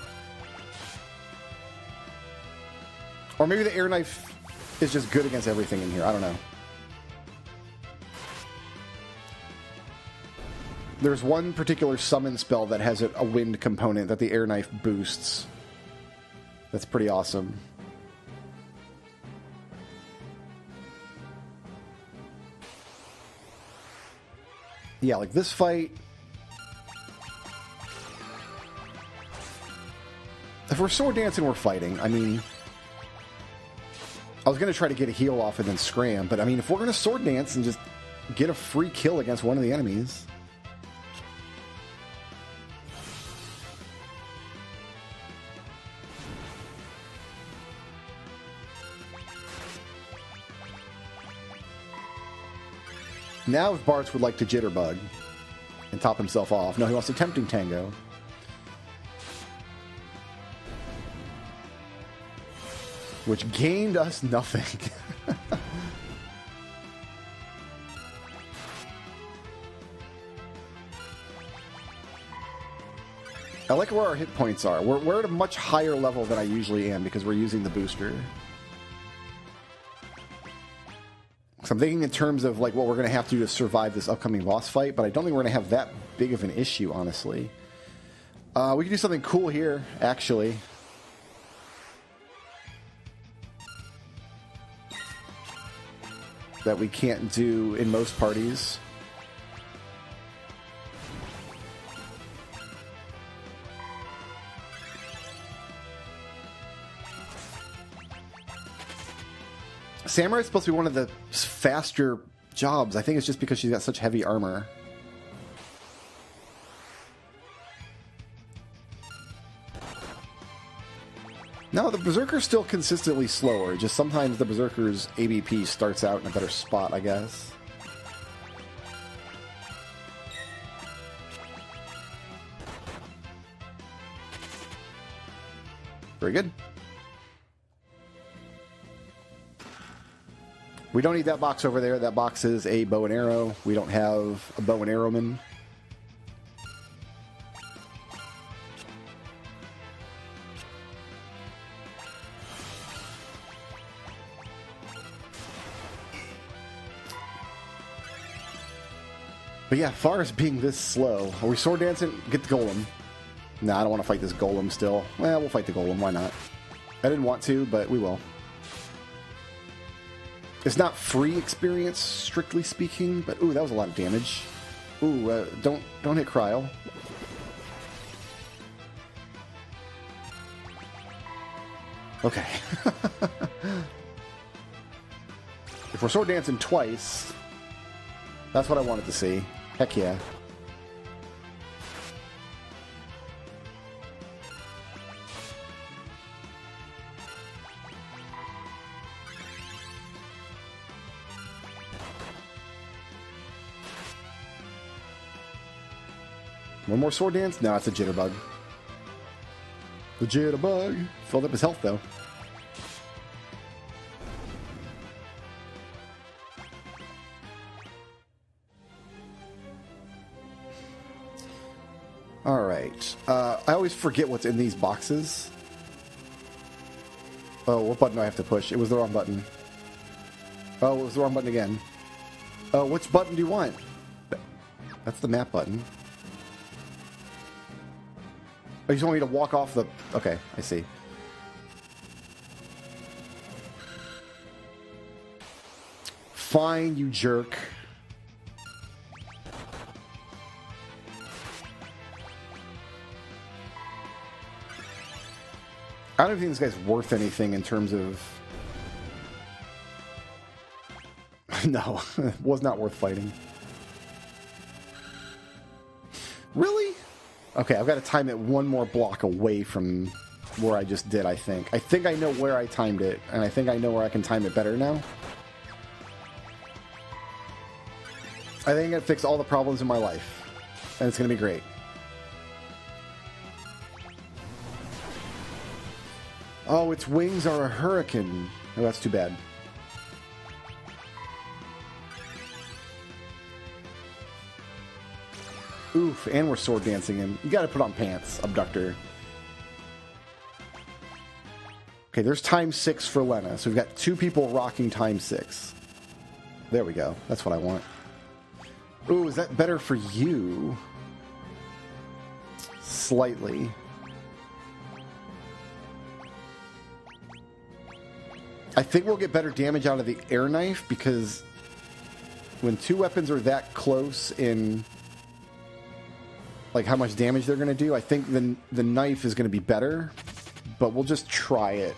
Or maybe the air knife is just good against everything in here. I don't know. There's one particular summon spell that has a wind component that the air knife boosts. That's pretty awesome. Yeah, like this fight. If we're sword dancing, we're fighting. I mean, I was going to try to get a heal off and then scram, but I mean, if we're going to sword dance and just get a free kill against one of the enemies. Now if Bartz would like to Jitterbug and top himself off. No, he wants a Tempting Tango. Which gained us nothing. I like where our hit points are. We're at a much higher level than I usually am because we're using the booster. So I'm thinking in terms of like what we're going to have to do to survive this upcoming boss fight, but I don't think we're going to have that big of an issue, honestly. We can do something cool here, actually. That we can't do in most parties. Samurai's supposed to be one of the faster jobs. I think it's just because she's got such heavy armor. No, the Berserker's still consistently slower. Just sometimes the Berserker's ABP starts out in a better spot, I guess. Very good. We don't need that box over there. That box is a bow and arrow. We don't have a bow and arrowman. But yeah, far as being this slow, are we sword dancing? Get the golem. Nah, I don't want to fight this golem still. Well, we'll fight the golem. Why not? I didn't want to, but we will. It's not free experience, strictly speaking, but ooh, that was a lot of damage. Ooh, don't hit Cryo. Okay. If we're sword dancing twice, that's what I wanted to see. Heck yeah. One more sword dance? No, it's a jitterbug. The jitterbug. Filled up his health, though. Alright. I always forget what's in these boxes. Oh, what button do I have to push? It was the wrong button. Oh, it was the wrong button again. Which button do you want? That's the map button. Oh, you just want me to walk off the... Okay, I see. Fine, you jerk. I don't think this guy's worth anything in terms of... No, it was not worth fighting. Really? Okay, I've got to time it one more block away from where I just did, I think. I think I know where I timed it, and I think I know where I can time it better now. I think I'm going to fix all the problems in my life, and it's going to be great. Oh, its wings are a hurricane. Oh, that's too bad. Oof, and we're sword dancing him. You gotta put on pants, Abductor. Okay, there's ×6 for Lena. So we've got 2 people rocking ×6. There we go. That's what I want. Ooh, is that better for you? Slightly. I think we'll get better damage out of the air knife because when 2 weapons are that close in like how much damage they're going to do, I think the knife is going to be better, but we'll just try it.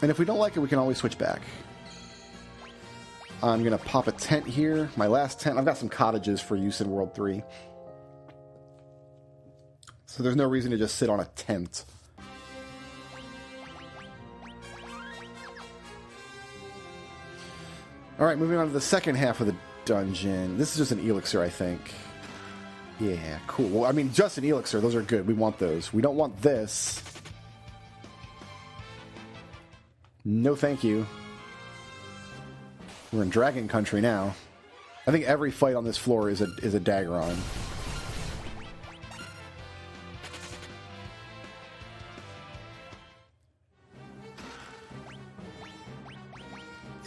And if we don't like it, we can always switch back. I'm going to pop a tent here. My last tent. I've got some cottages for use in World 3. So there's no reason to just sit on a tent. Alright, moving on to the second half of the dungeon. This is just an elixir, I think. Yeah, cool. Well, I mean, just an elixir. Those are good. We want those. We don't want this. No thank you. We're in Dragon Country now. I think every fight on this floor is a Daggeron.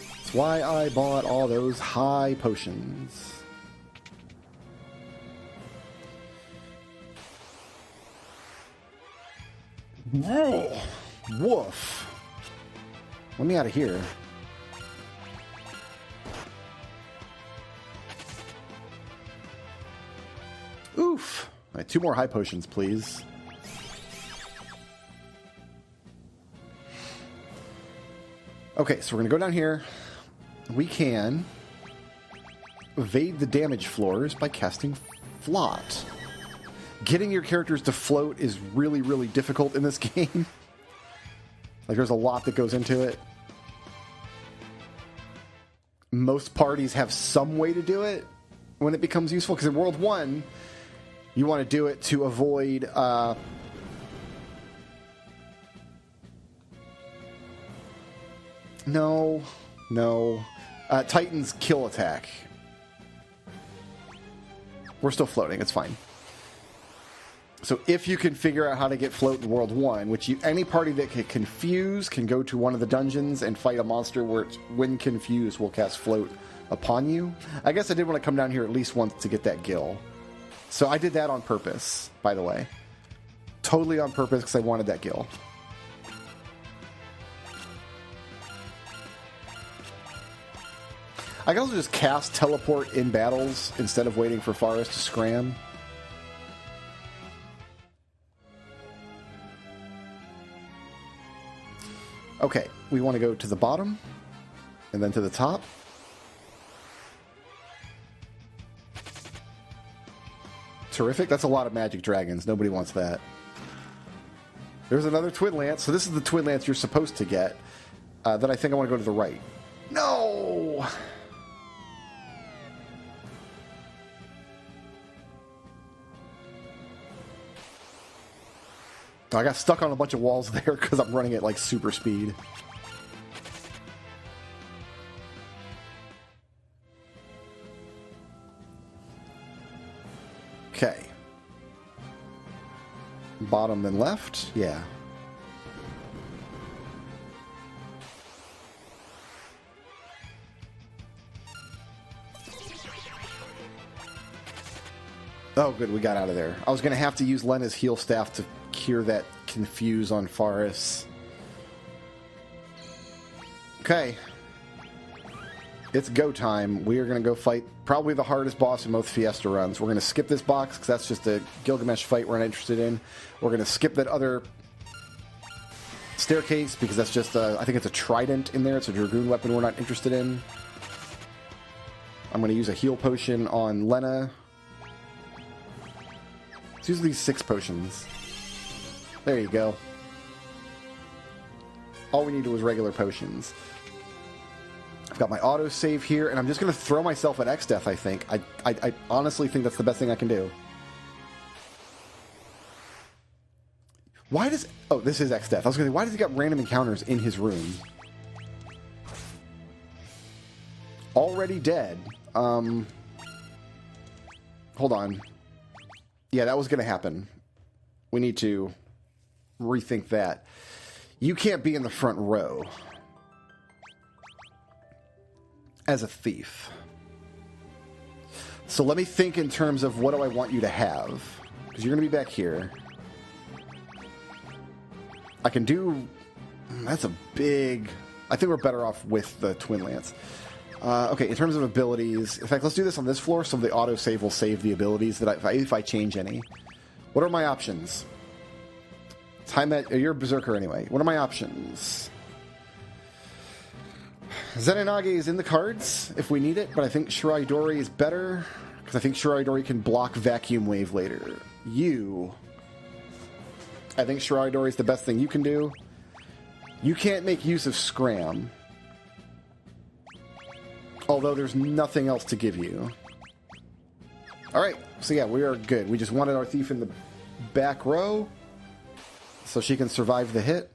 That's why I bought all those high potions. Whoa. Woof. Let me out of here. Oof. All right, 2 more high potions, please. Okay, so we're going to go down here. We can evade the damage floors by casting Flot. Getting your characters to float is really, really difficult in this game. Like, there's a lot that goes into it. Most parties have some way to do it when it becomes useful, because in World 1, you want to do it to avoid... No. Titan's kill attack. We're still floating. It's fine. So if you can figure out how to get float in World 1, which any party that can confuse can go to one of the dungeons and fight a monster where it's, when confused, will cast float upon you. I guess I did want to come down here at least once to get that gill. So I did that on purpose, by the way. Totally on purpose, because I wanted that gill. I can also just cast teleport in battles instead of waiting for Forest to scram. Okay, we want to go to the bottom and then to the top. Terrific. That's a lot of magic dragons. Nobody wants that. There's another Twin Lance. So this is the Twin Lance you're supposed to get. Then I think I want to go to the right. No! I got stuck on a bunch of walls there because I'm running at like super speed. Okay. Bottom then left? Yeah. Oh, good, we got out of there. I was going to have to use Lena's heal staff to cure that confuse on Forest. Okay. It's go time. We are going to go fight probably the hardest boss in both Fiesta runs. We're going to skip this box because that's just a Gilgamesh fight we're not interested in. We're going to skip that other staircase because that's just, I think it's a trident in there. It's a Dragoon weapon we're not interested in. I'm going to use a heal potion on Lena. Let's use these 6 potions. There you go. All we needed was regular potions. I've got my autosave here, and I'm just going to throw myself at X-Death, I think. I honestly think that's the best thing I can do. Why does... Oh, this is X-Death. I was going to say, why does he got random encounters in his room? Already dead. Hold on. Yeah, that was going to happen. We need to rethink that. You can't be in the front row as a thief. So let me think in terms of what do I want you to have. Because you're going to be back here. I can do... That's a big... I think we're better off with the Twin Lance. Okay, in terms of abilities... In fact, let's do this on this floor so the autosave will save the abilities that if I change any. What are my options? You're a Berserker anyway. What are my options? Zenonage is in the cards if we need it, but I think Shirai Dori is better because I think Shirai Dori can block Vacuum Wave later. I think Shirai Dori is the best thing you can do. You can't make use of Scram. Although there's nothing else to give you. Alright, so yeah, we are good. We just wanted our thief in the back row so she can survive the hit.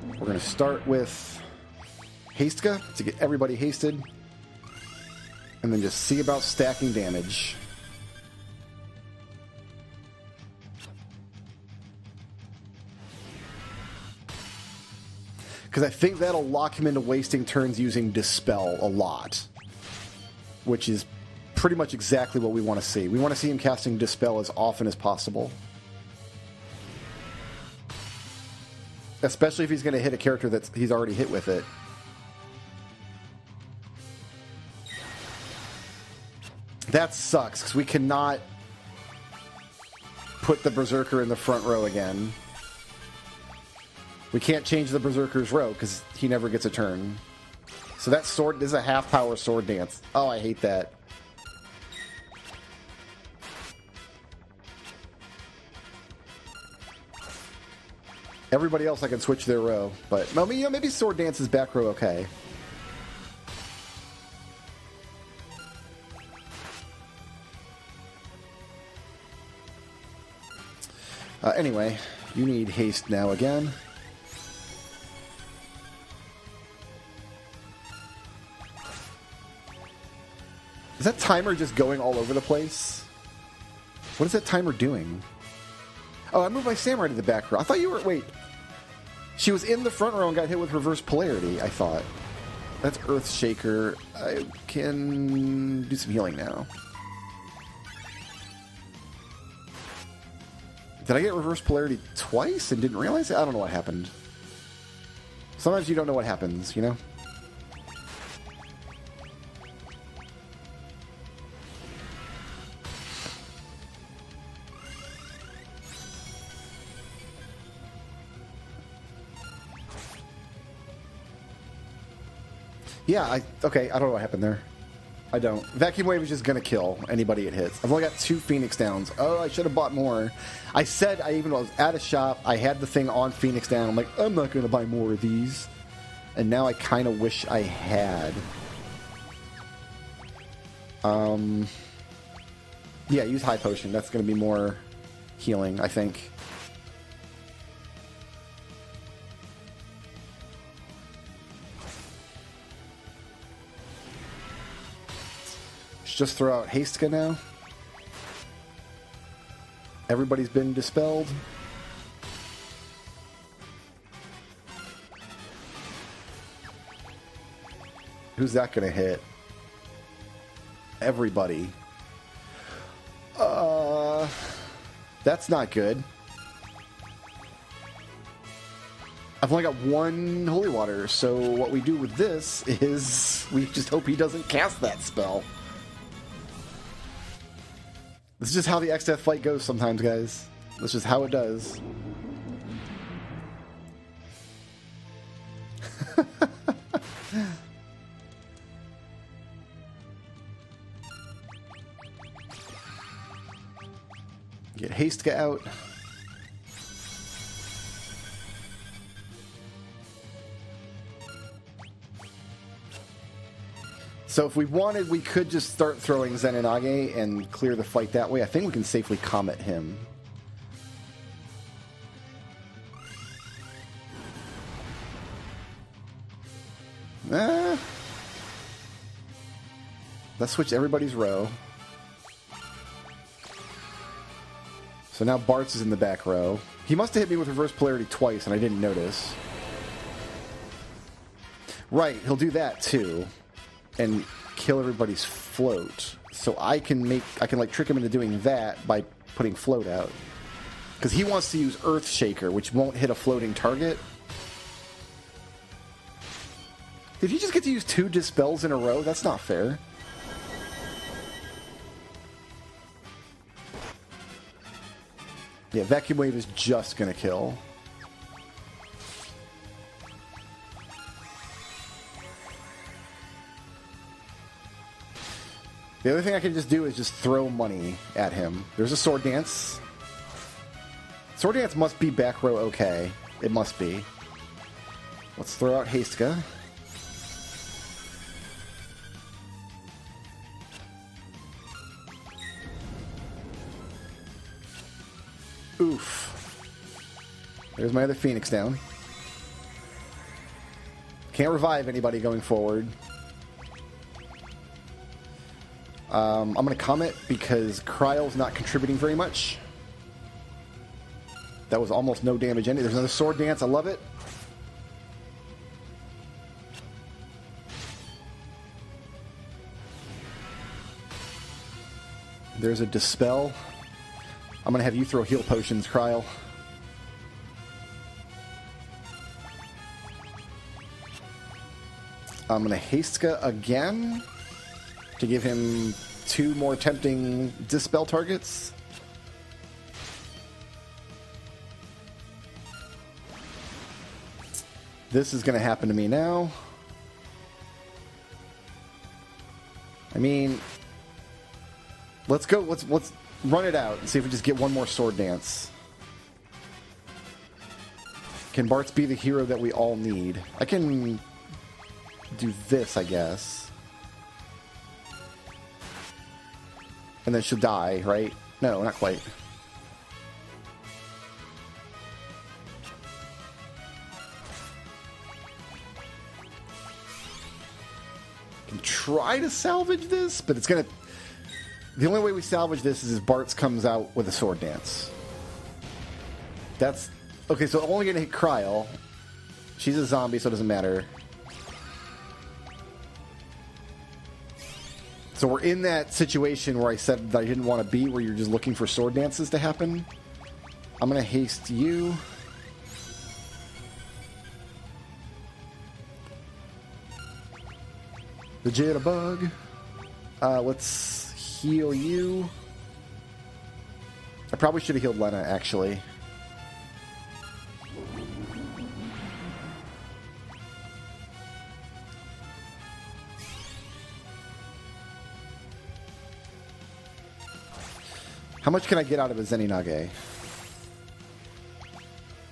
We're going to start with Hastka to get everybody hasted. And then just see about stacking damage. Because I think that'll lock him into wasting turns using Dispel a lot. Which is pretty much exactly what we want to see. We want to see him casting Dispel as often as possible. Especially if he's going to hit a character that he's already hit with it. That sucks, because we cannot put the Berserker in the front row again. We can't change the Berserker's row, because he never gets a turn. So that sword is a half-power sword dance. Oh, I hate that. Everybody else I can switch their row, but well, you know, maybe Sword Dance's back row okay. Anyway, you need haste now again. Is that timer just going all over the place? What is that timer doing? Oh, I moved my samurai to the back row. I thought you were... Wait. She was in the front row and got hit with reverse polarity, I thought. That's Earthshaker. I can do some healing now. Did I get reverse polarity twice and didn't realize it? I don't know what happened. Sometimes you don't know what happens, you know? Yeah, okay, I don't know what happened there. I don't. Vacuum Wave is just going to kill anybody it hits. I've only got 2 Phoenix Downs. Oh, I should have bought more. I said, I was at a shop, I had the thing on Phoenix Down. I'm like, I'm not going to buy more of these. And now I kind of wish I had. Yeah, use High Potion. That's going to be more healing, I think. Just throw out Hastka now. Everybody's been dispelled. Who's that going to hit? Everybody. That's not good. I've only got 1 Holy Water, so what we do with this is we just hope he doesn't cast that spell. This is just how the X-Death fight goes sometimes, guys. That's just how it does. Get Hastka out. So if we wanted, we could just start throwing Zenonage and clear the fight that way. I think we can safely Comet him. Let's switch everybody's row. So now Bartz is in the back row. He must have hit me with reverse polarity twice and I didn't notice. Right, he'll do that too. And kill everybody's float. So I can like trick him into doing that by putting float out. Because he wants to use Earthshaker, which won't hit a floating target. Did he just get to use 2 dispels in a row? That's not fair. Yeah, Vacuum Wave is just gonna kill. The other thing I can just do is just throw money at him. There's a Sword Dance. Sword Dance must be back row okay. It must be. Let's throw out Hastka. Oof. There's my other Phoenix down. Can't revive anybody going forward. I'm going to Comet because Cryol's not contributing very much. That was almost no damage in it. There's another Sword Dance. I love it. There's a Dispel. I'm going to have you throw heal potions, Cryol. I'm going to Hastka again to give him 2 more tempting Dispel targets. This is going to happen to me now. I mean, let's go. Let's run it out and see if we just get one more Sword Dance. Can Bartz be the hero that we all need? I can do this, I guess. And then she'll die, right? No, not quite. Can try to salvage this, but it's gonna... The only way we salvage this is if Bartz comes out with a sword dance. That's... Okay, so only gonna hit Kryl. She's a zombie, so it doesn't matter. So we're in that situation where I said that I didn't want to be, where you're just looking for sword dances to happen. I'm gonna haste you. The jitterbug. Let's heal you. I probably should have healed Lena, actually. How much can I get out of a Zeninage?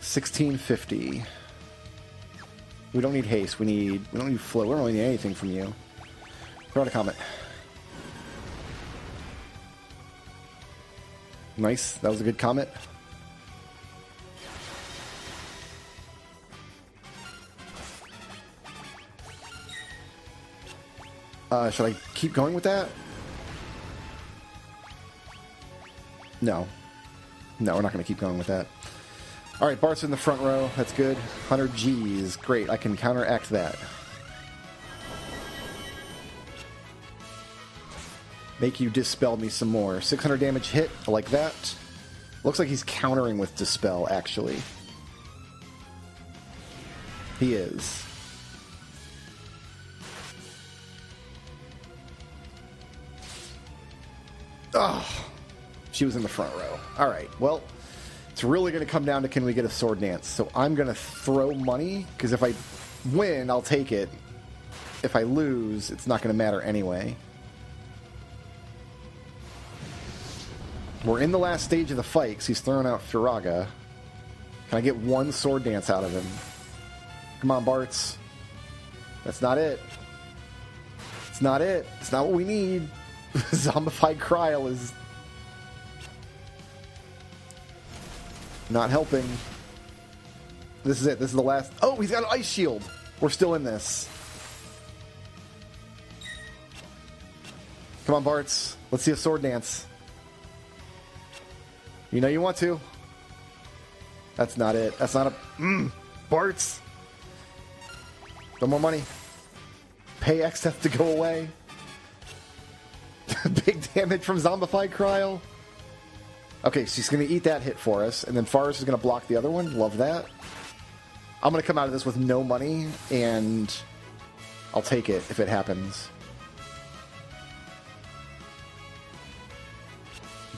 1650. We don't need haste. We don't need flow. We don't really need anything from you. Throw out a comment. Nice. That was a good comment. Should I keep going with that? No. No, we're not going to keep going with that. All right, Bart's in the front row. That's good. 100 G's. Great. I can counteract that. Make you dispel me some more. 600 damage hit. I like that. Looks like he's countering with dispel, actually. He is. Oh. She was in the front row. All right, well, it's really going to come down to can we get a sword dance. So I'm going to throw money, because if I win, I'll take it. If I lose, it's not going to matter anyway. We're in the last stage of the fight, because he's throwing out Furaga. Can I get one sword dance out of him? Come on, Bartz. That's not it. It's not it. It's not what we need. Zombified Kryl is... not helping. This is it. This is the last... Oh, he's got an ice shield. We're still in this. Come on, Bartz. Let's see a sword dance. You know you want to. That's not it. That's not a... Bartz. No more money. Pay excess to go away. Big damage from Zombified Kryl. Okay, so he's going to eat that hit for us, and then Forrest is going to block the other one. Love that. I'm going to come out of this with no money, and I'll take it if it happens.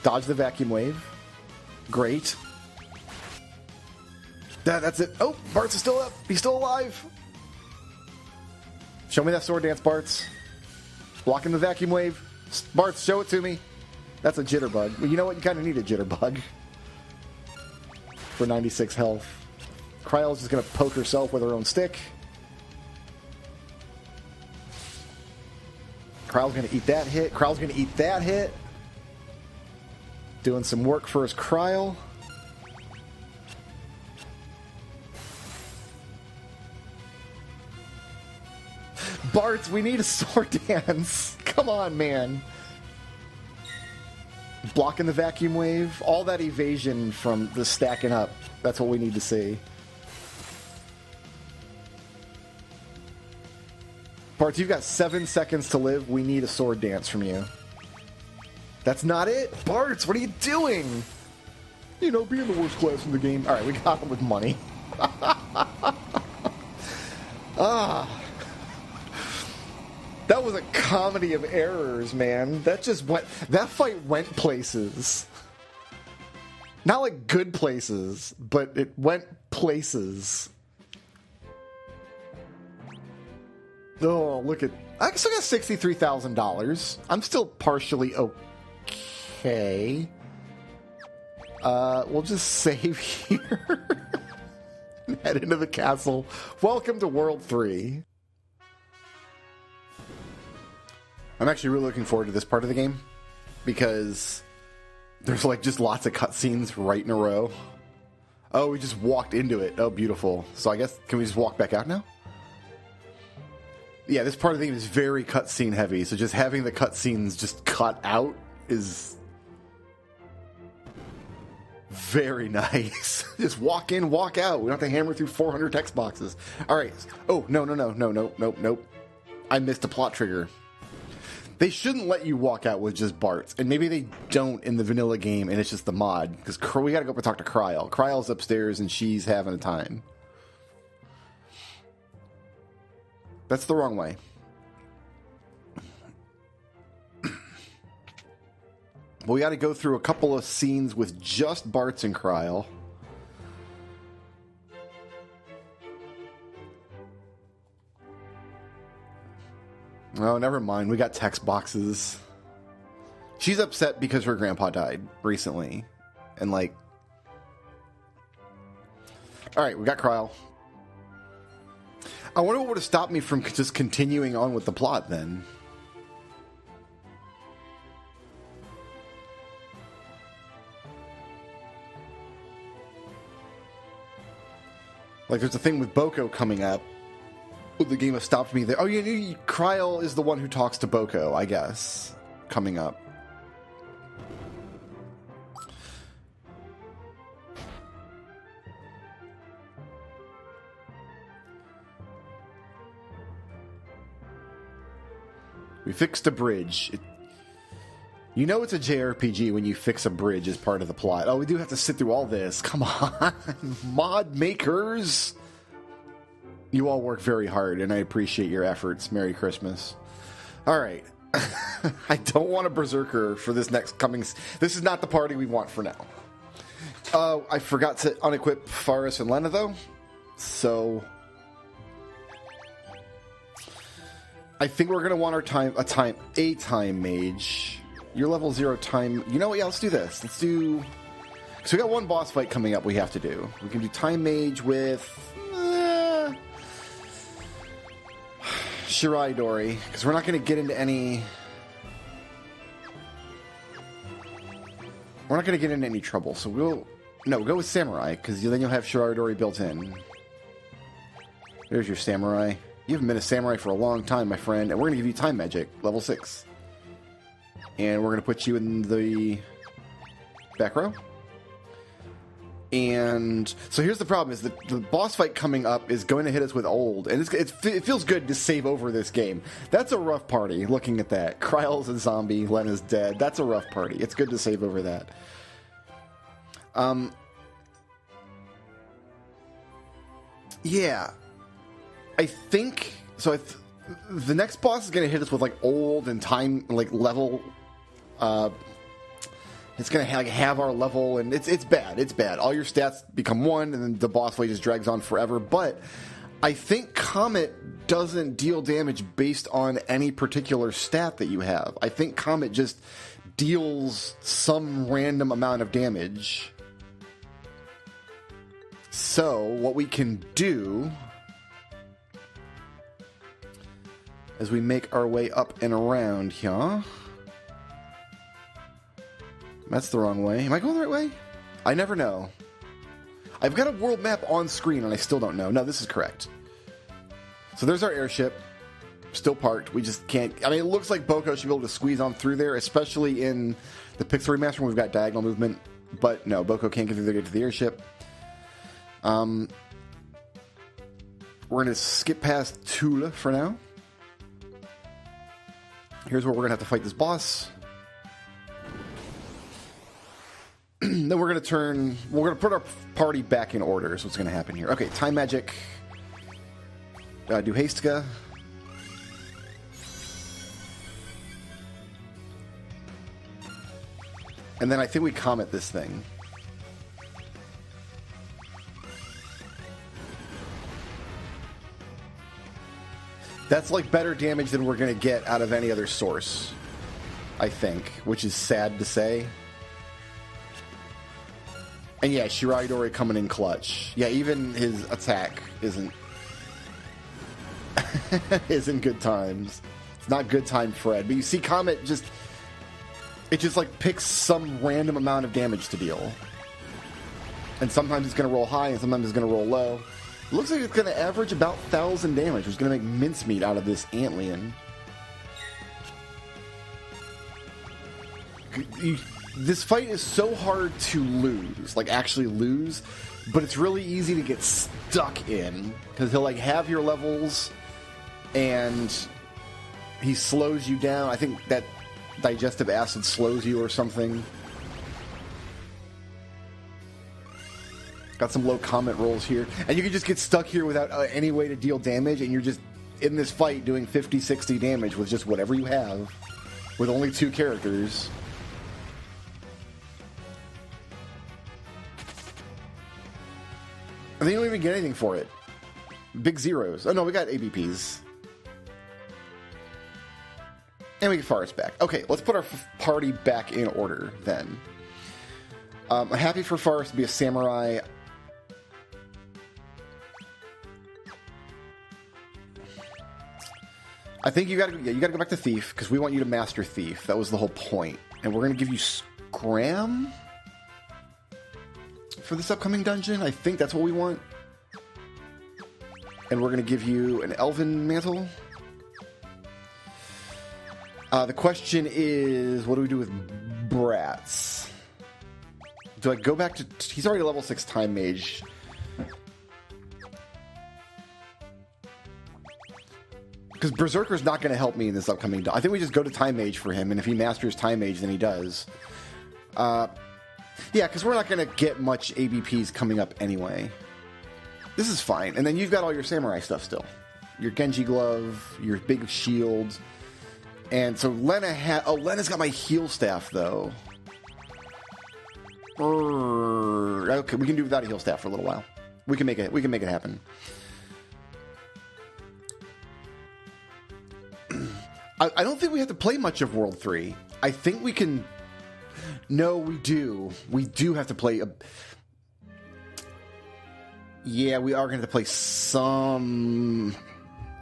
Dodge the vacuum wave. Great. That's it. Oh, Bartz is still up. He's still alive. Show me that sword dance, Bartz. Blocking the vacuum wave. Bartz, show it to me. That's a jitterbug. Well, you know what? You kind of need a jitterbug. For 96 health. Kryl's just going to poke herself with her own stick. Kryl's going to eat that hit. Kryl's going to eat that hit. Doing some work for his Kryl. Bartz, we need a sword dance. Come on, man. Blocking the vacuum wave. All that evasion from the stacking up. That's what we need to see. Bartz, you've got 7 seconds to live. We need a sword dance from you. That's not it. Bartz, what are you doing? You know, being the worst class in the game. All right, we got him with money. That was a comedy of errors, man. That just went... That fight went places. Not like good places, but it went places. Oh, look at... I still got $63,000. I'm still partially okay. We'll just save here. head into the castle. Welcome to World 3. I'm actually really looking forward to this part of the game because there's like just lots of cutscenes right in a row. Oh, we just walked into it. Oh, beautiful. So I guess, can we just walk back out now? Yeah, this part of the game is very cutscene heavy, so just having the cutscenes just cut out is very nice. Just walk in, walk out. We don't have to hammer through 400 text boxes. All right. Oh, no. I missed a plot trigger. They shouldn't let you walk out with just Bart's, and maybe they don't in the vanilla game, and it's just the mod, because we gotta go up and talk to Kryl. Kryl's upstairs, and she's having a time. That's the wrong way. We got to go through a couple of scenes with just Bart's and Kryl. Oh, never mind. We got text boxes. She's upset because her grandpa died recently. And like... Alright, we got Kryl. I wonder what would have stopped me from just continuing on with the plot then. Like, there's a thing with Boko coming up. Would the game have stopped me there? Oh, yeah, Kryl is the one who talks to Boko, I guess. Coming up. We fixed a bridge. You know it's a JRPG when you fix a bridge as part of the plot. Oh, we do have to sit through all this. Come on. Mod makers. You all work very hard, and I appreciate your efforts. Merry Christmas. All right. I don't want a Berserker for this next coming... This is not the party we want for now. I forgot to unequip Faris and Lena, though. So... I think we're going to want a time mage. You're level 0 time. You know what? Yeah, let's do this. Let's do... So we got one boss fight coming up we have to do. We can do time mage with... Shirai Dori. Because we're not going to get into any... We're not going to get into any trouble. So we'll go with Samurai. Because then you'll have Shirai Dori built in. There's your Samurai. You haven't been a Samurai for a long time, my friend. And we're going to give you time magic. Level 6. And we're going to put you in the back row. And so here's the problem, is that the boss fight coming up is going to hit us with old. And it feels good to save over this game. That's a rough party, looking at that. Kryl's a zombie, Lena's dead. That's a rough party. It's good to save over that. Yeah. I think... So the next boss is going to hit us with, like, old and time, like, level... it's going to have our level, and it's bad. It's bad. All your stats become 1, and then the boss fight just drags on forever. But I think Comet doesn't deal damage based on any particular stat that you have. I think Comet just deals some random amount of damage. So what we can do... as we make our way up and around here... That's the wrong way. Am I going the right way? I never know. I've got a world map on screen and I still don't know. No, this is correct. So there's our airship. Still parked. We just can't... I mean, it looks like Boko should be able to squeeze on through there, especially in the Pixel Remaster when we've got diagonal movement. But no, Boko can't get through there to the airship. We're going to skip past Tula for now. Here's where we're going to have to fight this boss. Then we're going to put our party back in order. Is what's going to happen here. Okay, time magic. Do Hastega. And then I think we Comet this thing. That's like better damage than we're going to get out of any other source, I think, which is sad to say. And yeah, Shirai Dori coming in clutch. Yeah, even his attack isn't isn't good times. It's not good time Fred. But you see Comet just... It just like picks some random amount of damage to deal. And sometimes it's going to roll high and sometimes it's going to roll low. It looks like it's going to average about 1,000 damage. It's going to make mincemeat out of this Antlion. This fight is so hard to lose, like actually lose, but it's really easy to get stuck in because he'll like have your levels and he slows you down. I think that digestive acid slows you or something. Got some low Comet rolls here, and you can just get stuck here without any way to deal damage, and you're just in this fight doing 50, 60 damage with just whatever you have with only 2 characters. And then you don't even get anything for it. Big zeros. Oh no, we got ABPs. And we get Forest back. Okay, let's put our party back in order then. I'm happy for Forest to be a samurai. I think you gotta go back to Thief, because we want you to master Thief. That was the whole point. And we're gonna give you Scram for this upcoming dungeon. I think that's what we want. And we're going to give you an Elven Mantle. The question is, what do we do with Bratz? Do I go back to... He's already level 6 Time Mage. Because Berserker's not going to help me in this upcoming... I think we just go to Time Mage for him, and if he masters Time Mage, then he does. Yeah, because we're not going to get much ABPs coming up anyway. This is fine. And then you've got all your samurai stuff still. Your Genji glove, your big shield. And so Lena Lena's got my heal staff, though. Okay, we can do without a heal staff for a little while. We can make it happen. I don't think we have to play much of World 3. I think we can... No, we do. We do have to play... Yeah, we are going to play some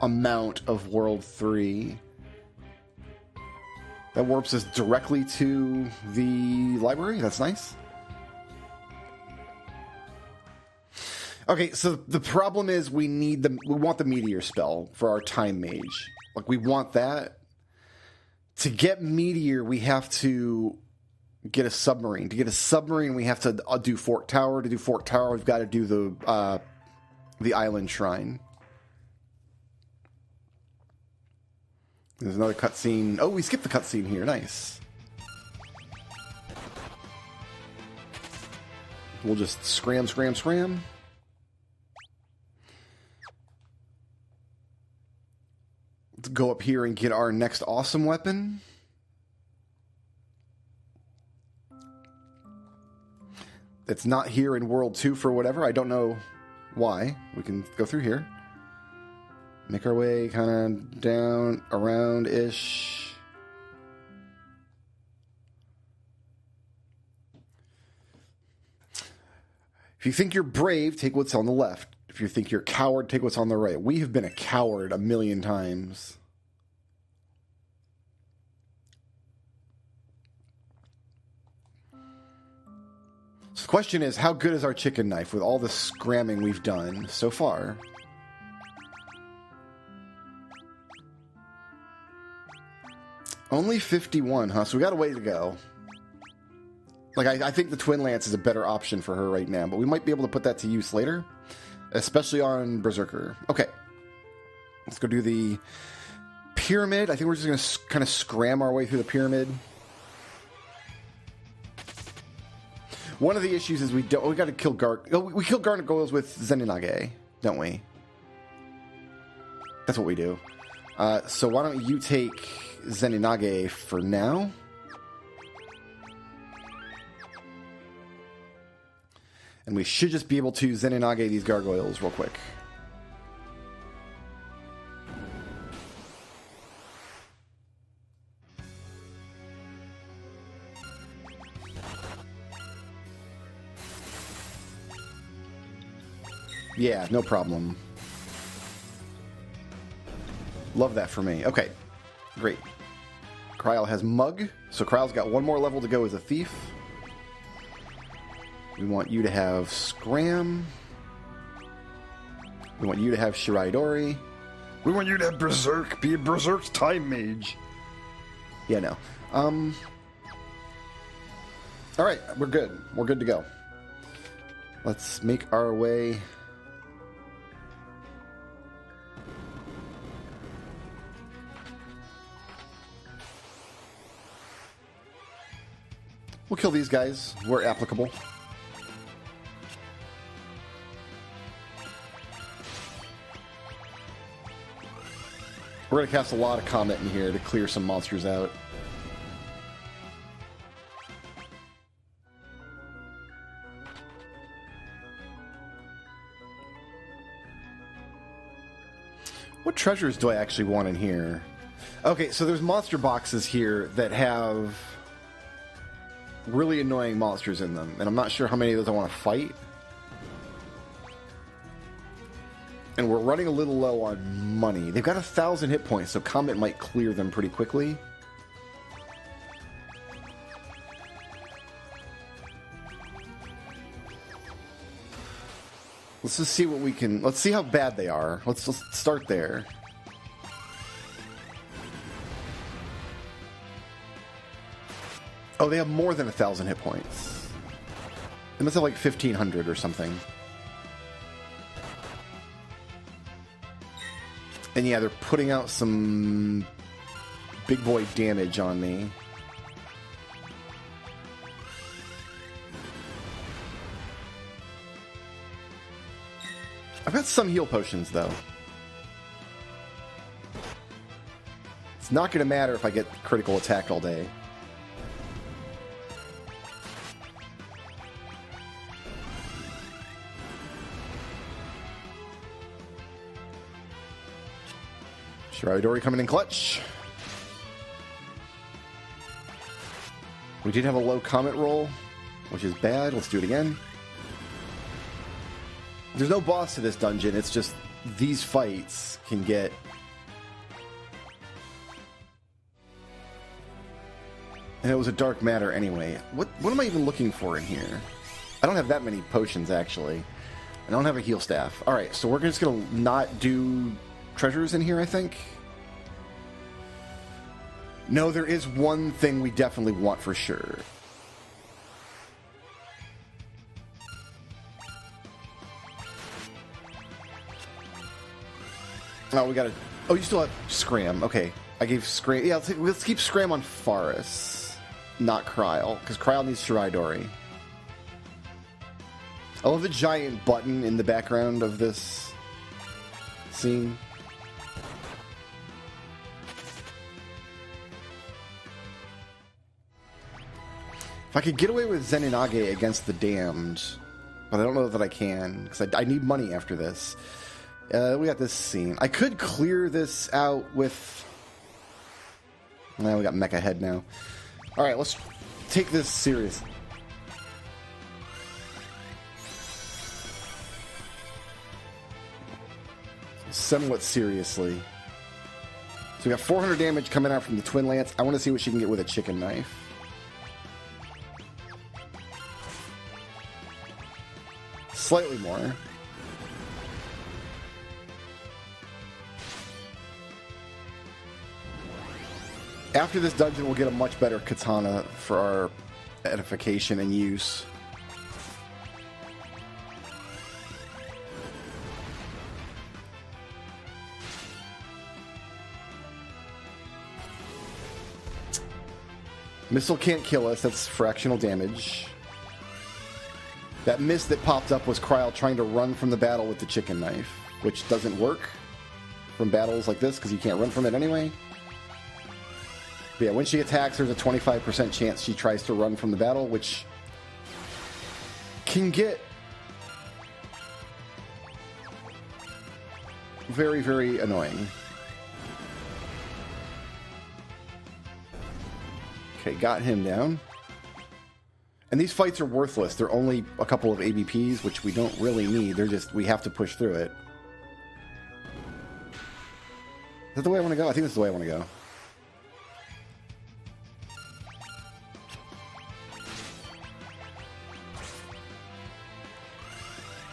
amount of World 3. That warps us directly to the library. That's nice. Okay, so the problem is we want the Meteor spell for our Time Mage. Like, we want that. To get Meteor, we have to... get a submarine. To get a submarine, we have to do Fork Tower. To do Fork Tower, we've got to do the Island Shrine. There's another cutscene. Oh, we skipped the cutscene here. Nice. We'll just scram. Let's go up here and get our next awesome weapon. It's not here in World 2 for whatever. I don't know why. We can go through here. Make our way kind of down, around-ish. If you think you're brave, take what's on the left. If you think you're a coward, take what's on the right. We have been a coward 1,000,000 times. So the question is, how good is our chicken knife with all the scramming we've done so far? Only 51, huh? So we got a way to go. Like, I think the Twin Lance is a better option for her right now, but we might be able to put that to use later, especially on Berserker. Okay. Let's go do the pyramid. I think we're just going to kind of scram our way through the pyramid. One of the issues is we got to kill we kill gargoyles with Zeninage, don't we? That's what we do. So why don't you take Zeninage for now? And we should just be able to Zeninage these gargoyles real quick. Yeah, no problem. Love that for me. Okay, great. Kryl has Mug, so Kryl's got one more level to go as a thief. We want you to have Scram. We want you to have Shiraidori. We want you to have Berserk. Be a Berserk time mage. Yeah, no. All right, we're good. We're good to go. Let's make our way. We'll kill these guys where applicable. We're going to cast a lot of Comet in here to clear some monsters out. What treasures do I actually want in here? Okay, so there's monster boxes here that have really annoying monsters in them, and I'm not sure how many of those I want to fight. And we're running a little low on money. They've got 1,000 hit points, so Comet might clear them pretty quickly. Let's just see what we can... Let's see how bad they are. Let's just start there. Oh, they have more than 1,000 hit points. They must have like 1,500 or something. And yeah, they're putting out some big boy damage on me. I've got some heal potions, though. It's not going to matter if I get critical attack all day. Shiraidori coming in clutch. We did have a low Comet roll, which is bad. Let's do it again. There's no boss to this dungeon. It's just these fights can get... And it was a dark matter anyway. What am I even looking for in here? I don't have that many potions, actually. I don't have a heal staff. Alright, so we're just going to not do treasures in here, I think. No, there is one thing we definitely want for sure. Oh, we got to... Oh, you still have Scram. Okay. I gave Scram... Yeah, let's keep Scram on Faris, not Kryl, because Kryl needs Shiraidori. I love the giant button in the background of this scene. If I could get away with Zeninage against the Damned, but I don't know that I can, because I need money after this. We got this scene. I could clear this out with... Now we got Mecha Head now. Alright, let's take this serious. Somewhat seriously. So we got 400 damage coming out from the Twin Lance. I want to see what she can get with a chicken knife. Slightly more. After this dungeon, we'll get a much better katana for our edification and use. Missile can't kill us. That's fractional damage. That mist that popped up was Kryl trying to run from the battle with the chicken knife, which doesn't work from battles like this because you can't run from it anyway. But yeah, when she attacks, there's a 25% chance she tries to run from the battle, which can get very, very annoying. Okay, got him down. And these fights are worthless. They're only a couple of ABPs, which we don't really need. They're just, we have to push through it. Is that the way I want to go? I think that's the way I want to go.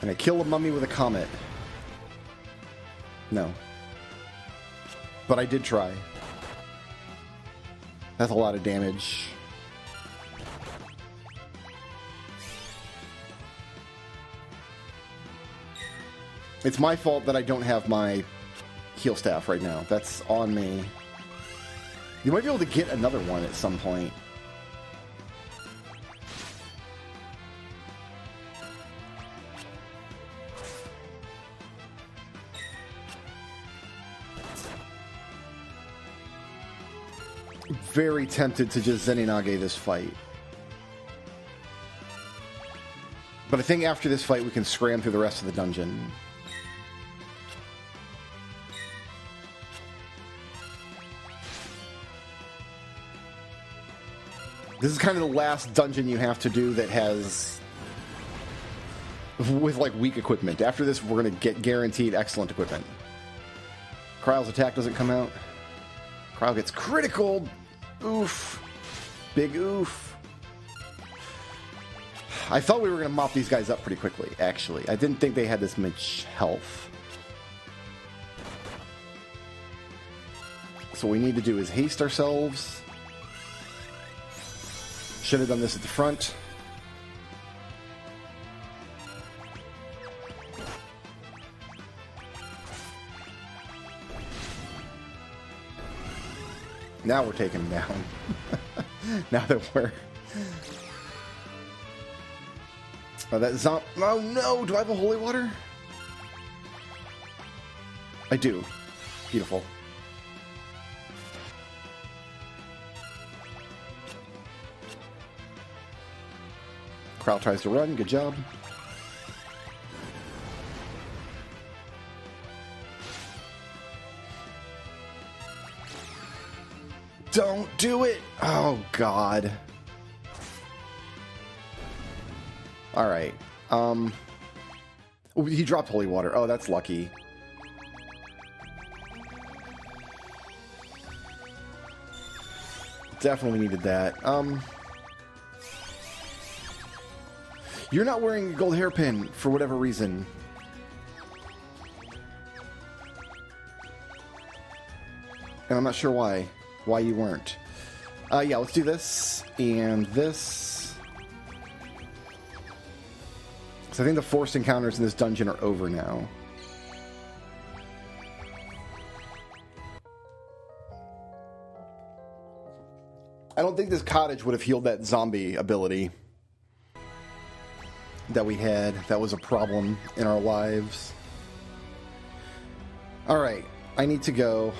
And I kill a mummy with a comet. No. But I did try. That's a lot of damage. It's my fault that I don't have my heal staff right now. That's on me. You might be able to get another one at some point. Very tempted to just Zeninage this fight. But I think after this fight we can scram through the rest of the dungeon. This is kind of the last dungeon you have to do that has... with, like, weak equipment. After this, we're going to get guaranteed excellent equipment. Kryle's attack doesn't come out. Kryle gets critical. Oof. Big oof. I thought we were going to mop these guys up pretty quickly, actually. I didn't think they had this much health. So what we need to do is haste ourselves. Should have done this at the front. Now we're taking him down. Now that we're... Oh no! Do I have a holy water? I do. Beautiful. Kryle tries to run. Good job. Don't do it! Oh, God. Alright. He dropped holy water. Oh, that's lucky. Definitely needed that. You're not wearing a gold hairpin for whatever reason. And I'm not sure why you weren't. Yeah, let's do this and this. So I think the forced encounters in this dungeon are over now. I don't think this cottage would have healed that zombie ability that we had. That was a problem in our lives. Alright, I need to go.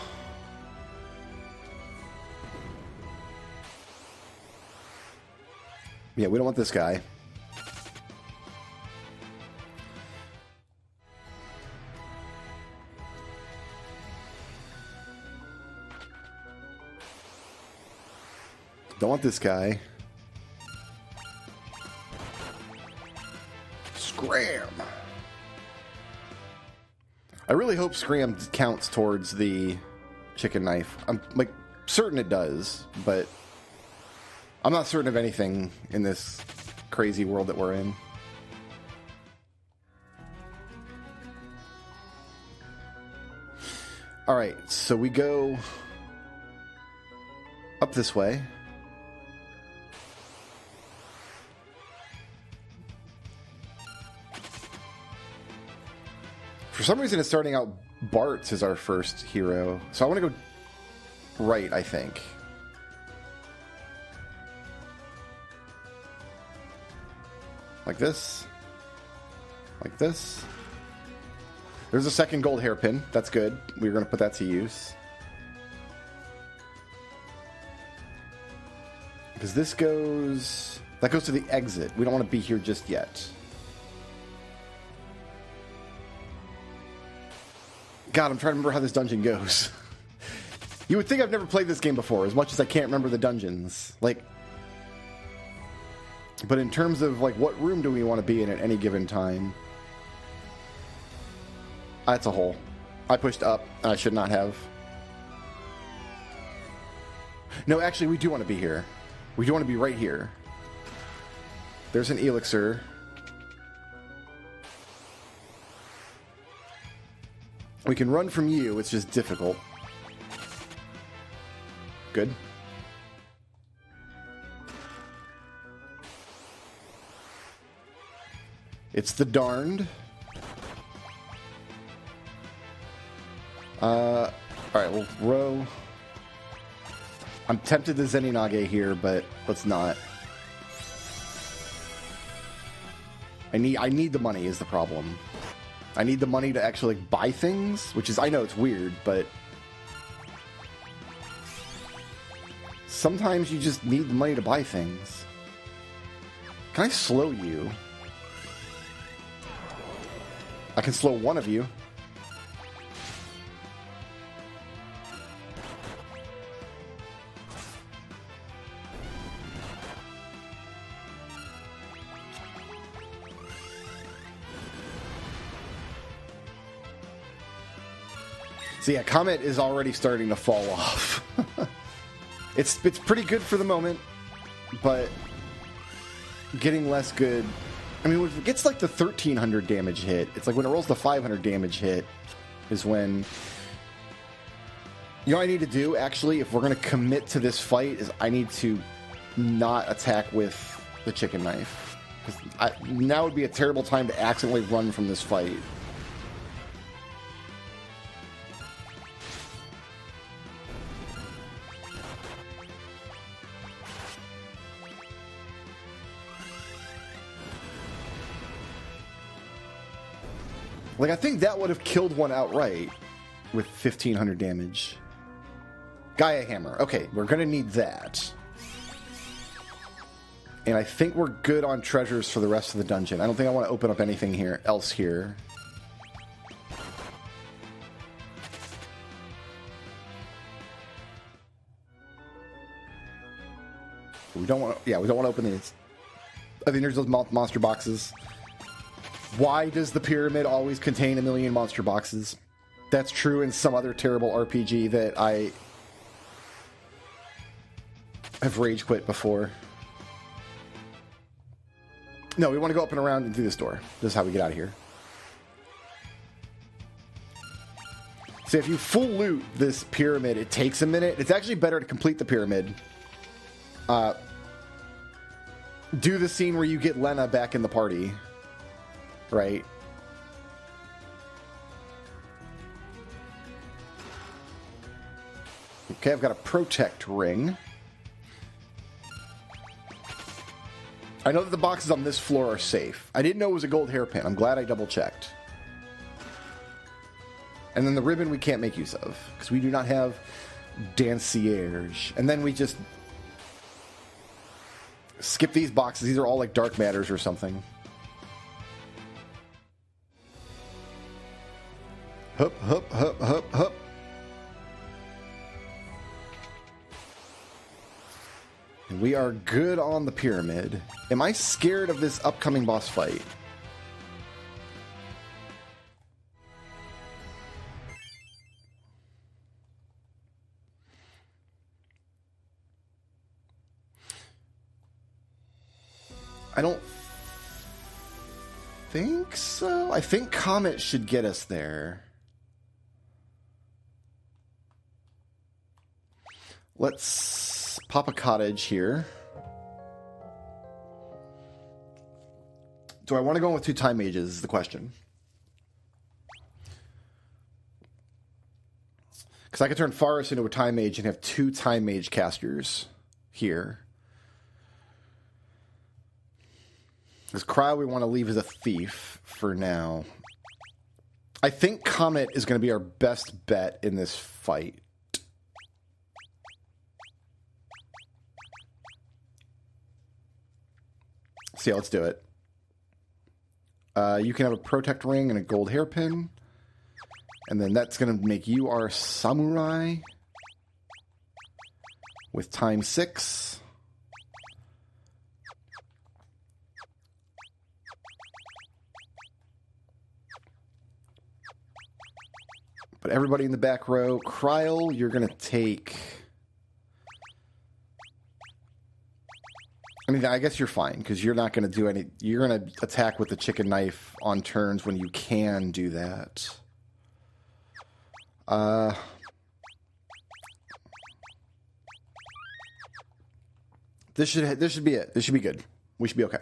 Yeah, we don't want this guy. Don't want this guy. Scram! I really hope Scram counts towards the chicken knife. I'm like certain it does, but I'm not certain of anything in this crazy world that we're in. Alright, so we go up this way. For some reason, it's starting out Bart's as our first hero. So I want to go right, I think. Like this. Like this. There's a second gold hairpin. That's good. We're going to put that to use. Because this goes... That goes to the exit. We don't want to be here just yet. God, I'm trying to remember how this dungeon goes. You would think I've never played this game before, as much as I can't remember the dungeons. Like, But in terms of, like, what room do we want to be in at any given time? That's a hole. I pushed up. I should not have. No, actually, we do want to be here. We do want to be right here. There's an elixir. We can run from you. It's just difficult. Good. It's the darned. Alright, we'll row. I'm tempted to Zeninage here, but let's not. I need the money is the problem. I need the money to actually, like, buy things, which is, I know it's weird, but sometimes you just need the money to buy things. Can I slow you? I can slow one of you. So yeah, Comet is already starting to fall off. It's pretty good for the moment, but getting less good. I mean, when it gets like the 1300 damage hit, it's like when it rolls the 500 damage hit is when... You know what I need to do, actually, if we're going to commit to this fight, is I need to not attack with the chicken knife. Because now would be a terrible time to accidentally run from this fight. Like, I think that would have killed one outright with 1500 damage. Gaia Hammer. Okay, we're going to need that. And I think we're good on treasures for the rest of the dungeon. I don't think I want to open up anything else here. We don't want to... Yeah, we don't want to open these. I think there's those monster boxes. Why does the pyramid always contain 1 million monster boxes? That's true in some other terrible RPG that I have rage quit before. No, we want to go up and around and through this door. This is how we get out of here. So if you full loot this pyramid, it takes a minute. It's actually better to complete the pyramid. Do the scene where you get Lena back in the party. Right. Okay, I've got a protect ring. I know that the boxes on this floor are safe. I didn't know it was a gold hairpin. I'm glad I double checked. And then the ribbon we can't make use of because we do not have Dancierge. And then we just skip these boxes. These are all like dark matters or something. Hup, hup, hup, hup, hup. And we are good on the pyramid. Am I scared of this upcoming boss fight? I don't think so. I think Comet should get us there. Let's pop a cottage here. Do I want to go in with 2 time mages is the question. Because I could turn Forest into a time mage and have 2 time mage casters here. This Cryo we want to leave as a thief for now. I think Comet is going to be our best bet in this fight. So yeah, let's do it. You can have a protect ring and a gold hairpin. And then that's going to make you our samurai. With ×6. But everybody in the back row, Kryle, you're going to take... I mean, I guess you're fine, because you're not going to do any... You're going to attack with the chicken knife on turns when you can do that. This should be it. This should be good. We should be okay.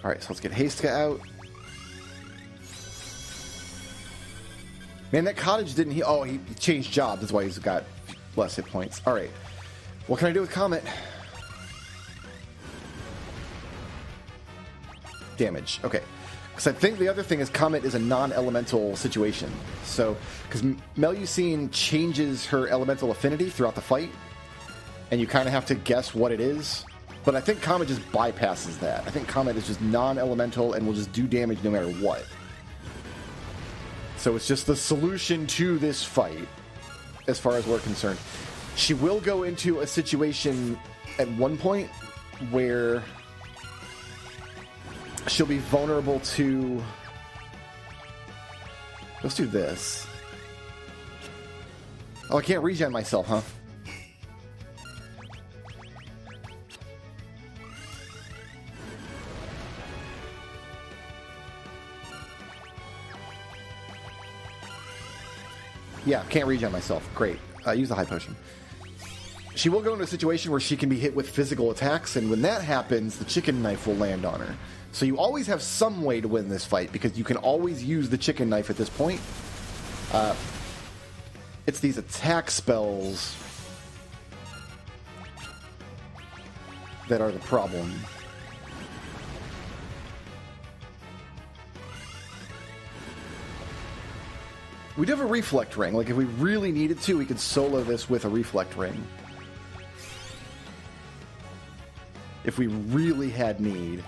All right, so let's get Hastka out. Man, that cottage didn't he? Oh, he changed jobs. That's why he's got less hit points. All right. What can I do with Comet? Damage. Okay. Because I think the other thing is Comet is a non-elemental situation. So, because Melusine changes her elemental affinity throughout the fight, and you kind of have to guess what it is. But I think Comet just bypasses that. I think Comet is just non-elemental and will just do damage no matter what. So it's just the solution to this fight, as far as we're concerned. She will go into a situation at one point where she'll be vulnerable to... Let's do this. Oh, I can't regen myself, huh? Yeah, can't regen myself. Great. Use the high potion. She will go into a situation where she can be hit with physical attacks, and when that happens, the chicken knife will land on her. So you always have some way to win this fight, because you can always use the chicken knife at this point. It's these attack spells that are the problem. We do have a reflect ring. Like, if we really needed to, we could solo this with a reflect ring. If we really had need.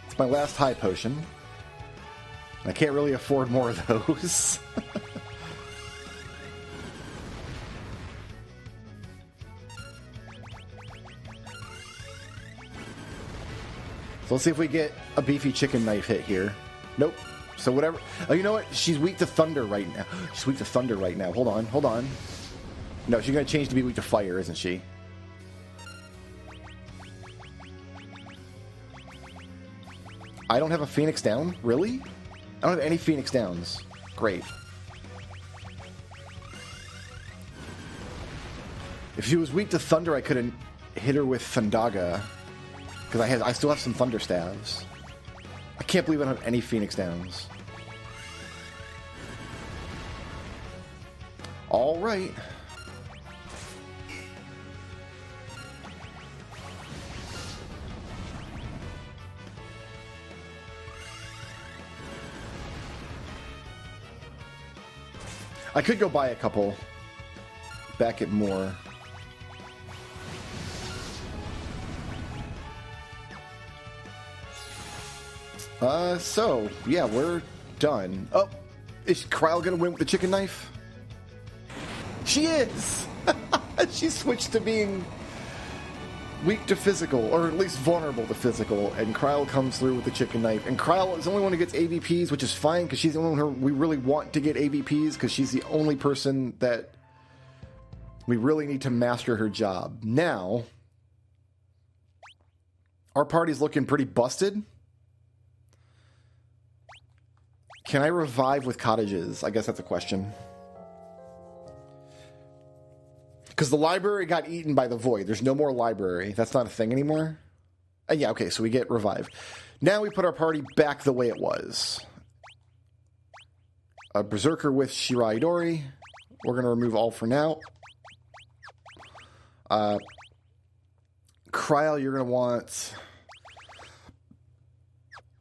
It's my last high potion. I can't really afford more of those. So let's see if we get a beefy chicken knife hit here. Nope. So whatever. Oh, you know what? She's weak to thunder right now. She's weak to thunder right now. Hold on. Hold on. No, she's going to change to be weak to fire, isn't she? I don't have a Phoenix down? Really? I don't have any Phoenix downs. Great. If she was weak to thunder, I could have hit her with Thundaga. Because I still have some Thunder Staves. I can't believe I don't have any Phoenix Downs. All right. I could go buy a couple back at more. So, yeah, we're done. Oh, is Kryle gonna win with the chicken knife? She is! She switched to being weak to physical, or at least vulnerable to physical, and Kryle comes through with the chicken knife. And Kryle is the only one who gets AVPs, which is fine, because she's the only one we really want to get AVPs, because she's the only person that we really need to master her job. Now, our party's looking pretty busted. Can I revive with cottages? I guess that's a question. Because the library got eaten by the void. There's no more library. That's not a thing anymore. Yeah, okay, so we get revive. Now we put our party back the way it was. A Berserker with Shirai Dori. We're going to remove all for now. Kryle, you're going to want...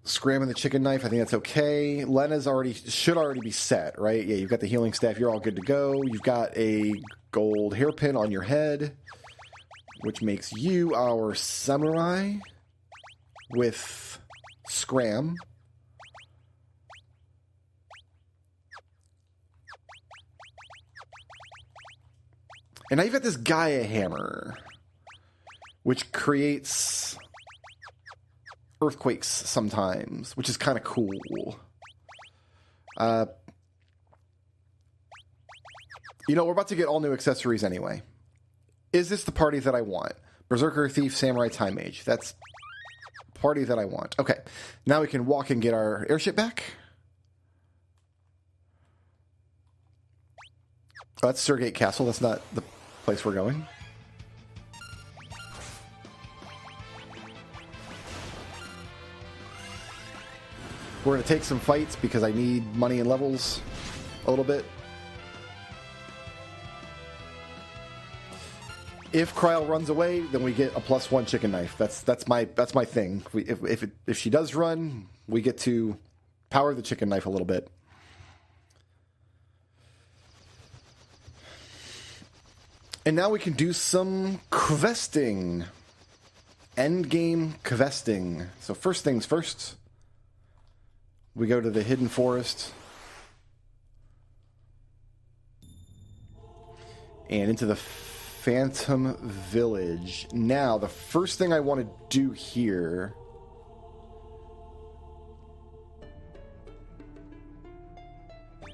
Scram and the chicken knife, I think that's okay. Lena's should already be set, right? Yeah, you've got the healing staff, you're all good to go. You've got a gold hairpin on your head, which makes you our samurai with Scram. And now you've got this Gaia hammer, which creates earthquakes sometimes, which is kind of cool. We're about to get all new accessories anyway. Is this the party that I want? Berserker, Thief, Samurai, Time Mage. That's the party that I want. Okay. Now we can walk and get our airship back. Oh, that's Surgate Castle. That's not the place we're going. We're going to take some fights because I need money and levels a little bit. If Kryl runs away, then we get a +1 chicken knife. That's my thing. If she does run, we get to power the chicken knife a little bit. And now we can do some questing. Endgame questing. So first things first. We go to the Hidden Forest. And into the Phantom Village. Now, the first thing I want to do here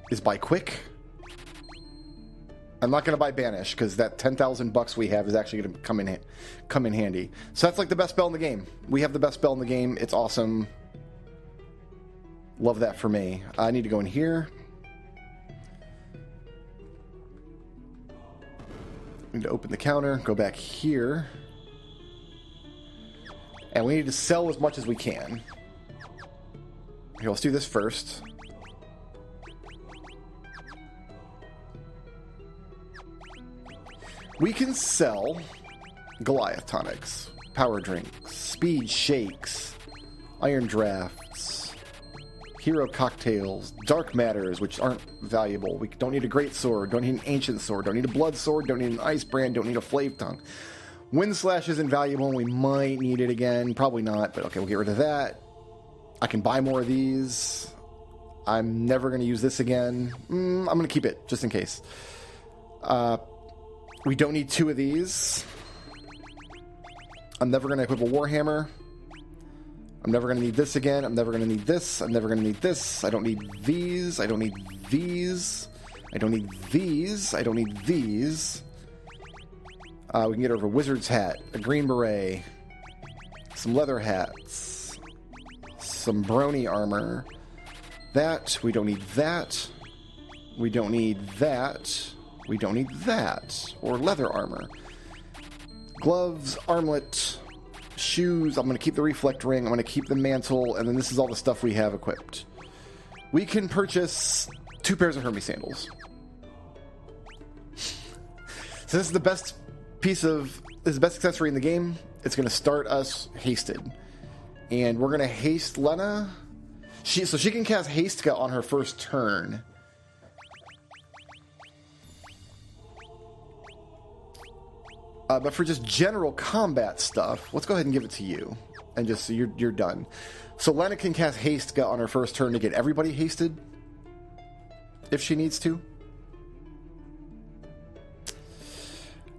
is buy Quick. I'm not going to buy Banish because that 10,000 bucks we have is actually going to come in handy. So that's like the best spell in the game. We have the best spell in the game. It's awesome. Love that for me. I need to go in here. We need to open the counter, go back here. And we need to sell as much as we can. Here, let's do this first. We can sell Goliath tonics, power drinks, speed shakes, iron drafts, hero cocktails, dark matters, which aren't valuable. We don't need a great sword, don't need an ancient sword, don't need a blood sword, don't need an ice brand, don't need a flave tongue. Wind slash isn't valuable, and we might need it again. Probably not, but okay, we'll get rid of that. I can buy more of these. I'm never going to use this again. I'm going to keep it, just in case. We don't need 2 of these. I'm never going to equip a Warhammer. I'm never going to need this again. I'm never going to need this. I'm never going to need this. I don't need these. I don't need these. I don't need these. I don't need these. We can get over a wizard's hat, a green beret, some leather hats, some brony armor. That. We don't need that. We don't need that. We don't need that. Or leather armor. Gloves, armlet, shoes. I'm going to keep the reflect ring. I'm going to keep the mantle. And then this is all the stuff we have equipped. We can purchase 2 pairs of Hermes sandals. So this is the best this is the best accessory in the game. It's going to start us hasted. And we're going to haste Lena. So she can cast Hastka on her first turn. But for just general combat stuff, let's go ahead and give it to you. And just so you're done. So Lena can cast Hastka on her first turn to get everybody hasted. If she needs to.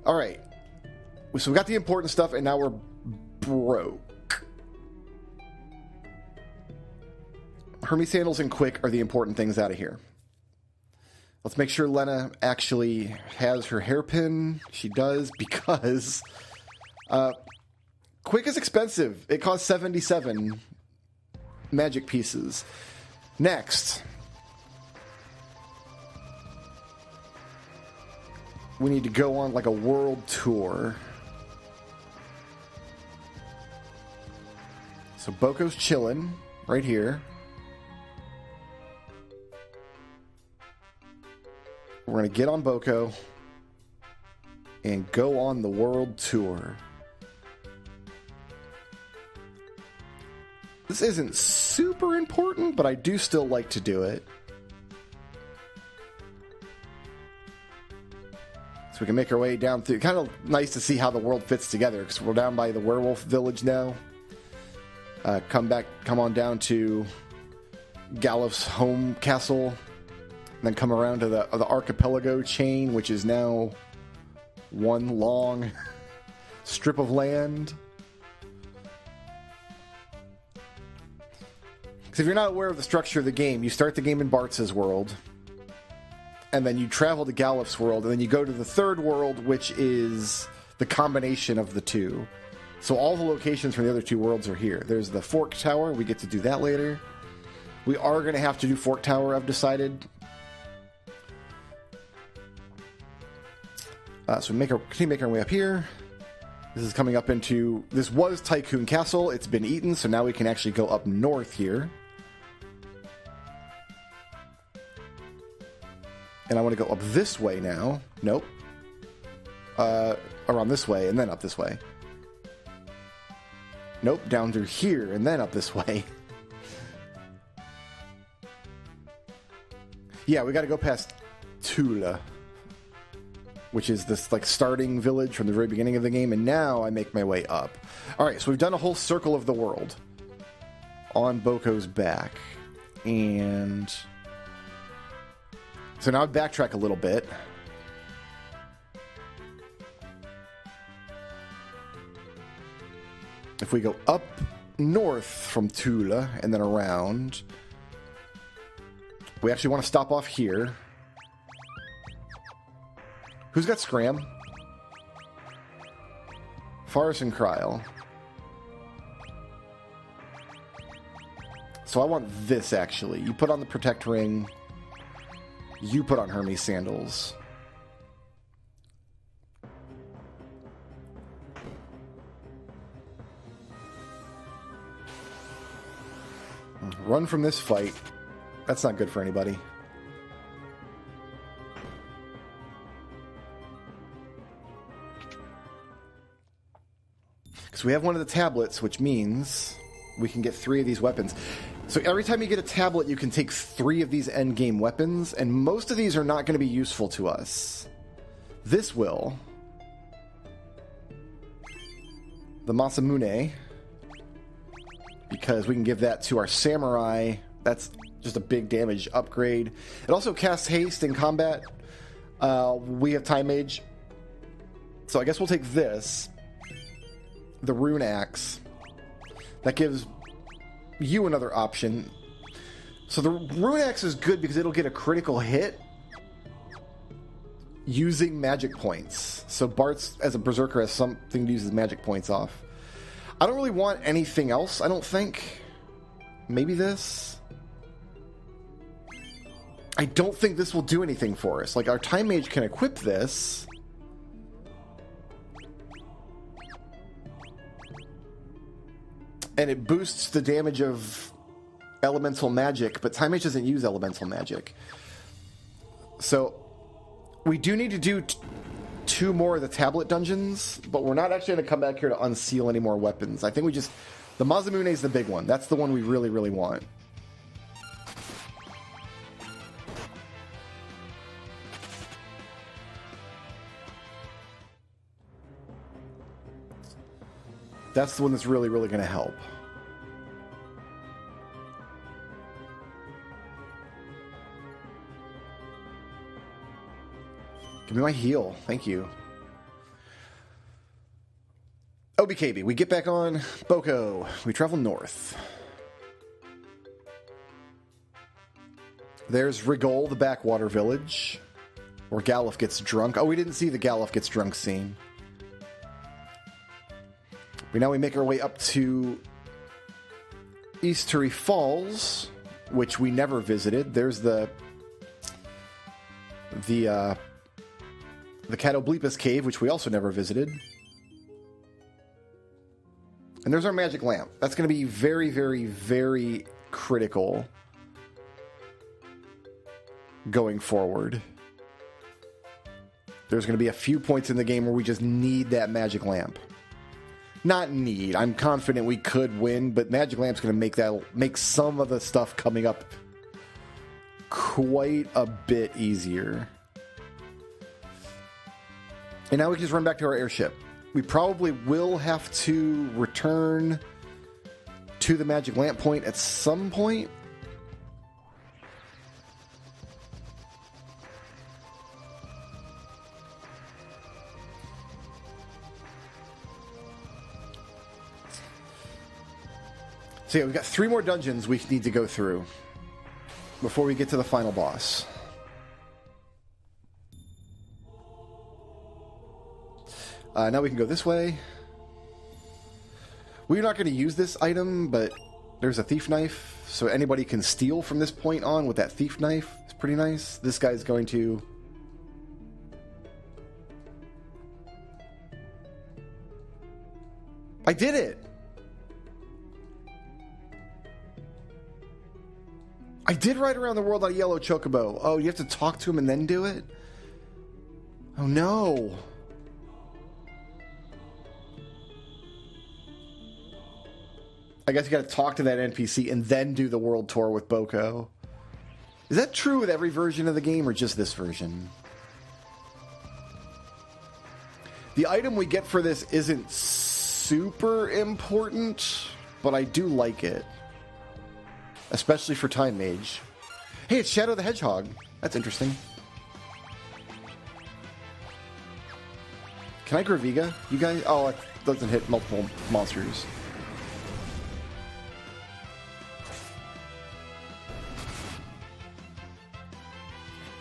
Alright. So we got the important stuff, and now we're broke. Hermes sandals and Quick are the important things out of here. Let's make sure Lena actually has her hairpin. She does, because Quick is expensive. It costs 77 magic pieces. Next, we need to go on like a world tour. So Boko's chilling right here. We're going to get on Boko and go on the world tour. This isn't super important, but I do still like to do it. So we can make our way down through. Kind of nice to see how the world fits together, because we're down by the werewolf village now. Come on down to Galif's home castle. And then come around to the archipelago chain, which is now one long strip of land. Because if you're not aware of the structure of the game, you start the game in Bartz's world, and then you travel to Galif's world, and then you go to the third world, which is the combination of the two. So all the locations from the other two worlds are here. There's the Fork Tower. We get to do that later. We are going to have to do Fork Tower, I've decided. So we continue making our way up here. This is coming up into... This was Tycoon Castle. It's been eaten, so now we can actually go up north here. And I want to go up this way now. Nope. Around this way, and then up this way. Nope, down through here, and then up this way. Yeah, we got to go past Tula, which is this like starting village from the very beginning of the game, and now I make my way up. All right, so we've done a whole circle of the world on Boko's back, and so now I backtrack a little bit. If we go up north from Tula and then around, we actually want to stop off here. Who's got Scram? Faris and Kryl. So I want this, actually. You put on the Protect Ring. You put on Hermes Sandals. Run from this fight. That's not good for anybody. Because we have one of the tablets, which means we can get 3 of these weapons. So every time you get a tablet, you can take 3 of these endgame weapons, and most of these are not going to be useful to us. This will. The Masamune, because we can give that to our Samurai. That's just a big damage upgrade. It also casts haste in combat. We have Time Mage. So I guess we'll take this. The Rune Axe. That gives you another option. So the Rune Axe is good because it'll get a critical hit using magic points. So Bartz, as a Berserker, has something to use his magic points off. I don't really want anything else, I don't think. Maybe this? I don't think this will do anything for us. Like, our Time Mage can equip this. And it boosts the damage of elemental magic, but Time Mage doesn't use elemental magic. So, we do need to do 2 more of the tablet dungeons, but we're not actually going to come back here to unseal any more weapons. I think we just... The Masamune is the big one. That's the one we really, really want. That's the one that's really, really going to help. Give me my heal. Thank you. OBKB. We get back on Boko. We travel north. There's Rigol, the backwater village, where Galif gets drunk. Oh, we didn't see the Galif gets drunk scene. Now we make our way up to Eastery Falls, which we never visited. There's the Catoblepas Cave, which we also never visited. And there's our magic lamp. That's going to be very, very, very critical going forward. There's going to be a few points in the game where we just need that magic lamp. Not need. I'm confident we could win, but Magic Lamp's going to make some of the stuff coming up quite a bit easier. And now we can just run back to our airship. We probably will have to return to the Magic Lamp point at some point. So yeah, we've got 3 more dungeons we need to go through before we get to the final boss. Now we can go this way. We're not going to use this item, but there's a thief knife, so anybody can steal from this point on with that thief knife. It's pretty nice. This guy's going to... I did it! I did ride around the world on a yellow chocobo. Oh, you have to talk to him and then do it? Oh no. I guess you gotta talk to that NPC and then do the world tour with Boko. Is that true with every version of the game or just this version? The item we get for this isn't super important, but I do like it. Especially for Time Mage. Hey, it's Shadow the Hedgehog. That's interesting. Can I Graviga? You guys? Oh, it doesn't hit multiple monsters.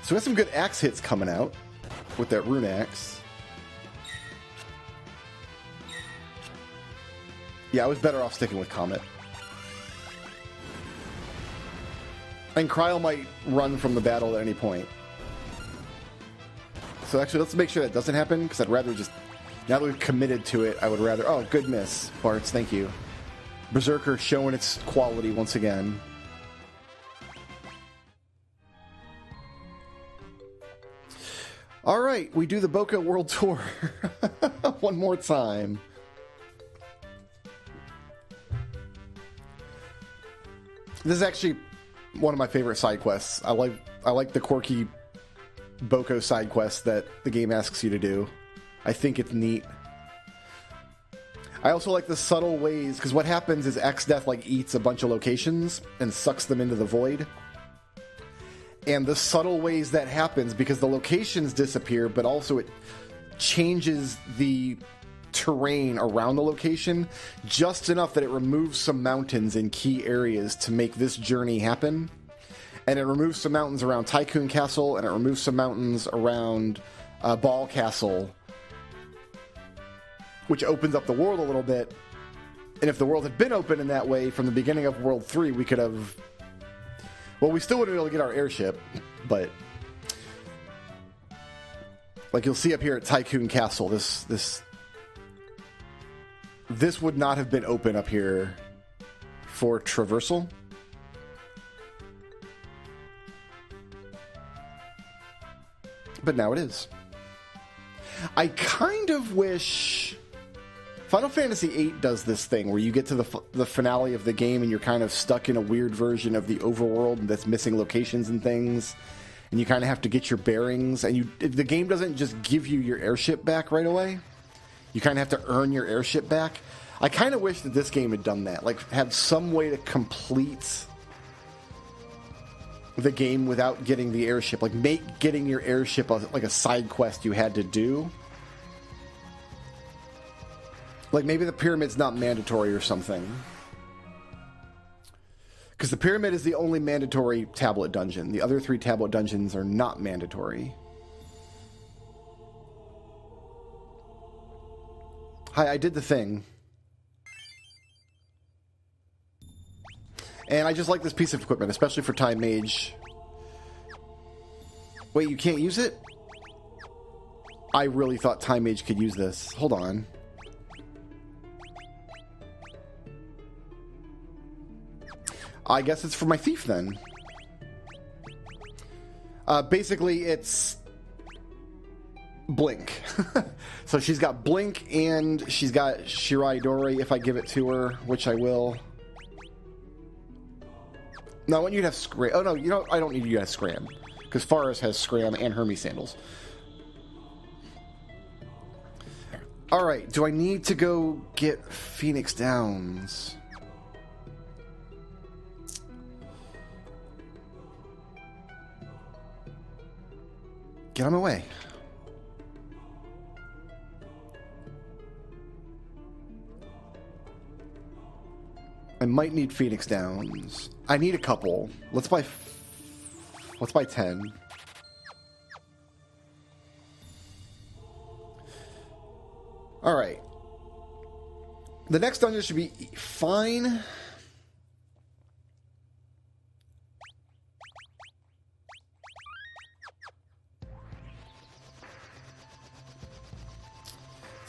So we have some good axe hits coming out with that rune axe. Yeah, I was better off sticking with Comet. And Cryle might run from the battle at any point. So actually, let's make sure that doesn't happen, because I'd rather just... Now that we've committed to it, I would rather... Oh, good miss, Bartz, thank you. Berserker showing its quality once again. Alright, we do the Boko World Tour. One more time. This is actually one of my favorite side quests. I like the quirky Boko side quest that the game asks you to do. I think it's neat. I also like the subtle ways, because what happens is X-Death like eats a bunch of locations and sucks them into the void. And the subtle ways that happens, because the locations disappear, but also it changes the terrain around the location just enough that it removes some mountains in key areas to make this journey happen. And it removes some mountains around Tycoon Castle, and it removes some mountains around Ball Castle, which opens up the world a little bit. And if the world had been open in that way from the beginning of World 3, we could have... Well, we still wouldn't be able to get our airship, but... Like you'll see up here at Tycoon Castle, this would not have been open up here for traversal. But now it is. I kind of wish Final Fantasy VIII does this thing where you get to the finale of the game and you're kind of stuck in a weird version of the overworld that's missing locations and things, and you kind of have to get your bearings, and the game doesn't just give you your airship back right away. You kind of have to earn your airship back. I kind of wish that this game had done that, like have some way to complete the game without getting the airship, like make getting your airship like a side quest you had to do. Like maybe the pyramid's not mandatory or something, because the pyramid is the only mandatory tablet dungeon. The other 3 tablet dungeons are not mandatory. Hi, I did the thing. And I just like this piece of equipment, especially for Time Mage. Wait, you can't use it? I really thought Time Mage could use this. Hold on. I guess it's for my thief then. Basically, it's Blink. So she's got Blink and she's got Shirai Dori if I give it to her, which I will. No, I want you to have Scram. Oh, no, you know, I don't need you to have Scram, because Faris has Scram and Hermes Sandals. Alright, do I need to go get Phoenix Downs? Get on my way. might need Phoenix Downs. I need a couple. Let's buy 10. All right. The next dungeon should be fine.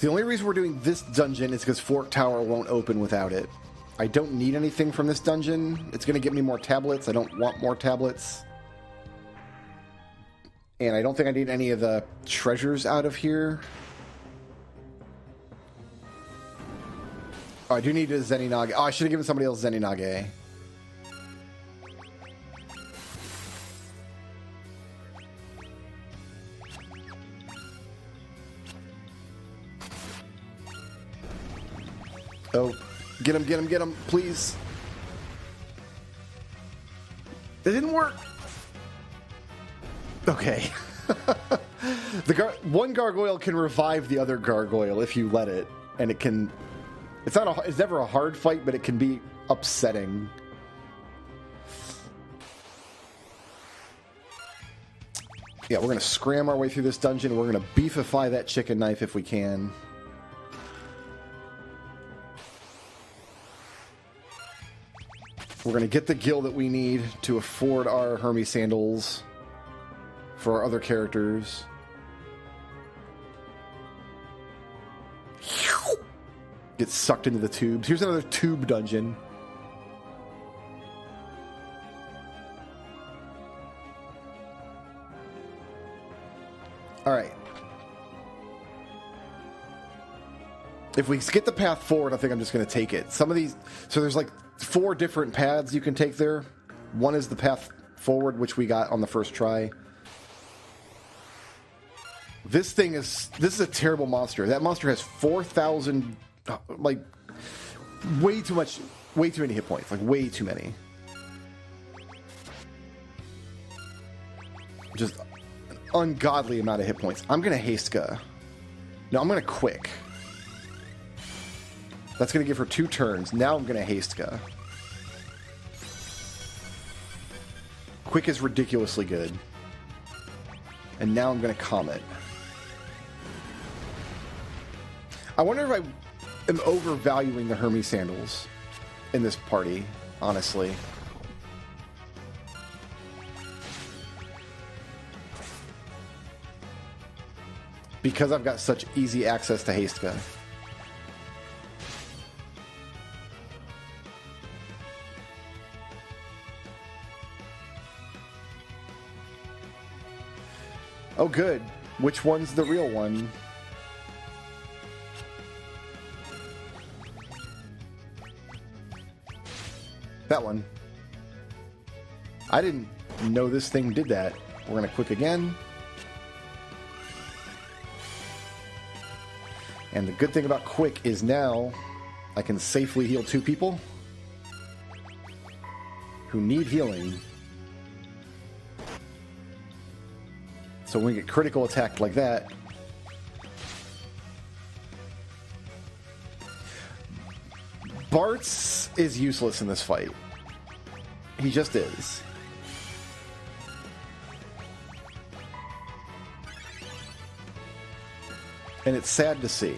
The only reason we're doing this dungeon is because Fork Tower won't open without it. I don't need anything from this dungeon. It's going to get me more tablets. I don't want more tablets. And I don't think I need any of the treasures out of here. Oh, I do need a Zeninage. Oh, I should have given somebody else Zeninage. Oh, get him, please. It didn't work. Okay. One gargoyle can revive the other gargoyle if you let it, and it can. It's never a hard fight, but it can be upsetting. Yeah, we're gonna scram our way through this dungeon. We're gonna beefify that chicken knife if we can. We're going to get the gil that we need to afford our Hermes sandals for our other characters. Get sucked into the tubes. Here's another tube dungeon. All right. If we get the path forward, I think I'm just going to take it. Some of these... So there's like 4 different paths you can take there. One is the path forward, which we got on the first try. This is a terrible monster. That monster has 4,000, like, way too many hit points. Like, way too many. Just an ungodly amount of hit points. I'm going to Hastka. No, I'm going to Quick. That's going to give her 2 turns. Now I'm going to Hastka. Quick is ridiculously good. And now I'm going to Comet. I wonder if I am overvaluing the Hermes sandals in this party, honestly. Because I've got such easy access to Hastka. Oh, good. Which one's the real one? That one. I didn't know this thing did that. We're going to Quick again. And the good thing about Quick is now I can safely heal 2 people who need healing. So when we get critical attacked like that, Bartz is useless in this fight. He just is. And it's sad to see.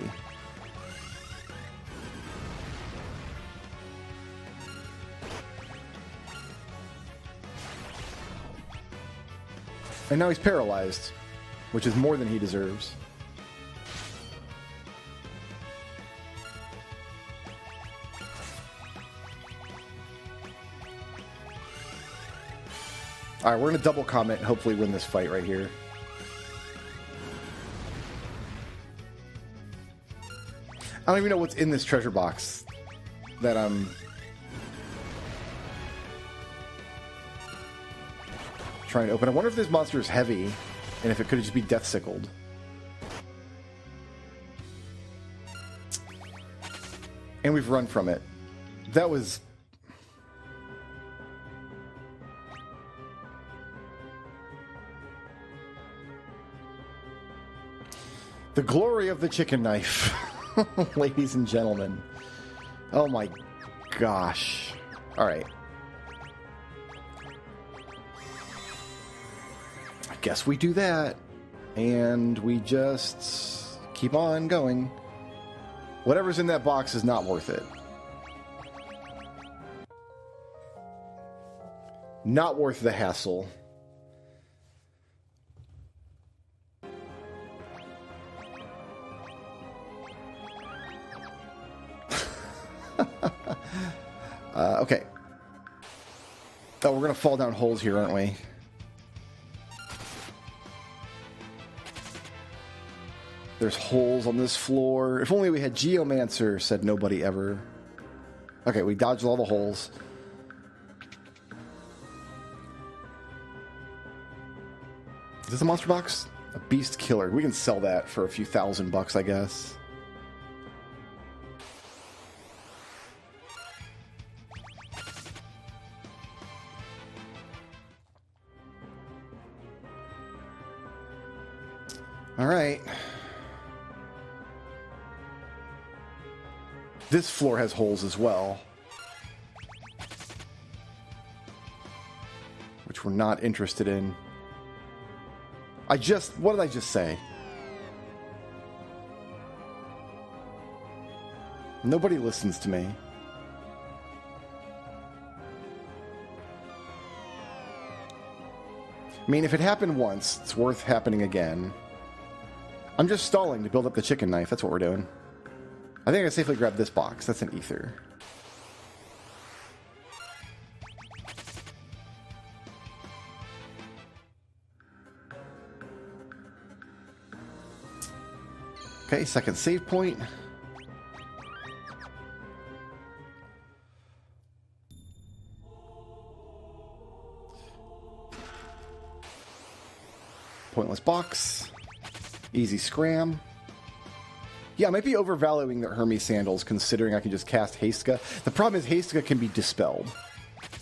And now he's paralyzed, which is more than he deserves. All right, we're going to double Comet and hopefully win this fight right here. I don't even know what's in this treasure box that I'm trying to open. I wonder if this monster is heavy and if it could just be death sickled. And we've run from it. That was... the glory of the chicken knife. Ladies and gentlemen. Oh my gosh. All right. I guess we do that. And we just keep on going. Whatever's in that box is not worth it. Not worth the hassle. Okay. Oh, we're going to fall down holes here, aren't we? There's holes on this floor. If only we had Geomancer, said nobody ever. Okay, we dodged all the holes. Is this a monster box? A beast killer. We can sell that for a few $1,000, I guess. All right. This floor has holes as well, which we're not interested in. What did I just say? Nobody listens to me. I mean, if it happened once, it's worth happening again. I'm just stalling to build up the chicken knife. That's what we're doing. I think I safely grabbed this box. That's an ether. Okay, second save point. Pointless box. Easy scram. Yeah, I might be overvaluing the Hermes Sandals, considering I can just cast Hastka. The problem is Hastka can be dispelled,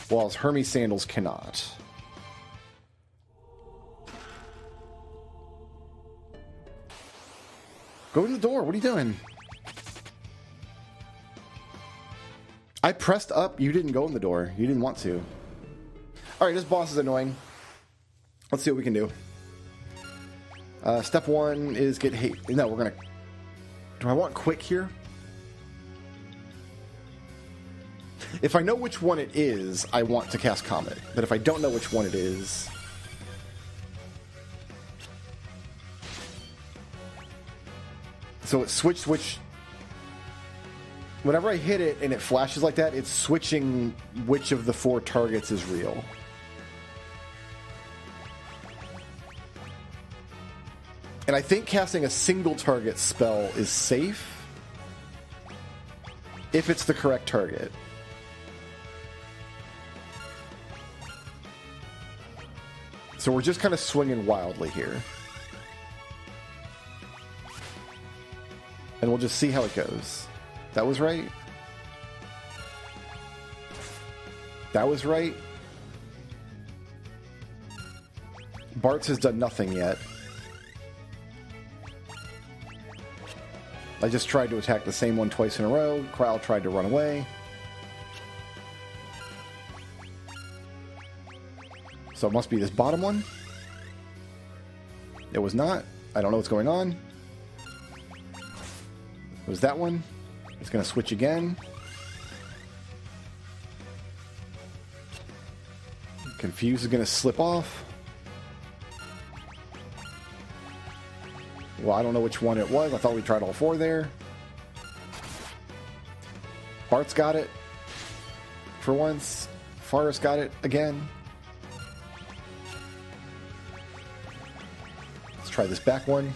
whilst Hermes Sandals cannot. Go in the door. What are you doing? I pressed up. You didn't go in the door. You didn't want to. All right, this boss is annoying. Let's see what we can do. Step one is get hate. No, we're going to... Do I want quick here? If I know which one it is, I want to cast Comet. But if I don't know which one it is... So it switched which... Whenever I hit it and it flashes like that, it's switching which of the 4 targets is real. And I think casting a single target spell is safe if it's the correct target. So we're just kind of swinging wildly here. And we'll just see how it goes. That was right. That was right. Bartz has done nothing yet. I just tried to attack the same one twice in a row. Kryle tried to run away. So it must be this bottom one. It was not. I don't know what's going on. It was that one. It's going to switch again. Confused is going to slip off. Well, I don't know which one it was. I thought we tried all 4 there. Bart's got it. For once. Forrest got it again. Let's try this back one.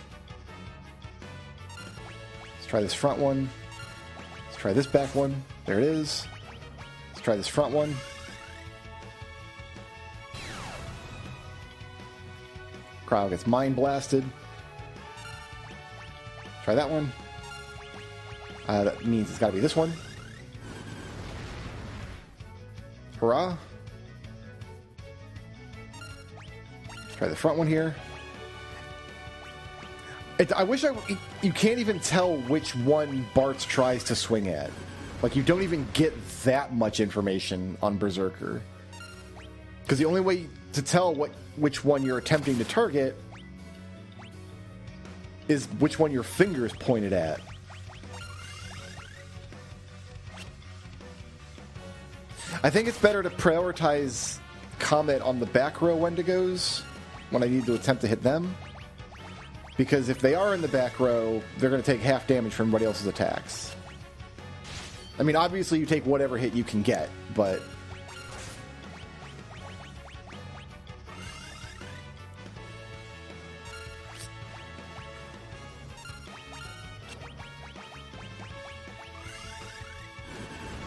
Let's try this front one. Let's try this back one. There it is. Let's try this front one. Crowd gets mind blasted. Try that one. That means it's got to be this one. Hurrah. Try the front one here. I wish you can't even tell which one Bartz tries to swing at. Like, you don't even get that much information on Berserker. Because the only way to tell which one you're attempting to target is which one your finger is pointed at. I think it's better to prioritize combat on the back row Wendigos when I need to attempt to hit them. Because if they are in the back row, they're going to take half damage from everybody else's attacks. I mean, obviously you take whatever hit you can get, but...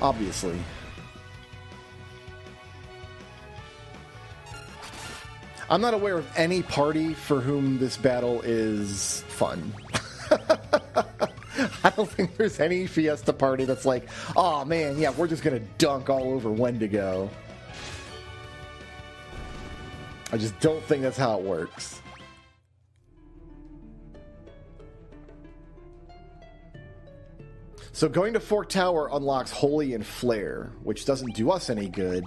obviously. I'm not aware of any party for whom this battle is fun. I don't think there's any Fiesta party that's like, oh man, yeah, we're just going to dunk all over Wendigo. I just don't think that's how it works. So going to Fork Tower unlocks Holy and Flare, which doesn't do us any good.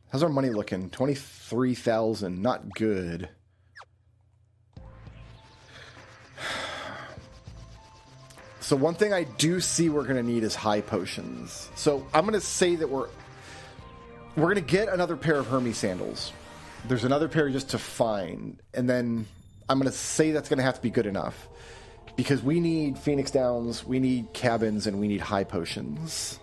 How's our money looking? 23,000. Not good. So one thing I do see we're going to need is high potions. So I'm going to say that we're going to get another pair of Hermes sandals. There's another pair just to find. And then I'm going to say that's going to have to be good enough. Because we need Phoenix Downs, we need cabins, and we need high potions.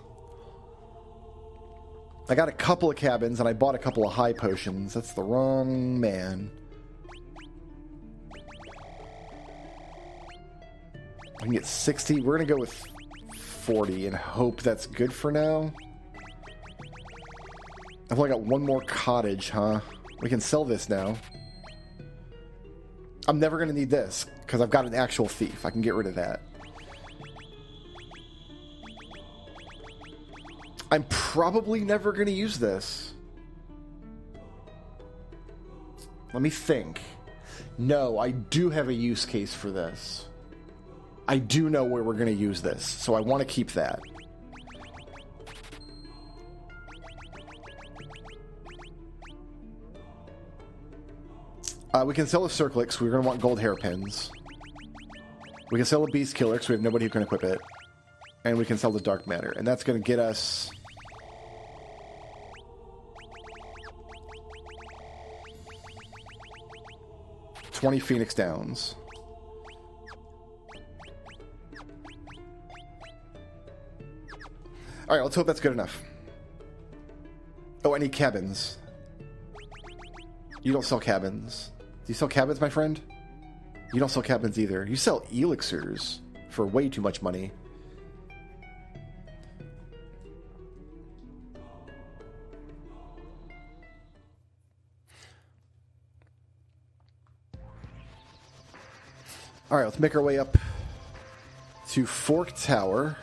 I got a couple of cabins, and I bought a couple of high potions. That's the wrong man. I can get 60. We're going to go with 40 and hope that's good for now. I've only got one more cottage, huh? We can sell this now. I'm never going to need this, because I've got an actual thief. I can get rid of that. I'm probably never going to use this. Let me think. No, I do have a use case for this. I do know where we're going to use this, so I want to keep that. We can sell a Circlix. We're going to want gold hairpins. We can sell a Beast Killer because we have nobody who can equip it. And we can sell the Dark Matter. And that's going to get us... $20 Phoenix Downs. Alright, let's hope that's good enough. Oh, I need cabins. You don't sell cabins. Do you sell cabins, my friend? You don't sell cabins either. You sell elixirs for way too much money. Alright, let's make our way up to Fork Tower.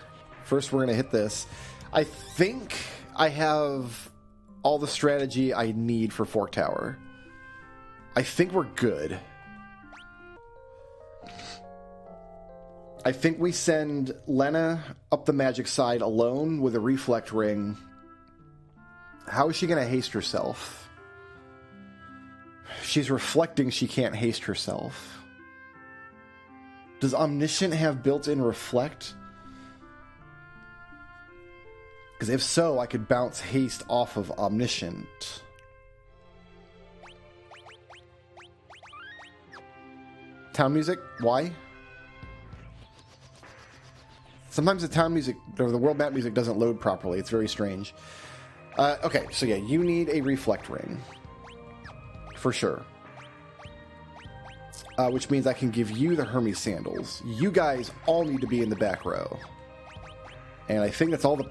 First, we're going to hit this. I think I have all the strategy I need for Fork Tower. I think we're good. I think we send Lena up the magic side alone with a reflect ring. How is she going to haste herself? She's reflecting she can't haste herself. Does Omniscient have built-in reflect? Because if so, I could bounce haste off of Omniscient. Town music? Why? Sometimes the town music, or the world map music doesn't load properly. It's very strange. Okay, so yeah, you need a reflect ring. For sure. Which means I can give you the Hermes sandals. You guys all need to be in the back row. And I think that's all the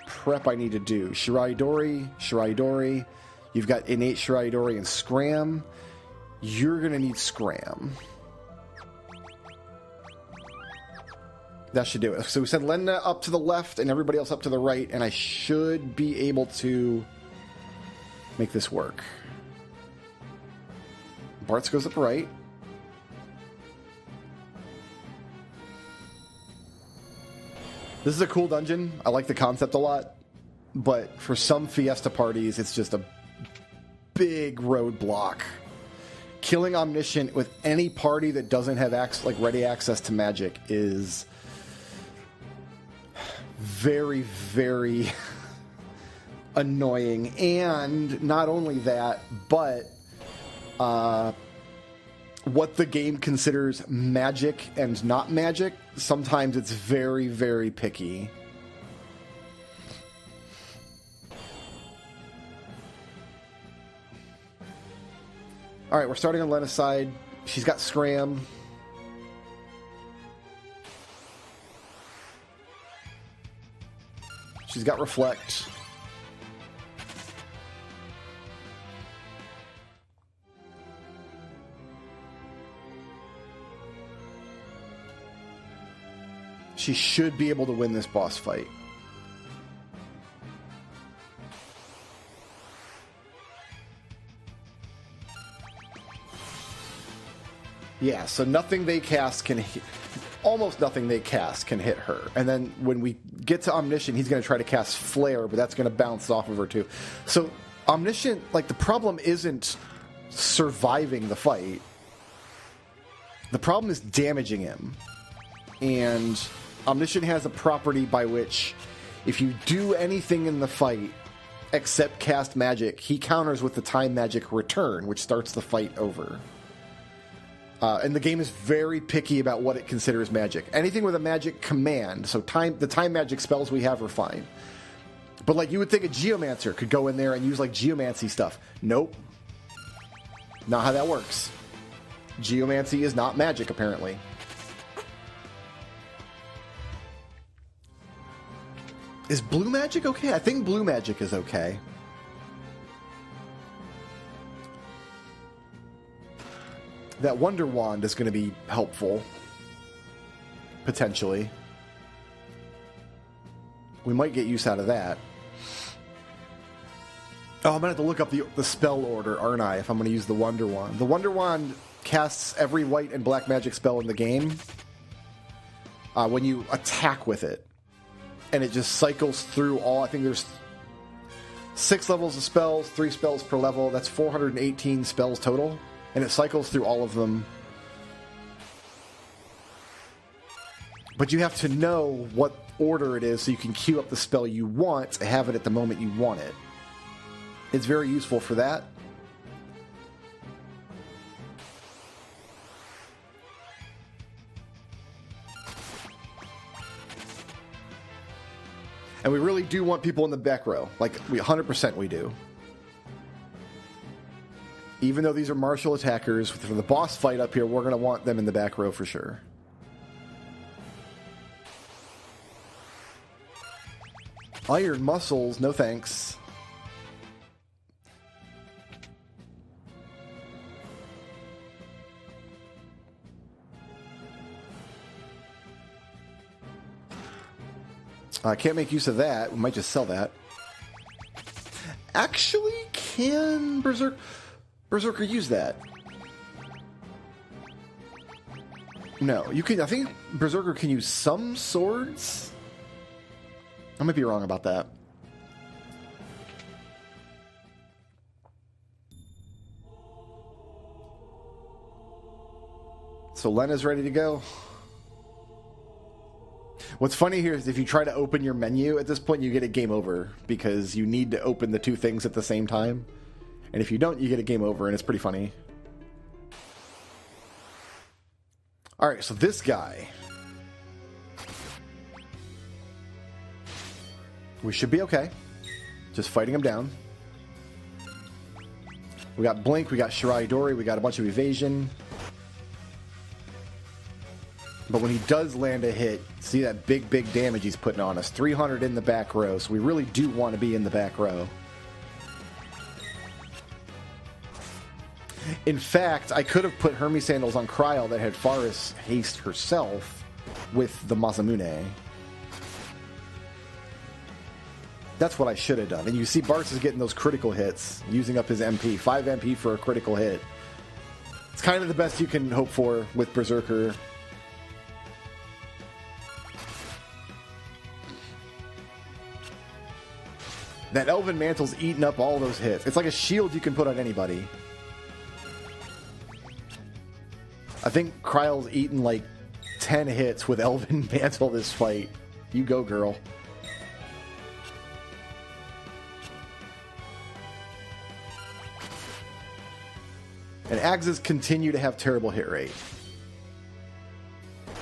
prep I need to do. Shirai Dori. You've got innate Shirai Dori and Scram. You're going to need Scram. That should do it. So we send Lena up to the left and everybody else up to the right, and I should be able to make this work. Bart's goes up right. This is a cool dungeon. I like the concept a lot. But for some Fiesta parties, it's just a big roadblock. Killing Omniscient with any party that doesn't have ready access to magic is very, very annoying. And not only that, but what the game considers magic and not magic, sometimes it's very, very picky. All right, we're starting on Lena's side. She's got Scram. She's got Reflect. She should be able to win this boss fight. Yeah, so nothing they cast can hit, almost nothing they cast can hit her. And then when we get to Omniscient, he's going to try to cast Flare, but that's going to bounce off of her too. So Omniscient, the problem isn't surviving the fight. The problem is damaging him. And Omniscient has a property by which if you do anything in the fight except cast magic, he counters with the time magic return, which starts the fight over. And the game is very picky about what it considers magic. Anything with a magic command, so the time magic spells we have are fine. But you would think a Geomancer could go in there and use Geomancy stuff. Nope. Not how that works. Geomancy is not magic, apparently. Is blue magic okay? I think blue magic is okay. That Wonder Wand is going to be helpful. Potentially. We might get use out of that. Oh, I'm going to have to look up the spell order, aren't I, if I'm going to use the Wonder Wand. The Wonder Wand casts every white and black magic spell in the game when you attack with it. And it just cycles through all... I think there's 6 levels of spells, 3 spells per level. That's 418 spells total. And it cycles through all of them. But you have to know what order it is so you can queue up the spell you want to have it at the moment you want it. It's very useful for that. And we really do want people in the back row. 100% we do. Even though these are martial attackers, for the boss fight up here, we're going to want them in the back row for sure. Iron muscles, no thanks. I can't make use of that. We might just sell that. Actually, can Berserker use that? No, you can. I think Berserker can use some swords. I might be wrong about that. So Lena's ready to go. What's funny here is if you try to open your menu at this point, you get a game over because you need to open the two things at the same time. And if you don't, you get a game over, and it's pretty funny. All right, so this guy. We should be okay. Just fighting him down. We got Blink, we got Shirai Dori, we got a bunch of evasion. But when he does land a hit, see that big damage he's putting on us. 300 in the back row, so we really do want to be in the back row. In fact, I could have put Hermes Sandals on Kryl that had Faris haste herself with the Masamune. That's what I should have done. And you see Bartz is getting those critical hits, using up his MP. 5 MP for a critical hit. It's kind of the best you can hope for with Berserker. That Elven Mantle's eating up all those hits. It's like a shield you can put on anybody. I think Kryle's eaten like 10 hits with Elven Mantle this fight. You go, girl. And Axes continue to have terrible hit rate.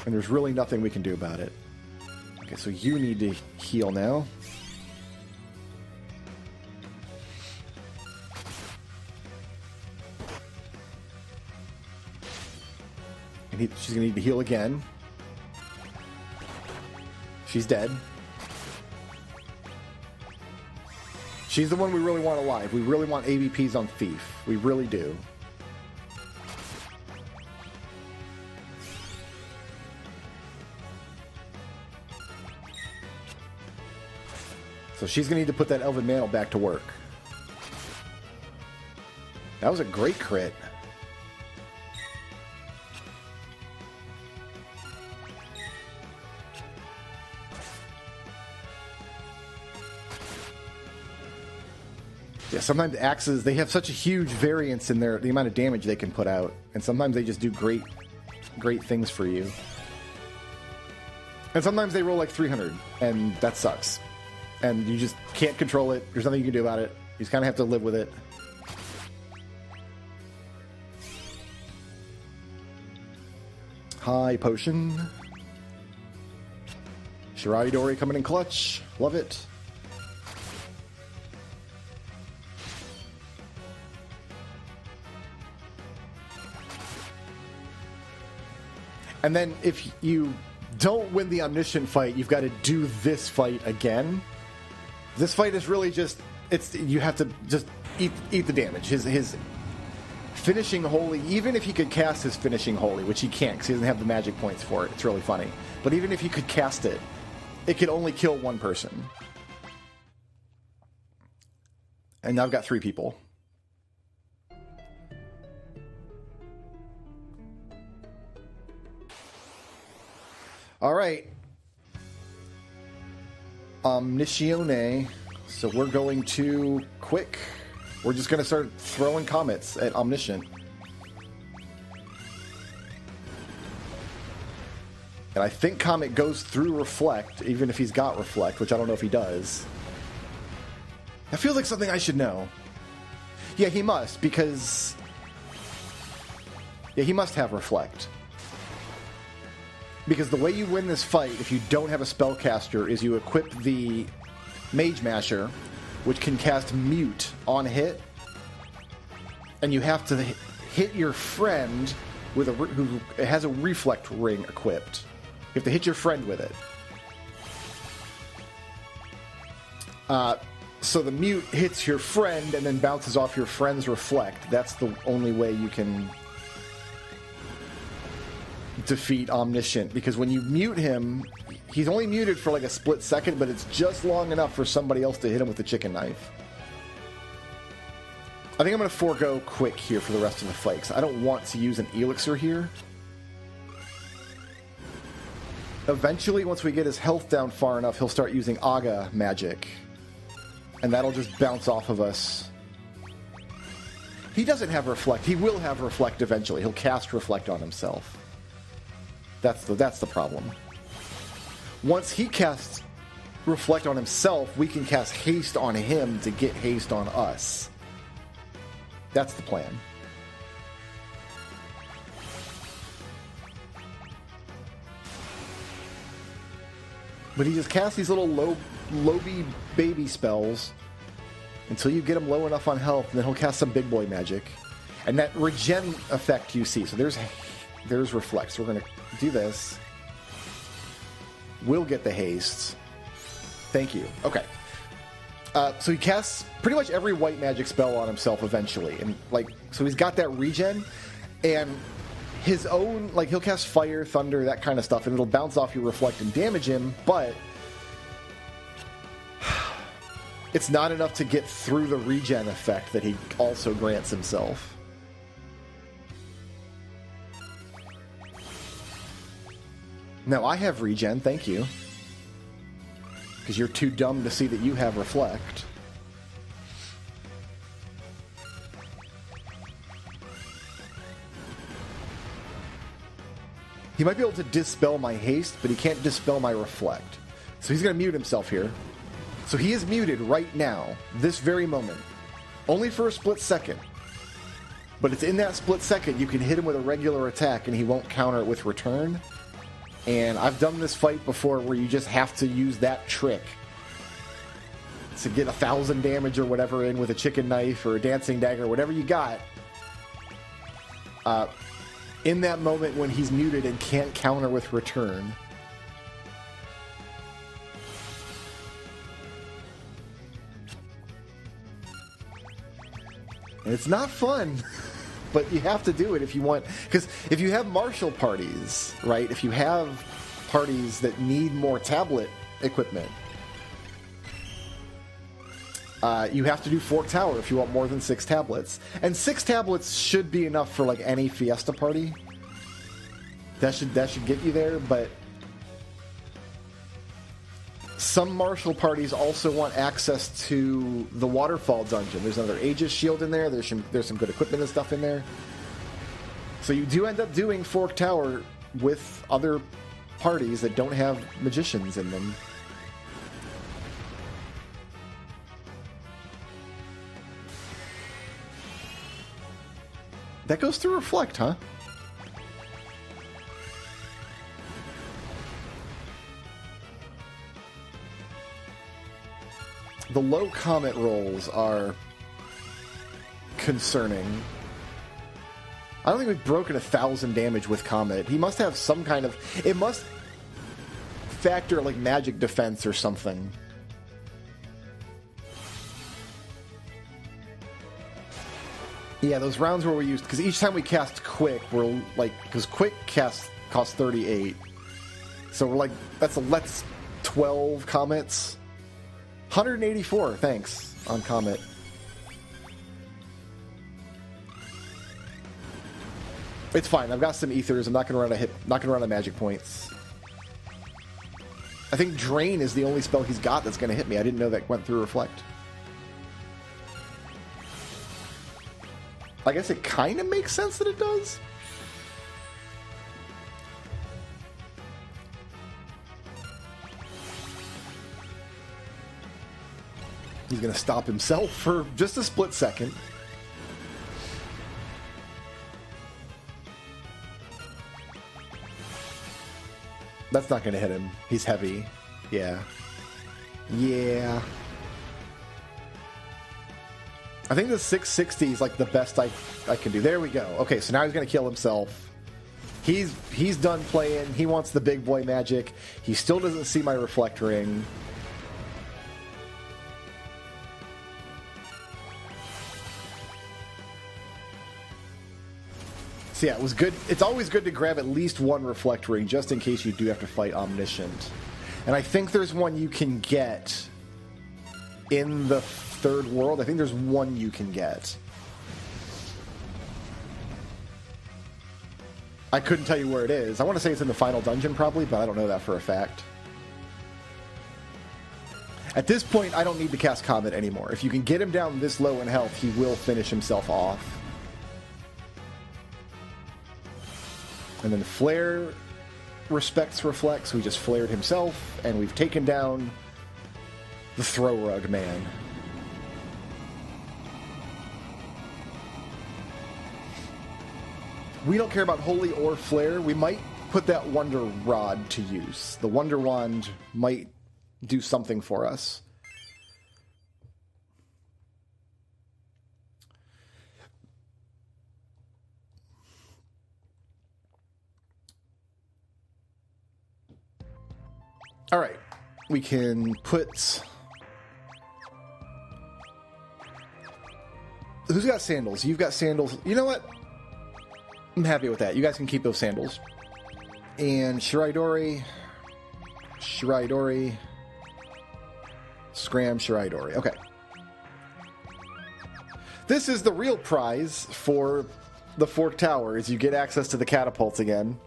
And there's really nothing we can do about it. Okay, so you need to heal now. And she's going to need to heal again. She's dead. She's the one we really want alive. We really want AVPs on Thief. We really do. So she's going to need to put that Elven Mantle back to work. That was a great crit. Yeah, sometimes axes, they have such a huge variance in the amount of damage they can put out. And sometimes they just do great things for you. And sometimes they roll like 300, and that sucks. And you just can't control it. There's nothing you can do about it. You just kind of have to live with it. High potion. Shirai Dori coming in clutch. Love it. And then if you don't win the Omniscient fight, you've got to do this fight again. This fight is really just, you have to just eat the damage. His finishing holy, even if he could cast his finishing holy, which he can't because he doesn't have the magic points for it. It's really funny. But even if he could cast it, it could only kill one person. And now I've got 3 people. All right. Omniscione. So we're going to quick. We're just going to start throwing comets at Omniscient. And I think Comet goes through Reflect, even if he's got Reflect, which I don't know if he does. That feels like something I should know. Yeah, he must, because... Yeah, he must have Reflect. Because the way you win this fight, if you don't have a spellcaster, is you equip the Mage Masher, which can cast Mute on hit, and you have to hit your friend with who has a Reflect ring equipped. You have to hit your friend with it. So the Mute hits your friend and then bounces off your friend's Reflect. That's the only way you can defeat Omniscient, because when you mute him, he's only muted for like a split second, but it's just long enough for somebody else to hit him with the chicken knife. I think I'm going to forego quick here for the rest of the fight, because I don't want to use an elixir here. Eventually, once we get his health down far enough, he'll start using Aga magic, and that'll just bounce off of us. He doesn't have Reflect. He will have Reflect eventually. He'll cast Reflect on himself. That's the problem. Once he casts Reflect on himself, we can cast Haste on him to get Haste on us. That's the plan. But he just casts these little low-y baby spells until you get him low enough on health, and then he'll cast some big boy magic. And that regen effect you see, so there's Reflect. So we're going to do this. We'll get the haste. Thank you. Okay. So he casts pretty much every white magic spell on himself eventually. And so he's got that regen, and his own, he'll cast fire, thunder, that kind of stuff, and it'll bounce off your Reflect and damage him, but it's not enough to get through the regen effect that he also grants himself. Now I have regen, thank you. Because you're too dumb to see that you have reflect. He might be able to dispel my haste, but he can't dispel my reflect. So he's going to mute himself here. So he is muted right now, this very moment. Only for a split second. But it's in that split second you can hit him with a regular attack and he won't counter it with return. And I've done this fight before where you just have to use that trick to get 1,000 damage or whatever in with a chicken knife or a dancing dagger, whatever you got. In that moment when he's muted and can't counter with return. And it's not fun, but you have to do it if you want. Because if you have martial parties, right? If you have parties that need more tablet equipment, you have to do Fork Tower if you want more than 6 tablets. And 6 tablets should be enough for like any Fiesta party. That should get you there, but some martial parties also want access to the Waterfall dungeon. There's another Aegis shield in there. There's some good equipment and stuff in there. So you do end up doing Fork Tower with other parties that don't have magicians in them. That goes through Reflect, huh? The low comet rolls are concerning. I don't think we've broken 1,000 damage with Comet. He must have some kind of... It must factor like magic defense or something. Yeah, those rounds where we used... Because each time we cast Quick, we're like... Because Quick costs 38. So we're like... That's 12 Comets. 184, thanks, on Comet. It's fine. I've got some ethers. I'm not going to run out of magic points. I think Drain is the only spell he's got that's going to hit me. I didn't know that went through Reflect. I guess it kind of makes sense that it does. He's going to stop himself for just a split second. That's not going to hit him. He's heavy. Yeah. Yeah. I think the 660 is like the best I can do. There we go. Okay, so now he's going to kill himself. He's done playing. He wants the big boy magic. He still doesn't see my reflect ring. So yeah, it was good. It's always good to grab at least one reflect ring just in case you do have to fight Omniscient. And I think there's one you can get in the third world. I think there's one you can get. I couldn't tell you where it is. I want to say it's in the final dungeon probably, but I don't know that for a fact. At this point, I don't need to cast Comet anymore. If you can get him down this low in health, he will finish himself off. And then Flare respects Reflect, so he just flared himself, and we've taken down the Throw Rug Man. We don't care about Holy or Flare. We might put that Wonder Rod to use. The Wonder Wand might do something for us. All right, we can put... Who's got sandals? You've got sandals. You know what? I'm happy with that. You guys can keep those sandals. And Shiraidori, Scram, Shiraidori. Okay. This is the real prize for the Fork Tower, is you get access to the catapults again.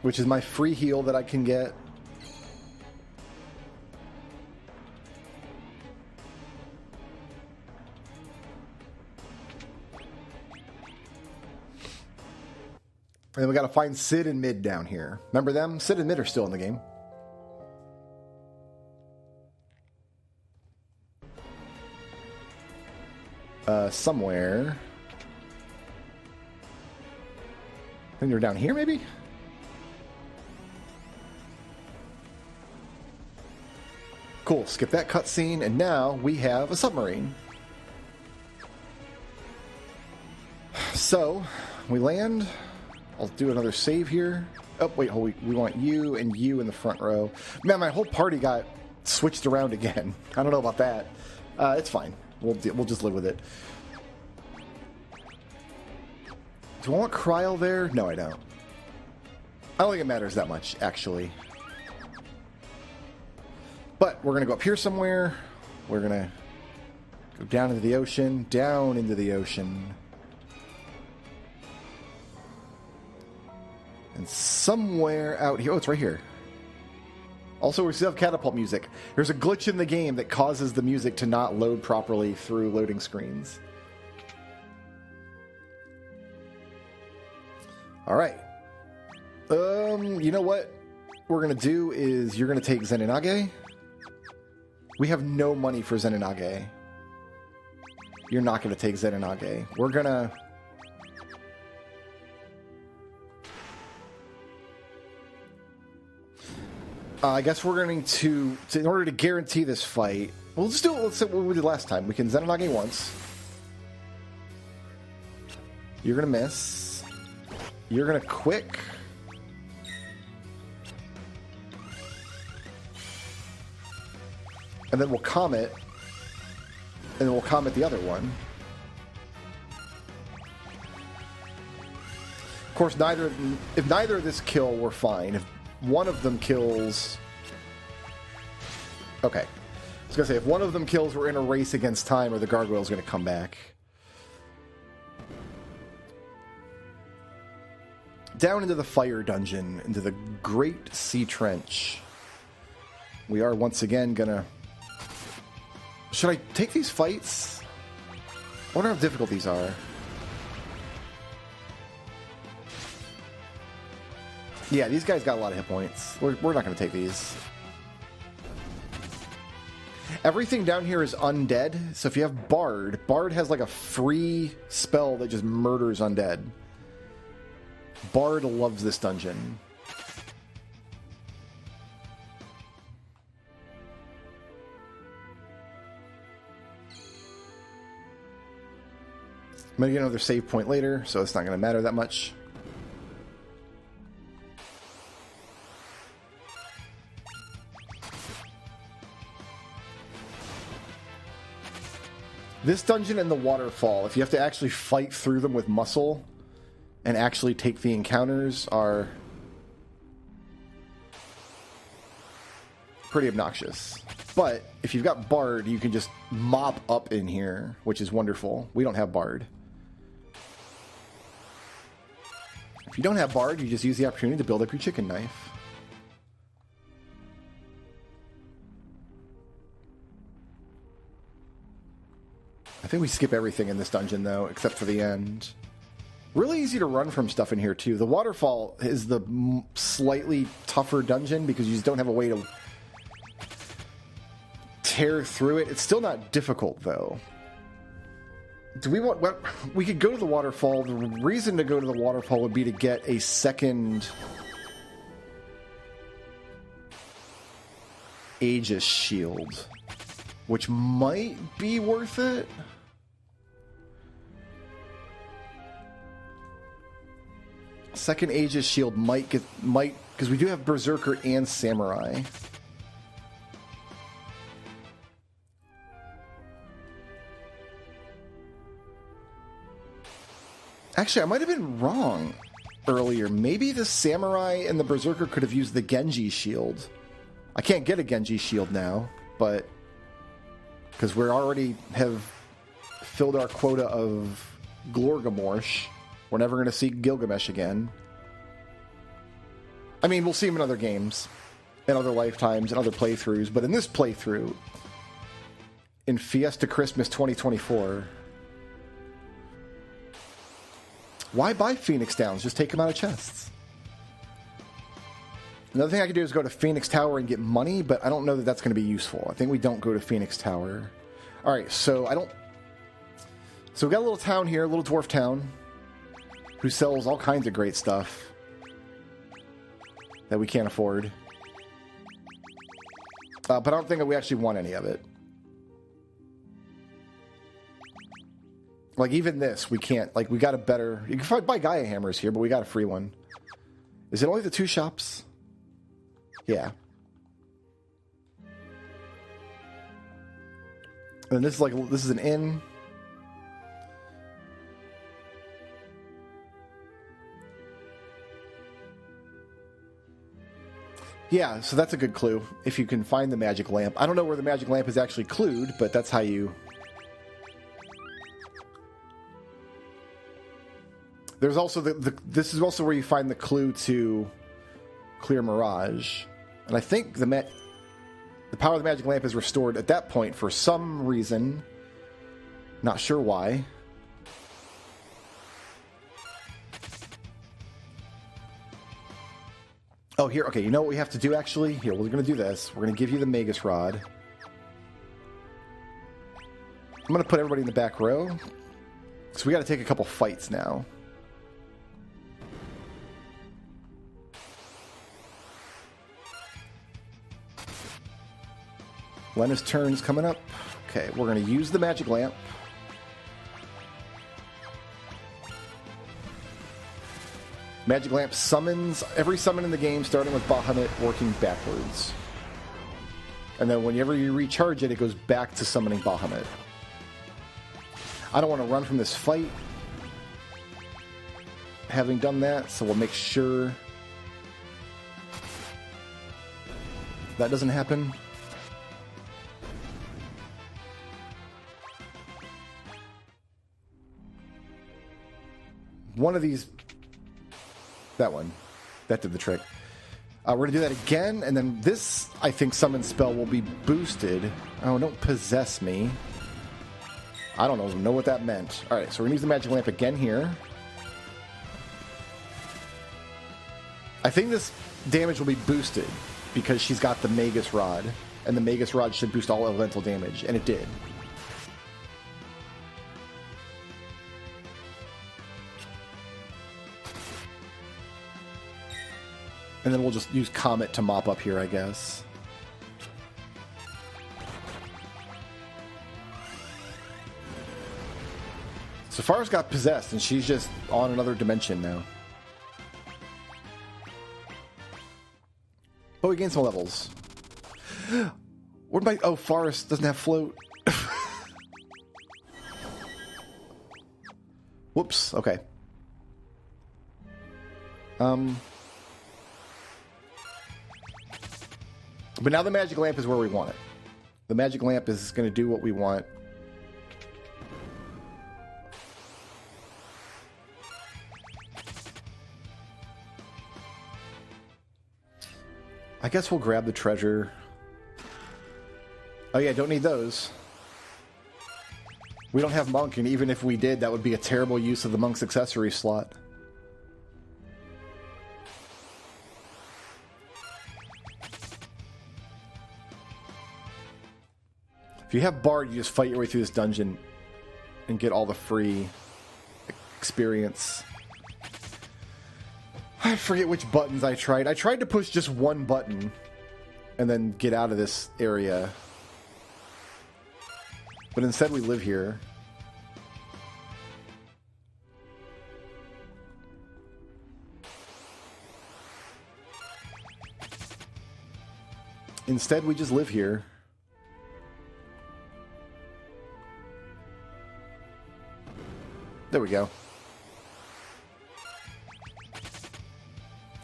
which is my free heal that I can get. And then we got to find Sid and Mid down here. Remember them? Sid and Mid are still in the game. Somewhere. I think they're down here, maybe? Cool, skip that cutscene, and now we have a submarine. So, we land. I'll do another save here. Oh, wait, we want you and you in the front row. Man, my whole party got switched around again. I don't know about that. It's fine. We'll just live with it. Do I want Kryl there? No, I don't. I don't think it matters that much, actually. But we're going to go up here somewhere. We're going to go down into the ocean. Down into the ocean. And somewhere out here... Oh, it's right here. Also, we still have catapult music. There's a glitch in the game that causes the music to not load properly through loading screens. All right. You know what we're going to do is you're going to take Zenonage. We have no money for Zenonage. You're not going to take Zenonage. We're going to... I guess we're going to, in order to guarantee this fight, we'll just do it, let's say what we did last time. We can Zenonage once. You're going to miss. You're going to quick. And then we'll Comet. And then we'll Comet the other one. Of course, if neither of this kill, we're fine. If one of them kills... Okay. I was going to say, if one of them kills, we're in a race against time, or the gargoyle's going to come back. Down into the fire dungeon, into the Great Sea Trench. We are once again going to... Should I take these fights? I wonder how difficult these are. Yeah, these guys got a lot of hit points. We're not going to take these. Everything down here is undead. So if you have Bard, Bard has like a free spell that just murders undead. Bard loves this dungeon. I'm going to get another save point later, so it's not going to matter that much. This dungeon and the waterfall, if you have to actually fight through them with muscle and actually take the encounters, are pretty obnoxious. But if you've got Bard, you can just mop up in here, which is wonderful. We don't have Bard. If you don't have Bard, you just use the opportunity to build up your chicken knife. I think we skip everything in this dungeon, though, except for the end. Really easy to run from stuff in here, too. The waterfall is the slightly tougher dungeon because you just don't have a way to tear through it. It's still not difficult, though. Do we want... Well, we could go to the waterfall. The reason to go to the waterfall would be to get a second Aegis shield, which might be worth it. Second Aegis shield might because we do have Berserker and Samurai. Actually, I might have been wrong earlier. Maybe the Samurai and the Berserker could have used the Genji shield. I can't get a Genji shield now, but because we already have filled our quota of Glorgamorsh. We're never going to see Gilgamesh again. I mean, we'll see him in other games, in other lifetimes, in other playthroughs, but in this playthrough, in Fiesta Christmas 2024, why buy Phoenix Downs? Just take them out of chests. Another thing I could do is go to Phoenix Tower and get money, but I don't know that that's going to be useful. I think we don't go to Phoenix Tower. All right, so we've got a little town here, a little dwarf town, who sells all kinds of great stuff that we can't afford. But I don't think that we actually want any of it. Like, even this, we can't. Like, we got a better... You can buy Gaia hammers here, but we got a free one. Is it only the 2 shops? Yeah. And this is an inn. Yeah, so that's a good clue. If you can find the magic lamp. I don't know where the magic lamp is actually clued, but that's how you... There's also this is also where you find the clue to clear Mirage. And I think the power of the magic lamp is restored at that point for some reason. Not sure why. Oh, here. Okay, you know what we have to do, actually? Here, we're going to do this. We're going to give you the Magus Rod. I'm going to put everybody in the back row. So we got to take a couple fights now. Lena's turn's coming up. Okay, we're going to use the magic lamp. Magic lamp summons every summon in the game, starting with Bahamut, working backwards. And then whenever you recharge it, it goes back to summoning Bahamut. I don't want to run from this fight, having done that, so we'll make sure that doesn't happen. One of these... That one. That did the trick. We're going to do that again, and then this, I think, summon spell will be boosted. Oh, don't possess me. I don't know what that meant. Alright, so we're going to use the magic lamp again here. I think this damage will be boosted because she's got the Magus Rod, and the Magus Rod should boost all elemental damage, and it did. And then we'll just use Comet to mop up here, I guess. Safar's got possessed, and she's just on another dimension now. But we gained some levels. Where'd my... Oh, Forest doesn't have float. Whoops, okay. But now the magic lamp is where we want it. The magic lamp is going to do what we want. I guess we'll grab the treasure. Oh yeah, don't need those. We don't have monk, and even if we did, that would be a terrible use of the monk's accessory slot. If you have Bard, you just fight your way through this dungeon and get all the free experience. I forget which buttons I tried. I tried to push just one button and then get out of this area. But instead we live here. Instead we just live here. There we go.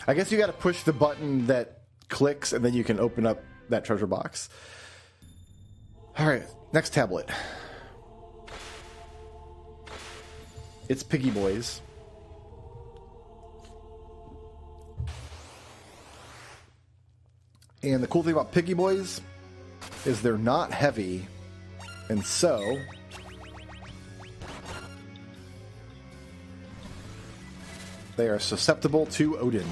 I guess you got to push the button that clicks, and then you can open up that treasure box. All right, next tablet. It's Piggy Boys. And the cool thing about Picky Boys is they're not heavy, and so they are susceptible to Odin.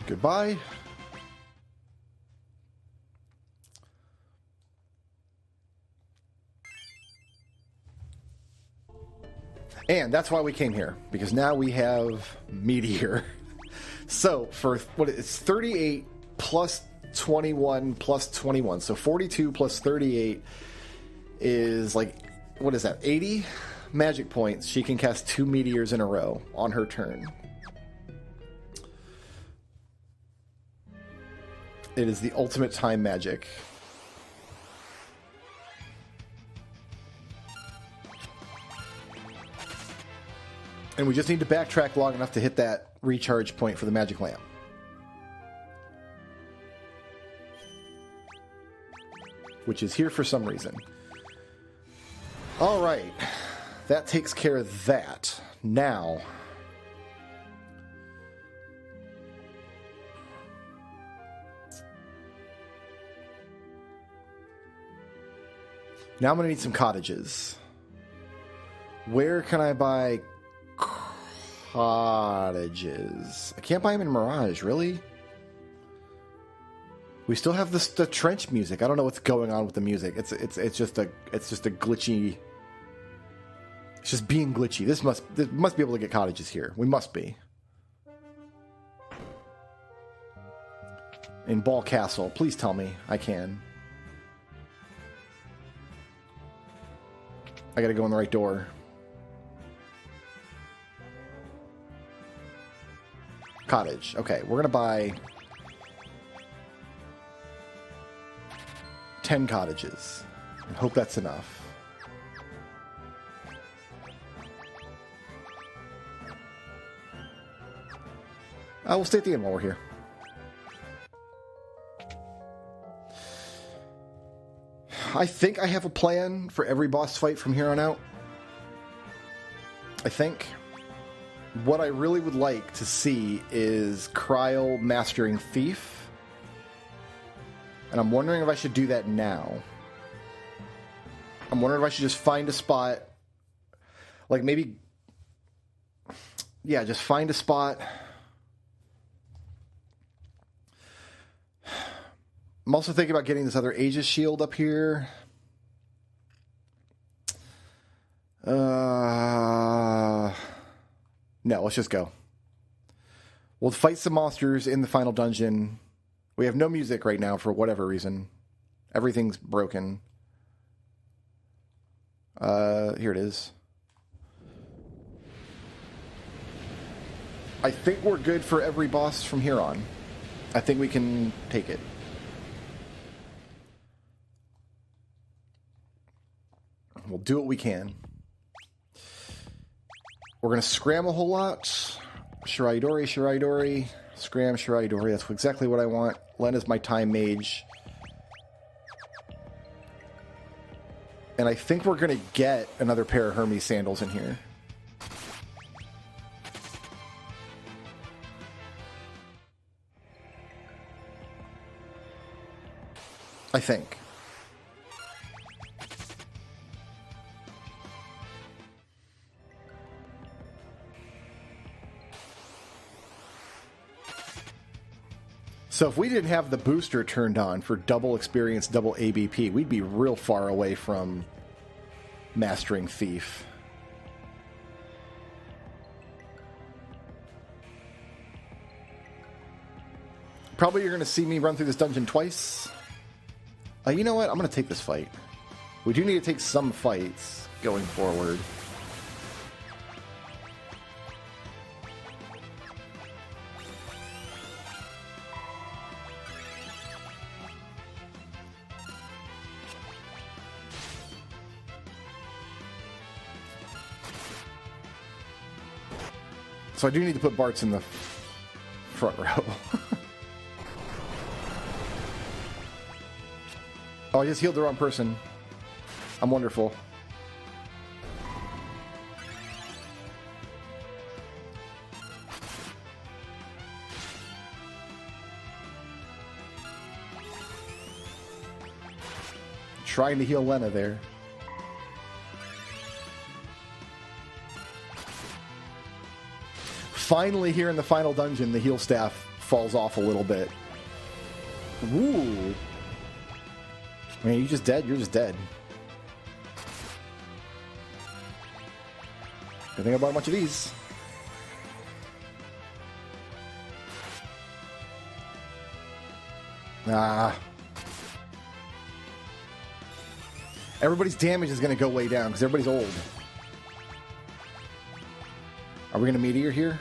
Goodbye. And that's why we came here, because now we have Meteor. So for what it's 38 plus 21 plus 21, so 42 plus 38 is like, what is that, 80 magic points. She can cast 2 meteors in a row on her turn. It is the ultimate time magic. And we just need to backtrack long enough to hit that recharge point for the magic lamp. Which is here for some reason. All right. That takes care of that. Now, I'm going to need some cottages. Where can I buy cottages? I can't buy them in Mirage, really? We still have the trench music. I don't know what's going on with the music. It's just a glitchy. It's just being glitchy. This must be able to get cottages here. We must be. In Ball Castle, please tell me I can. I gotta go in the right door. Cottage. Okay, we're gonna buy 10 cottages. And hope that's enough. I will stay at the end while we're here. I think I have a plan for every boss fight from here on out. I think. What I really would like to see is Kryl mastering Thief. And I'm wondering if I should do that now. I'm wondering if I should just find a spot. Like maybe... Yeah, just find a spot. I'm also thinking about getting this other Aegis shield up here. No, let's just go. We'll fight some monsters in the final dungeon. We have no music right now for whatever reason. Everything's broken. Here it is. I think we're good for every boss from here on. I think we can take it. We'll do what we can. We're going to scram a whole lot. Shirai Dori. Scram Shirai Dori. That's exactly what I want. Lena's my time mage. And I think we're going to get another pair of Hermes sandals in here. I think. So if we didn't have the booster turned on for double experience, double ABP, we'd be real far away from mastering Thief. Probably you're going to see me run through this dungeon twice. You know what? I'm going to take this fight. We do need to take some fights going forward. So I do need to put Bart's in the front row. Oh, I just healed the wrong person. I'm wonderful. trying to heal Lena there. Finally, here in the final dungeon, the heal staff falls off a little bit. Ooh. I mean, you just dead? You're just dead. Good thing I bought a bunch of these. Ah. Everybody's damage is going to go way down because everybody's old. Are we going to meteor here?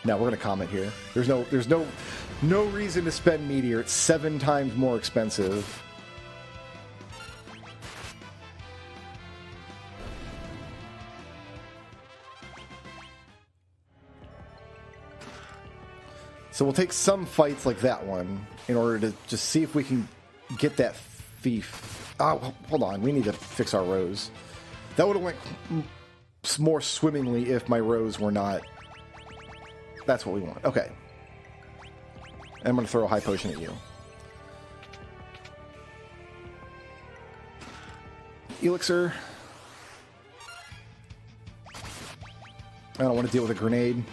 No, we're going to comet here. There's no reason to spend meteor. It's 7 times more expensive. So we'll take some fights like that one in order to just see if we can get that thief. Oh, hold on. We need to fix our rows. That would have went more swimmingly if my rows were not. That's what we want. Okay. I'm going to throw a high potion at you. Elixir. I don't want to deal with a grenade.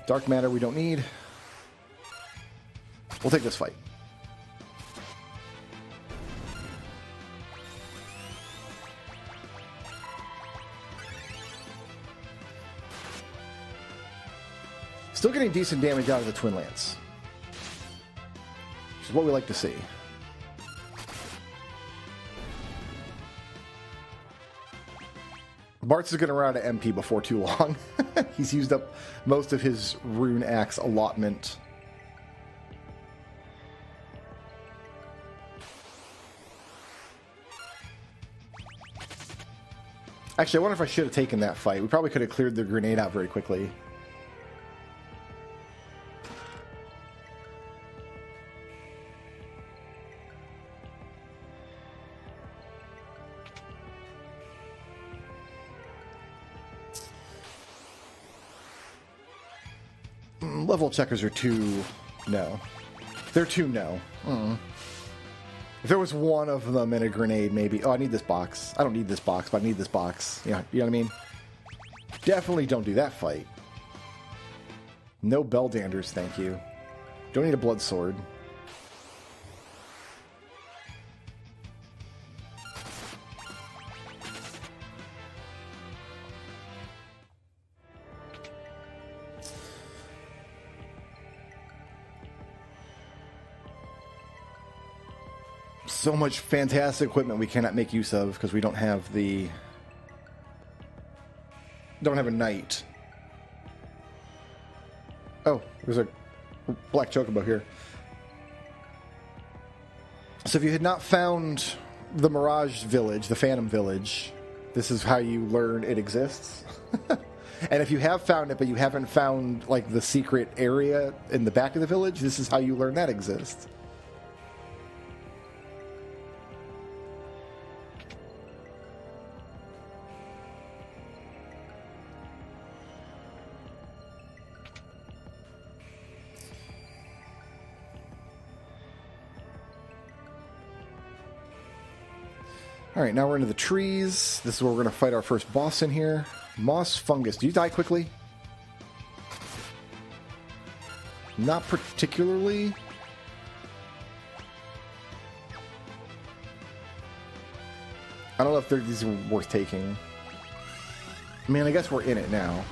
Dark matter we don't need. We'll take this fight. Still getting decent damage out of the Twin Lance, which is what we like to see. Bartz is going to run out of MP before too long. He's used up most of his Rune Axe allotment. Actually, I wonder if I should have taken that fight. We probably could have cleared the grenade out very quickly. Level checkers are too... no. They're too no. If there was one of them in a grenade, maybe... oh, I need this box. I don't need this box, but I need this box. Yeah, you know what I mean? Definitely don't do that fight. No Belldanders, thank you. Don't need a blood sword. So much fantastic equipment we cannot make use of because we don't have a knight. Oh, there's a black chocobo here. So if you had not found the Mirage Village, the Phantom Village, this is how you learn it exists. And if you have found it, but you haven't found like the secret area in the back of the village, this is how you learn that exists. Alright, now we're into the trees. This is where we're going to fight our first boss in here. Moss Fungus. Do you die quickly? Not particularly. I don't know if these are worth taking. I mean, I guess we're in it now.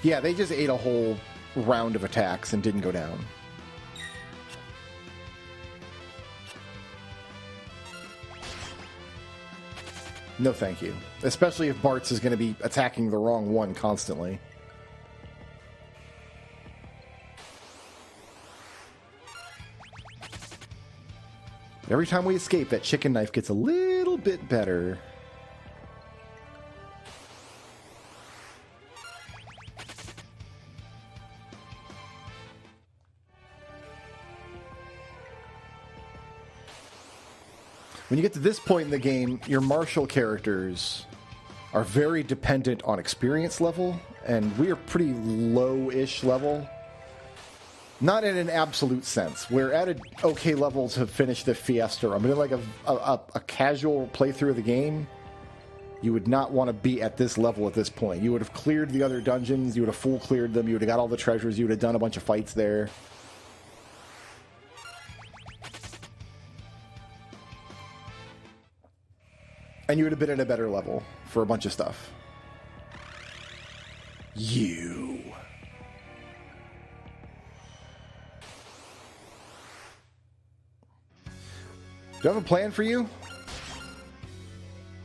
Yeah, they just ate a whole round of attacks and didn't go down. No thank you. Especially if Bartz is going to be attacking the wrong one constantly. Every time we escape, that chicken knife gets a little bit better. When you get to this point in the game, your martial characters are very dependent on experience level, and we are pretty low-ish level. Not in an absolute sense. We're at an okay level to finish the Fiesta. I mean, like a casual playthrough of the game, you would not want to be at this level at this point. You would have cleared the other dungeons, you would have full cleared them, you would have got all the treasures, you would have done a bunch of fights there. And you would have been at a better level for a bunch of stuff. You. Do I have a plan for you?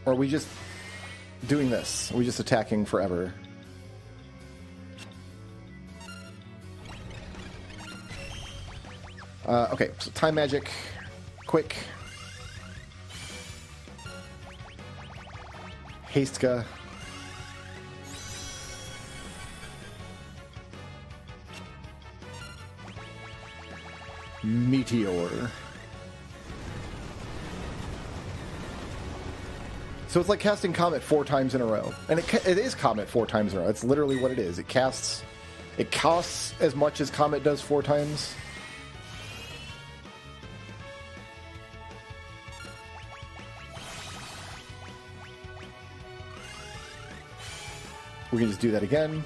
Or are we just doing this? Are we just attacking forever? Okay, so time magic. Quick. Hastka. Meteor. So it's like casting Comet 4 times in a row. And it is Comet 4 times in a row. It's literally what it is. It costs as much as Comet does 4 times. We can just do that again.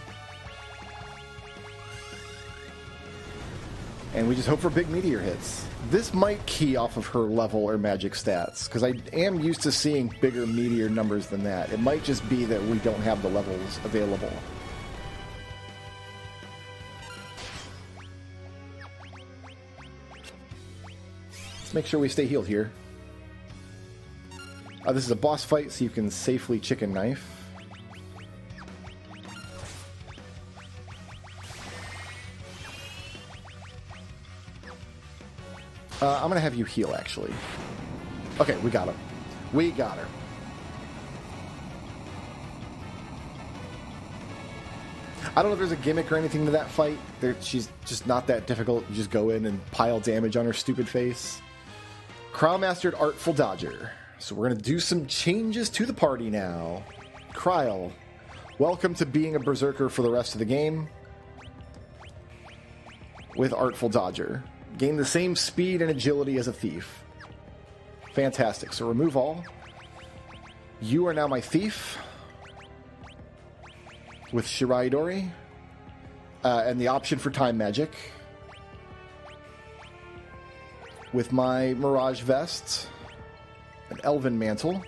And we just hope for big meteor hits. This might key off of her level or magic stats, because I am used to seeing bigger meteor numbers than that. It might just be that we don't have the levels available. Let's make sure we stay healed here. This is a boss fight, so you can safely chicken knife. I'm going to have you heal, actually. Okay, we got him. We got her. I don't know if there's a gimmick or anything to that fight. She's just not that difficult. You just go in and pile damage on her stupid face. Crow mastered Artful Dodger. So we're going to do some changes to the party now. Kryl, welcome to being a berserker for the rest of the game. With Artful Dodger. Gain the same speed and agility as a thief. Fantastic. So remove all. You are now my thief. With Shirai Dori. And the option for time magic. With my Mirage Vest. An Elven Mantle.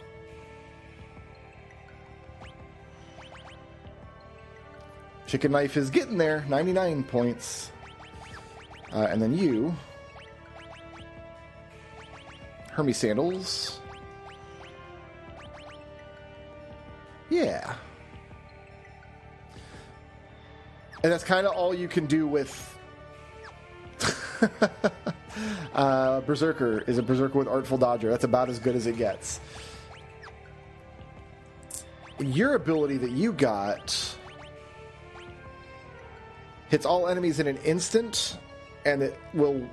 Chicken Knife is getting there. 99 points. And then you, Hermes Sandals. Yeah. And that's kind of all you can do with Berserker, is a Berserker with Artful Dodger. That's about as good as it gets. Your ability that you got hits all enemies in an instant, and it will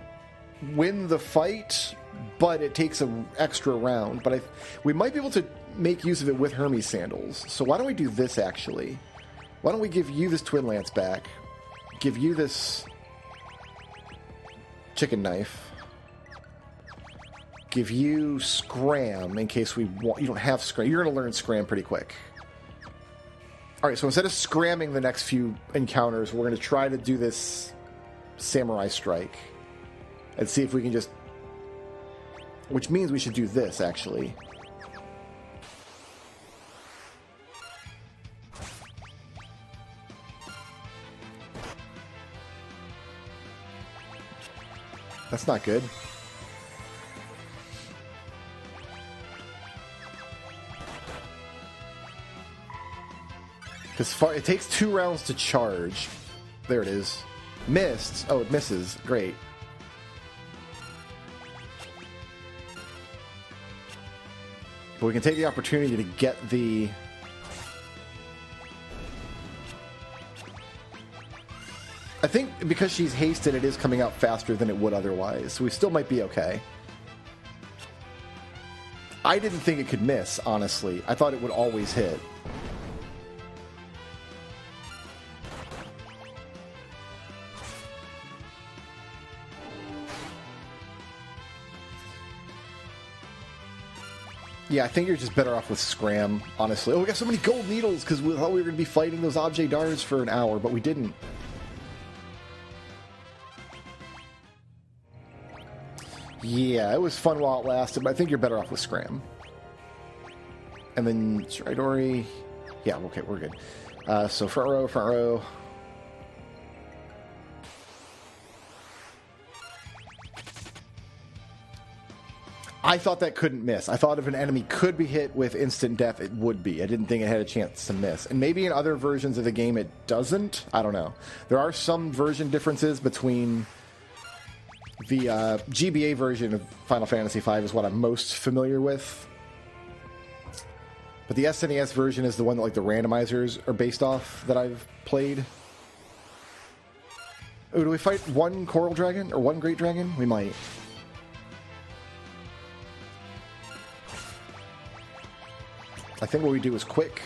win the fight, but it takes an extra round. But we might be able to make use of it with Hermes Sandals. So why don't we do this, actually? Why don't we give you this Twin Lance back? Give you this Chicken Knife. Give you Scram, in case we want... You don't have Scram. You're going to learn Scram pretty quick. Alright, so instead of scramming the next few encounters, we're going to try to do this Samurai Strike and see if we can just, which means we should do this, actually. That's not good. Because it takes 2 rounds to charge. There it is. Missed. Oh, it misses. Great. But we can take the opportunity to get the... I think because she's hasted, it is coming out faster than it would otherwise. So we still might be okay. I didn't think it could miss, honestly. I thought it would always hit. Yeah, I think you're just better off with Scram, honestly. Oh, we got so many gold needles because we thought we were going to be fighting those Objet Dards for an hour, but we didn't. Yeah, it was fun while it lasted, but I think you're better off with Scram. And then Stridori. Yeah, okay, we're good. So front row, front row. I thought that couldn't miss. I thought if an enemy could be hit with instant death, it would be. I didn't think it had a chance to miss. And maybe in other versions of the game it doesn't. I don't know. There are some version differences between the GBA version of Final Fantasy V is what I'm most familiar with. But the SNES version is the one that like the randomizers are based off that I've played. Oh, do we fight one Coral Dragon or one Great Dragon? We might. I think what we do is quick.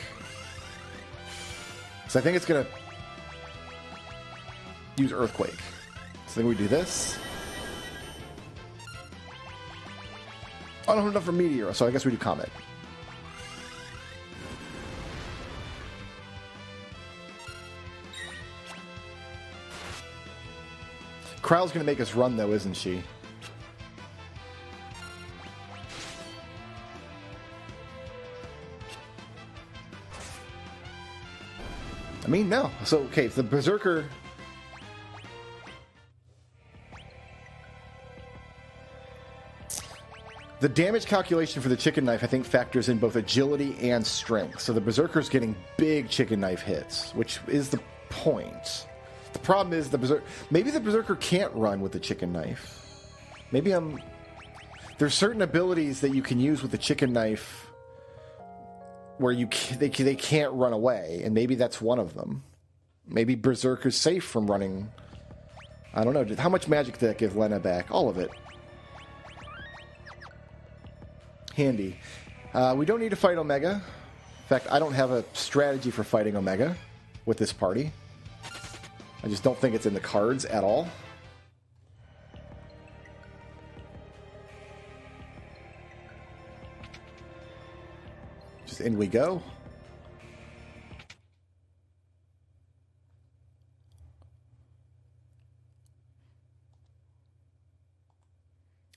So I think it's going to use Earthquake. So I think we do this. I don't have enough for Meteor, so I guess we do Comet. Kryl's going to make us run, though, isn't she? I mean, no. So, okay, the Berserker... The damage calculation for the Chicken Knife, I think, factors in both agility and strength. So the Berserker's getting big Chicken Knife hits, which is the point. The problem is maybe the Berserker can't run with the Chicken Knife. Maybe there's certain abilities that you can use with the Chicken Knife where they can't run away, and maybe that's one of them. Maybe Berserker's safe from running. I don't know. How much magic did that give Lena back? All of it. Handy. We don't need to fight Omega. In fact, I don't have a strategy for fighting Omega with this party. I just don't think it's in the cards at all. Just in we go.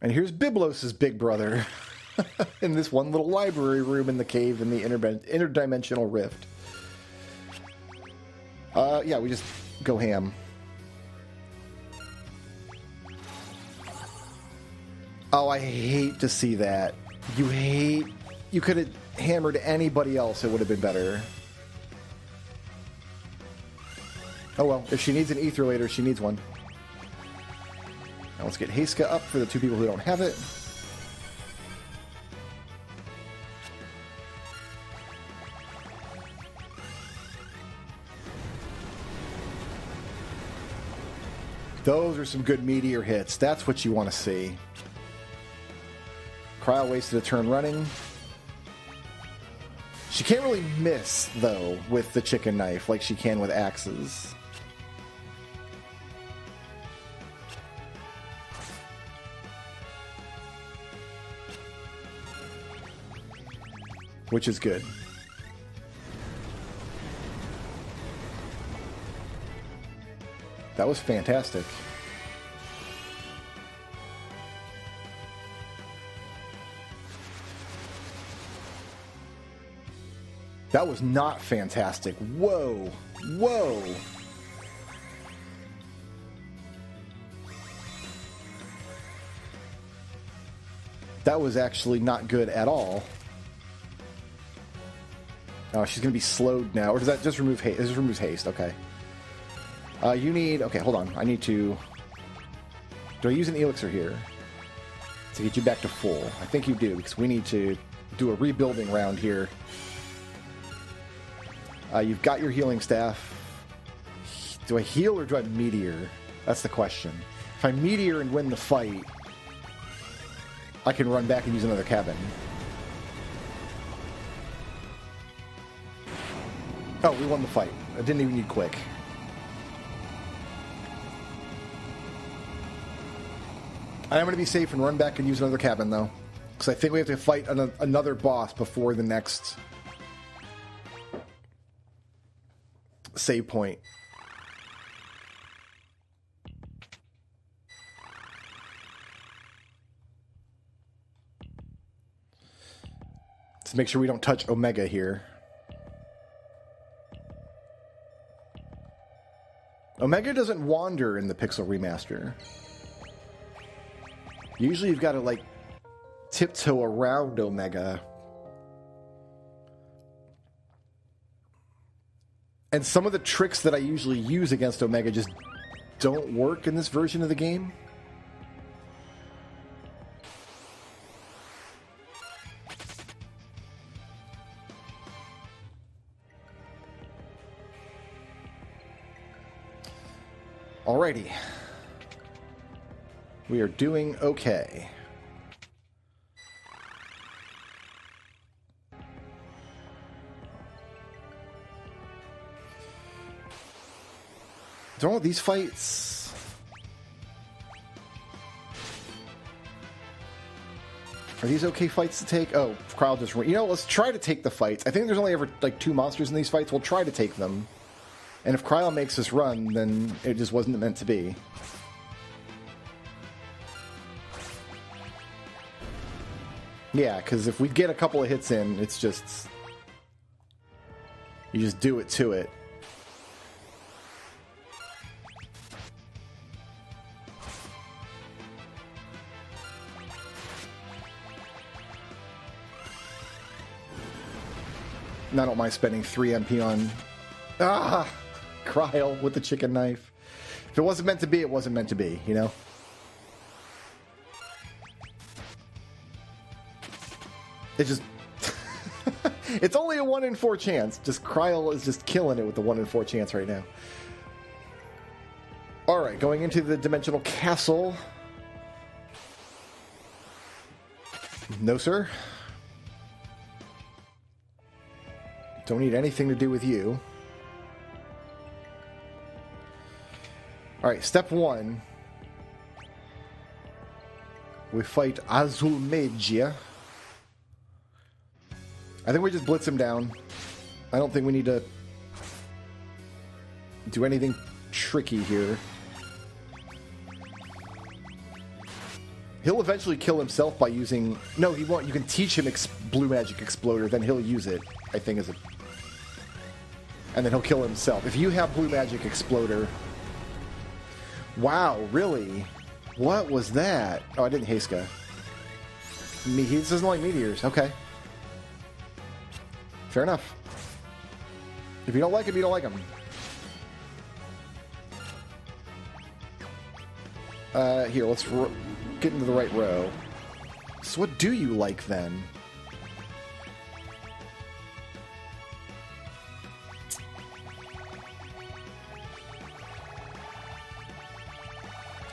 And here's Biblos' big brother in this one little library room in the cave in the interdimensional rift. Yeah, we just go ham. Oh, I hate to see that. You could have hammered anybody else, it would have been better. Oh well, if she needs an ether later, she needs one. Now let's get Heiska up for the two people who don't have it. Those are some good meteor hits. That's what you want to see. Kryl wasted a turn running. She can't really miss, though, with the Chicken Knife like she can with axes. Which is good. That was fantastic. That was not fantastic. Whoa. Whoa. That was actually not good at all. Oh, she's going to be slowed now. Or does that just remove haste? It just removes haste. Okay. You need... Okay, hold on. I need to... Do I use an elixir here to get you back to full? I think you do, because we need to do a rebuilding round here. You've got your healing staff. Do I heal or do I meteor? That's the question. If I meteor and win the fight, I can run back and use another cabin. Oh, we won the fight. I didn't even need quick. I'm going to be safe and run back and use another cabin, though. Because I think we have to fight another boss before the next save point. Let's make sure we don't touch Omega here. Omega doesn't wander in the Pixel Remaster. Usually you've got to, like, tiptoe around Omega. And some of the tricks that I usually use against Omega just don't work in this version of the game. Alrighty. We are doing okay. Don't know these fights. Are these okay fights to take? Oh, Kyle just... You know, let's try to take the fights. I think there's only ever, like, 2 monsters in these fights. We'll try to take them. And if Cryo makes us run, then it just wasn't meant to be. Yeah, because if we get a couple of hits in, it's just... You just do it to it. And I don't mind spending 3 MP on... Cryo with the chicken knife. If it wasn't meant to be, it wasn't meant to be, you know? It just... It's only a 1 in 4 chance. Just Cryo is just killing it with the 1 in 4 chance right now. Alright, going into the Dimensional Castle. No, sir. Don't need anything to do with you. Alright, step 1. We fight Azulmegia. I think we just blitz him down. I don't think we need to do anything tricky here. He'll eventually kill himself by using... No, he won't. You can teach him Blue Magic Exploder, then he'll use it, I think, as a... And then he'll kill himself. If you have Blue Magic Exploder... Wow, really? What was that? Oh, I didn't Heiska. He doesn't like meteors. Okay. Fair enough. If you don't like him, you don't like him. Here, let's get into the right row. So what do you like, then?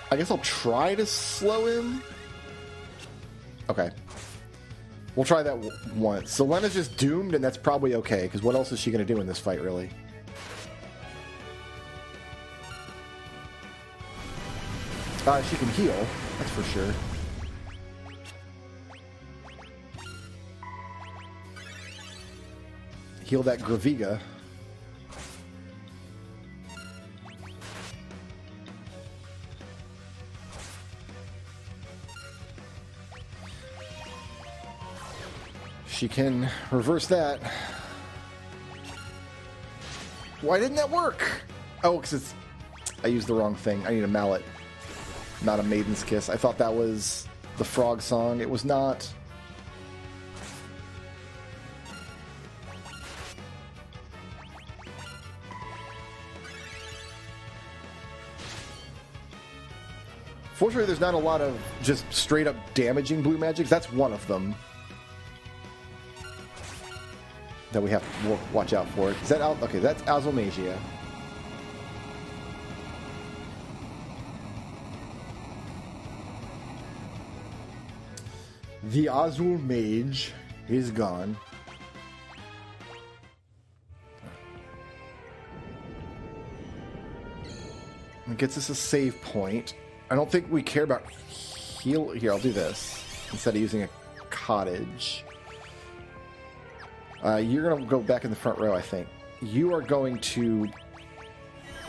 I guess I'll try to slow him. Okay. We'll try that once. So Lena's just doomed, and that's probably okay, because what else is she going to do in this fight, really? She can heal, that's for sure. Heal that Graviga. She can reverse that. Why didn't that work? Oh, because it's... I used the wrong thing. I need a mallet, not a Maiden's Kiss. I thought that was the frog song. It was not. Fortunately, there's not a lot of just straight up damaging blue magic. That's one of them that we have to watch out for. Is that out? Okay, that's Azulmegia. The Azul Mage is gone. It gets us a save point. I don't think we care about heal. Here, I'll do this instead of using a cottage. You're going to go back in the front row, I think. You are going to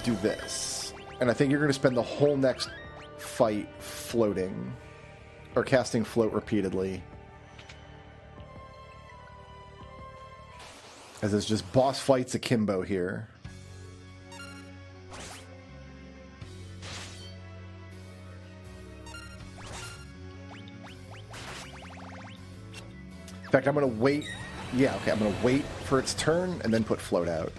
do this. And I think you're going to spend the whole next fight floating. Or casting float repeatedly. As it's just boss fights akimbo here. In fact, I'm going to wait. Yeah, okay, I'm going to wait for its turn and then put float out.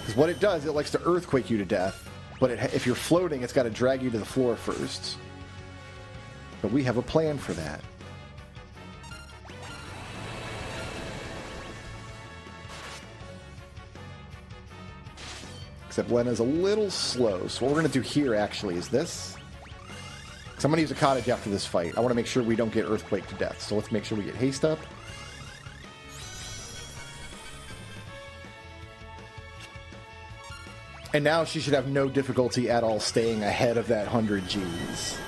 Because what it does, it likes to earthquake you to death. But if you're floating, it's got to drag you to the floor first. But we have a plan for that. Except Lena's a little slow. So what we're going to do here, actually, is this. So I'm going to use a cottage after this fight. I want to make sure we don't get earthquake to death. So let's make sure we get haste up. And now she should have no difficulty at all staying ahead of that 100 Gs.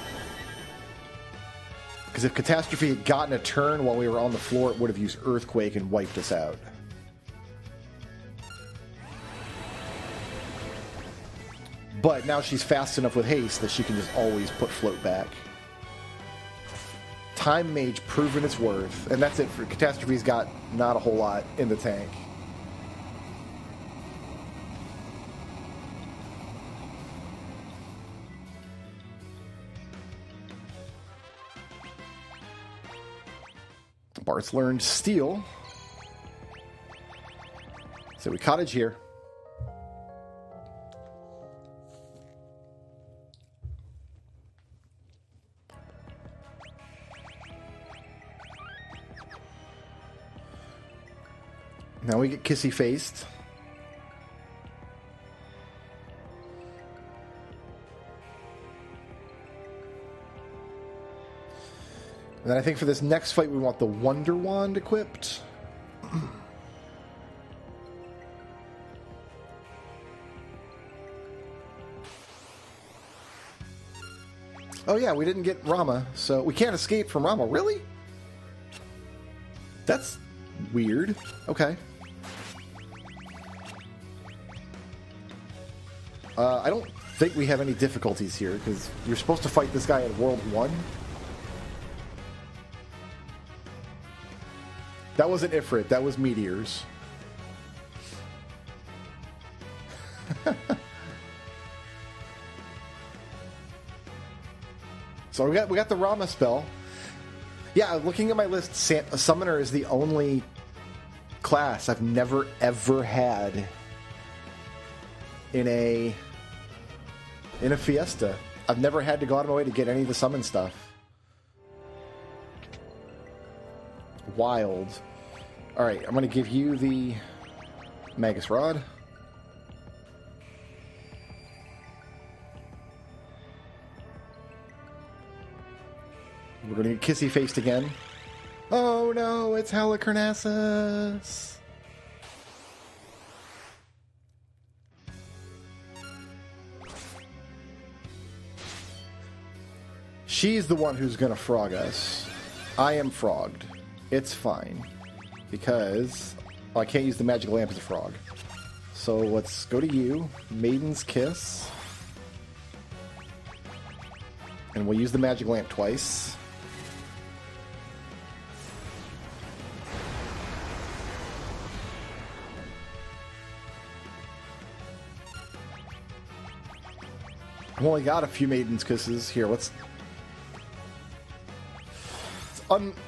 Because if Catastrophe had gotten a turn while we were on the floor, it would have used Earthquake and wiped us out. But now she's fast enough with haste that she can just always put float back. Time Mage proven its worth. And that's it for Catastrophe's got not a whole lot in the tank. Bart's learned Steel. So we cottage here. Now we get kissy-faced. And then I think for this next fight, we want the Wonder Wand equipped. Oh yeah, we didn't get Rama, so we can't escape from Rama. Really? That's weird. Okay. I don't think we have any difficulties here, because you're supposed to fight this guy at World 1. That wasn't Ifrit, that was Meteors. So we got the Rama spell. Yeah, looking at my list, Summoner is the only class I've never ever had in a Fiesta. I've never had to go out of my way to get any of the summon stuff. Wild. Alright, I'm going to give you the Magus Rod. We're going to get kissy-faced again. Oh no, it's Halicarnassus! She's the one who's going to frog us. I am frogged. It's fine. Because I can't use the magic lamp as a frog. So let's go to you. Maiden's Kiss. And we'll use the magic lamp twice. I've only got a few Maiden's Kisses. Here, let's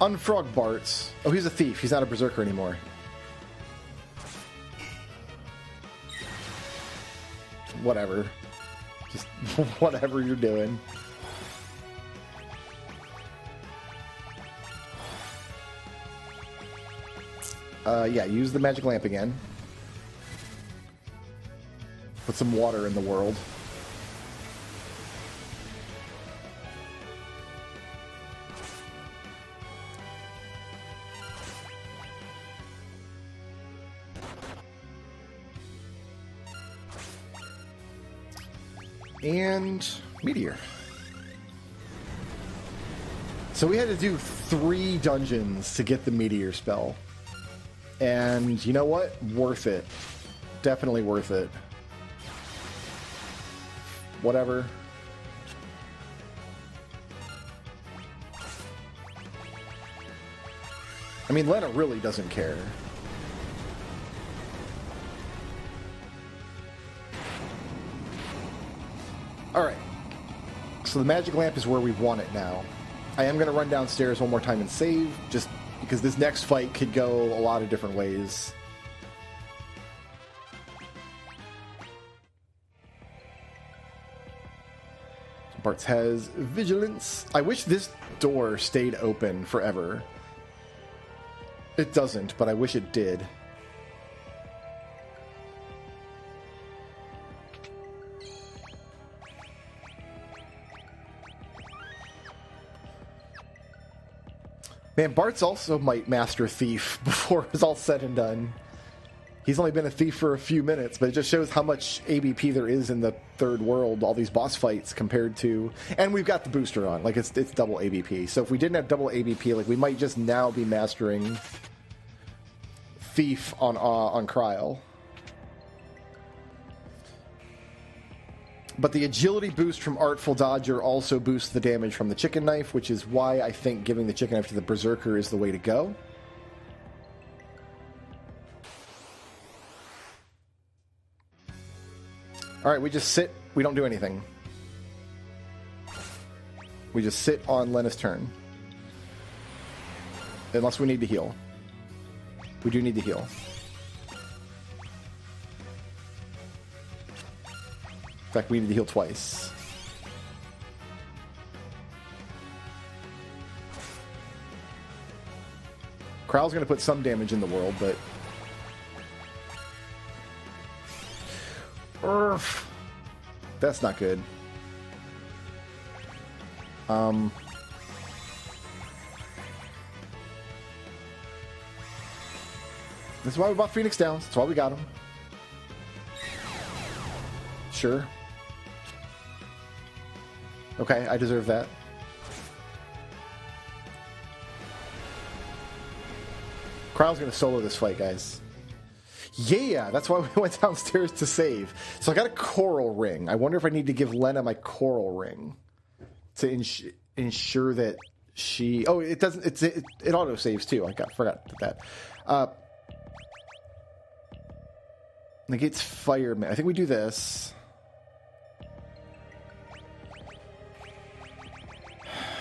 unfrog Bart's. Oh, he's a thief. He's not a berserker anymore. Whatever. Just whatever you're doing. Yeah, use the magic lamp again. Put some water in the world. And Meteor. So we had to do 3 dungeons to get the meteor spell. And you know what? Worth it. Definitely worth it. Whatever. I mean, Lena really doesn't care. Alright. So the magic lamp is where we want it now. I am going to run downstairs one more time and save, just because this next fight could go a lot of different ways. Bartz has vigilance. I wish this door stayed open forever. It doesn't, but I wish it did. Man, Bartz also might master Thief before it's all said and done. He's only been a thief for a few minutes, but it just shows how much ABP there is in the third world, all these boss fights compared to... And we've got the booster on, like it's double ABP. So if we didn't have double ABP, like we might just now be mastering Thief on Kryl. But the agility boost from Artful Dodger also boosts the damage from the chicken knife, which is why I think giving the chicken knife to the Berserker is the way to go. Alright, we just sit. We don't do anything. We just sit on Lena's turn. Unless we need to heal. We do need to heal. In fact, we need to heal twice. Kryl's going to put some damage in the world, but... Urgh. That's not good. This is why we bought Phoenix Downs. That's why we got him. Sure. Okay, I deserve that. Kryl's going to solo this fight, guys. Yeah, that's why we went downstairs to save. So I got a coral ring. I wonder if I need to give Lena my coral ring to ensure that she... Oh, it doesn't... It auto saves too. I forgot that. Negates fireman. I think we do this.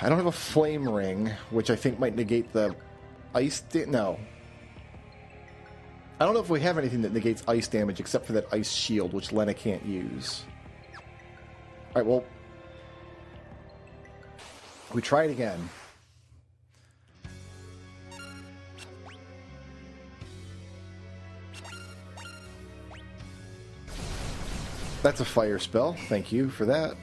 I don't have a flame ring, which I think might negate the ice... No. I don't know if we have anything that negates ice damage except for that ice shield, which Lena can't use. Alright, well... We try it again. That's a fire spell. Thank you for that.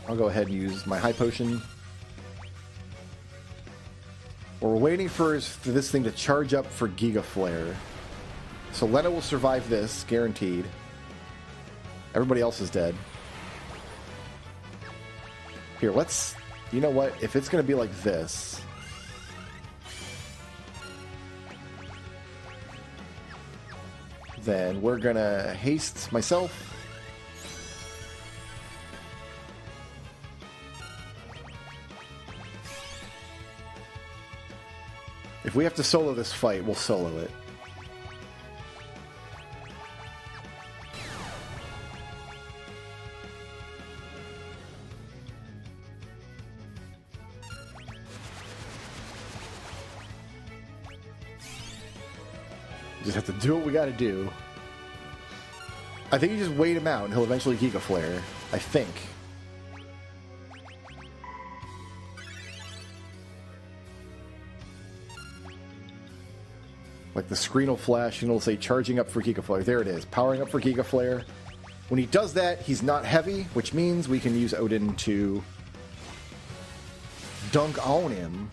I'll go ahead and use my high potion. What we're waiting for is for this thing to charge up for Giga Flare. So Lena will survive this, guaranteed. Everybody else is dead. Here, let's... You know what? If it's going to be like this... Then we're going to haste myself. If we have to solo this fight, we'll solo it. Just have to do what we gotta do. I think you just wait him out and he'll eventually Giga Flare. I think. Like the screen will flash and it'll say charging up for Giga Flare. There it is, powering up for Giga Flare. When he does that, he's not heavy, which means we can use Odin to dunk on him.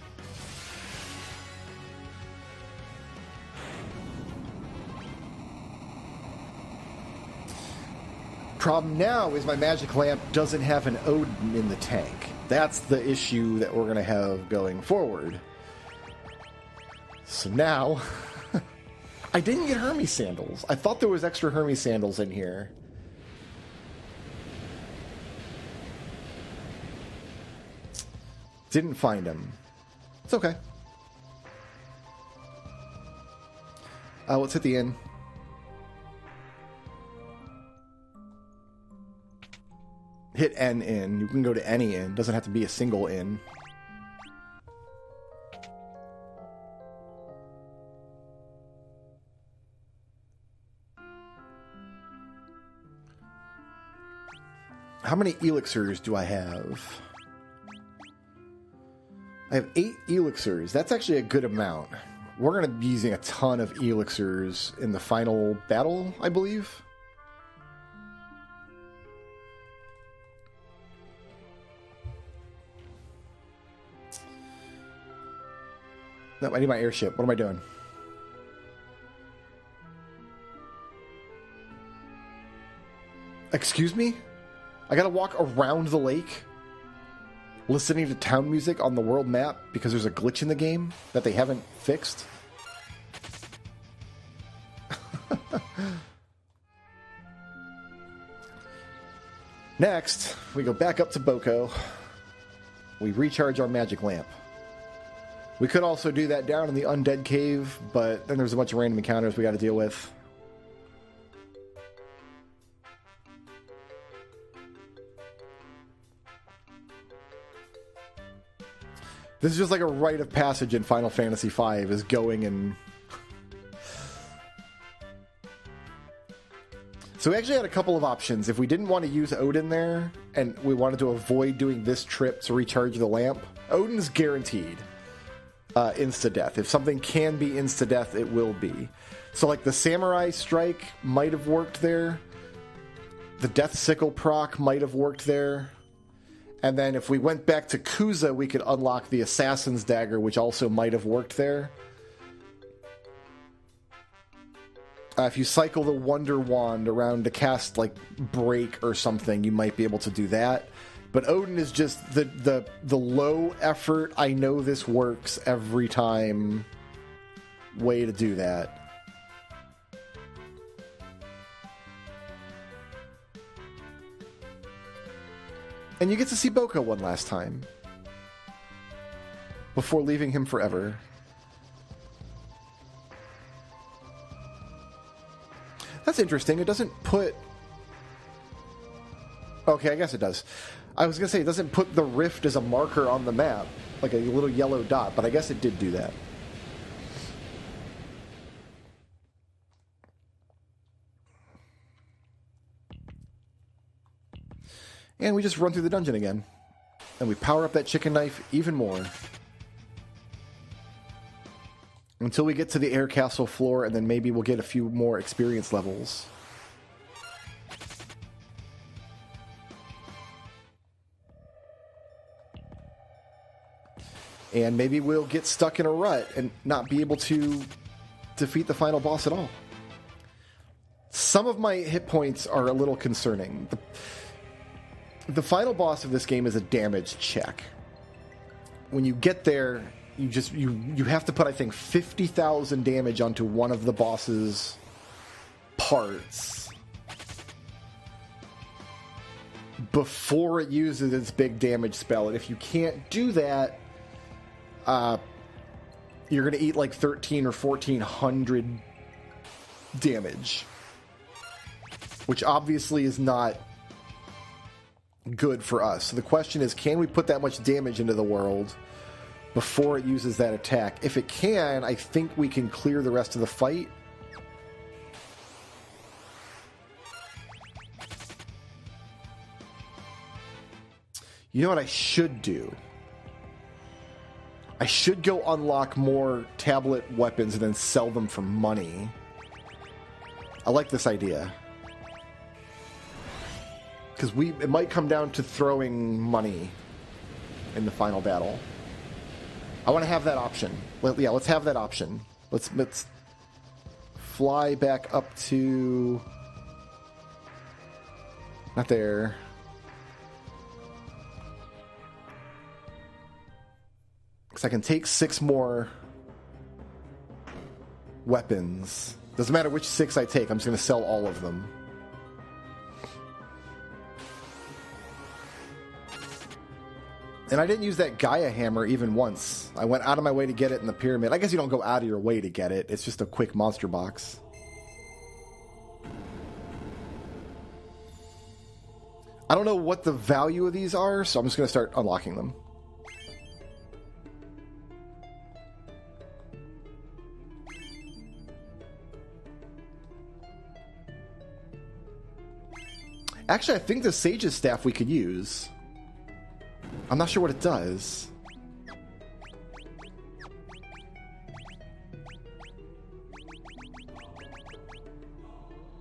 Problem now is my magic lamp doesn't have an Odin in the tank. That's the issue that we're going to have going forward. So now, I didn't get Hermes sandals. I thought there was extra Hermes sandals in here. Didn't find them. It's okay. Let's hit the inn. Hit an inn. You can go to any inn. Doesn't have to be a single inn. How many elixirs do I have? I have 8 elixirs. That's actually a good amount. We're going to be using a ton of elixirs in the final battle, I believe. No, I need my airship. What am I doing? Excuse me? I gotta walk around the lake listening to town music on the world map because there's a glitch in the game that they haven't fixed? Next, we go back up to Boko. We recharge our magic lamp. We could also do that down in the undead cave, but then there's a bunch of random encounters we got to deal with. This is just like a rite of passage in Final Fantasy V, is going and... So we actually had a couple of options. If we didn't want to use Odin there, and we wanted to avoid doing this trip to recharge the lamp, Odin's guaranteed insta-death. If something can be insta-death, it will be. So like the Samurai Strike might have worked there. The Death Sickle proc might have worked there. And then if we went back to Kuza, we could unlock the Assassin's Dagger, which also might have worked there. If you cycle the Wonder Wand around to cast, like, Break or something, you might be able to do that. But Odin is just the low effort, I know this works every time way to do that. And you get to see Boko one last time before leaving him forever. That's interesting. It doesn't put... Okay, I guess it does. I was going to say, it doesn't put the rift as a marker on the map, like a little yellow dot, but I guess it did do that. And we just run through the dungeon again. And we power up that chicken knife even more. Until we get to the air castle floor, and then maybe we'll get a few more experience levels. And maybe we'll get stuck in a rut and not be able to defeat the final boss at all. Some of my hit points are a little concerning. The final boss of this game is a damage check. When you get there, you have to put, I think, 50,000 damage onto one of the boss's parts before it uses its big damage spell. And if you can't do that, you're going to eat like 13 or 1400 damage, which obviously is not good for us. So the question is, can we put that much damage into the world before it uses that attack? If it can, I think we can clear the rest of the fight. You know what I should do? I should go unlock more tablet weapons and then sell them for money. I like this idea. Because it might come down to throwing money in the final battle. I want to have that option. Yeah, let's have that option. Let's fly back up to... Not there. I can take 6 more weapons. Doesn't matter which 6 I take, I'm just going to sell all of them. And I didn't use that Gaia hammer even once. I went out of my way to get it in the pyramid. I guess you don't go out of your way to get it. It's just a quick monster box. I don't know what the value of these are, so I'm just going to start unlocking them. Actually, I think the Sage's Staff we could use. I'm not sure what it does.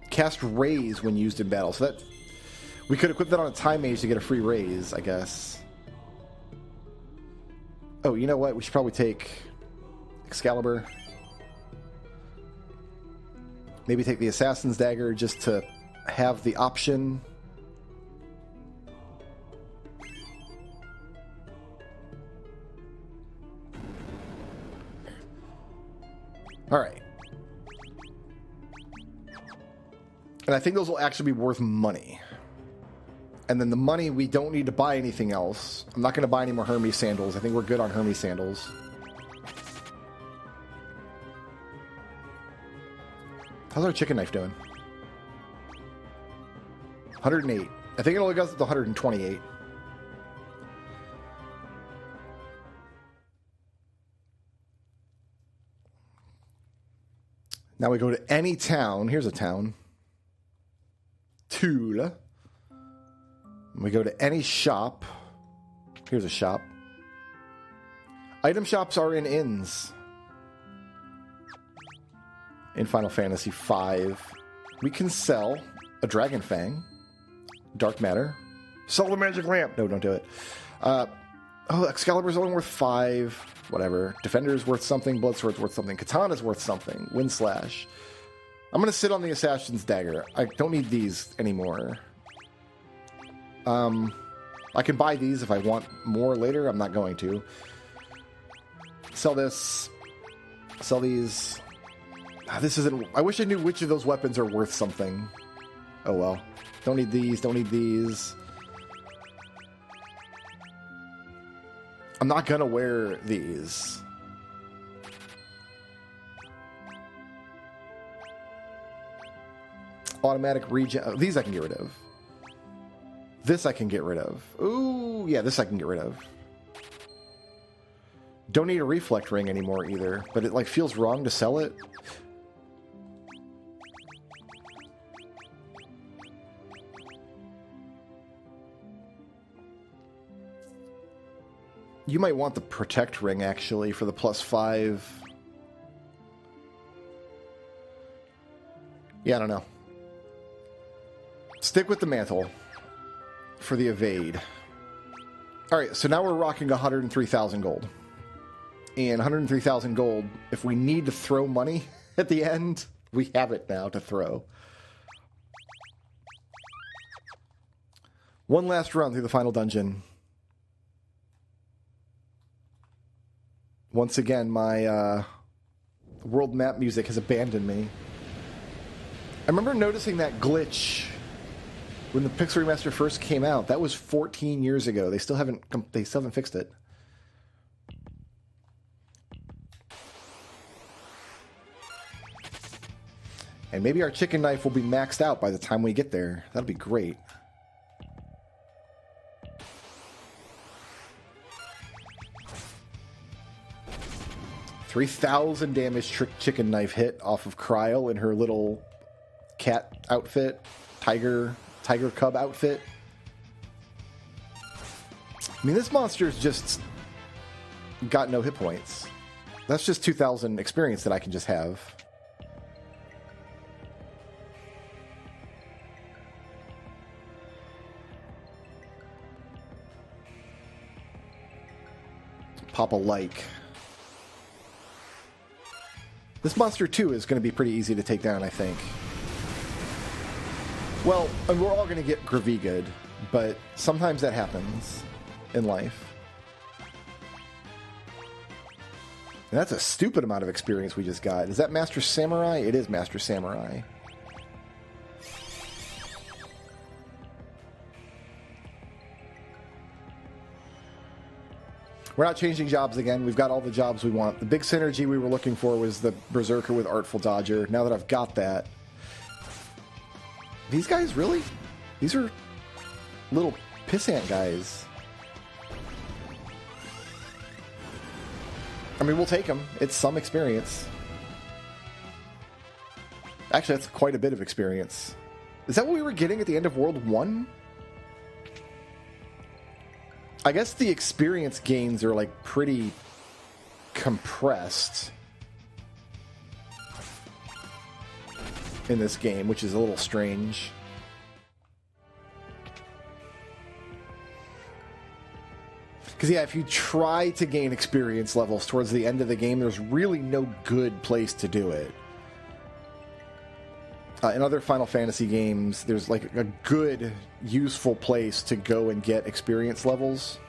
Cast Raise when used in battle. So that we could equip that on a Time Mage to get a free raise, I guess. Oh, you know what? We should probably take Excalibur. Maybe take the Assassin's Dagger just to have the option. All right. And I think those will actually be worth money. And then the money, we don't need to buy anything else. I'm not going to buy any more Hermes sandals. I think we're good on Hermes sandals. How's our chicken knife doing? 108. I think it only goes up to 128. Now we go to any town. Here's a town. Toul. We go to any shop. Here's a shop. Item shops are in inns. In Final Fantasy V. We can sell a Dragon Fang. Dark Matter. Sell the magic lamp. No, don't do it. Excalibur's only worth 5. Whatever. Defender's worth something. Bloodsword's worth something. Katana's worth something. Wind Slash. I'm going to sit on the Assassin's Dagger. I don't need these anymore. I can buy these if I want more later. I'm not going to. Sell this. Sell these. This isn't... I wish I knew which of those weapons are worth something. Oh well. Don't need these. Don't need these. I'm not going to wear these. Automatic regen. These I can get rid of. This I can get rid of. Ooh, yeah, this I can get rid of. Don't need a reflect ring anymore either, but it like feels wrong to sell it. You might want the protect ring actually for the +5. Yeah, I don't know. Stick with the mantle for the evade. Alright, so now we're rocking 103,000 gold. And 103,000 gold, if we need to throw money at the end, we have it now to throw. One last run through the final dungeon. Once again, my world map music has abandoned me. I remember noticing that glitch when the Pixel Remaster first came out. That was 14 years ago. They still haven't fixed it. And maybe our chicken knife will be maxed out by the time we get there. That'll be great. $3,000 damage chicken knife hit off of Cryo in her little cat outfit, tiger cub outfit. I mean, this monster's just got no hit points. That's just 2,000 experience that I can just have. Pop a like. This monster, too, is going to be pretty easy to take down, I think. Well, and we're all going to get Gravigood, but sometimes that happens in life. And that's a stupid amount of experience we just got. Is that Master Samurai? It is Master Samurai. We're not changing jobs again. We've got all the jobs we want. The big synergy we were looking for was the Berserker with Artful Dodger. Now that I've got that... These guys, really? These are little pissant guys. I mean, we'll take them. It's some experience. Actually, that's quite a bit of experience. Is that what we were getting at the end of World 1? I guess the experience gains are, like, pretty compressed in this game, which is a little strange. Because, yeah, if you try to gain experience levels towards the end of the game, there's really no good place to do it. In other Final Fantasy games, there's, like, a good, useful place to go and get experience levels.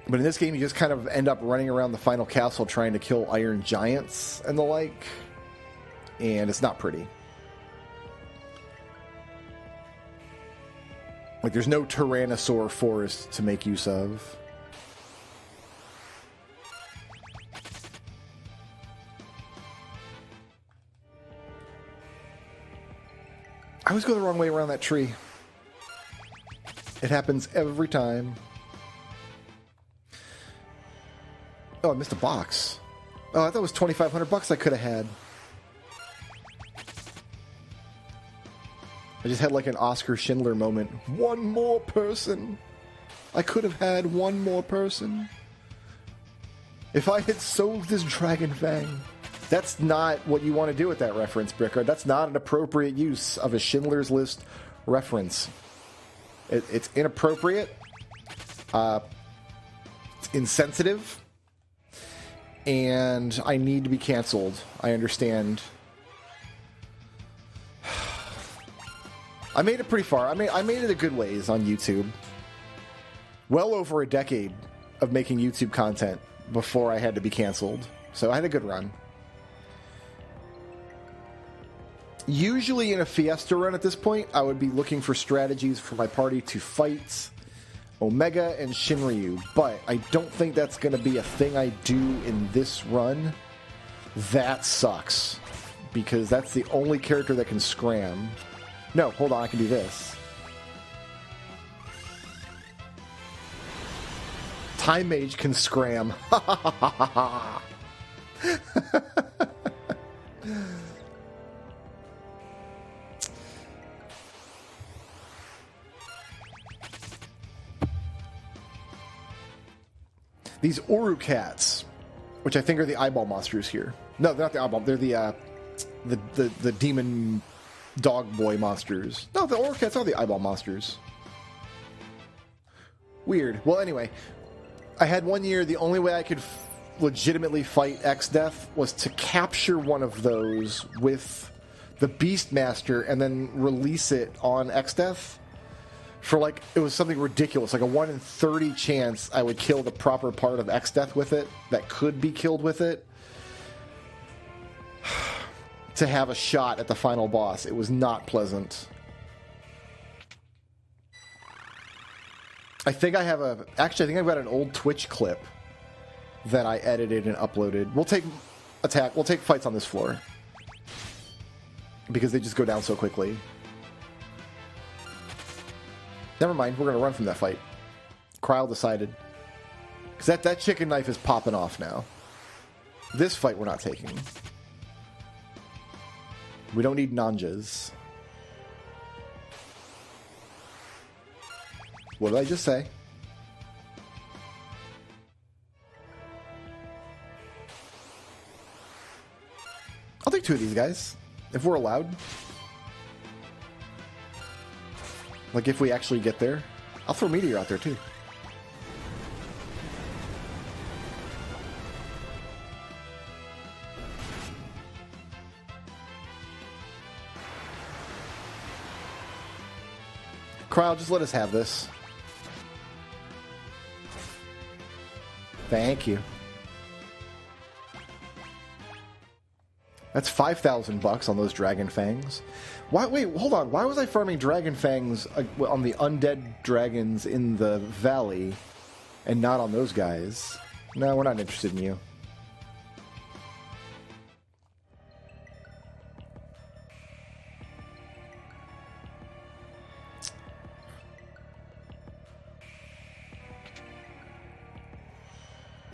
But in this game, you just kind of end up running around the final castle trying to kill iron giants and the like. And it's not pretty. Like, there's no Tyrannosaur forest to make use of. I always go the wrong way around that tree. It happens every time. Oh, I missed a box. Oh, I thought it was $2,500 I could have had. I just had like an Oscar Schindler moment. One more person. I could have had one more person. If I had sold this Dragon Fang. That's not what you want to do with that reference, Brickard. That's not an appropriate use of a Schindler's List reference. It's inappropriate. It's insensitive. And I need to be canceled. I understand. I made it pretty far. I made it a good ways on YouTube. Well over a decade of making YouTube content before I had to be canceled. So I had a good run. Usually in a Fiesta run at this point, I would be looking for strategies for my party to fight Omega and Shinryu, but I don't think that's going to be a thing I do in this run. That sucks, because that's the only character that can scram. No, hold on, I can do this. Time Mage can scram. Ha ha ha ha ha. These Oru cats, which I think are the eyeball monsters here. No, they're not the eyeball. They're the demon dog boy monsters. No, the Oru cats are the eyeball monsters. Weird. Well, anyway, I had one year, the only way I could legitimately fight X-Death was to capture one of those with the Beastmaster and then release it on X-Death. For like, it was something ridiculous, like a 1 in 30 chance I would kill the proper part of X-Death with it, that could be killed with it, to have a shot at the final boss. It was not pleasant. I think I've got an old Twitch clip that I edited and uploaded. We'll take fights on this floor. Because they just go down so quickly. Never mind, we're going to run from that fight. Kryl decided. Because that chicken knife is popping off now. This fight we're not taking. We don't need nanjas. What did I just say? I'll take 2 of these guys, if we're allowed. Like, if we actually get there. I'll throw Meteor out there, too. Kryl, just let us have this. Thank you. That's 5,000 bucks on those dragon fangs. Why? Wait, hold on. Why was I farming dragon fangs on the undead dragons in the valley and not on those guys? No, we're not interested in you.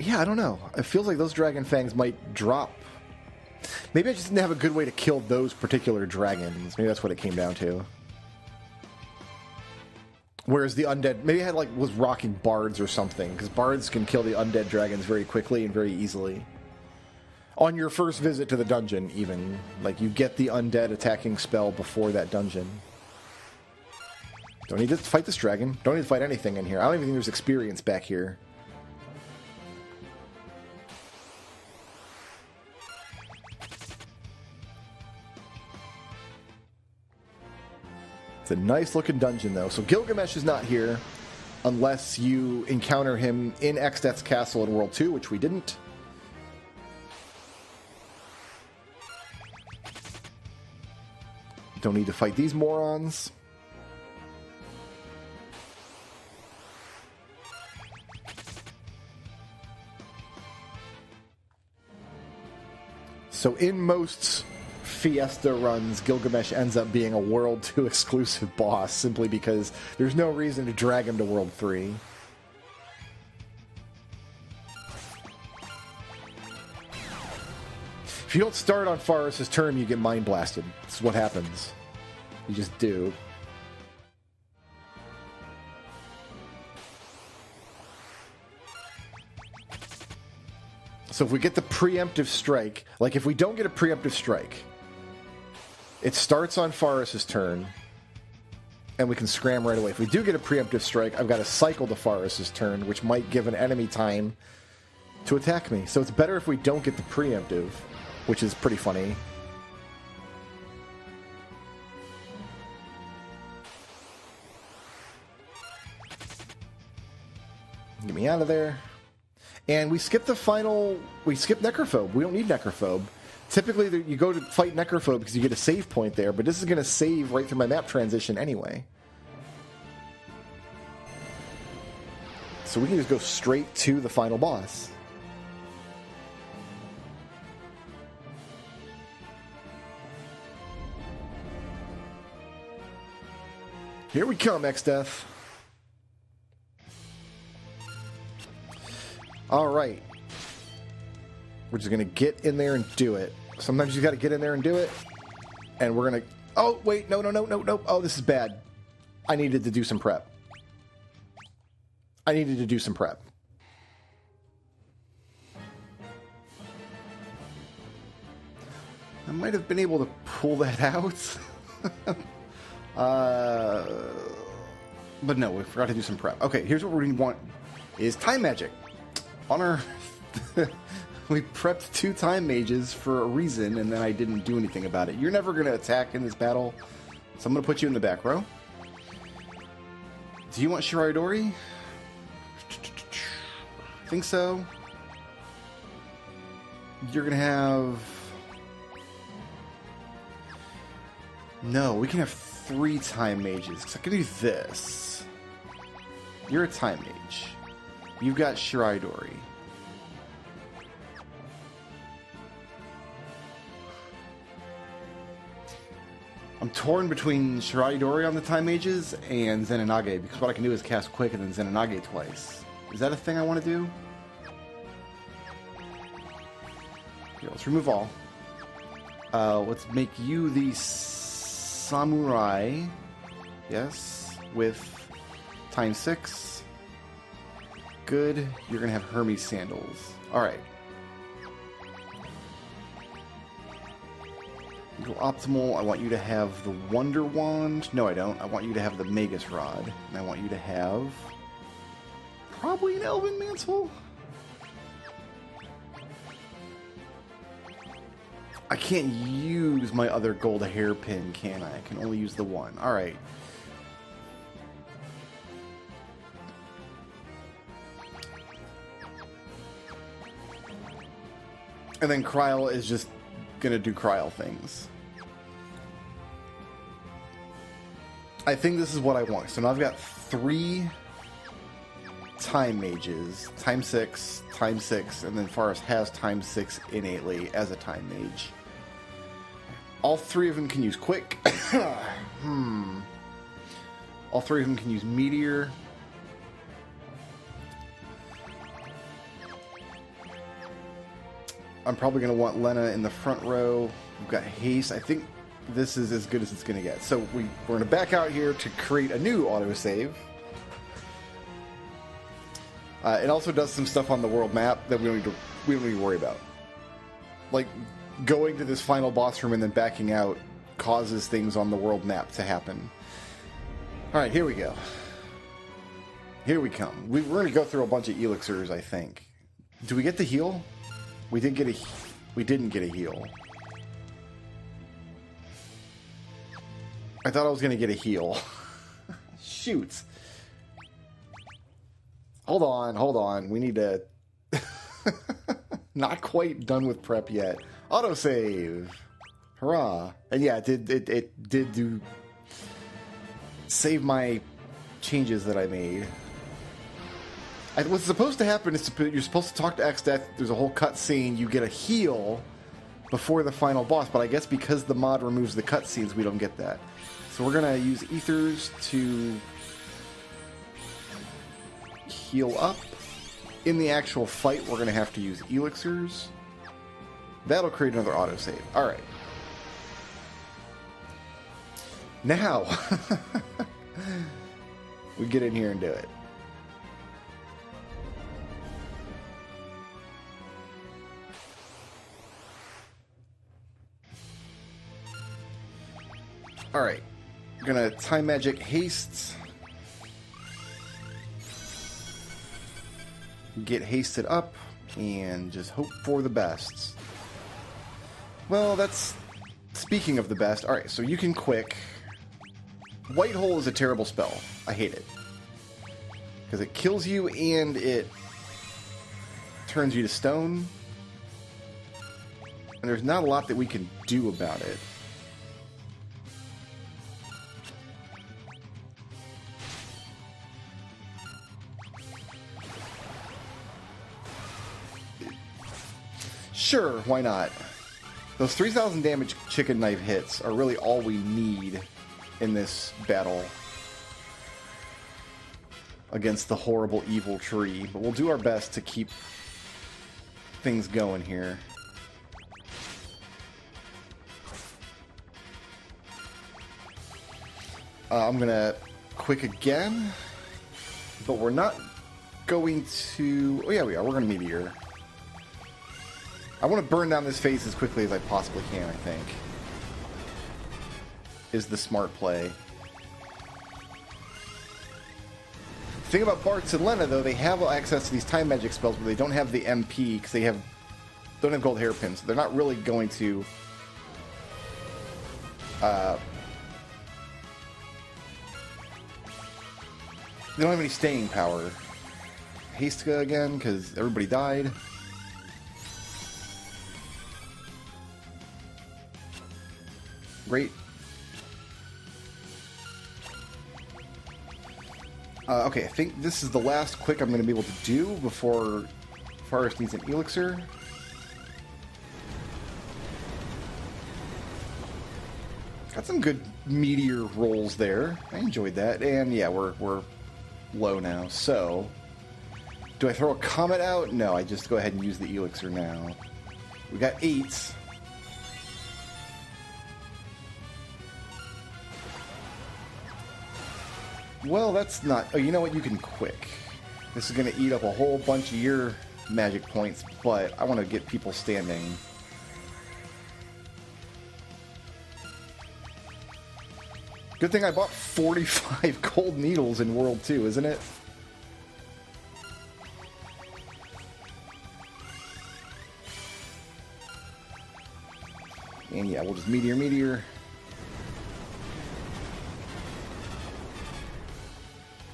Yeah, I don't know. It feels like those dragon fangs might drop. Maybe I just didn't have a good way to kill those particular dragons. Maybe that's what it came down to. Whereas the undead, maybe I had was rocking bards or something, because bards can kill the undead dragons very quickly and very easily. On your first visit to the dungeon, even. Like, you get the undead attacking spell before that dungeon. Don't need to fight this dragon. Don't need to fight anything in here. I don't even think there's experience back here. It's a nice looking dungeon, though. So Gilgamesh is not here unless you encounter him in Extat's castle in World 2, which we didn't. Don't need to fight these morons. So in most Fiesta runs, Gilgamesh ends up being a World 2 exclusive boss simply because there's no reason to drag him to World 3. If you don't start on Faris' turn, you get mind blasted. That's what happens. You just do. So if we get the preemptive strike, like if we don't get a preemptive strike, it starts on Faris' turn, and we can scram right away. If we do get a preemptive strike, I've got to cycle to Faris' turn, which might give an enemy time to attack me. So it's better if we don't get the preemptive, which is pretty funny. Get me out of there. And we skip the final... We skip Necrophobe. We don't need Necrophobe. Typically, you go to fight Necrophobe because you get a save point there, but this is going to save right through my map transition anyway. So we can just go straight to the final boss. Here we come, X-Death. All right. We're just going to get in there and do it. Sometimes you got to get in there and do it. And we're going to... Oh, wait. No. Oh, this is bad. I needed to do some prep. I might have been able to pull that out. But no, we forgot to do some prep. Okay, here's what we want is time magic. On our... we prepped 2 time mages for a reason, and then I didn't do anything about it. You're never going to attack in this battle, so I'm going to put you in the back row. Do you want Shirai Dori? I think so. You're going to have... No, we can have 3 time mages. So I can do this. You're a time mage. You've got Shirai Dori. I'm torn between Shirai Dori on the time mages and Zenonage, because what I can do is cast Quick and then Zenonage twice. Is that a thing I want to do? Here, let's remove all. Let's make you the Samurai. Yes, with times 6. Good. You're going to have Hermes sandals. Alright. Optimal, I want you to have the Wonder Wand. No, I don't. I want you to have the Magus Rod. And I want you to have... probably an Elven Mantle? I can't use my other gold hairpin, can I? I can only use the one. Alright. And then Kryl is just going to do Kryl things. I think this is what I want. So now I've got 3 time mages. Time 6, and then Forrest has time 6 innately as a time mage. All 3 of them can use Quick. All 3 of them can use Meteor. I'm probably going to want Lena in the front row. We've got Haste. I think this is as good as it's going to get. So we're going to back out here to create a new autosave. It also does some stuff on the world map that we don't need to worry about. Like, going to this final boss room and then backing out causes things on the world map to happen. Alright, here we go. Here we come. We're going to go through a bunch of elixirs, I think. Do we get the heal? We didn't get a heal. I thought I was going to get a heal. Shoot. Hold on. We need to... Not quite done with prep yet. Autosave. Hurrah. And yeah, it did do... Save my changes that I made. What's supposed to happen is you're supposed to talk to X-Death. There's a whole cutscene. You get a heal before the final boss, but I guess because the mod removes the cutscenes, we don't get that. So we're going to use Ethers to heal up. In the actual fight, we're going to have to use Elixirs. That'll create another autosave. Alright. Now, we get in here and do it. Alright. We're gonna Time Magic Haste. Get hasted up and just hope for the best. Well, that's... Speaking of the best, alright, so you can Quick. White Hole is a terrible spell. I hate it. Because it kills you and it turns you to stone. And there's not a lot that we can do about it. Sure, why not? Those 3,000 damage chicken knife hits are really all we need in this battle against the horrible evil tree. But we'll do our best to keep things going here. I'm gonna Quick again, but we're not going to... Oh yeah, we are. We're gonna Meteor. I want to burn down this phase as quickly as I possibly can, I think. Is the smart play. The thing about Bartz and Lena, though, they have access to these time magic spells, but they don't have the MP, because they don't have gold hairpins. So they're not really going to... they don't have any staying power. Hastka again, because everybody died. Great. Okay, I think this is the last Quick I'm going to be able to do before Forrest needs an Elixir. Got some good meteor rolls there. I enjoyed that. And yeah, we're low now. So, do I throw a Comet out? No, I just go ahead and use the Elixir now. We got 8. Well, that's not... Oh, you know what? You can Quick. This is going to eat up a whole bunch of your magic points, but I want to get people standing. Good thing I bought 45 gold needles in World 2, isn't it? And yeah, we'll just Meteor.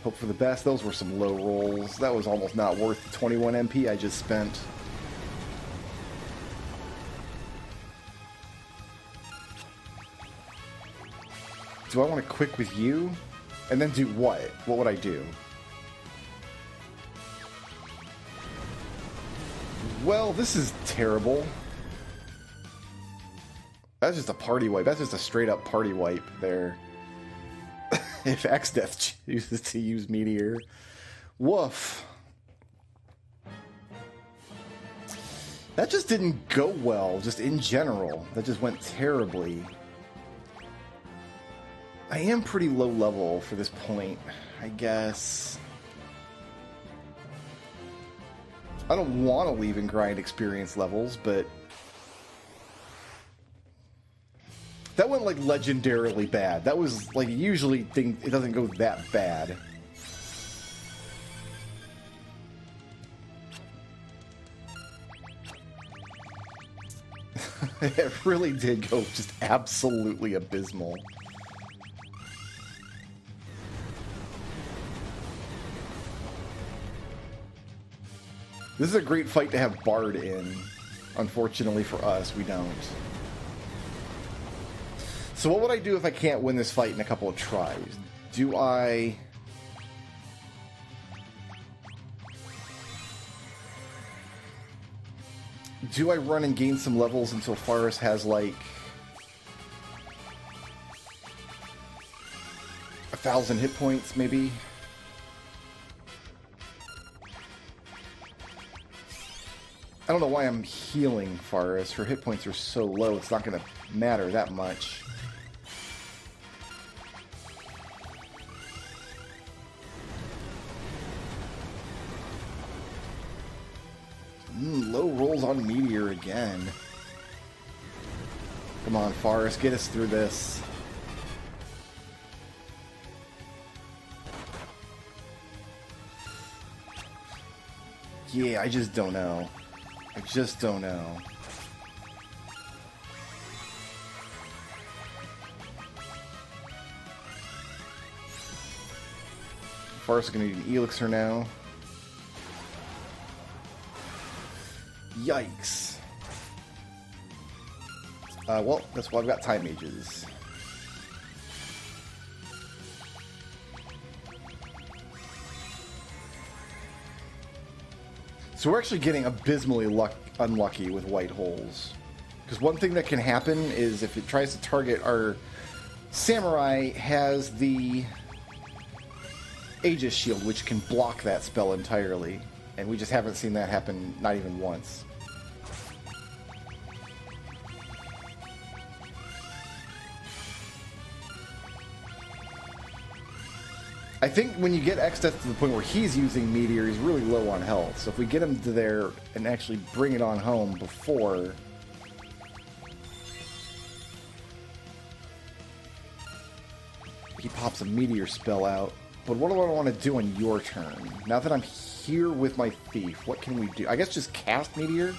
Hope for the best. Those were some low rolls. That was almost not worth the 21 MP I just spent. Do I want to quick with you? And then do what? What would I do? Well, this is terrible. That's just a party wipe. That's just a straight up party wipe there. If X-Death chooses to use Meteor. Woof. That just didn't go well, just in general. That just went terribly. I am pretty low level for this point, I guess. I don't want to leave and grind experience levels, but that went like legendarily bad. That was like usually it doesn't go that bad. It really did go just absolutely abysmal. This is a great fight to have Bard in. Unfortunately for us, we don't. So what would I do if I can't win this fight in a couple of tries? Do I run and gain some levels until Faris has like 1,000 hit points, maybe? I don't know why I'm healing Faris. Her hit points are so low, it's not going to matter that much. Low rolls on Meteor again. Come on, Faris, get us through this. Yeah, I just don't know. I just don't know. Faris is going to need an Elixir now. Yikes. Well, that's why I've got Time Mages. So we're actually getting abysmally unlucky with white holes. Because one thing that can happen is if it tries to target our Samurai has the Aegis Shield, which can block that spell entirely. And we just haven't seen that happen, not even once. I think when you get X-Death to the point where he's using Meteor, he's really low on health. So if we get him to there and actually bring it on home before... he pops a Meteor spell out. But what do I want to do on your turn? Now that I'm here with my Thief, what can we do? I guess just cast Meteor?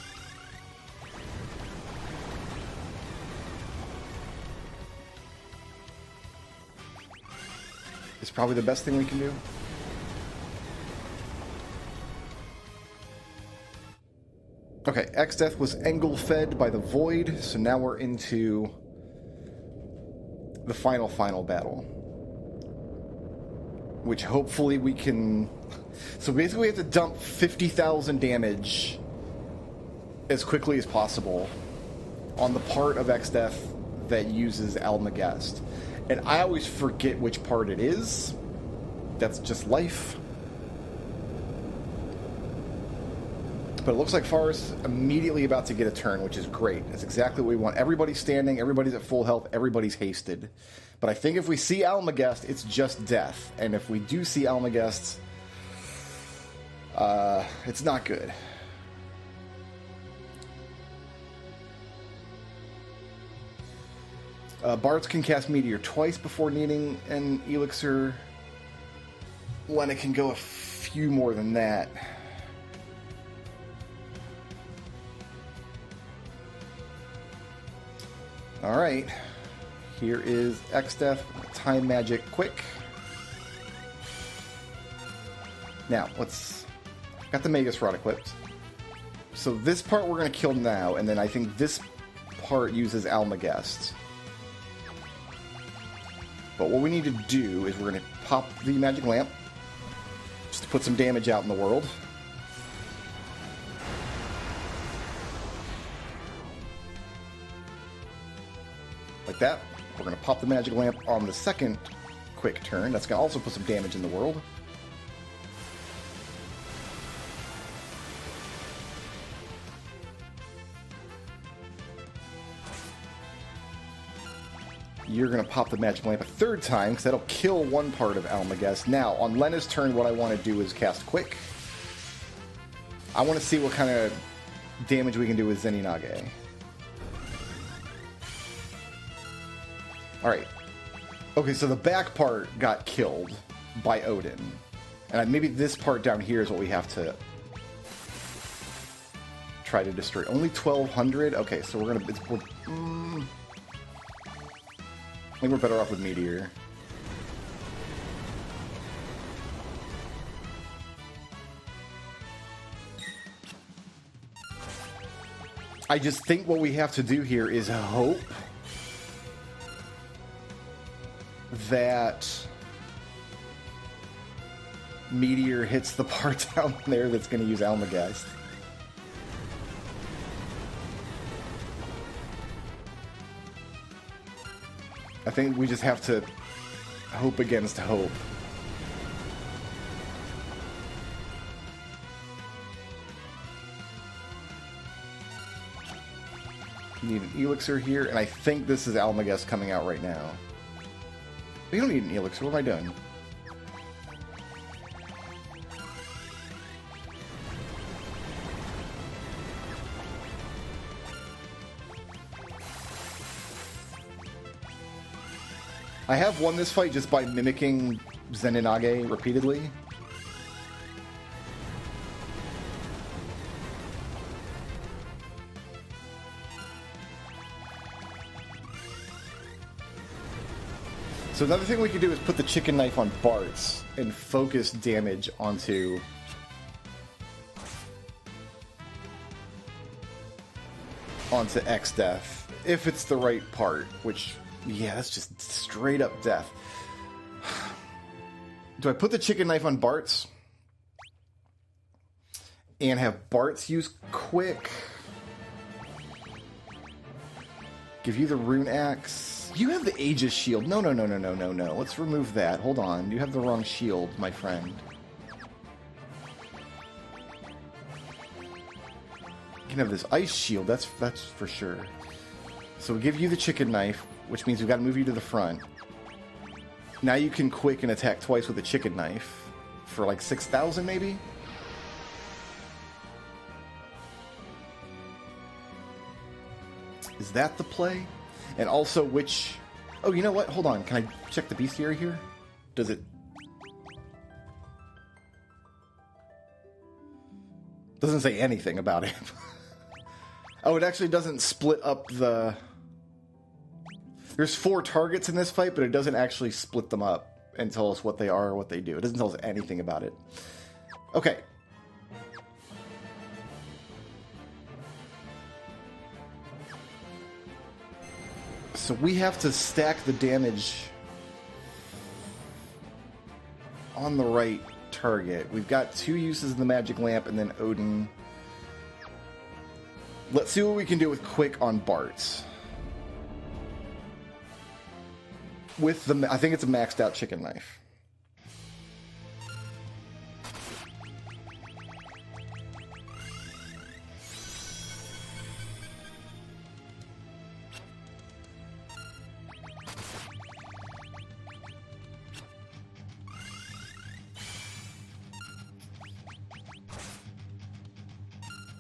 It's probably the best thing we can do. Okay, X-Death was Engel-fed by the Void, so now we're into the final battle. Which hopefully we can... So basically we have to dump 50,000 damage as quickly as possible on the part of X-Death that uses Almagest. And I always forget which part it is. That's just life. But it looks like Faris is immediately about to get a turn, which is great. That's exactly what we want. Everybody's standing, everybody's at full health, everybody's hasted. But I think if we see Almagest, it's just death. And if we do see Almagest, it's not good. Bards can cast Meteor twice before needing an Elixir. Lena can go a few more than that. Alright. Here is X-Death, Time Magic Quick. Now, got the Magus Rod equipped. So this part we're going to kill now, and then I think this part uses Almagest. But what we need to do is we're going to pop the magic lamp just to put some damage out in the world. Like that. We're going to pop the magic lamp on the second quick turn. That's going to also put some damage in the world. You're going to pop the magic lamp a third time, because that'll kill one part of Almagest. Now, on Lena's turn, what I want to do is cast Quick. I want to see what kind of damage we can do with Zeninage. Alright. Okay, so the back part got killed by Odin. And maybe this part down here is what we have to try to destroy. Only 1,200? Okay, so we're going to... I think we're better off with Meteor. I just think what we have to do here is hope that Meteor hits the part down there that's going to use Almagest. I think we just have to hope against hope. Need an elixir here, and I think this is Almagest coming out right now. We don't need an elixir. What am I doing? I have won this fight just by mimicking Zeninage repeatedly. So another thing we could do is put the chicken knife on Bart's and focus damage onto X-Death, if it's the right part, which... yeah, that's just straight up death. Do I put the chicken knife on Bart's? And have Bart's use Quick? Give you the Rune Axe? You have the Aegis Shield. No. Let's remove that. Hold on. You have the wrong shield, my friend. You can have this Ice Shield. That's for sure. So we'll give you the chicken knife, which means we've got to move you to the front. Now you can Quick and attack twice with a chicken knife for like 6,000 maybe? Is that the play? And also which... oh, you know what? Hold on. Can I check the bestiary here? Does it... doesn't say anything about it. Oh, it actually doesn't split up the... there's 4 targets in this fight, but it doesn't actually split them up and tell us what they are or what they do. It doesn't tell us anything about it. Okay. So we have to stack the damage on the right target. We've got 2 uses of the magic lamp and then Odin. Let's see what we can do with Quick on Bart's. With the, I think it's a maxed out chicken knife.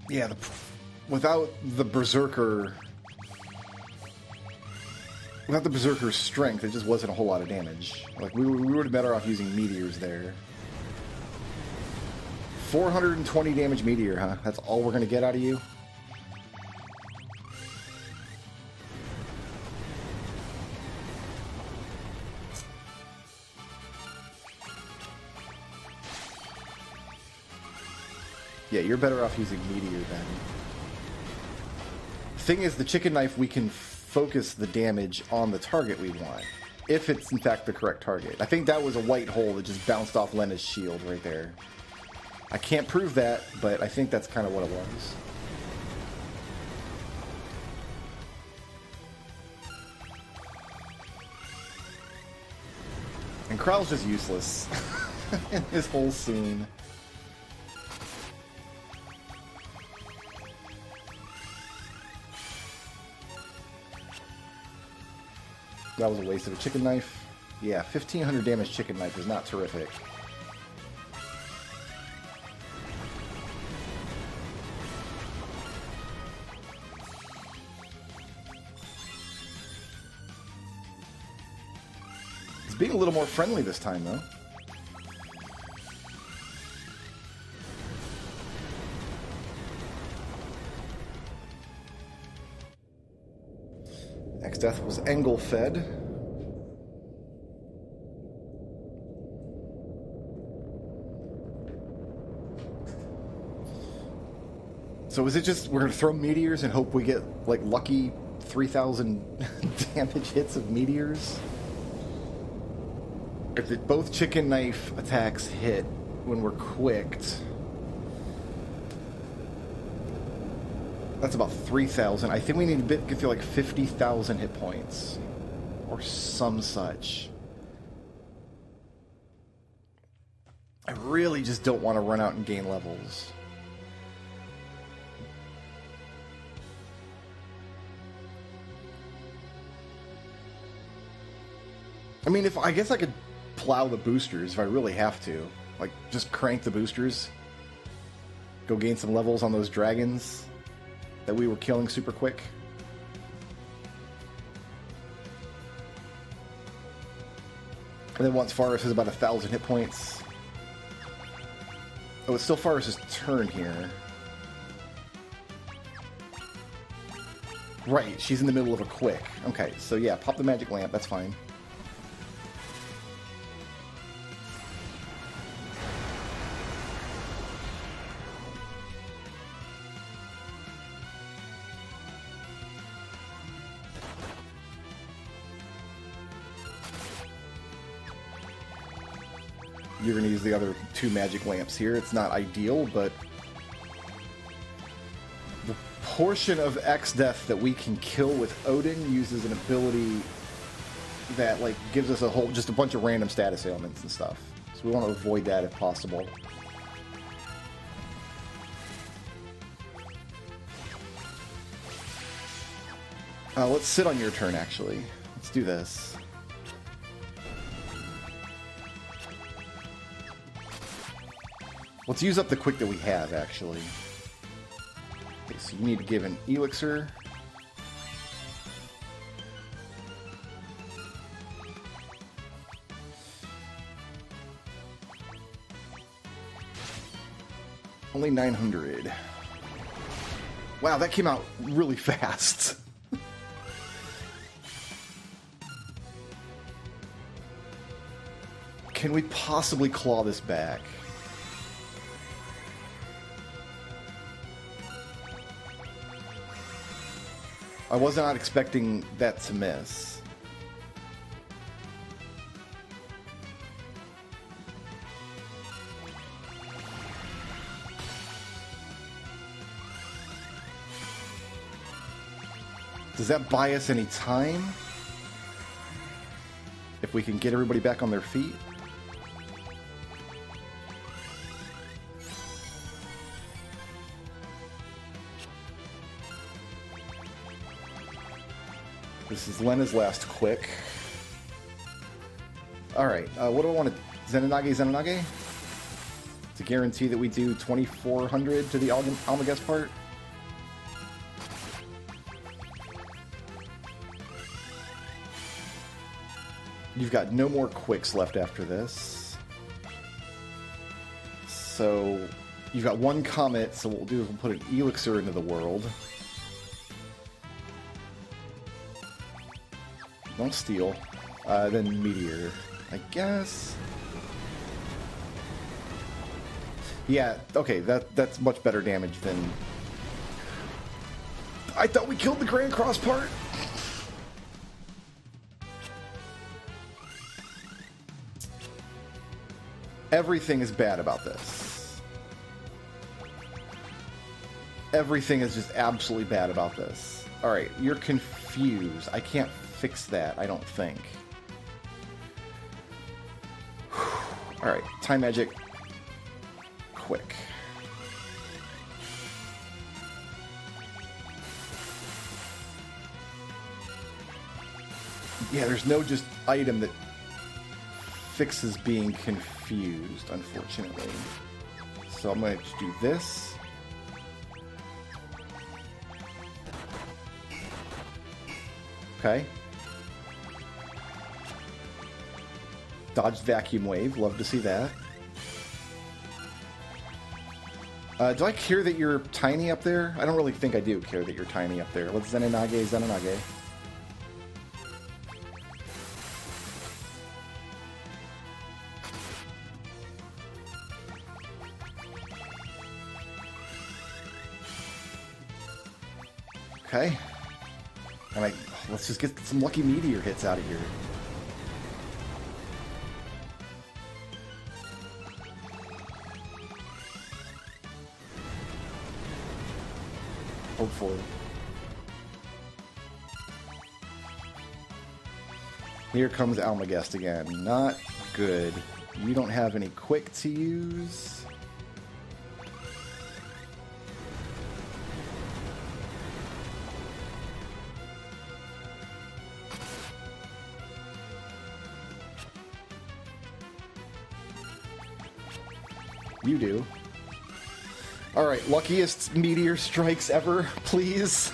Yeah, without the Berserker... without the Berserker's strength, it just wasn't a whole lot of damage. Like, we would have better off using meteors there. 420 damage meteor, huh? That's all we're going to get out of you? Yeah, you're better off using meteor then. Thing is, the chicken knife, we can focus the damage on the target we want. if it's in fact the correct target. I think that was a white hole that just bounced off Lena's shield right there. I can't prove that, but I think that's kind of what it was. And Kral's just useless in this whole scene. That was a waste of a chicken knife. Yeah, 1500 damage chicken knife is not terrific. It's being a little more friendly this time, though. Next death was Engel fed. So is it just we're gonna throw meteors and hope we get like lucky 3,000 damage hits of meteors? If both chicken knife attacks hit when we're quicked, that's about 3,000. I think we need to get through like 50,000 hit points. Or some such. I really just don't want to run out and gain levels. I mean, I guess I could plow the boosters if I really have to. Like, just crank the boosters. Go gain some levels on those dragons that we were killing super quick. And then once Faris is about 1,000 hit points. Oh, it's still Faris' turn here. Right, she's in the middle of a quick. Okay, so yeah, pop the magic lamp, that's fine. You're going to use the other 2 magic lamps here. It's not ideal, but the portion of X-Death that we can kill with Odin uses an ability that like gives us just a bunch of random status ailments and stuff. So we want to avoid that if possible. Let's sit on your turn, actually. Let's do this. Let's use up the quick that we have, actually. Okay, so you need to give an elixir. Only 900. Wow, that came out really fast. Can we possibly claw this back? I was not expecting that to miss. Does that buy us any time? If we can get everybody back on their feet? This is Lena's last quick. Alright, what do I want to... Zenonage? To guarantee that we do 2,400 to the Almagest part? You've got no more quicks left after this. So, you've got 1 comet, so what we'll do is we'll put an elixir into the world. Don't steal. Then meteor, I guess. Yeah, okay, that's much better damage than... I thought we killed the Grand Cross part! Everything is bad about this. Everything is just absolutely bad about this. Alright, you're confused. I can't fix that, I don't think. Alright, time magic. Quick. Yeah, there's no just item that fixes being confused, unfortunately. So I'm going to do this. Okay. Dodged vacuum wave. Love to see that. Do I care that you're tiny up there? I don't really think I do care that you're tiny up there. Let's Zenonage, Zenonage. Okay. And let's just get some lucky meteor hits out of here. Hopefully. Here comes Almagest again. Not good. You don't have any quick to use. You do. Alright, luckiest meteor strikes ever, please.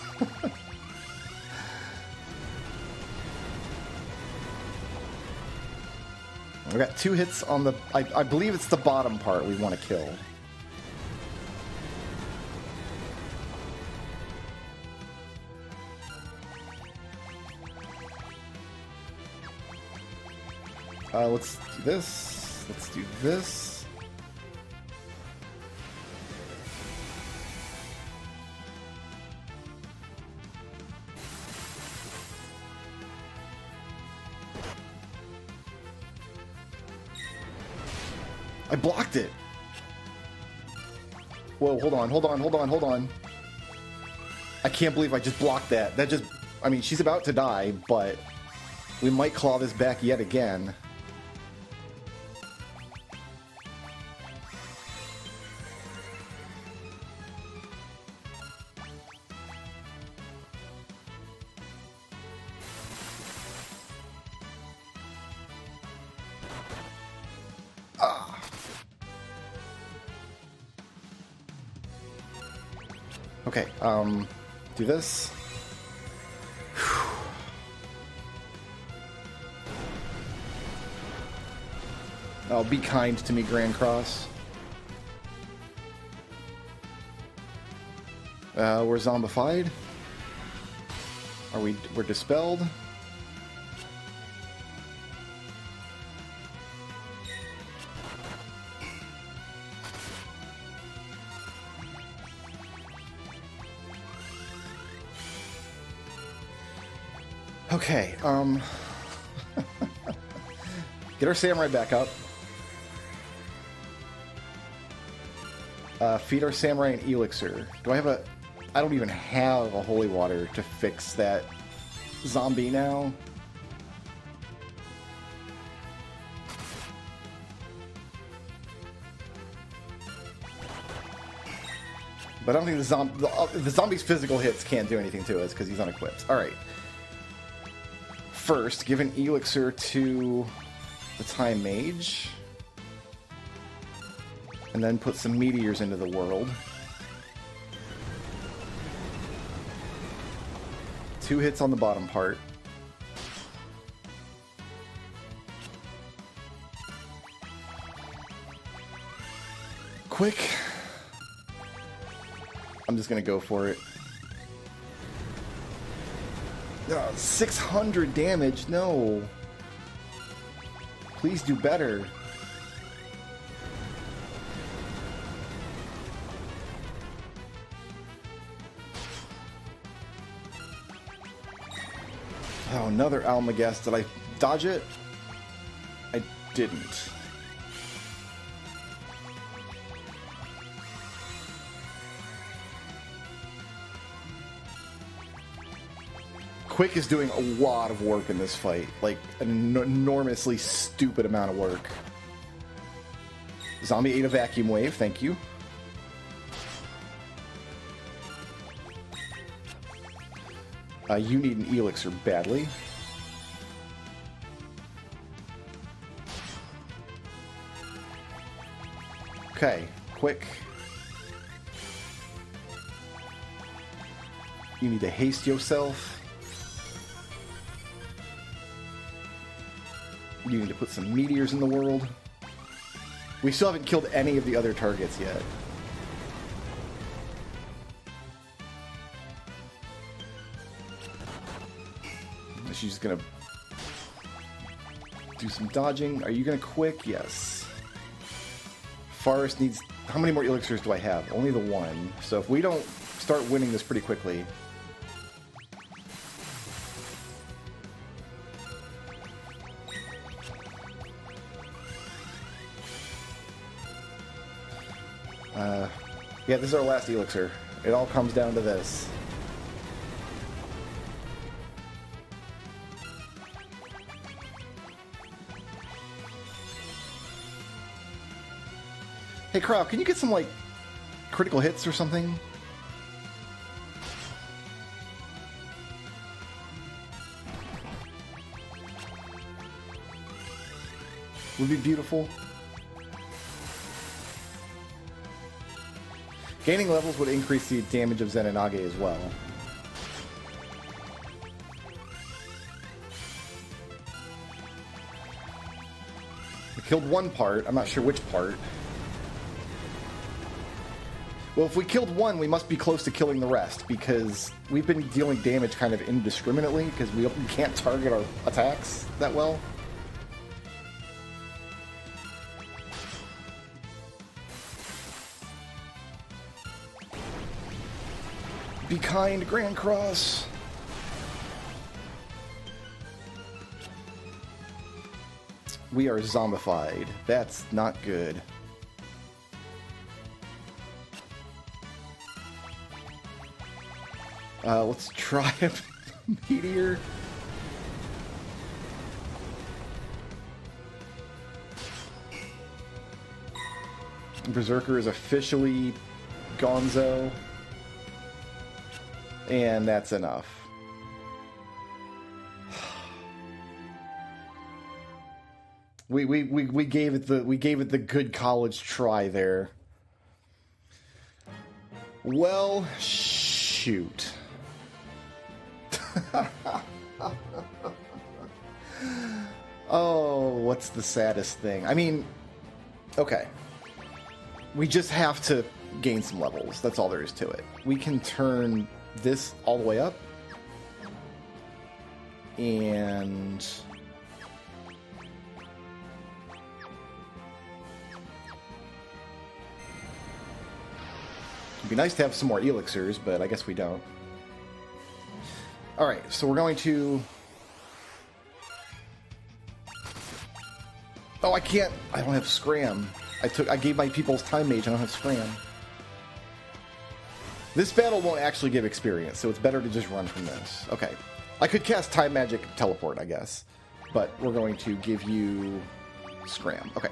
We got 2 hits on the... I believe it's the bottom part we want to kill. Let's do this. Let's do this. I blocked it. Whoa, hold on, hold on, hold on, hold on. I can't believe I just blocked that. That just... I mean, she's about to die, but we might claw this back yet again. Okay, do this. Oh, be kind to me, Grand Cross. We're zombified. We're dispelled. Okay, get our samurai back up. Feed our samurai an elixir. Do I have a... I don't even have a holy water to fix that zombie now. But I don't think the zombie's physical hits can't do anything to us because he's unequipped. Alright. First, give an elixir to the Time Mage. And then put some meteors into the world. 2 hits on the bottom part. Quick. I'm just gonna go for it. 600 damage, no. Please do better. Oh, another Almagest. Did I dodge it? I didn't. Quick is doing a lot of work in this fight. Like, an enormously stupid amount of work. Zombie ate a vacuum wave, thank you. You need an elixir badly. Okay, Quick. You need to haste yourself. You need to put some meteors in the world. We still haven't killed any of the other targets yet. She's just gonna do some dodging. Are you gonna Quick? Yes. Forest needs... How many more elixirs do I have? Only the one. So if we don't start winning this pretty quickly... yeah, this is our last elixir. It all comes down to this. Hey, Crow, can you get some, like, critical hits or something? Would be beautiful. Gaining levels would increase the damage of Zenonage as well. We killed one part. I'm not sure which part. Well, if we killed one, we must be close to killing the rest, because we've been dealing damage kind of indiscriminately, because we can't target our attacks that well. Be kind, Grand Cross. We are zombified. That's not good. Let's try a meteor. Berserker is officially gonzo. And that's enough. We gave it the good college try there. Well, shoot. Oh, what's the saddest thing? I mean, okay. We just have to gain some levels. That's all there is to it. We can turn this all the way up. And... it'd be nice to have some more elixirs, but I guess we don't. Alright, so we're going to... Oh, I can't... I don't have Scram. I gave my people's Time Mage, I don't have Scram. This battle won't actually give experience, so it's better to just run from this. Okay. I could cast Time Magic Teleport, I guess. But we're going to give you Scram. Okay.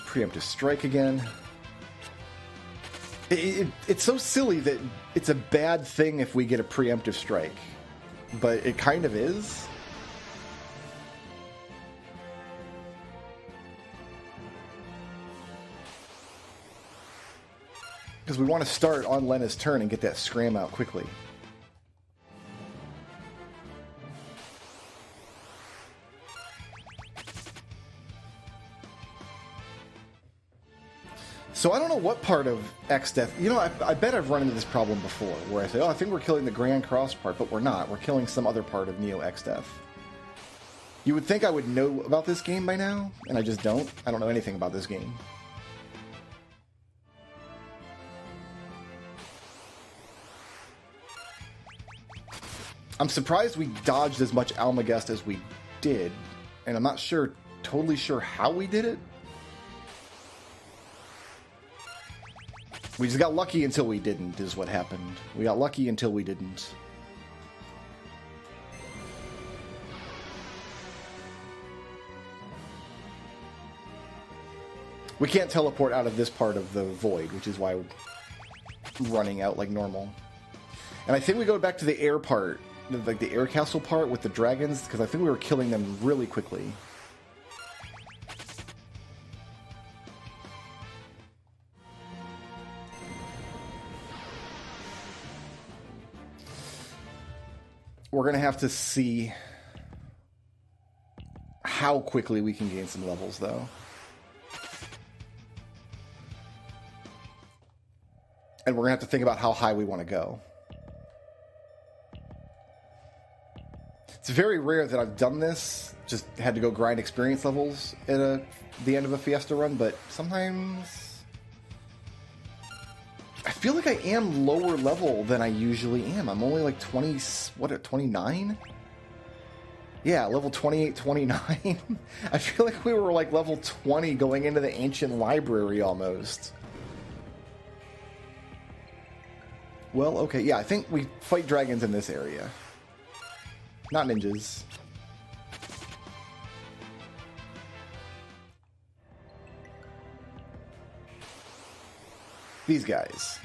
Preemptive Strike again. It's so silly that it's a bad thing if we get a Preemptive Strike. But it kind of is. Because we want to start on Lena's turn and get that Scram out quickly. So I don't know what part of X-Death... You know, I bet I've run into this problem before, where I say, oh, I think we're killing the Grand Cross part, but we're not. We're killing some other part of Neo X-Death. You would think I would know about this game by now, and I just don't. I don't know anything about this game. I'm surprised we dodged as much Almagest as we did, and I'm not totally sure how we did it. We just got lucky until we didn't, is what happened. We got lucky until we didn't. We can't teleport out of this part of the void, which is why we're running out like normal. And I think we go back to the air part, like the air castle part with the dragons, because I think we were killing them really quickly. We're going to have to see how quickly we can gain some levels, though. And we're going to have to think about how high we want to go. It's very rare that I've done this, just had to go grind experience levels at the end of a Fiesta run, but sometimes I feel like I am lower level than I usually am. I'm only like 20, what, at 29? Yeah, level 28, 29. I feel like we were like level 20 going into the ancient library almost. Well, okay, yeah, I think we fight dragons in this area. Not ninjas. These guys.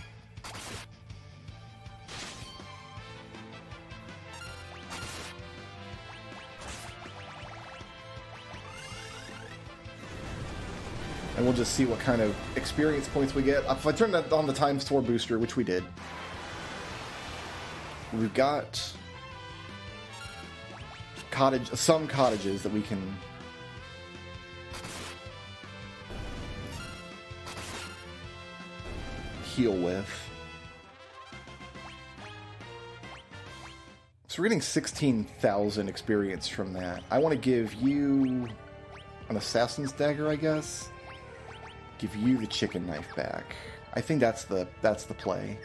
And we'll just see what kind of experience points we get. If I turn that on the times 4 booster, which we did, we've got some cottages that we can heal with. So we're getting 16,000 experience from that. I want to give you an assassin's dagger, I guess. Give you the chicken knife back. I think that's the play.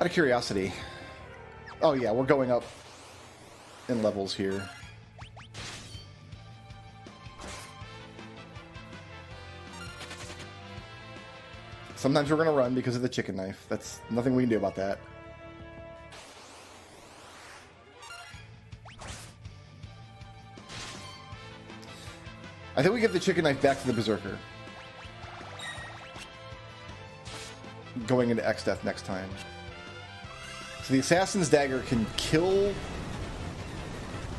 Out of curiosity. Oh yeah, we're going up in levels here. Sometimes we're going to run because of the chicken knife. That's nothing we can do about that. I think we give the chicken knife back to the berserker. Going into X-Death next time. So the assassin's dagger can kill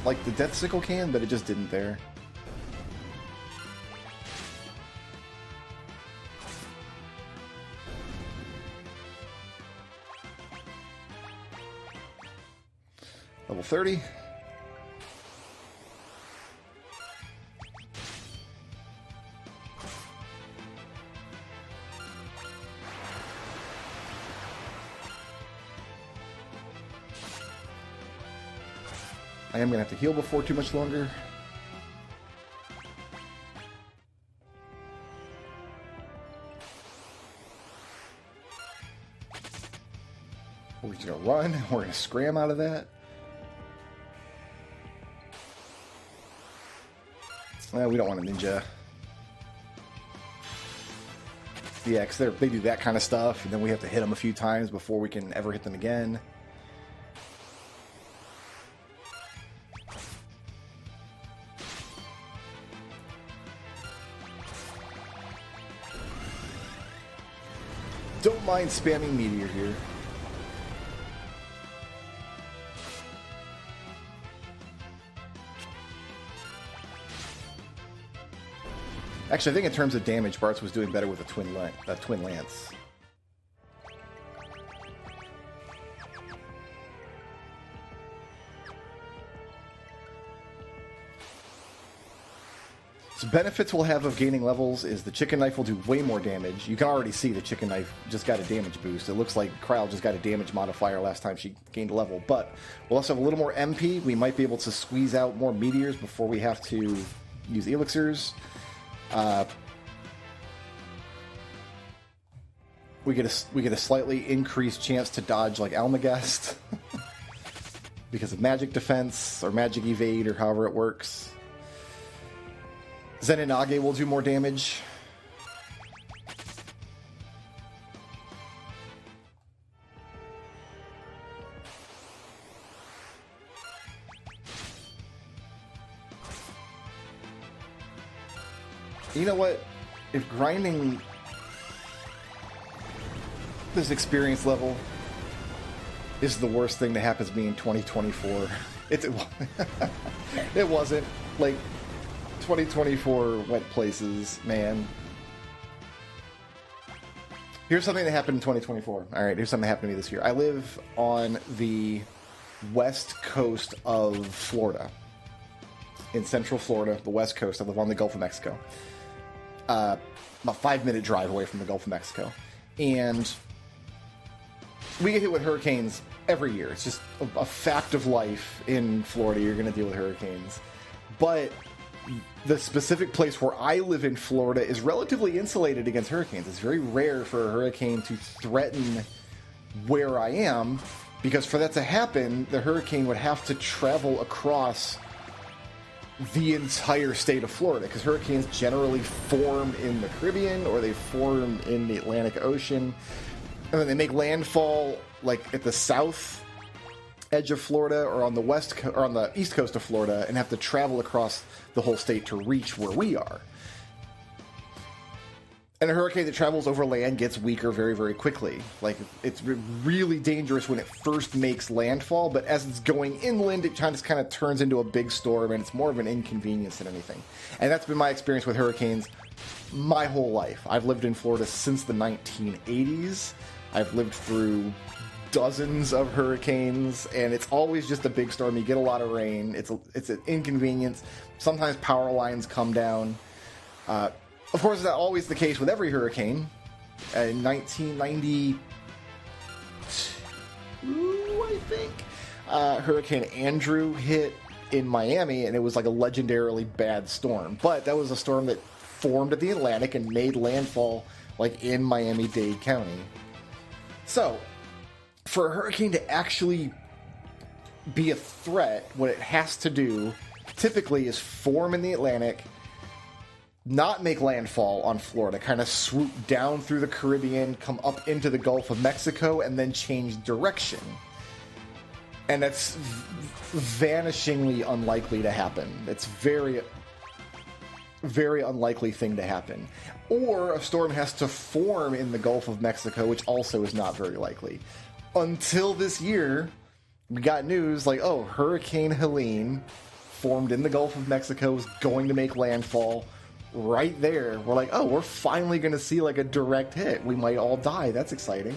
like the death sickle can, but it just didn't there. Level 30. I am going to have to heal before too much longer. We're just going to run. We're going to scram out of that. Well, we don't want a ninja. Yeah, because they do that kind of stuff, and then we have to hit them a few times before we can ever hit them again. Don't mind spamming meteor here. Actually, I think in terms of damage, Bartz was doing better with a twin lance. So benefits we'll have of gaining levels is the chicken knife will do way more damage. You can already see the chicken knife just got a damage boost. It looks like Kryl just got a damage modifier last time she gained a level. But we'll also have a little more MP. We might be able to squeeze out more meteors before we have to use elixirs. We get a slightly increased chance to dodge like Almagest because of magic defense or magic evade or however it works. Zenonage will do more damage. You know what? If grinding this experience level is the worst thing that happens to me in 2024, it wasn't. Like, 2024 went places, man. Here's something that happened in 2024. All right, here's something that happened to me this year. I live on the west coast of Florida. In central Florida, the west coast. I live on the Gulf of Mexico. About 5-minute drive away from the Gulf of Mexico. And we get hit with hurricanes every year. It's just a fact of life in Florida. You're going to deal with hurricanes. But the specific place where I live in Florida is relatively insulated against hurricanes. It's very rare for a hurricane to threaten where I am, because for that to happen, the hurricane would have to travel across the entire state of Florida, because hurricanes generally form in the Caribbean or they form in the Atlantic Ocean, and then they make landfall like at the south edge of Florida or on the or on the east coast of Florida, and have to travel across the whole state to reach where we are. And a hurricane that travels over land gets weaker very, very quickly. Like, it's really dangerous when it first makes landfall, but as it's going inland, it kind of turns into a big storm, and it's more of an inconvenience than anything. And that's been my experience with hurricanes my whole life. I've lived in Florida since the 1980s. I've lived through dozens of hurricanes, and it's always just a big storm. You get a lot of rain. It's an inconvenience. Sometimes power lines come down. Of course, that's always the case with every hurricane. In 1992, I think, Hurricane Andrew hit in Miami, and it was like a legendarily bad storm. But that was a storm that formed at the Atlantic and made landfall like in Miami-Dade County. So, for a hurricane to actually be a threat, what it has to do typically is form in the Atlantic, not make landfall on Florida, kind of swoop down through the Caribbean, come up into the Gulf of Mexico, and then change direction. And that's vanishingly unlikely to happen. It's very, very unlikely thing to happen. Or a storm has to form in the Gulf of Mexico, which also is not very likely. Until this year, we got news like, oh, Hurricane Helene formed in the Gulf of Mexico, is going to make landfall right there. We're like, oh, we're finally going to see like a direct hit. We might all die. That's exciting.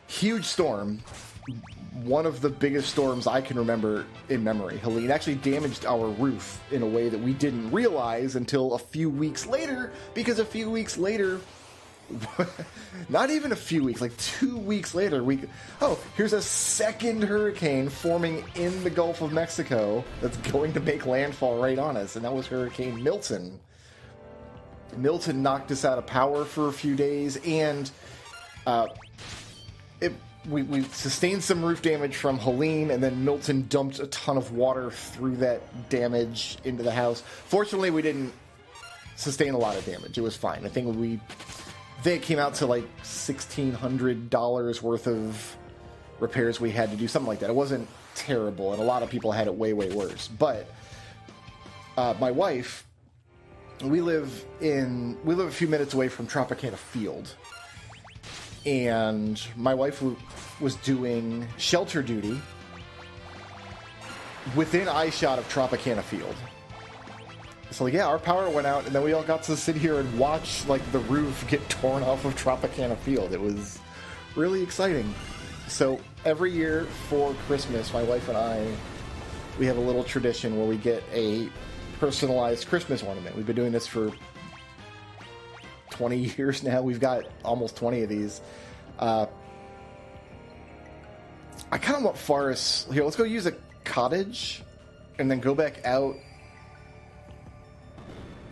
Huge storm. One of the biggest storms I can remember in memory. Helene actually damaged our roof in a way that we didn't realize until a few weeks later, because a few weeks later, not even a few weeks, like 2 weeks later, here's a second hurricane forming in the Gulf of Mexico that's going to make landfall right on us, and that was Hurricane Milton. Milton knocked us out of power for a few days, and we sustained some roof damage from Helene, and then Milton dumped a ton of water through that damage into the house. Fortunately, we didn't sustain a lot of damage. It was fine. I think it came out to like $1,600 worth of repairs we had to do, something like that. It wasn't terrible, and a lot of people had it way, way worse. But my wife, we live a few minutes away from Tropicana Field, and my wife was doing shelter duty within eyeshot of Tropicana Field. So yeah, our power went out, and then we all got to sit here and watch like the roof get torn off of Tropicana Field. It was really exciting. So every year for Christmas, my wife and I, we have a little tradition where we get a personalized Christmas ornament. We've been doing this for 20 years now. We've got almost 20 of these. I kind of want Forrest here. Let's go use a cottage and then go back out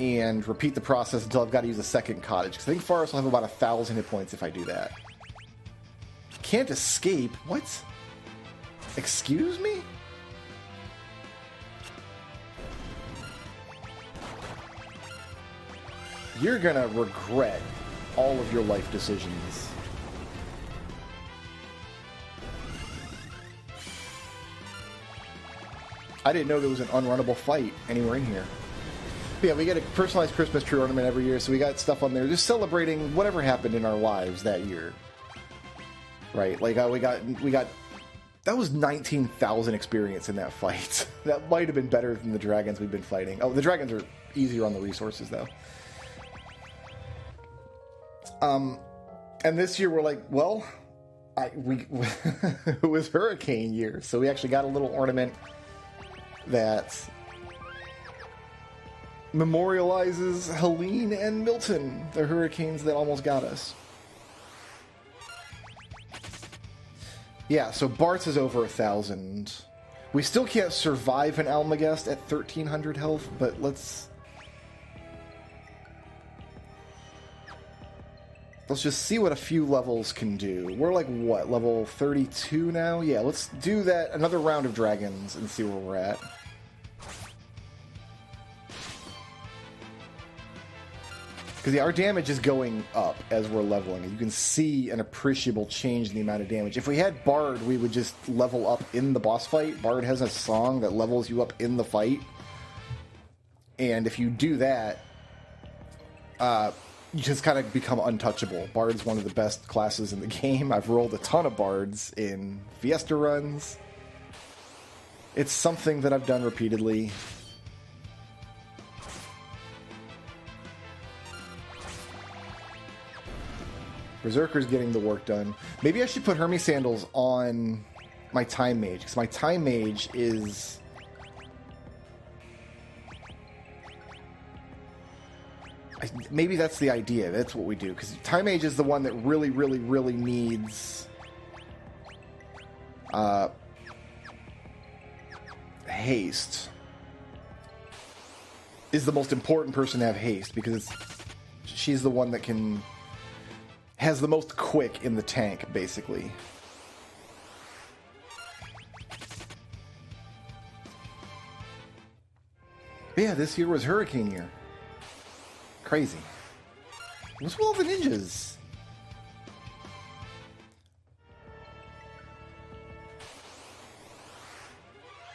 and repeat the process until I've got to use a second cottage, because I think Forrest will have about 1,000 hit points if I do that. Can't escape? What? Excuse me? You're gonna regret all of your life decisions. I didn't know there was an unrunnable fight anywhere in here. But yeah, we get a personalized Christmas tree ornament every year, so we got stuff on there just celebrating whatever happened in our lives that year. Right? Like, we got that was 19,000 experience in that fight. That might have been better than the dragons we've been fighting. Oh, the dragons are easier on the resources, though. And this year we're like, well, it was hurricane year, so we actually got a little ornament that memorializes Helene and Milton, the hurricanes that almost got us. Yeah, so Bart's is over 1,000. We still can't survive an Almagest at 1,300 health, but let's just see what a few levels can do. We're like, what, level 32 now? Yeah, let's do that, another round of dragons, and see where we're at. Because yeah, our damage is going up as we're leveling. You can see an appreciable change in the amount of damage. If we had Bard, we would just level up in the boss fight. Bard has a song that levels you up in the fight. And if you do that, you just kind of become untouchable. Bard's one of the best classes in the game. I've rolled a ton of Bards in Fiesta runs. It's something that I've done repeatedly. Berserker's getting the work done. Maybe I should put Hermes Sandals on my Time Mage, because my Time Mage is... Maybe that's the idea. That's what we do, because Time Mage is the one that really, really, really needs... haste. Is the most important person to have haste, because she's the one that has the most quick in the tank, basically. But yeah, this year was hurricane year. Crazy. What's with all the ninjas?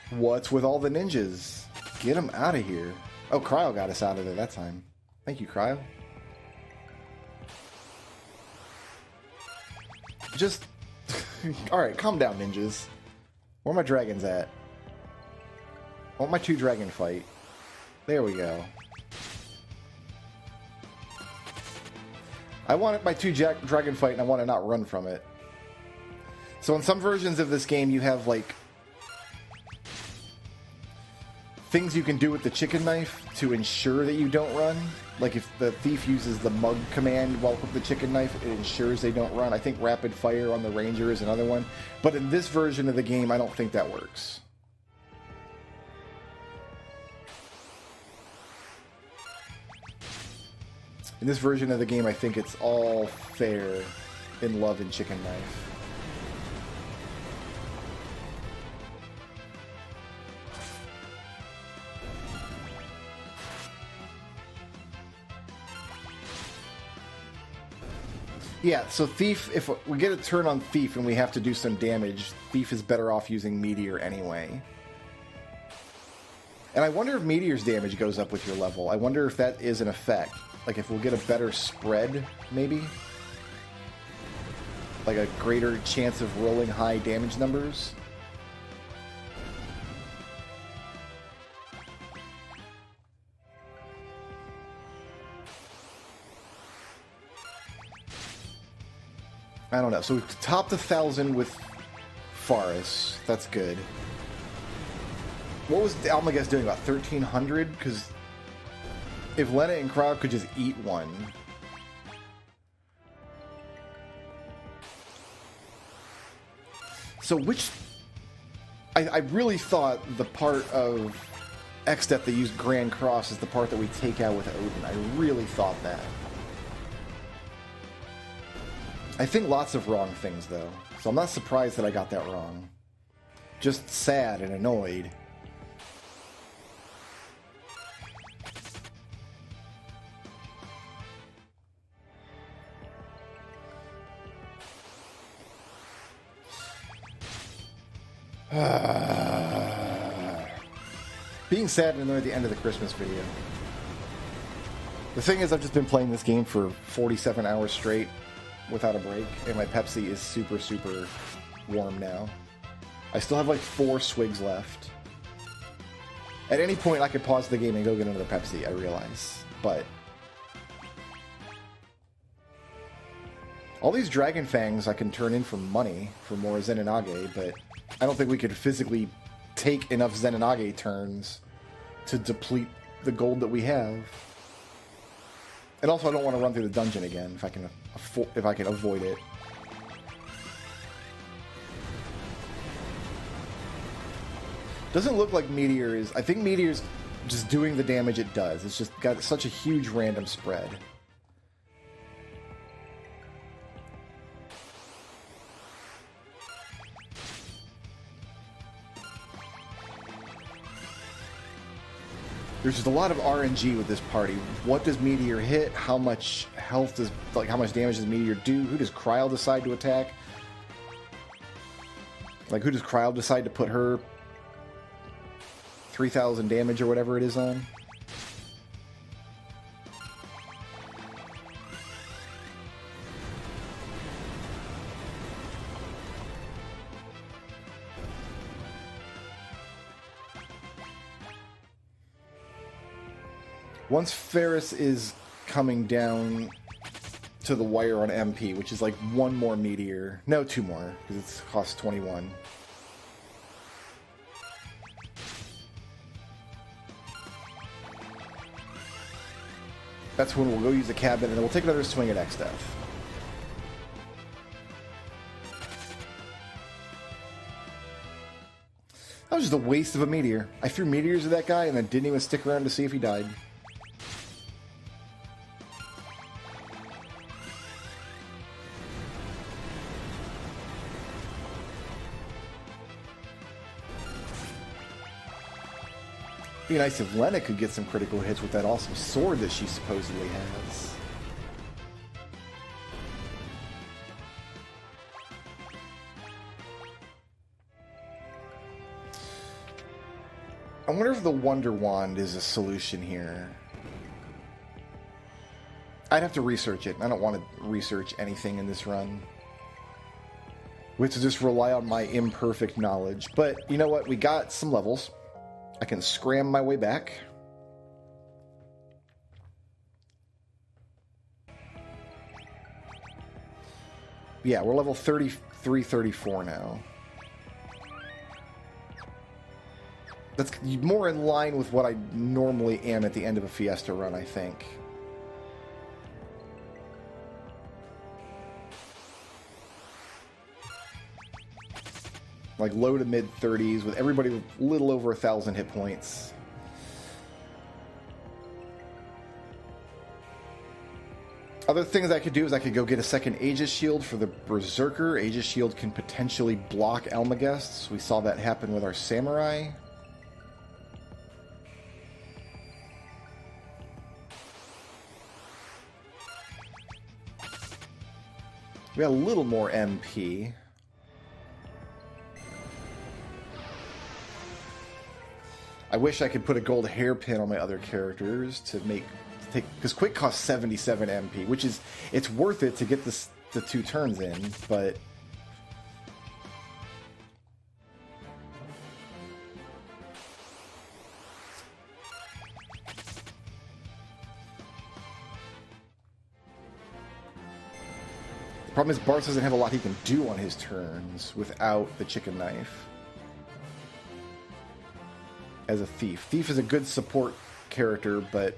What's with all the ninjas? Get them out of here. Oh, Cryo got us out of there that time. Thank you, Cryo. Just... Alright, calm down, ninjas. Where are my dragons at? I want my 2 dragon fight. There we go. I want my 2 dragon fight, and I want to not run from it. So in some versions of this game, you have, like... things you can do with the chicken knife to ensure that you don't run. Like if the thief uses the mug command while with the chicken knife, it ensures they don't run. I think rapid fire on the ranger is another one. But in this version of the game, I don't think that works. In this version of the game, I think it's all fair in love and chicken knife. Yeah, so Thief, if we get a turn on Thief and we have to do some damage, Thief is better off using Meteor anyway. And I wonder if Meteor's damage goes up with your level. I wonder if that is an effect. Like if we'll get a better spread, maybe? Like a greater chance of rolling high damage numbers? I don't know. So we've topped 1,000 with Forest. That's good. What was Almagest doing? About 1,300? Because if Lena and Crowd could just eat one. So which... I really thought the part of X-Step that used Grand Cross is the part that we take out with Odin. I really thought that. I think lots of wrong things, though. So I'm not surprised that I got that wrong. Just sad and annoyed. Being sad and annoyed at the end of the Christmas video. The thing is, I've just been playing this game for 47 hours straight without a break, and my Pepsi is super, super warm now. I still have like 4 swigs left. At any point, I could pause the game and go get another Pepsi, I realize. But all these Dragon Fangs I can turn in for money for more Zenonage, but I don't think we could physically take enough Zenonage turns to deplete the gold that we have. And also, I don't want to run through the dungeon again if I can avoid it. Doesn't look like Meteor is... I think Meteor's just doing the damage it does. It's just got such a huge random spread. There's just a lot of RNG with this party. What does Meteor hit? How much health does... Like, how much damage does Meteor do? Who does Kryl decide to attack? Like, who does Kryl decide to put her 3,000 damage or whatever it is on? Once Ferris is coming down to the wire on MP, which is like 1 more Meteor. No, 2 more, because it costs 21. That's when we'll go use the cabin, and then we'll take another swing at X-Death. That was just a waste of a Meteor. I threw Meteors at that guy and then didn't even stick around to see if he died. Be nice if Lena could get some critical hits with that awesome sword that she supposedly has. I wonder if the Wonder Wand is a solution here. I'd have to research it. I don't want to research anything in this run. We have to just rely on my imperfect knowledge. But you know what? We got some levels. I can scram my way back. Yeah, we're level 33, 34 now. That's more in line with what I normally am at the end of a Fiesta run, I think. Like low to mid 30s with everybody with a little over 1,000 hit points. Other things I could do is I could go get a second Aegis Shield for the Berserker. Aegis Shield can potentially block Almagests. We saw that happen with our Samurai. We got a little more MP. I wish I could put a gold hairpin on my other characters to take, because Quick costs 77 MP, which is, it's worth it to get the 2 turns in, but the problem is Barth doesn't have a lot he can do on his turns without the chicken knife. As a Thief. Thief is a good support character, but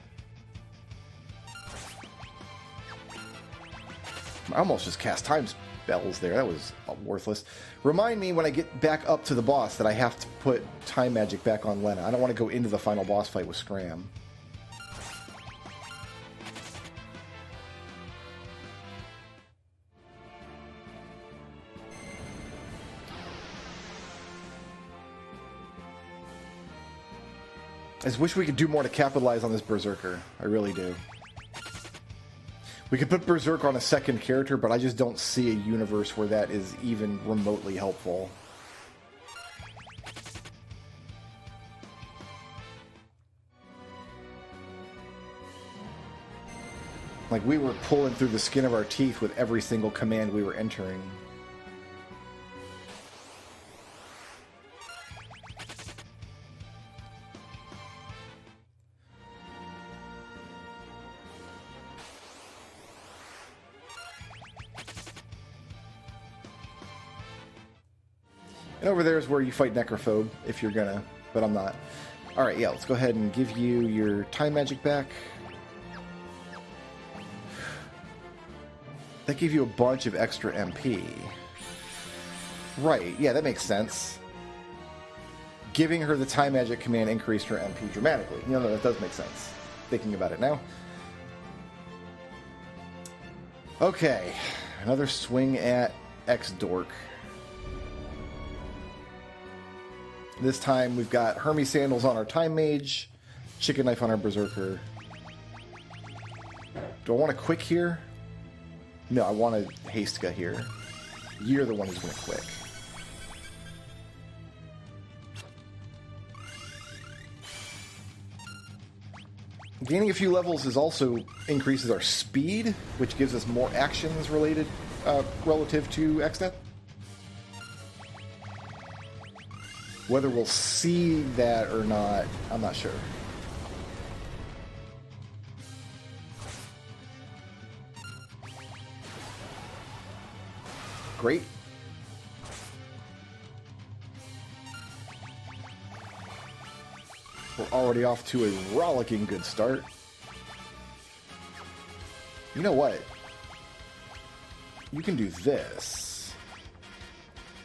I almost just cast time spells there. That was worthless. Remind me when I get back up to the boss that I have to put time magic back on Lena. I don't want to go into the final boss fight with Scram. I just wish we could do more to capitalize on this Berserker. I really do. We could put Berserk on a second character, but I just don't see a universe where that is even remotely helpful. Like we were pulling through the skin of our teeth with every single command we were entering. And over there is where you fight Necrophobe, if you're gonna, but I'm not. Alright, yeah, let's go ahead and give you your time magic back. That gave you a bunch of extra MP. Right, yeah, that makes sense. Giving her the time magic command increased her MP dramatically. No, that does make sense. Thinking about it now. Okay, another swing at X-Dork. This time we've got Hermes Sandals on our Time Mage, Chicken Knife on our Berserker. Do I want to quick here? No, I want a Hastka here. You're the one who's going to quick. Gaining a few levels is also increases our speed, which gives us more actions related relative to Xdeath. Whether we'll see that or not, I'm not sure. Great. We're already off to a rollicking good start. You know what? You can do this.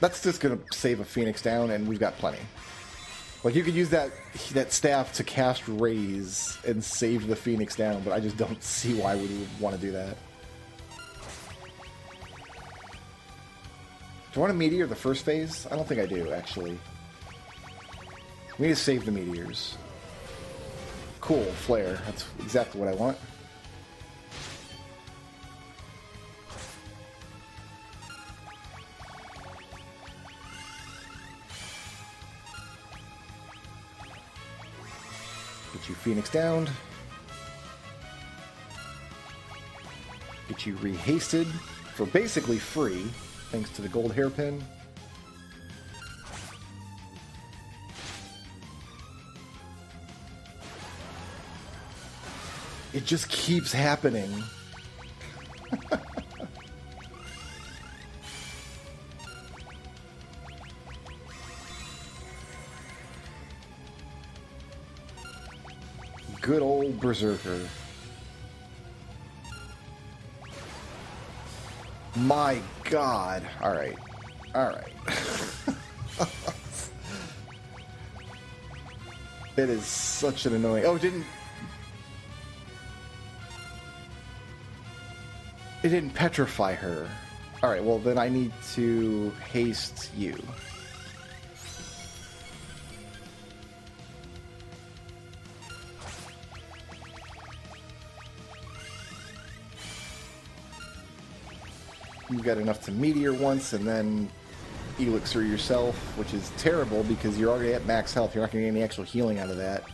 That's just going to save a Phoenix down, and we've got plenty. Like, you could use that staff to cast Raise and save the Phoenix down, but I just don't see why we would want to do that. Do I want a Meteor the first phase? I don't think I do, actually. We need to save the Meteors. Cool, Flare. That's exactly what I want. Get you Phoenix downed. Get you rehasted for basically free, thanks to the gold hairpin. It just keeps happening. Good old Berserker. My God. Alright. Alright. It is such an annoying... Oh, it didn't petrify her. Alright, well then I need to haste you. You got enough to Meteor once and then Elixir yourself, which is terrible because you're already at max health. You're not going to get any actual healing out of that.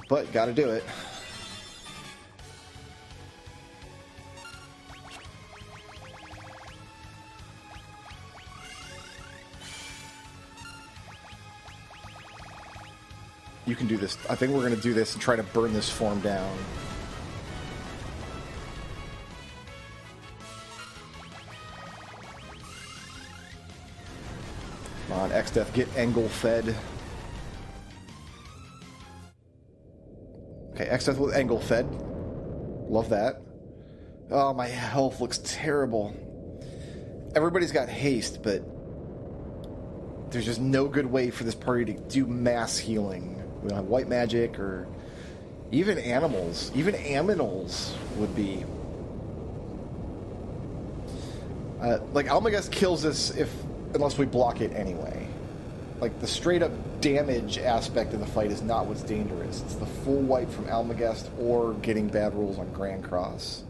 But gotta do it. You can do this. I think we're going to do this and try to burn this form down. Come on, Xdeath, get Angle fed. Okay, Xdeath with Angle fed. Love that. Oh, my health looks terrible. Everybody's got haste, but there's just no good way for this party to do mass healing. We don't have white magic or even animals. Even aminals would be... like, Almagest kills us unless we block it anyway. Like, the straight-up damage aspect of the fight is not what's dangerous. It's the full wipe from Almagest or getting bad rolls on Grand Cross.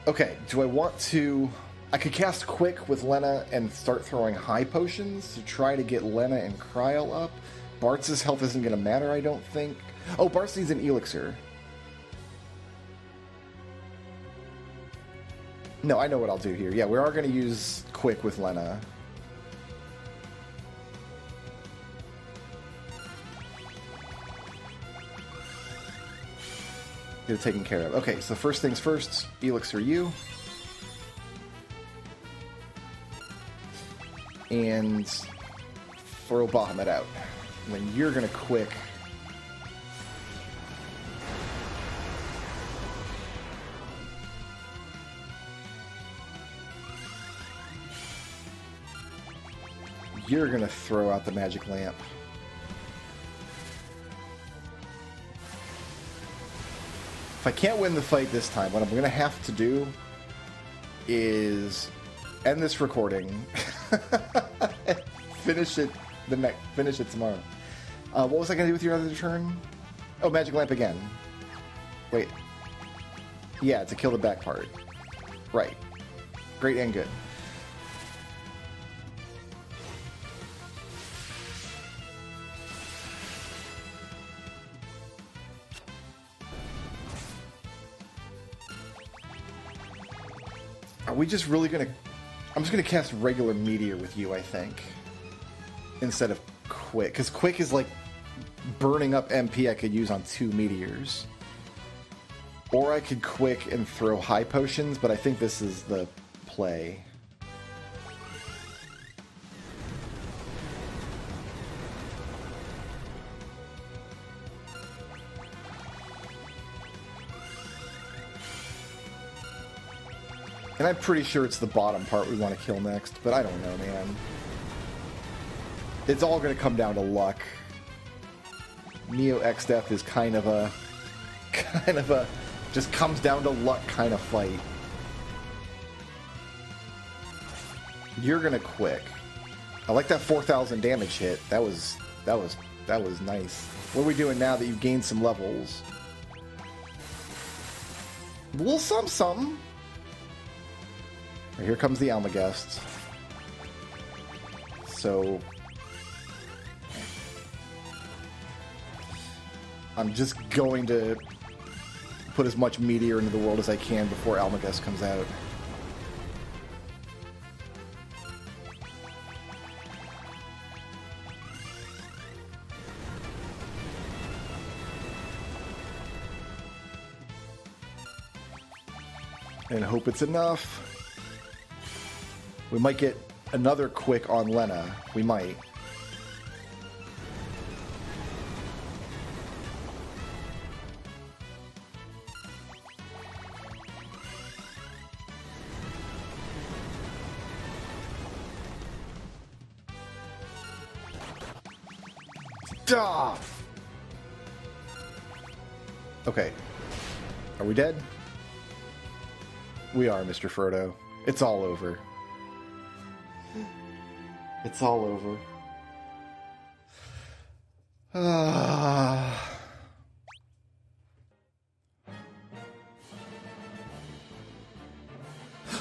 Okay, do I want to I could cast Quick with Lena and start throwing high potions to try to get Lena and Cryle up. Bart's health isn't going to matter, I don't think. Oh, Bart needs an elixir. No, I know what I'll do here. Yeah, we are going to use Quick with Lena. Get it taken care of. Okay, so first things first, elixir you. And throw Bahamut out. And then you're going to Quick. You're going to throw out the magic lamp. If I can't win the fight this time, what I'm going to have to do is end this recording, finish it tomorrow. What was I going to do with your other turn? Oh, magic lamp again. Wait. Yeah, to kill the back part. Right. Great and good. Are we just really going to... I'm just going to cast regular Meteor with you, I think. Instead of Quick. Because Quick is like burning up MP I could use on 2 Meteors. Or I could Quick and throw high potions, but I think this is the play. And I'm pretty sure it's the bottom part we want to kill next, but I don't know, man. It's all going to come down to luck. Neo X Death is kind of a just comes down to luck kind of fight. You're going to Quick. I like that 4,000 damage hit. That was nice. What are we doing now that you've gained some levels? A little something. Here comes the Almagest. So I'm just going to put as much Meteor into the world as I can before Almagest comes out. And hope it's enough. We might get another Quick on Lena. We might. Duh! Okay. Are we dead? We are, Mr. Frodo. It's all over. It's all over.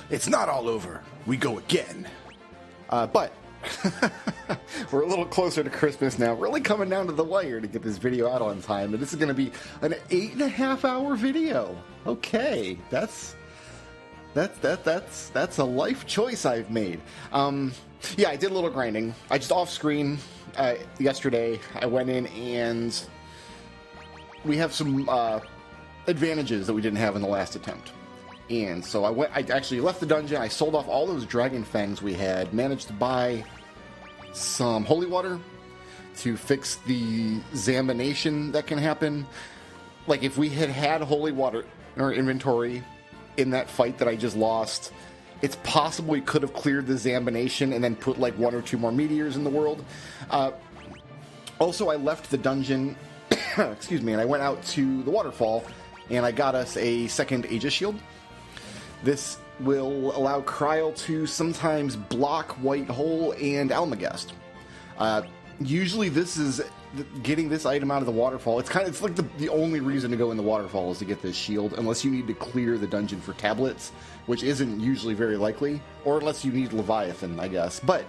It's not all over. We go again. But we're a little closer to Christmas now. Really coming down to the wire to get this video out on time. And this is going to be an 8.5-hour video. Okay, that's a life choice I've made. Yeah, I did a little grinding. I just off screen yesterday. I went in and we have some advantages that we didn't have in the last attempt. And so I actually left the dungeon. I sold off all those dragon fangs we had. Managed to buy some holy water to fix the zambination that can happen. Like if we had holy water in our inventory in that fight that I just lost, it's possible we could have cleared the zambination and then put like 1 or 2 more meteors in the world. Also, I left the dungeon, excuse me, and I went out to the waterfall and I got us a second Aegis shield. This will allow Cryle to sometimes block White Hole and Almagest. Usually this is getting this item out of the waterfall, it's like the only reason to go in the waterfall is to get this shield, unless you need to clear the dungeon for tablets, which isn't usually very likely, or unless you need Leviathan, I guess. But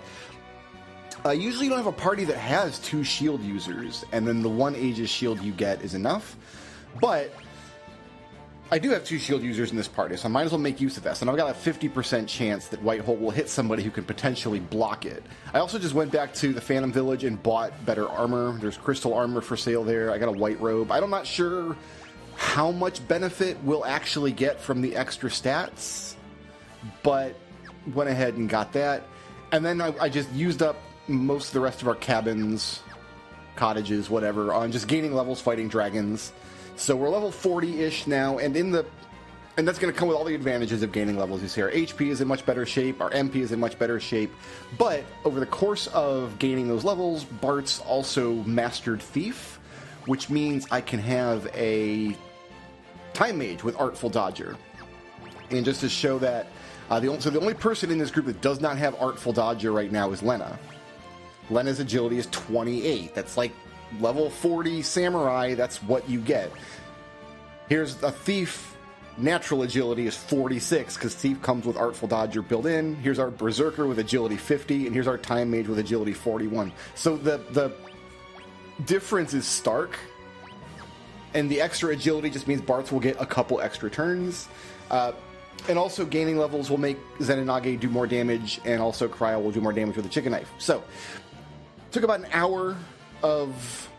usually you don't have a party that has 2 shield users, and then the 1 Aegis shield you get is enough. But I do have 2 shield users in this party, so I might as well make use of this. And I've got a 50% chance that White Hole will hit somebody who can potentially block it. I also just went back to the Phantom Village and bought better armor. There's crystal armor for sale there. I got a white robe. I'm not sure how much benefit we'll actually get from the extra stats, but went ahead and got that. And then I just used up most of the rest of our cabins, cottages, whatever, on just gaining levels fighting dragons. So we're level 40-ish now, and that's going to come with all the advantages of gaining levels. You see, our HP is in much better shape, our MP is in much better shape, but over the course of gaining those levels, Bart's also mastered Thief, which means I can have a Time Mage with Artful Dodger. And just to show that, the only person in this group that does not have Artful Dodger right now is Lena. Lena's agility is 28. That's like level 40 samurai, that's what you get. Here's a Thief, natural agility is 46, because Thief comes with Artful Dodger built in. Here's our Berserker with agility 50, and here's our Time Mage with agility 41. So the difference is stark, and the extra agility just means Bart's will get a couple extra turns. And also gaining levels will make Zenonage do more damage, and also Cryo will do more damage with the Chicken Knife. So, took about an hour of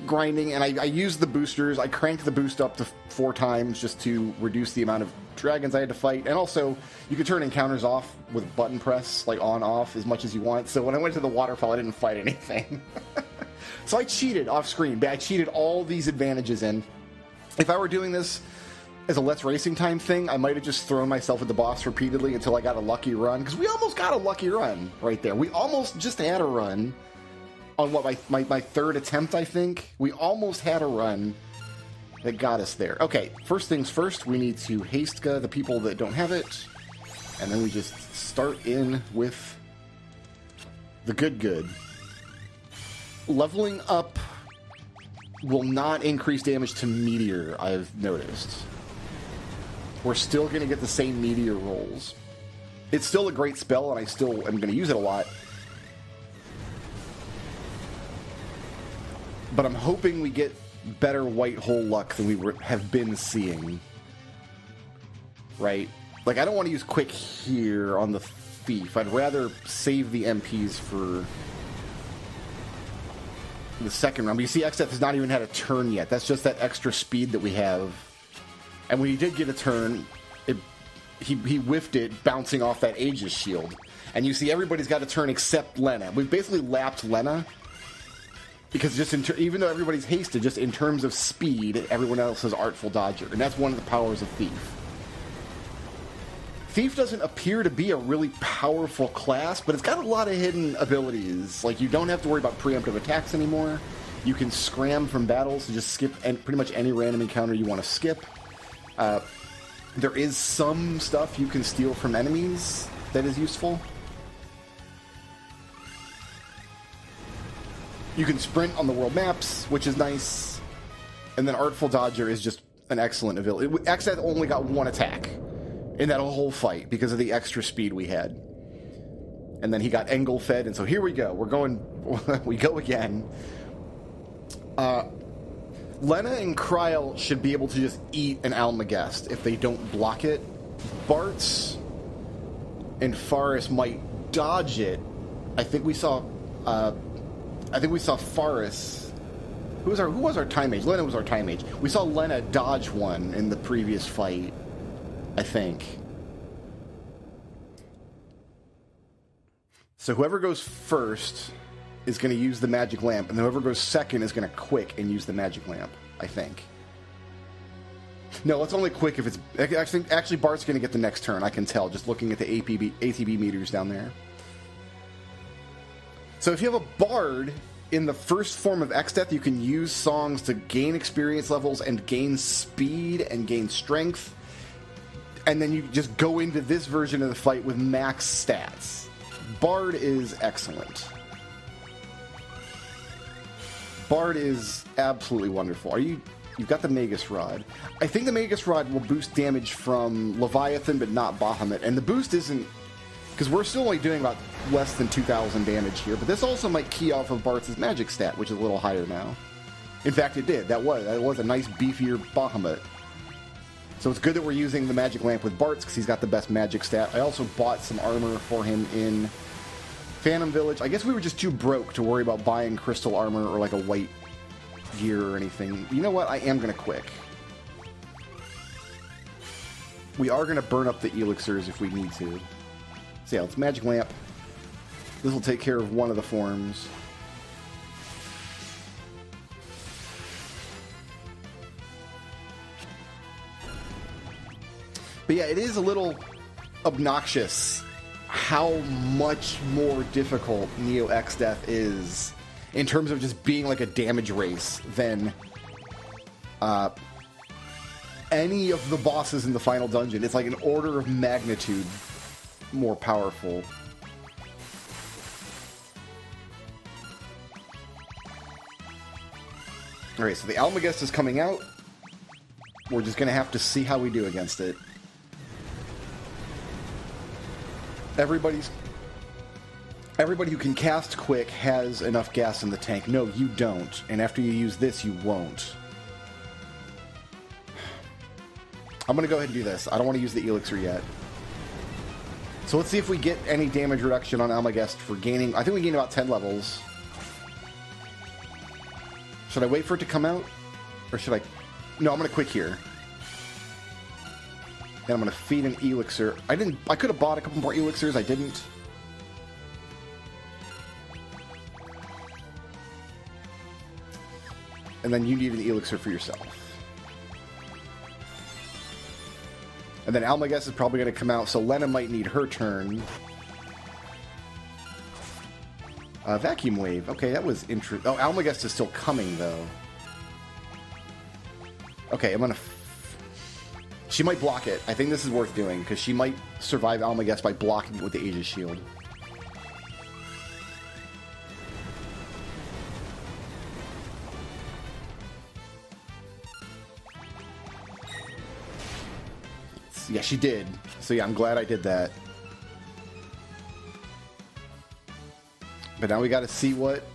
grinding, and I used the boosters. I cranked the boost up to 4 times just to reduce the amount of dragons I had to fight. And also, you could turn encounters off with button press, like on-off, as much as you want. So when I went to the waterfall, I didn't fight anything. So I cheated off-screen, but I cheated all these advantages in. If I were doing this as a Let's Racing Time thing, I might have just thrown myself at the boss repeatedly until I got a lucky run, because we almost got a lucky run right there. We almost just had a run on what, my third attempt, I think. We almost had a run that got us there. Okay, first things first, we need to haste-ga the people that don't have it, and then we just start in with the good. Leveling up will not increase damage to Meteor, I've noticed. We're still going to get the same Meteor rolls. It's still a great spell, and I still am going to use it a lot. But I'm hoping we get better White Hole luck than we have been seeing. Right? Like, I don't want to use Quick here on the Thief. I'd rather save the MPs for the second round. But you see, XF has not even had a turn yet. That's just that extra speed that we have. And when he did get a turn, he whiffed it, bouncing off that Aegis shield. And you see everybody's got a turn except Lena. We've basically lapped Lena. Because just even though everybody's hasted, just in terms of speed, everyone else has Artful Dodger. And that's one of the powers of Thief. Thief doesn't appear to be a really powerful class, but it's got a lot of hidden abilities. Like, you don't have to worry about preemptive attacks anymore. You can scram from battles to just skip pretty much any random encounter you want to skip. There is some stuff you can steal from enemies that is useful. You can sprint on the world maps, which is nice. And then Artful Dodger is just an excellent ability. XF only got 1 attack in that whole fight because of the extra speed we had. And then he got Engel fed, and so here we go. We're going... we go again. Lena and Kryl should be able to just eat an Almagest if they don't block it. Bartz and Faris might dodge it. I think we saw Faris. Who was our Time Mage? Lena was our Time Mage. We saw Lena dodge one in the previous fight, I think. So whoever goes first is going to use the magic lamp, and whoever goes second is going to quick and use the magic lamp, I think. No, it's only quick if it's... Actually, Bart's going to get the next turn, I can tell, just looking at the ATB meters down there. So if you have a Bard in the first form of Exdeath, you can use songs to gain experience levels and gain speed and gain strength. And then you just go into this version of the fight with max stats. Bard is excellent. Bard is absolutely wonderful. You've got the Magus Rod. I think the Magus Rod will boost damage from Leviathan, but not Bahamut. And the boost isn't... Because we're still only doing about less than 2,000 damage here, but this also might key off of Bart's magic stat, which is a little higher now. In fact, it did. That was a nice, beefier Bahamut. So it's good that we're using the magic lamp with Bart's, because he's got the best magic stat. I also bought some armor for him in Phantom Village. I guess we were just too broke to worry about buying crystal armor or like a white gear or anything. You know what? I am going to quick. We are going to burn up the elixirs if we need to. So yeah, let's magic lamp. This will take care of one of the forms. But yeah, it is a little obnoxious how much more difficult Neo X Death is in terms of just being like a damage race than any of the bosses in the final dungeon. It's like an order of magnitude more powerful. Alright, so the Almagest is coming out. We're just going to have to see how we do against it. Everybody who can cast quick has enough gas in the tank. No, you don't. And after you use this, you won't. I'm going to go ahead and do this. I don't want to use the elixir yet. So let's see if we get any damage reduction on Almagest for gaining... I think we gain about 10 levels. Should I wait for it to come out? Or should I... No, I'm going to quick here. And I'm going to feed an elixir. I could have bought a couple more elixirs. I didn't. And then you need an elixir for yourself. And then Almagest is probably going to come out, so Lena might need her turn. Vacuum Wave. Okay, that was interesting. Oh, Almagest is still coming, though. Okay, I'm going to... She might block it. I think this is worth doing, because she might survive Almagest by blocking it with the Aegis Shield. Yeah, she did. So yeah, I'm glad I did that. But now we got to see what...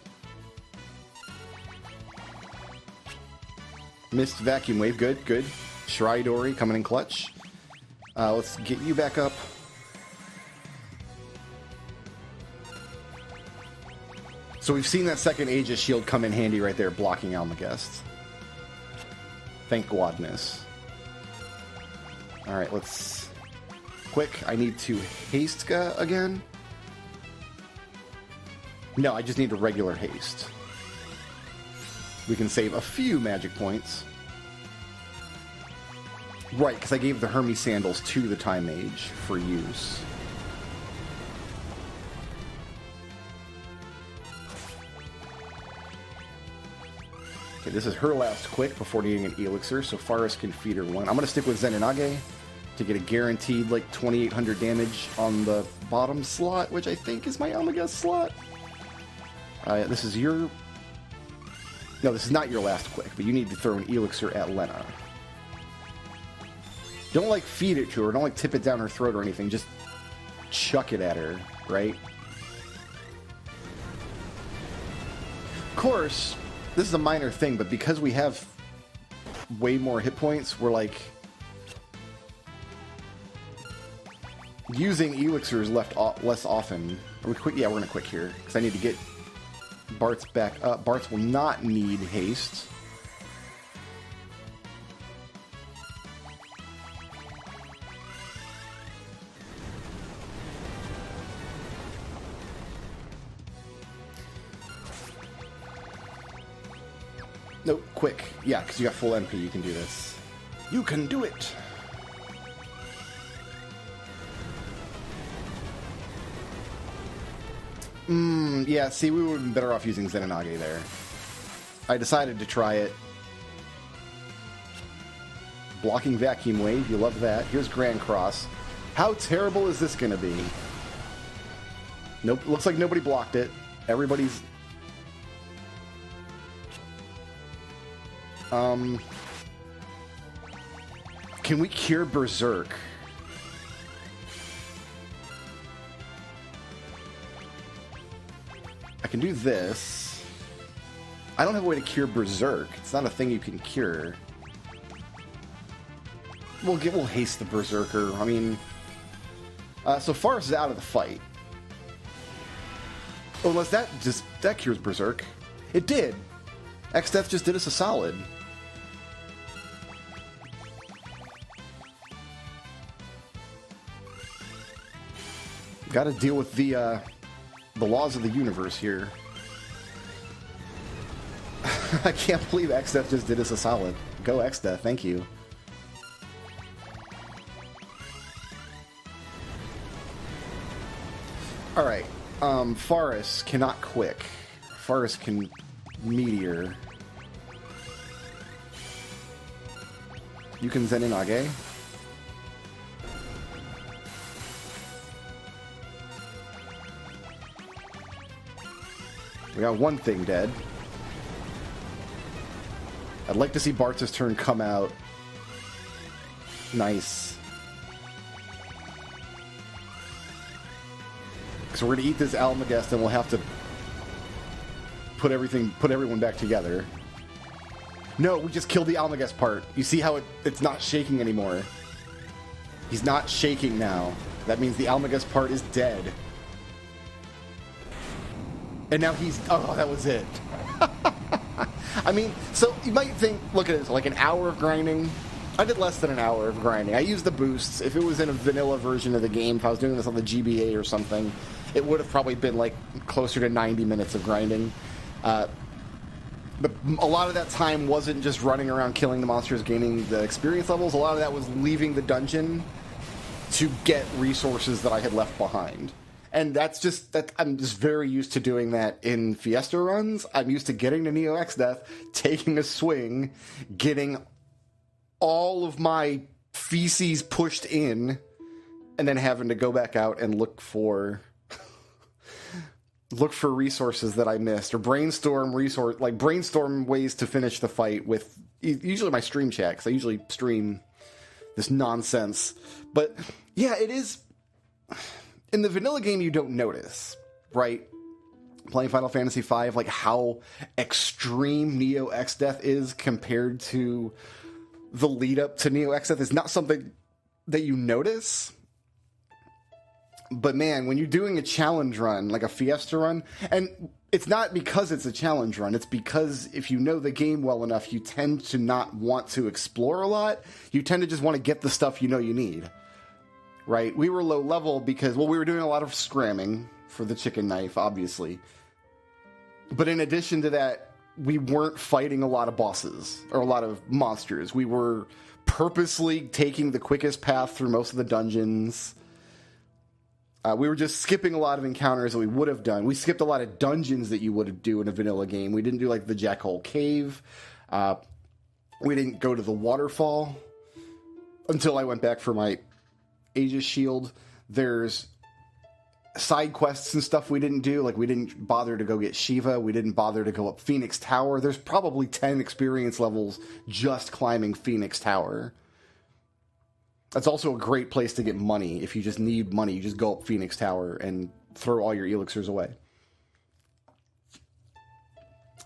Missed Vacuum Wave. Good, good. Shiraidori coming in clutch. Let's get you back up. So we've seen that second Aegis Shield come in handy right there, blocking Almagest. Thank Godness. Alright, let's... Quick, I need to haste again. No, I just need a regular haste. We can save a few magic points. Right, because I gave the Hermes Sandals to the Time Mage for use. Okay, this is her last quick before needing an elixir, so Faris can feed her one. I'm going to stick with Zenonage to get a guaranteed like 2,800 damage on the bottom slot, which I think is my Almagest slot. This is your... No, this is not your last quick, but you need to throw an elixir at Lena. Don't like feed it to her, don't like tip it down her throat or anything, just chuck it at her, right? Of course, this is a minor thing, but because we have way more hit points, we're like... using elixirs less often. Are we quick? Yeah, we're gonna quick here, because I need to get Bart's back up. Bart's will not need haste. Nope, quick. Yeah, because you got full MP, you can do this. You can do it! Yeah, see, we would have been better off using Zenonage there. I decided to try it. Blocking Vacuum Wave, you love that. Here's Grand Cross. How terrible is this going to be? Nope, looks like nobody blocked it. Everybody's... Can we cure Berserk? I can do this. I don't have a way to cure Berserk. It's not a thing you can cure. We'll haste the Berserker. I mean, so Forest is out of the fight. Oh, unless that cures Berserk. It did. X-Death just did us a solid. Got to deal with the laws of the universe here. I can't believe X-Death just did us a solid. Go X-Death, thank you. Alright, Forest cannot quick. Forest can meteor. You can Zeninage. We got one thing dead. I'd like to see Bartz's turn come out. Nice. So we're gonna eat this Almagest and we'll have to put everyone back together. No, we just killed the Almagest part. You see how it's not shaking anymore. He's not shaking now. That means the Almagest part is dead. And now oh, that was it. I mean, so you might think, look at this, like an hour of grinding. I did less than an hour of grinding. I used the boosts. If it was in a vanilla version of the game, if I was doing this on the GBA or something, it would have probably been like closer to 90 minutes of grinding. But a lot of that time wasn't just running around killing the monsters, gaining the experience levels. A lot of that was leaving the dungeon to get resources that I had left behind. And I'm just very used to doing that in Fiesta runs. I'm used to getting to Neo X-Death, taking a swing, getting all of my feces pushed in, and then having to go back out and look for resources that I missed, or brainstorm ways to finish the fight with usually my stream chat, because I usually stream this nonsense. But yeah, it is. In the vanilla game, you don't notice, right? Playing Final Fantasy V, like how extreme Neo X-Death is compared to the lead up to Neo X-Death is not something that you notice. But man, when you're doing a challenge run, like a Fiesta run, and it's not because it's a challenge run, it's because if you know the game well enough, you tend to not want to explore a lot. You tend to just want to get the stuff you know you need. Right? We were low level because, well, we were doing a lot of scramming for the chicken knife, obviously. But in addition to that, we weren't fighting a lot of bosses or a lot of monsters. We were purposely taking the quickest path through most of the dungeons. We were just skipping a lot of encounters that we would have done. We skipped a lot of dungeons that you would do in a vanilla game. We didn't do, like, the Jackhole Cave. We didn't go to the waterfall until I went back for my Aegis Shield. There's side quests and stuff we didn't do. Like, we didn't bother to go get Shiva. We didn't bother to go up Phoenix Tower. There's probably 10 experience levels just climbing Phoenix Tower. That's also a great place to get money. If you just need money, you just go up Phoenix Tower and throw all your elixirs away.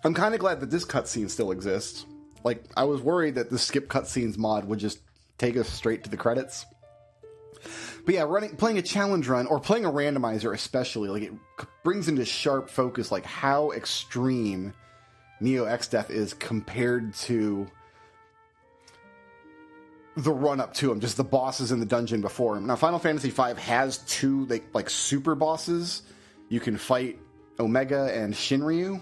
I'm kind of glad that this cutscene still exists. Like, I was worried that the skip cutscenes mod would just take us straight to the credits. But yeah, playing a challenge run, or playing a randomizer especially, like, it brings into sharp focus, like, how extreme Neo X-Death is compared to the run-up to him, just the bosses in the dungeon before him. Now, Final Fantasy V has two, like super bosses. You can fight Omega and Shinryu.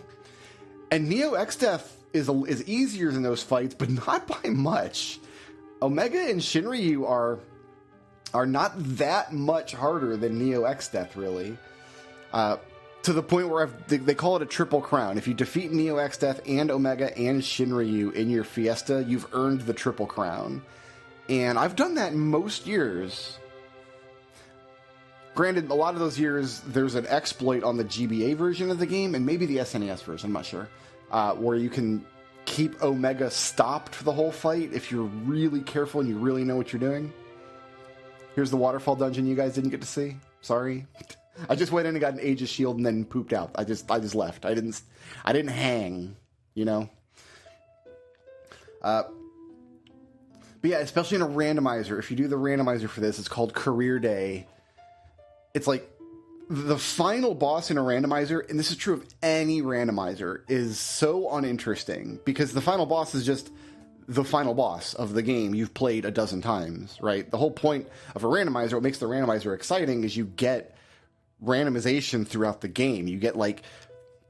And Neo X-Death is easier than those fights, but not by much. Omega and Shinryu are not that much harder than Neo X-Death, really. To the point where they call it a triple crown. If you defeat Neo X-Death and Omega and Shinryu in your Fiesta, you've earned the triple crown. And I've done that most years. Granted, a lot of those years, there's an exploit on the GBA version of the game, and maybe the SNES version, I'm not sure, where you can keep Omega stopped for the whole fight if you're really careful and you really know what you're doing. Here's the waterfall dungeon you guys didn't get to see. Sorry. I just went in and got an Aegis shield and then pooped out. I just left. I didn't hang, you know? But yeah, especially in a randomizer, if you do the randomizer for this, it's called Career Day. It's like the final boss in a randomizer, and this is true of any randomizer, is so uninteresting because the final boss is just the final boss of the game you've played a dozen times, right? The whole point of a randomizer, what makes the randomizer exciting is you get randomization throughout the game. You get like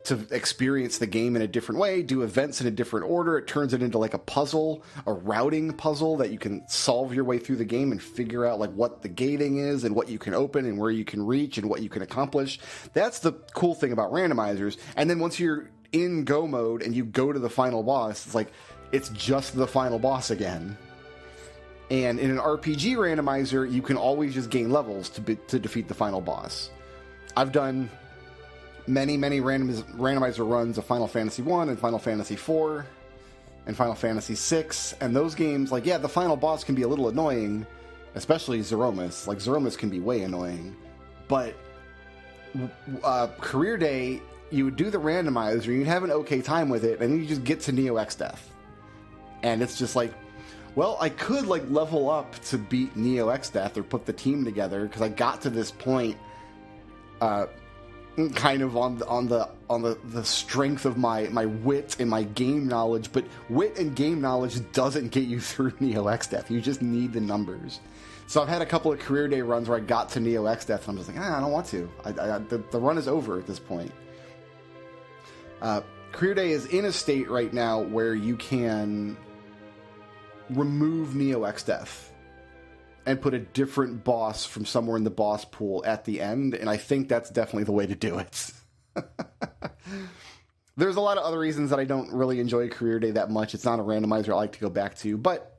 to experience the game in a different way, do events in a different order. It turns it into like a puzzle, a routing puzzle that you can solve your way through the game and figure out like what the gating is and what you can open and where you can reach and what you can accomplish. That's the cool thing about randomizers. And then once you're in go mode and you go to the final boss, it's like it's just the final boss again. And in an RPG randomizer, you can always just gain levels to defeat the final boss. I've done many randomizer runs of Final Fantasy 1 and Final Fantasy 4 and Final Fantasy 6, and those games, like, yeah, the final boss can be a little annoying, especially Zeromus. Like, Zeromus can be way annoying, but Career Day, you would do the randomizer, you'd have an okay time with it, and then you just get to Neo X Death. And it's just like, well, I could, like, level up to beat Neo X Death or put the team together, because I got to this point, kind of on the strength of my wit and my game knowledge, but wit and game knowledge doesn't get you through Neo X Death. You just need the numbers. So I've had a couple of Career Day runs where I got to Neo X Death and I'm just like, I don't want to. The run is over at this point. Career Day is in a state right now where you can remove Neo X Death and put a different boss from somewhere in the boss pool at the end, and I think that's definitely the way to do it. There's a lot of other reasons that I don't really enjoy Career Day that much. It's not a randomizer I like to go back to, but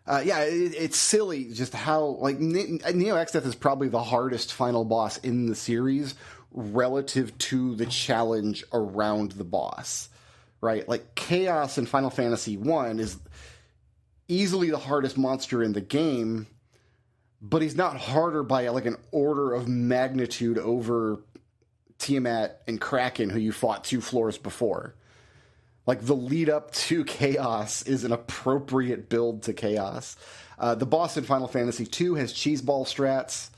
yeah, it's silly just how, like, Neo X Death is probably the hardest final boss in the series relative to the challenge around the boss, right? Like, Chaos in Final Fantasy 1 is easily the hardest monster in the game, but he's not harder by like an order of magnitude over Tiamat and Kraken, who you fought 2 floors before. Like, the lead up to Chaos is an appropriate build to Chaos. The boss in Final Fantasy 2 has cheeseball strats.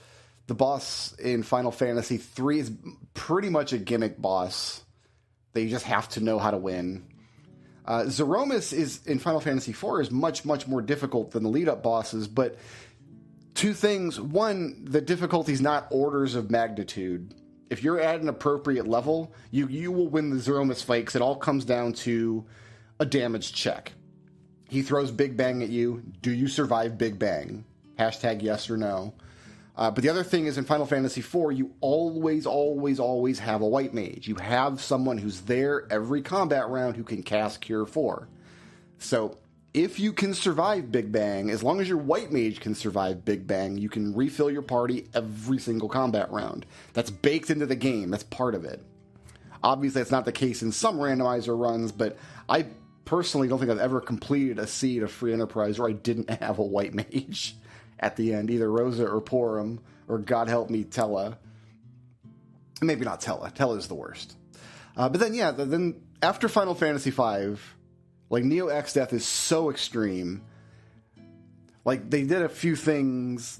The boss in Final Fantasy 3 is pretty much a gimmick boss that you just have to know how to win. Zeromus is in Final Fantasy IV is much more difficult than the lead-up bosses, but 2 things. One, the difficulty's not orders of magnitude. If you're at an appropriate level, you will win the Zeromus fight, because it all comes down to a damage check. He throws Big Bang at you. Do you survive Big Bang? Hashtag yes or no. But the other thing is, in Final Fantasy IV, you always have a white mage. You have someone who's there every combat round who can cast Cure 4. So if you can survive Big Bang, as long as your white mage can survive Big Bang, you can refill your party every single combat round. That's baked into the game. That's part of it. Obviously, that's not the case in some randomizer runs, but I personally don't think I've ever completed a seed of Free Enterprise where I didn't have a white mage at the end, either Rosa or Porum, or God help me, Tella. Maybe not Tella. Tella's the worst. But then, yeah, then after Final Fantasy V, like, Neo X Death is so extreme. Like, they did a few things.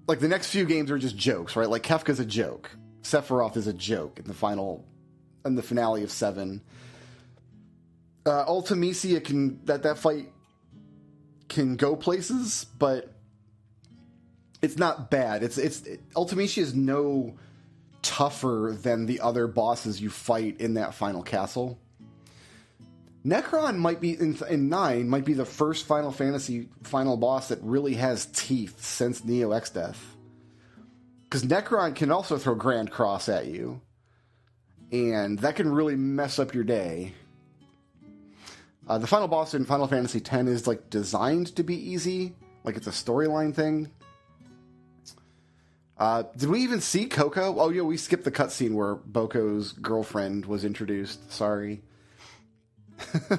Like, the next few games are just jokes, right? Like, Kefka's a joke. Sephiroth is a joke in the finale of 7. Ultimisia that fight can go places, but it's not bad. Ultimisia is no tougher than the other bosses you fight in that final castle. Necron might be in 9 might be the first Final Fantasy final boss that really has teeth since Neo X Death. Because Necron can also throw Grand Cross at you, and that can really mess up your day. The final boss in Final Fantasy X is like designed to be easy, like it's a storyline thing. Did we even see Coco? Oh, yeah, we skipped the cutscene where Boko's girlfriend was introduced. Sorry.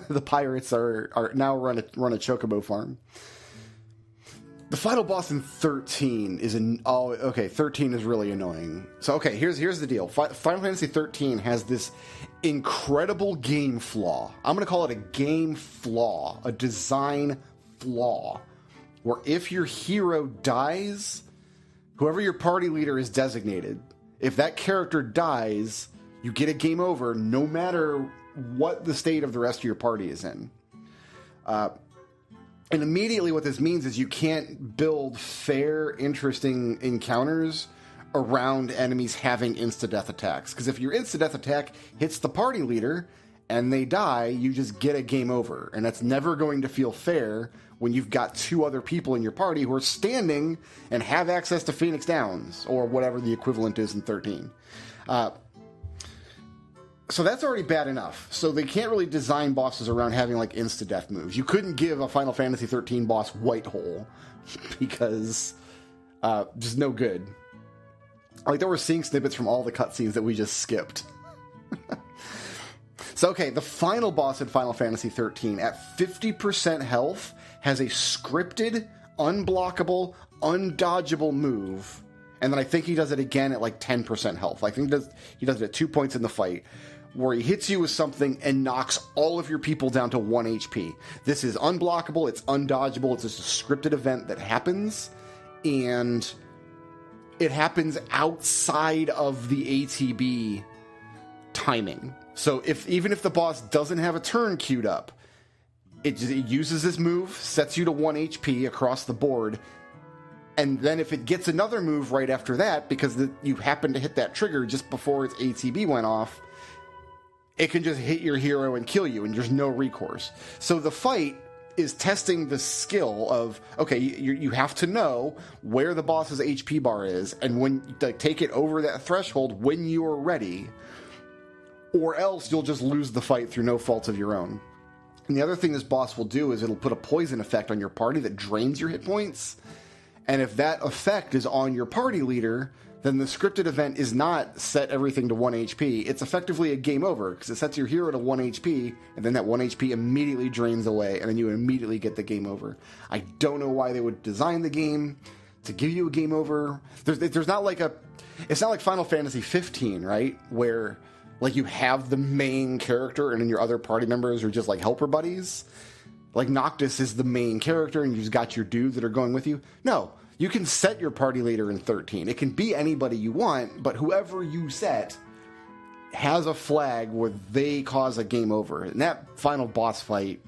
The pirates are now run a chocobo farm. The final boss in 13 is 13 is really annoying. So okay, here's the deal. Final Fantasy 13 has this incredible game flaw. I'm going to call it a game flaw, a design flaw, where if your hero dies, whoever your party leader is designated, if that character dies, you get a game over no matter what the state of the rest of your party is in. And immediately what this means is you can't build fair, interesting encounters around enemies having insta-death attacks. Because if your insta-death attack hits the party leader and they die, you just get a game over. And that's never going to feel fair when you've got two other people in your party who are standing and have access to Phoenix Downs, or whatever the equivalent is in 13. So that's already bad enough. So they can't really design bosses around having like insta-death moves. You couldn't give a Final Fantasy 13 boss White Hole because just no good. Like there were seeing snippets from all the cutscenes that we just skipped. So okay, the final boss in Final Fantasy 13 at 50% health has a scripted, unblockable, undodgeable move. And then I think he does it again at like 10% health. I think he does it at 2 points in the fight, where he hits you with something and knocks all of your people down to 1 HP. This is unblockable, it's undodgeable, it's just a scripted event that happens, and it happens outside of the ATB timing. So even if the boss doesn't have a turn queued up, it uses this move, sets you to 1 HP across the board, and then if it gets another move right after that, because you happen to hit that trigger just before its ATB went off, it can just hit your hero and kill you, and there's no recourse. So the fight is testing the skill of, okay, you have to know where the boss's HP bar is, and when take it over that threshold when you are ready, or else you'll just lose the fight through no fault of your own. And the other thing this boss will do is it'll put a poison effect on your party that drains your hit points. And if that effect is on your party leader, then the scripted event is not set everything to 1 HP. It's effectively a game over, because it sets your hero to 1 HP, and then that 1 HP immediately drains away, and then you immediately get the game over. I don't know why they would design the game to give you a game over. There's not like it's not like Final Fantasy 15, right? Where like you have the main character and then your other party members are just like helper buddies. Like Noctis is the main character and you've got your dudes that are going with you. No, you can set your party leader in 13. It can be anybody you want, but whoever you set has a flag where they cause a game over. And that final boss fight,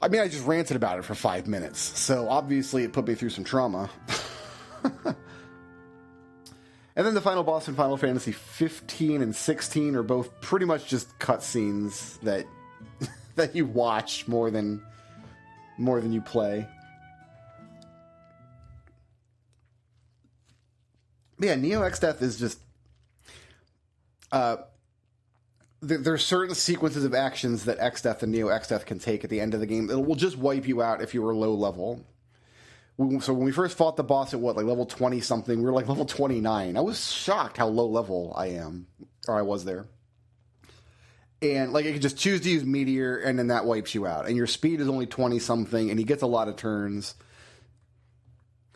I mean, I just ranted about it for 5 minutes. So obviously it put me through some trauma. And then the final boss in Final Fantasy 15 and 16 are both pretty much just cutscenes that that you watch more than you play. But yeah, Neo X-Death is just there are certain sequences of actions that X-Death and Neo X-Death can take at the end of the game that will just wipe you out if you were low level. So when we first fought the boss at level 20 something, we were like level 29. I was shocked how low level I was there. And like you can just choose to use Meteor, and then that wipes you out. And your speed is only 20 something, and he gets a lot of turns.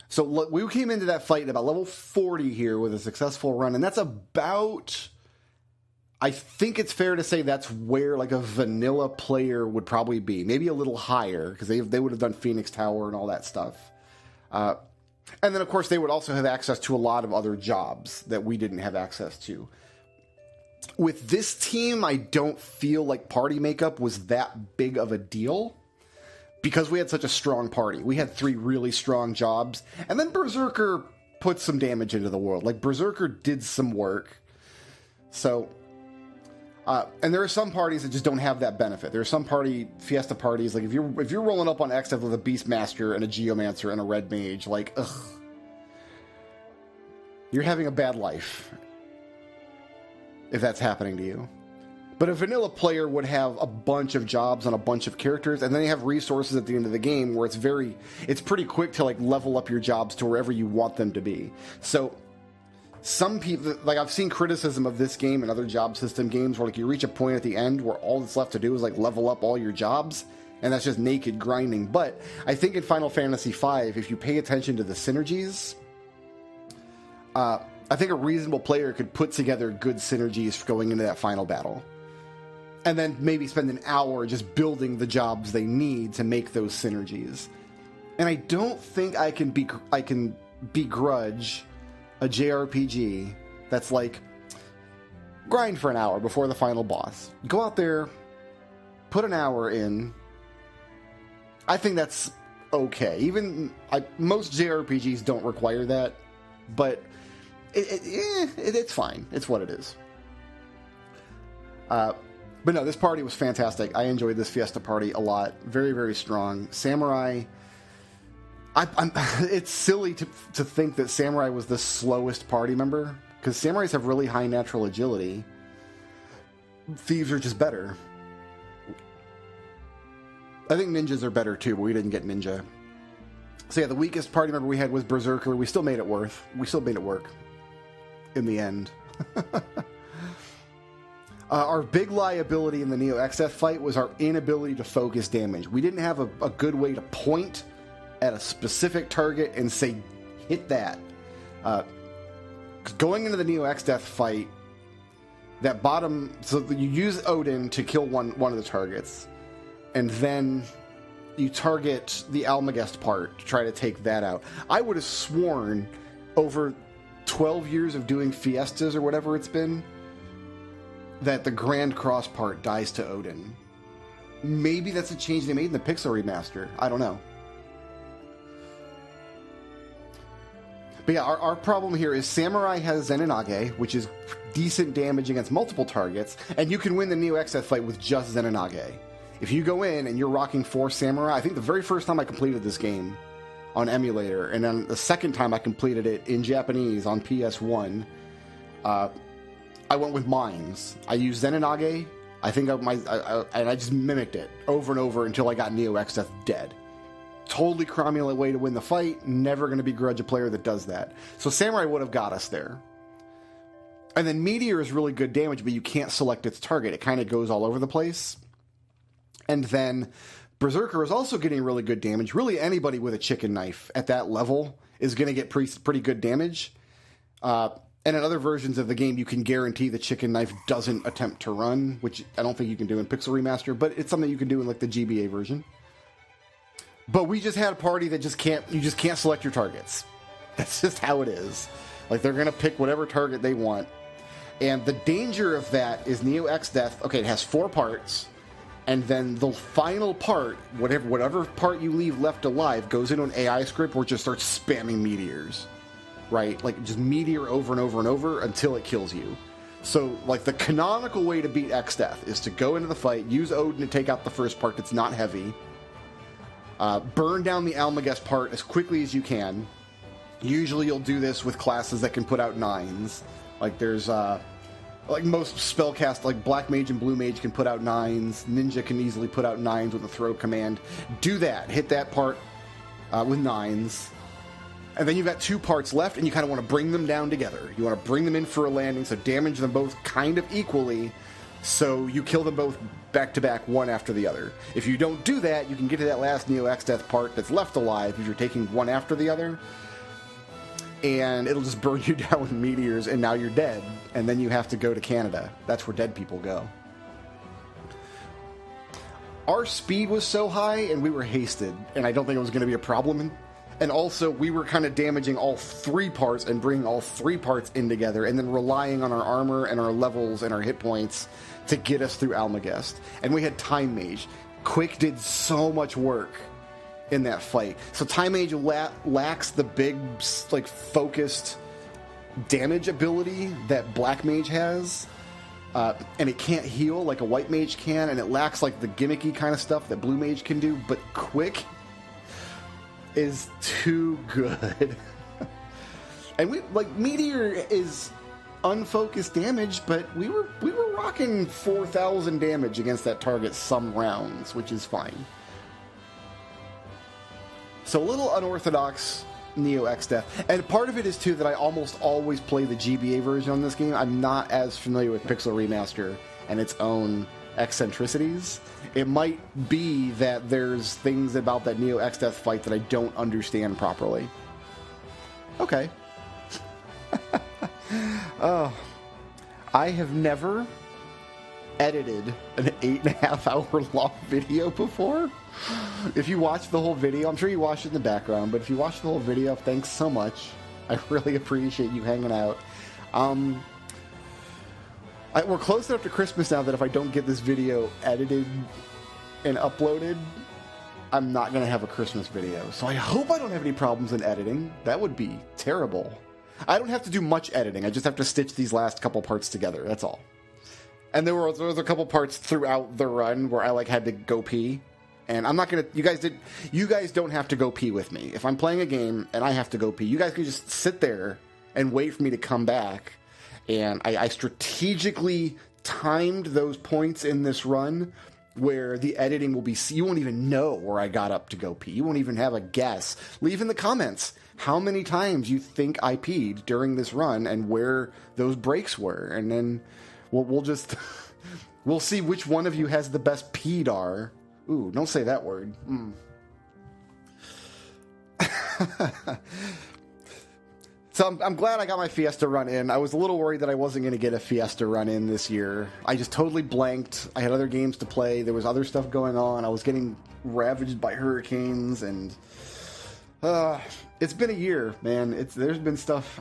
So we came into that fight at about level 40 here with a successful run, and that's about, I think it's fair to say that's where like a vanilla player would probably be. Maybe a little higher, because they would have done Phoenix Tower and all that stuff. And then, of course, they would also have access to a lot of other jobs that we didn't have access to. With this team, I don't feel like party makeup was that big of a deal because we had such a strong party. We had 3 really strong jobs, and then Berserker put some damage into the world. Like, Berserker did some work. So, and there are some parties that just don't have that benefit. There are some Fiesta parties, like if you're rolling up on X-Death with a Beastmaster and a Geomancer and a Red Mage, like, ugh. You're having a bad life if that's happening to you. But a vanilla player would have a bunch of jobs on a bunch of characters, and then they have resources at the end of the game where it's pretty quick to like level up your jobs to wherever you want them to be. So some people, like, I've seen criticism of this game and other job system games where, like, you reach a point at the end where all that's left to do is, like, level up all your jobs, and that's just naked grinding. But I think in Final Fantasy V, if you pay attention to the synergies, I think a reasonable player could put together good synergies for going into that final battle. And then maybe spend an hour just building the jobs they need to make those synergies. And I don't think I can begrudge a JRPG that's like, grind for an hour before the final boss. Go out there, put an hour in. I think that's okay. Even most JRPGs don't require that, but it's fine. It's what it is. But no, this party was fantastic. I enjoyed this Fiesta party a lot. Very, very strong. Samurai... it's silly to think that Samurai was the slowest party member, because Samurais have really high natural agility. Thieves are just better. I think ninjas are better too, but we didn't get ninja. So yeah, the weakest party member we had was Berserker. We still made it work in the end. Our big liability in the Neo XF fight was our inability to focus damage. We didn't have a good way to point at a specific target and say, hit that. Going into the Neo X Death fight, that bottom... So you use Odin to kill one of the targets, and then you target the Almagest part to try to take that out. I would have sworn over 12 years of doing Fiestas or whatever it's been, that the Grand Cross part dies to Odin. Maybe that's a change they made in the Pixel remaster. I don't know. But yeah, our problem here is Samurai has Zenonage, which is decent damage against multiple targets, and you can win the Neo XF fight with just Zenonage. If you go in and you're rocking 4 Samurai, I think the very first time I completed this game on emulator, and then the second time I completed it in Japanese on PS1, I went with Mines. I used Zenonage, and I just mimicked it over and over until I got Neo XF dead. Totally cromulent way to win the fight. Never going to begrudge a player that does that. So Samurai would have got us there. And then Meteor is really good damage, but you can't select its target. It kind of goes all over the place. And then Berserker is also getting really good damage. Really anybody with a chicken knife at that level is going to get pretty good damage. And in other versions of the game, you can guarantee the chicken knife doesn't attempt to run, which I don't think you can do in Pixel Remaster, but it's something you can do in like the GBA version. But we just had a party that you just can't select your targets. That's just how it is. Like, they're going to pick whatever target they want. And the danger of that is Neo X Death, okay, it has 4 parts, and then the final part, whatever part you leave left alive, goes into an AI script where it just starts spamming meteors. Right? Like, just meteor over and over and over until it kills you. So, like, the canonical way to beat X Death is to go into the fight, use Odin to take out the first part that's not heavy, burn down the Almagest part as quickly as you can. Usually you'll do this with classes that can put out 9s. Like, there's, like most spellcast, like Black Mage and Blue Mage can put out 9s. Ninja can easily put out 9s with a throw command. Do that. Hit that part with 9s. And then you've got 2 parts left, and you kind of want to bring them down together. You want to bring them in for a landing, so damage them both kind of equally, so you kill them both back-to-back, one after the other. If you don't do that, you can get to that last Neo X Death part that's left alive if you're taking one after the other, and it'll just burn you down with meteors, and now you're dead, and then you have to go to Canada. That's where dead people go. Our speed was so high, and we were hasted, and I don't think it was going to be a problem. And also, we were kind of damaging all 3 parts and bringing all 3 parts in together, and then relying on our armor and our levels and our hit points to get us through Almagest. And we had Time Mage. Quick did so much work in that fight. So Time Mage lacks the big, like, focused damage ability that Black Mage has. And it can't heal like a White Mage can, and it lacks, like, the gimmicky kind of stuff that Blue Mage can do, but Quick is too good. And we, like, Meteor is unfocused damage, but we were rocking 4,000 damage against that target some rounds, which is fine. So a little unorthodox Neo X Death. And part of it is, too, that I almost always play the GBA version on this game. I'm not as familiar with Pixel Remaster and its own eccentricities. It might be that there's things about that Neo X Death fight that I don't understand properly. Okay. Oh. I have never edited an 8.5 hour long video before. If you watch the whole video, I'm sure you watched it in the background, but if you watch the whole video, thanks so much. I really appreciate you hanging out. We're close enough to Christmas now that if I don't get this video edited and uploaded, I'm not going to have a Christmas video. So I hope I don't have any problems in editing. That would be terrible. I don't have to do much editing. I just have to stitch these last couple parts together. That's all. And there was a couple parts throughout the run where I had to go pee. And I'm not going to... You guys don't have to go pee with me. If I'm playing a game and I have to go pee, you guys can just sit there and wait for me to come back. And I strategically timed those points in this run where the editing will be... You won't even know where I got up to go pee. You won't even have a guess. Leave in the comments how many times you think I peed during this run and where those breaks were. And then we'll just... We'll see which one of you has the best peedar. Ooh, don't say that word. So I'm glad I got my Fiesta run in. I was a little worried that I wasn't going to get a Fiesta run in this year. I just totally blanked. I had other games to play. There was other stuff going on. I was getting ravaged by hurricanes, and it's been a year, man. There's been stuff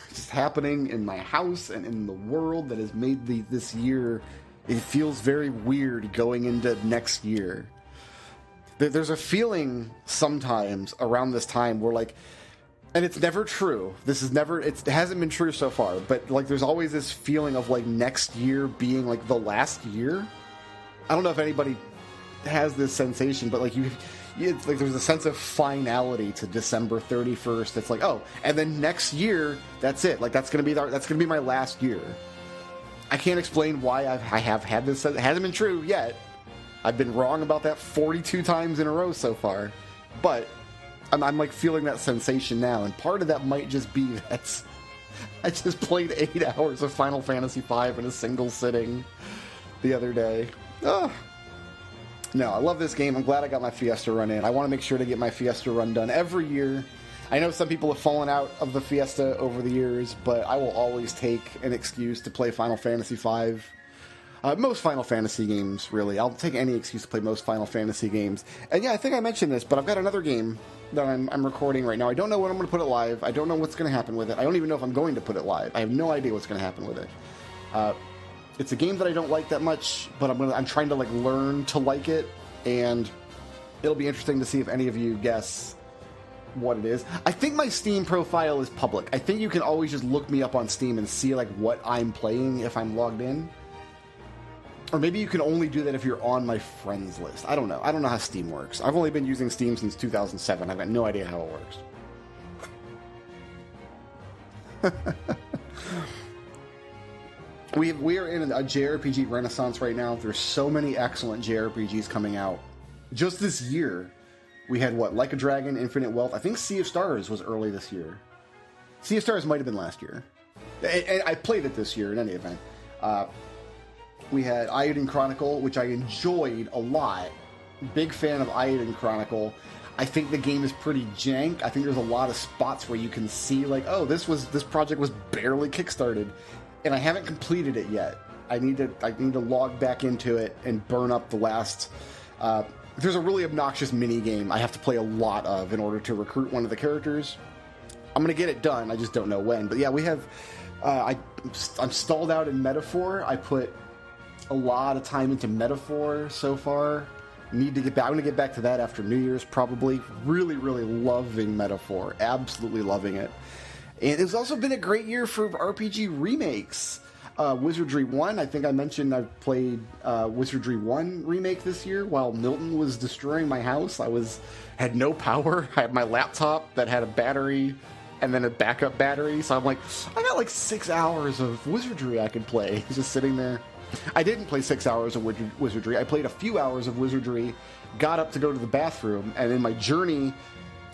just happening in my house and in the world that has made this year... It feels very weird going into next year. There's a feeling sometimes around this time where and it's never true. It hasn't been true so far, but there's always this feeling of next year being the last year. I don't know if anybody has this sensation, but it's there's a sense of finality to December 31st. It's and then next year, that's it. That's gonna be my last year. I can't explain why I have had this. It hasn't been true yet. I've been wrong about that 42 times in a row so far. But I'm feeling that sensation now. And part of that might just be that I just played 8 hours of Final Fantasy V in a single sitting the other day. Oh. No, I love this game. I'm glad I got my Fiesta run in. I want to make sure to get my Fiesta run done every year. I know some people have fallen out of the Fiesta over the years, but I will always take an excuse to play Final Fantasy V. Most Final Fantasy games, really. I'll take any excuse to play most Final Fantasy games. And yeah, I think I mentioned this, but I've got another game that I'm recording right now. I don't know when I'm going to put it live. I don't know what's going to happen with it. I don't even know if I'm going to put it live. I have no idea what's going to happen with it. It's a game that I don't like that much, but I'm trying to learn to like it, and it'll be interesting to see if any of you guess what it is. I think my Steam profile is public. I think you can always just look me up on Steam and see what I'm playing if I'm logged in. Or maybe you can only do that if you're on my friends list. I don't know. I don't know how Steam works. I've only been using Steam since 2007. I've got no idea how it works. We are in a JRPG renaissance right now. There's so many excellent JRPGs coming out. Just this year, we had Like a Dragon, Infinite Wealth. I think Sea of Stars was early this year. Sea of Stars might have been last year. And I played it this year in any event. We had Eiyuden Chronicle, which I enjoyed a lot. Big fan of Eiyuden Chronicle. I think the game is pretty jank. I think there's a lot of spots where you can see oh, this project was barely kickstarted, and I haven't completed it yet. I need to log back into it and burn up the last. There's a really obnoxious mini game I have to play a lot of in order to recruit one of the characters. I'm gonna get it done. I just don't know when. But yeah, we have. I'm stalled out in Metaphor. I put a lot of time into Metaphor so far. Need to get back. I'm going to get back to that after New Year's, probably. Really, really loving Metaphor. Absolutely loving it. And it's also been a great year for RPG remakes. Wizardry 1, I think I mentioned I've played Wizardry 1 remake this year while Milton was destroying my house. Had no power. I had my laptop that had a battery and then a backup battery. So I got 6 hours of Wizardry I could play. Just sitting there. I didn't play 6 hours of Wizardry. I played a few hours of Wizardry, got up to go to the bathroom, and in my journey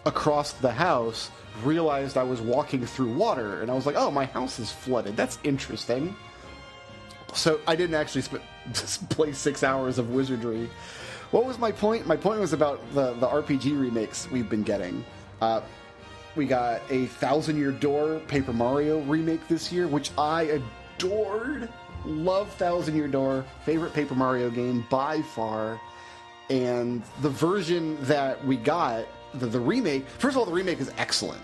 across the house, realized I was walking through water, and I was like, oh, my house is flooded. That's interesting. So I didn't actually play 6 hours of wizardry. What was my point? My point was about the RPG remakes we've been getting. We got a Thousand Year Door Paper Mario remake this year, which I adored. Love Thousand Year Door. Favorite Paper Mario game by far. And the version that we got, the remake, first of all, the remake is excellent.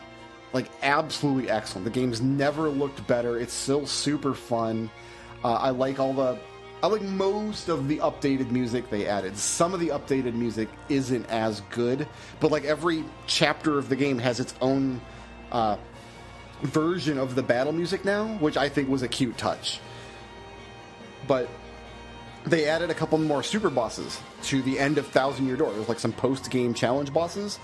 Like, absolutely excellent. The game's never looked better. It's still super fun. I like most of the updated music they added. Some of the updated music isn't as good, but like every chapter of the game has its own version of the battle music now, which I think was a cute touch. But they added a couple more super bosses to the end of Thousand Year Door. There's like some post-game challenge bosses.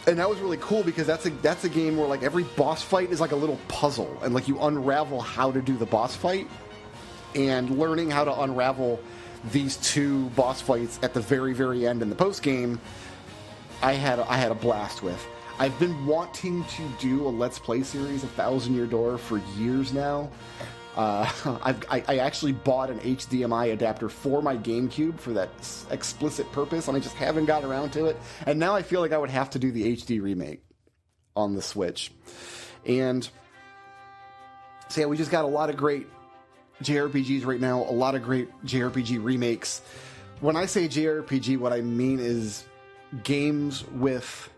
And that was really cool because that's a game where like every boss fight is like a little puzzle, and like you unravel how to do the boss fight. And learning how to unravel these two boss fights at the very, very end in the post game, I had a blast with. I've been wanting to do a Let's Play series of Thousand Year Door for years now. I actually bought an HDMI adapter for my GameCube for that explicit purpose, and I just haven't got around to it. And now I feel like I would have to do the HD remake on the Switch. And so yeah, we just got a lot of great JRPGs right now, a lot of great JRPG remakes. When I say JRPG, what I mean is games with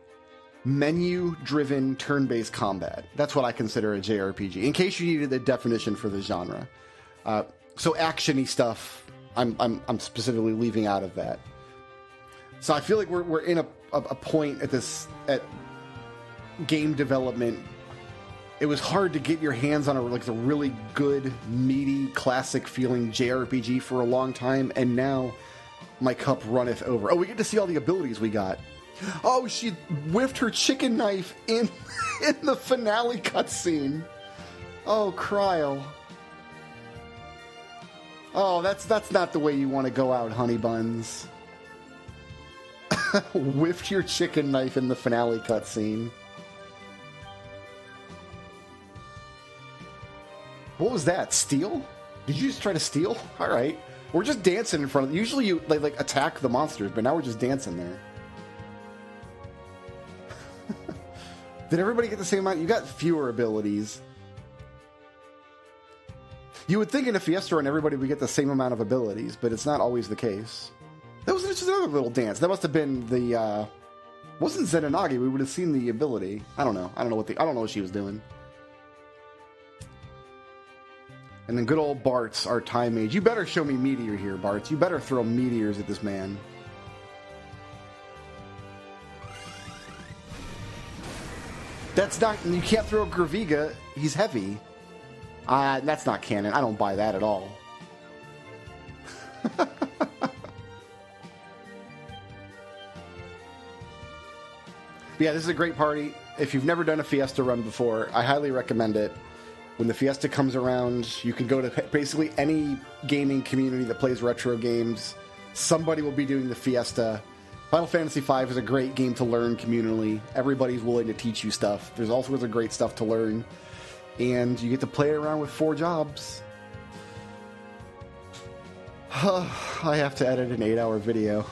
menu-driven turn-based combat. That's what I consider a JRPG, in case you needed the definition for the genre. So action-y stuff, I'm specifically leaving out of that. So I feel like we're in a point at game development. It was hard to get your hands on the really good, meaty, classic-feeling JRPG for a long time, and now my cup runneth over. Oh, we get to see all the abilities we got. Oh, she whiffed her chicken knife in the finale cutscene. Oh, Cryle. Oh, that's not the way you want to go out, honey buns. Whiffed your chicken knife in the finale cutscene. What was that? Steal? Did you just try to steal? All right. We're just dancing in front of... Usually you like attack the monsters, but now we're just dancing there. Did everybody get the same amount? You got fewer abilities. You would think in a Fiesta run everybody would get the same amount of abilities, but it's not always the case. That was just another little dance. That must have been the... wasn't Zenonagi. We would have seen the ability. I don't know. I don't know what she was doing. And then good old Bart's our time mage. You better show me meteor here, Bart's. You better throw meteors at this man. That's not... You can't throw a Graviga. He's heavy. That's not canon. I don't buy that at all. But yeah, this is a great party. If you've never done a Fiesta run before, I highly recommend it. When the Fiesta comes around, you can go to basically any gaming community that plays retro games. Somebody will be doing the Fiesta. Final Fantasy V is a great game to learn communally. Everybody's willing to teach you stuff. There's all sorts of great stuff to learn. And you get to play around with 4 jobs. I have to edit an 8-hour video.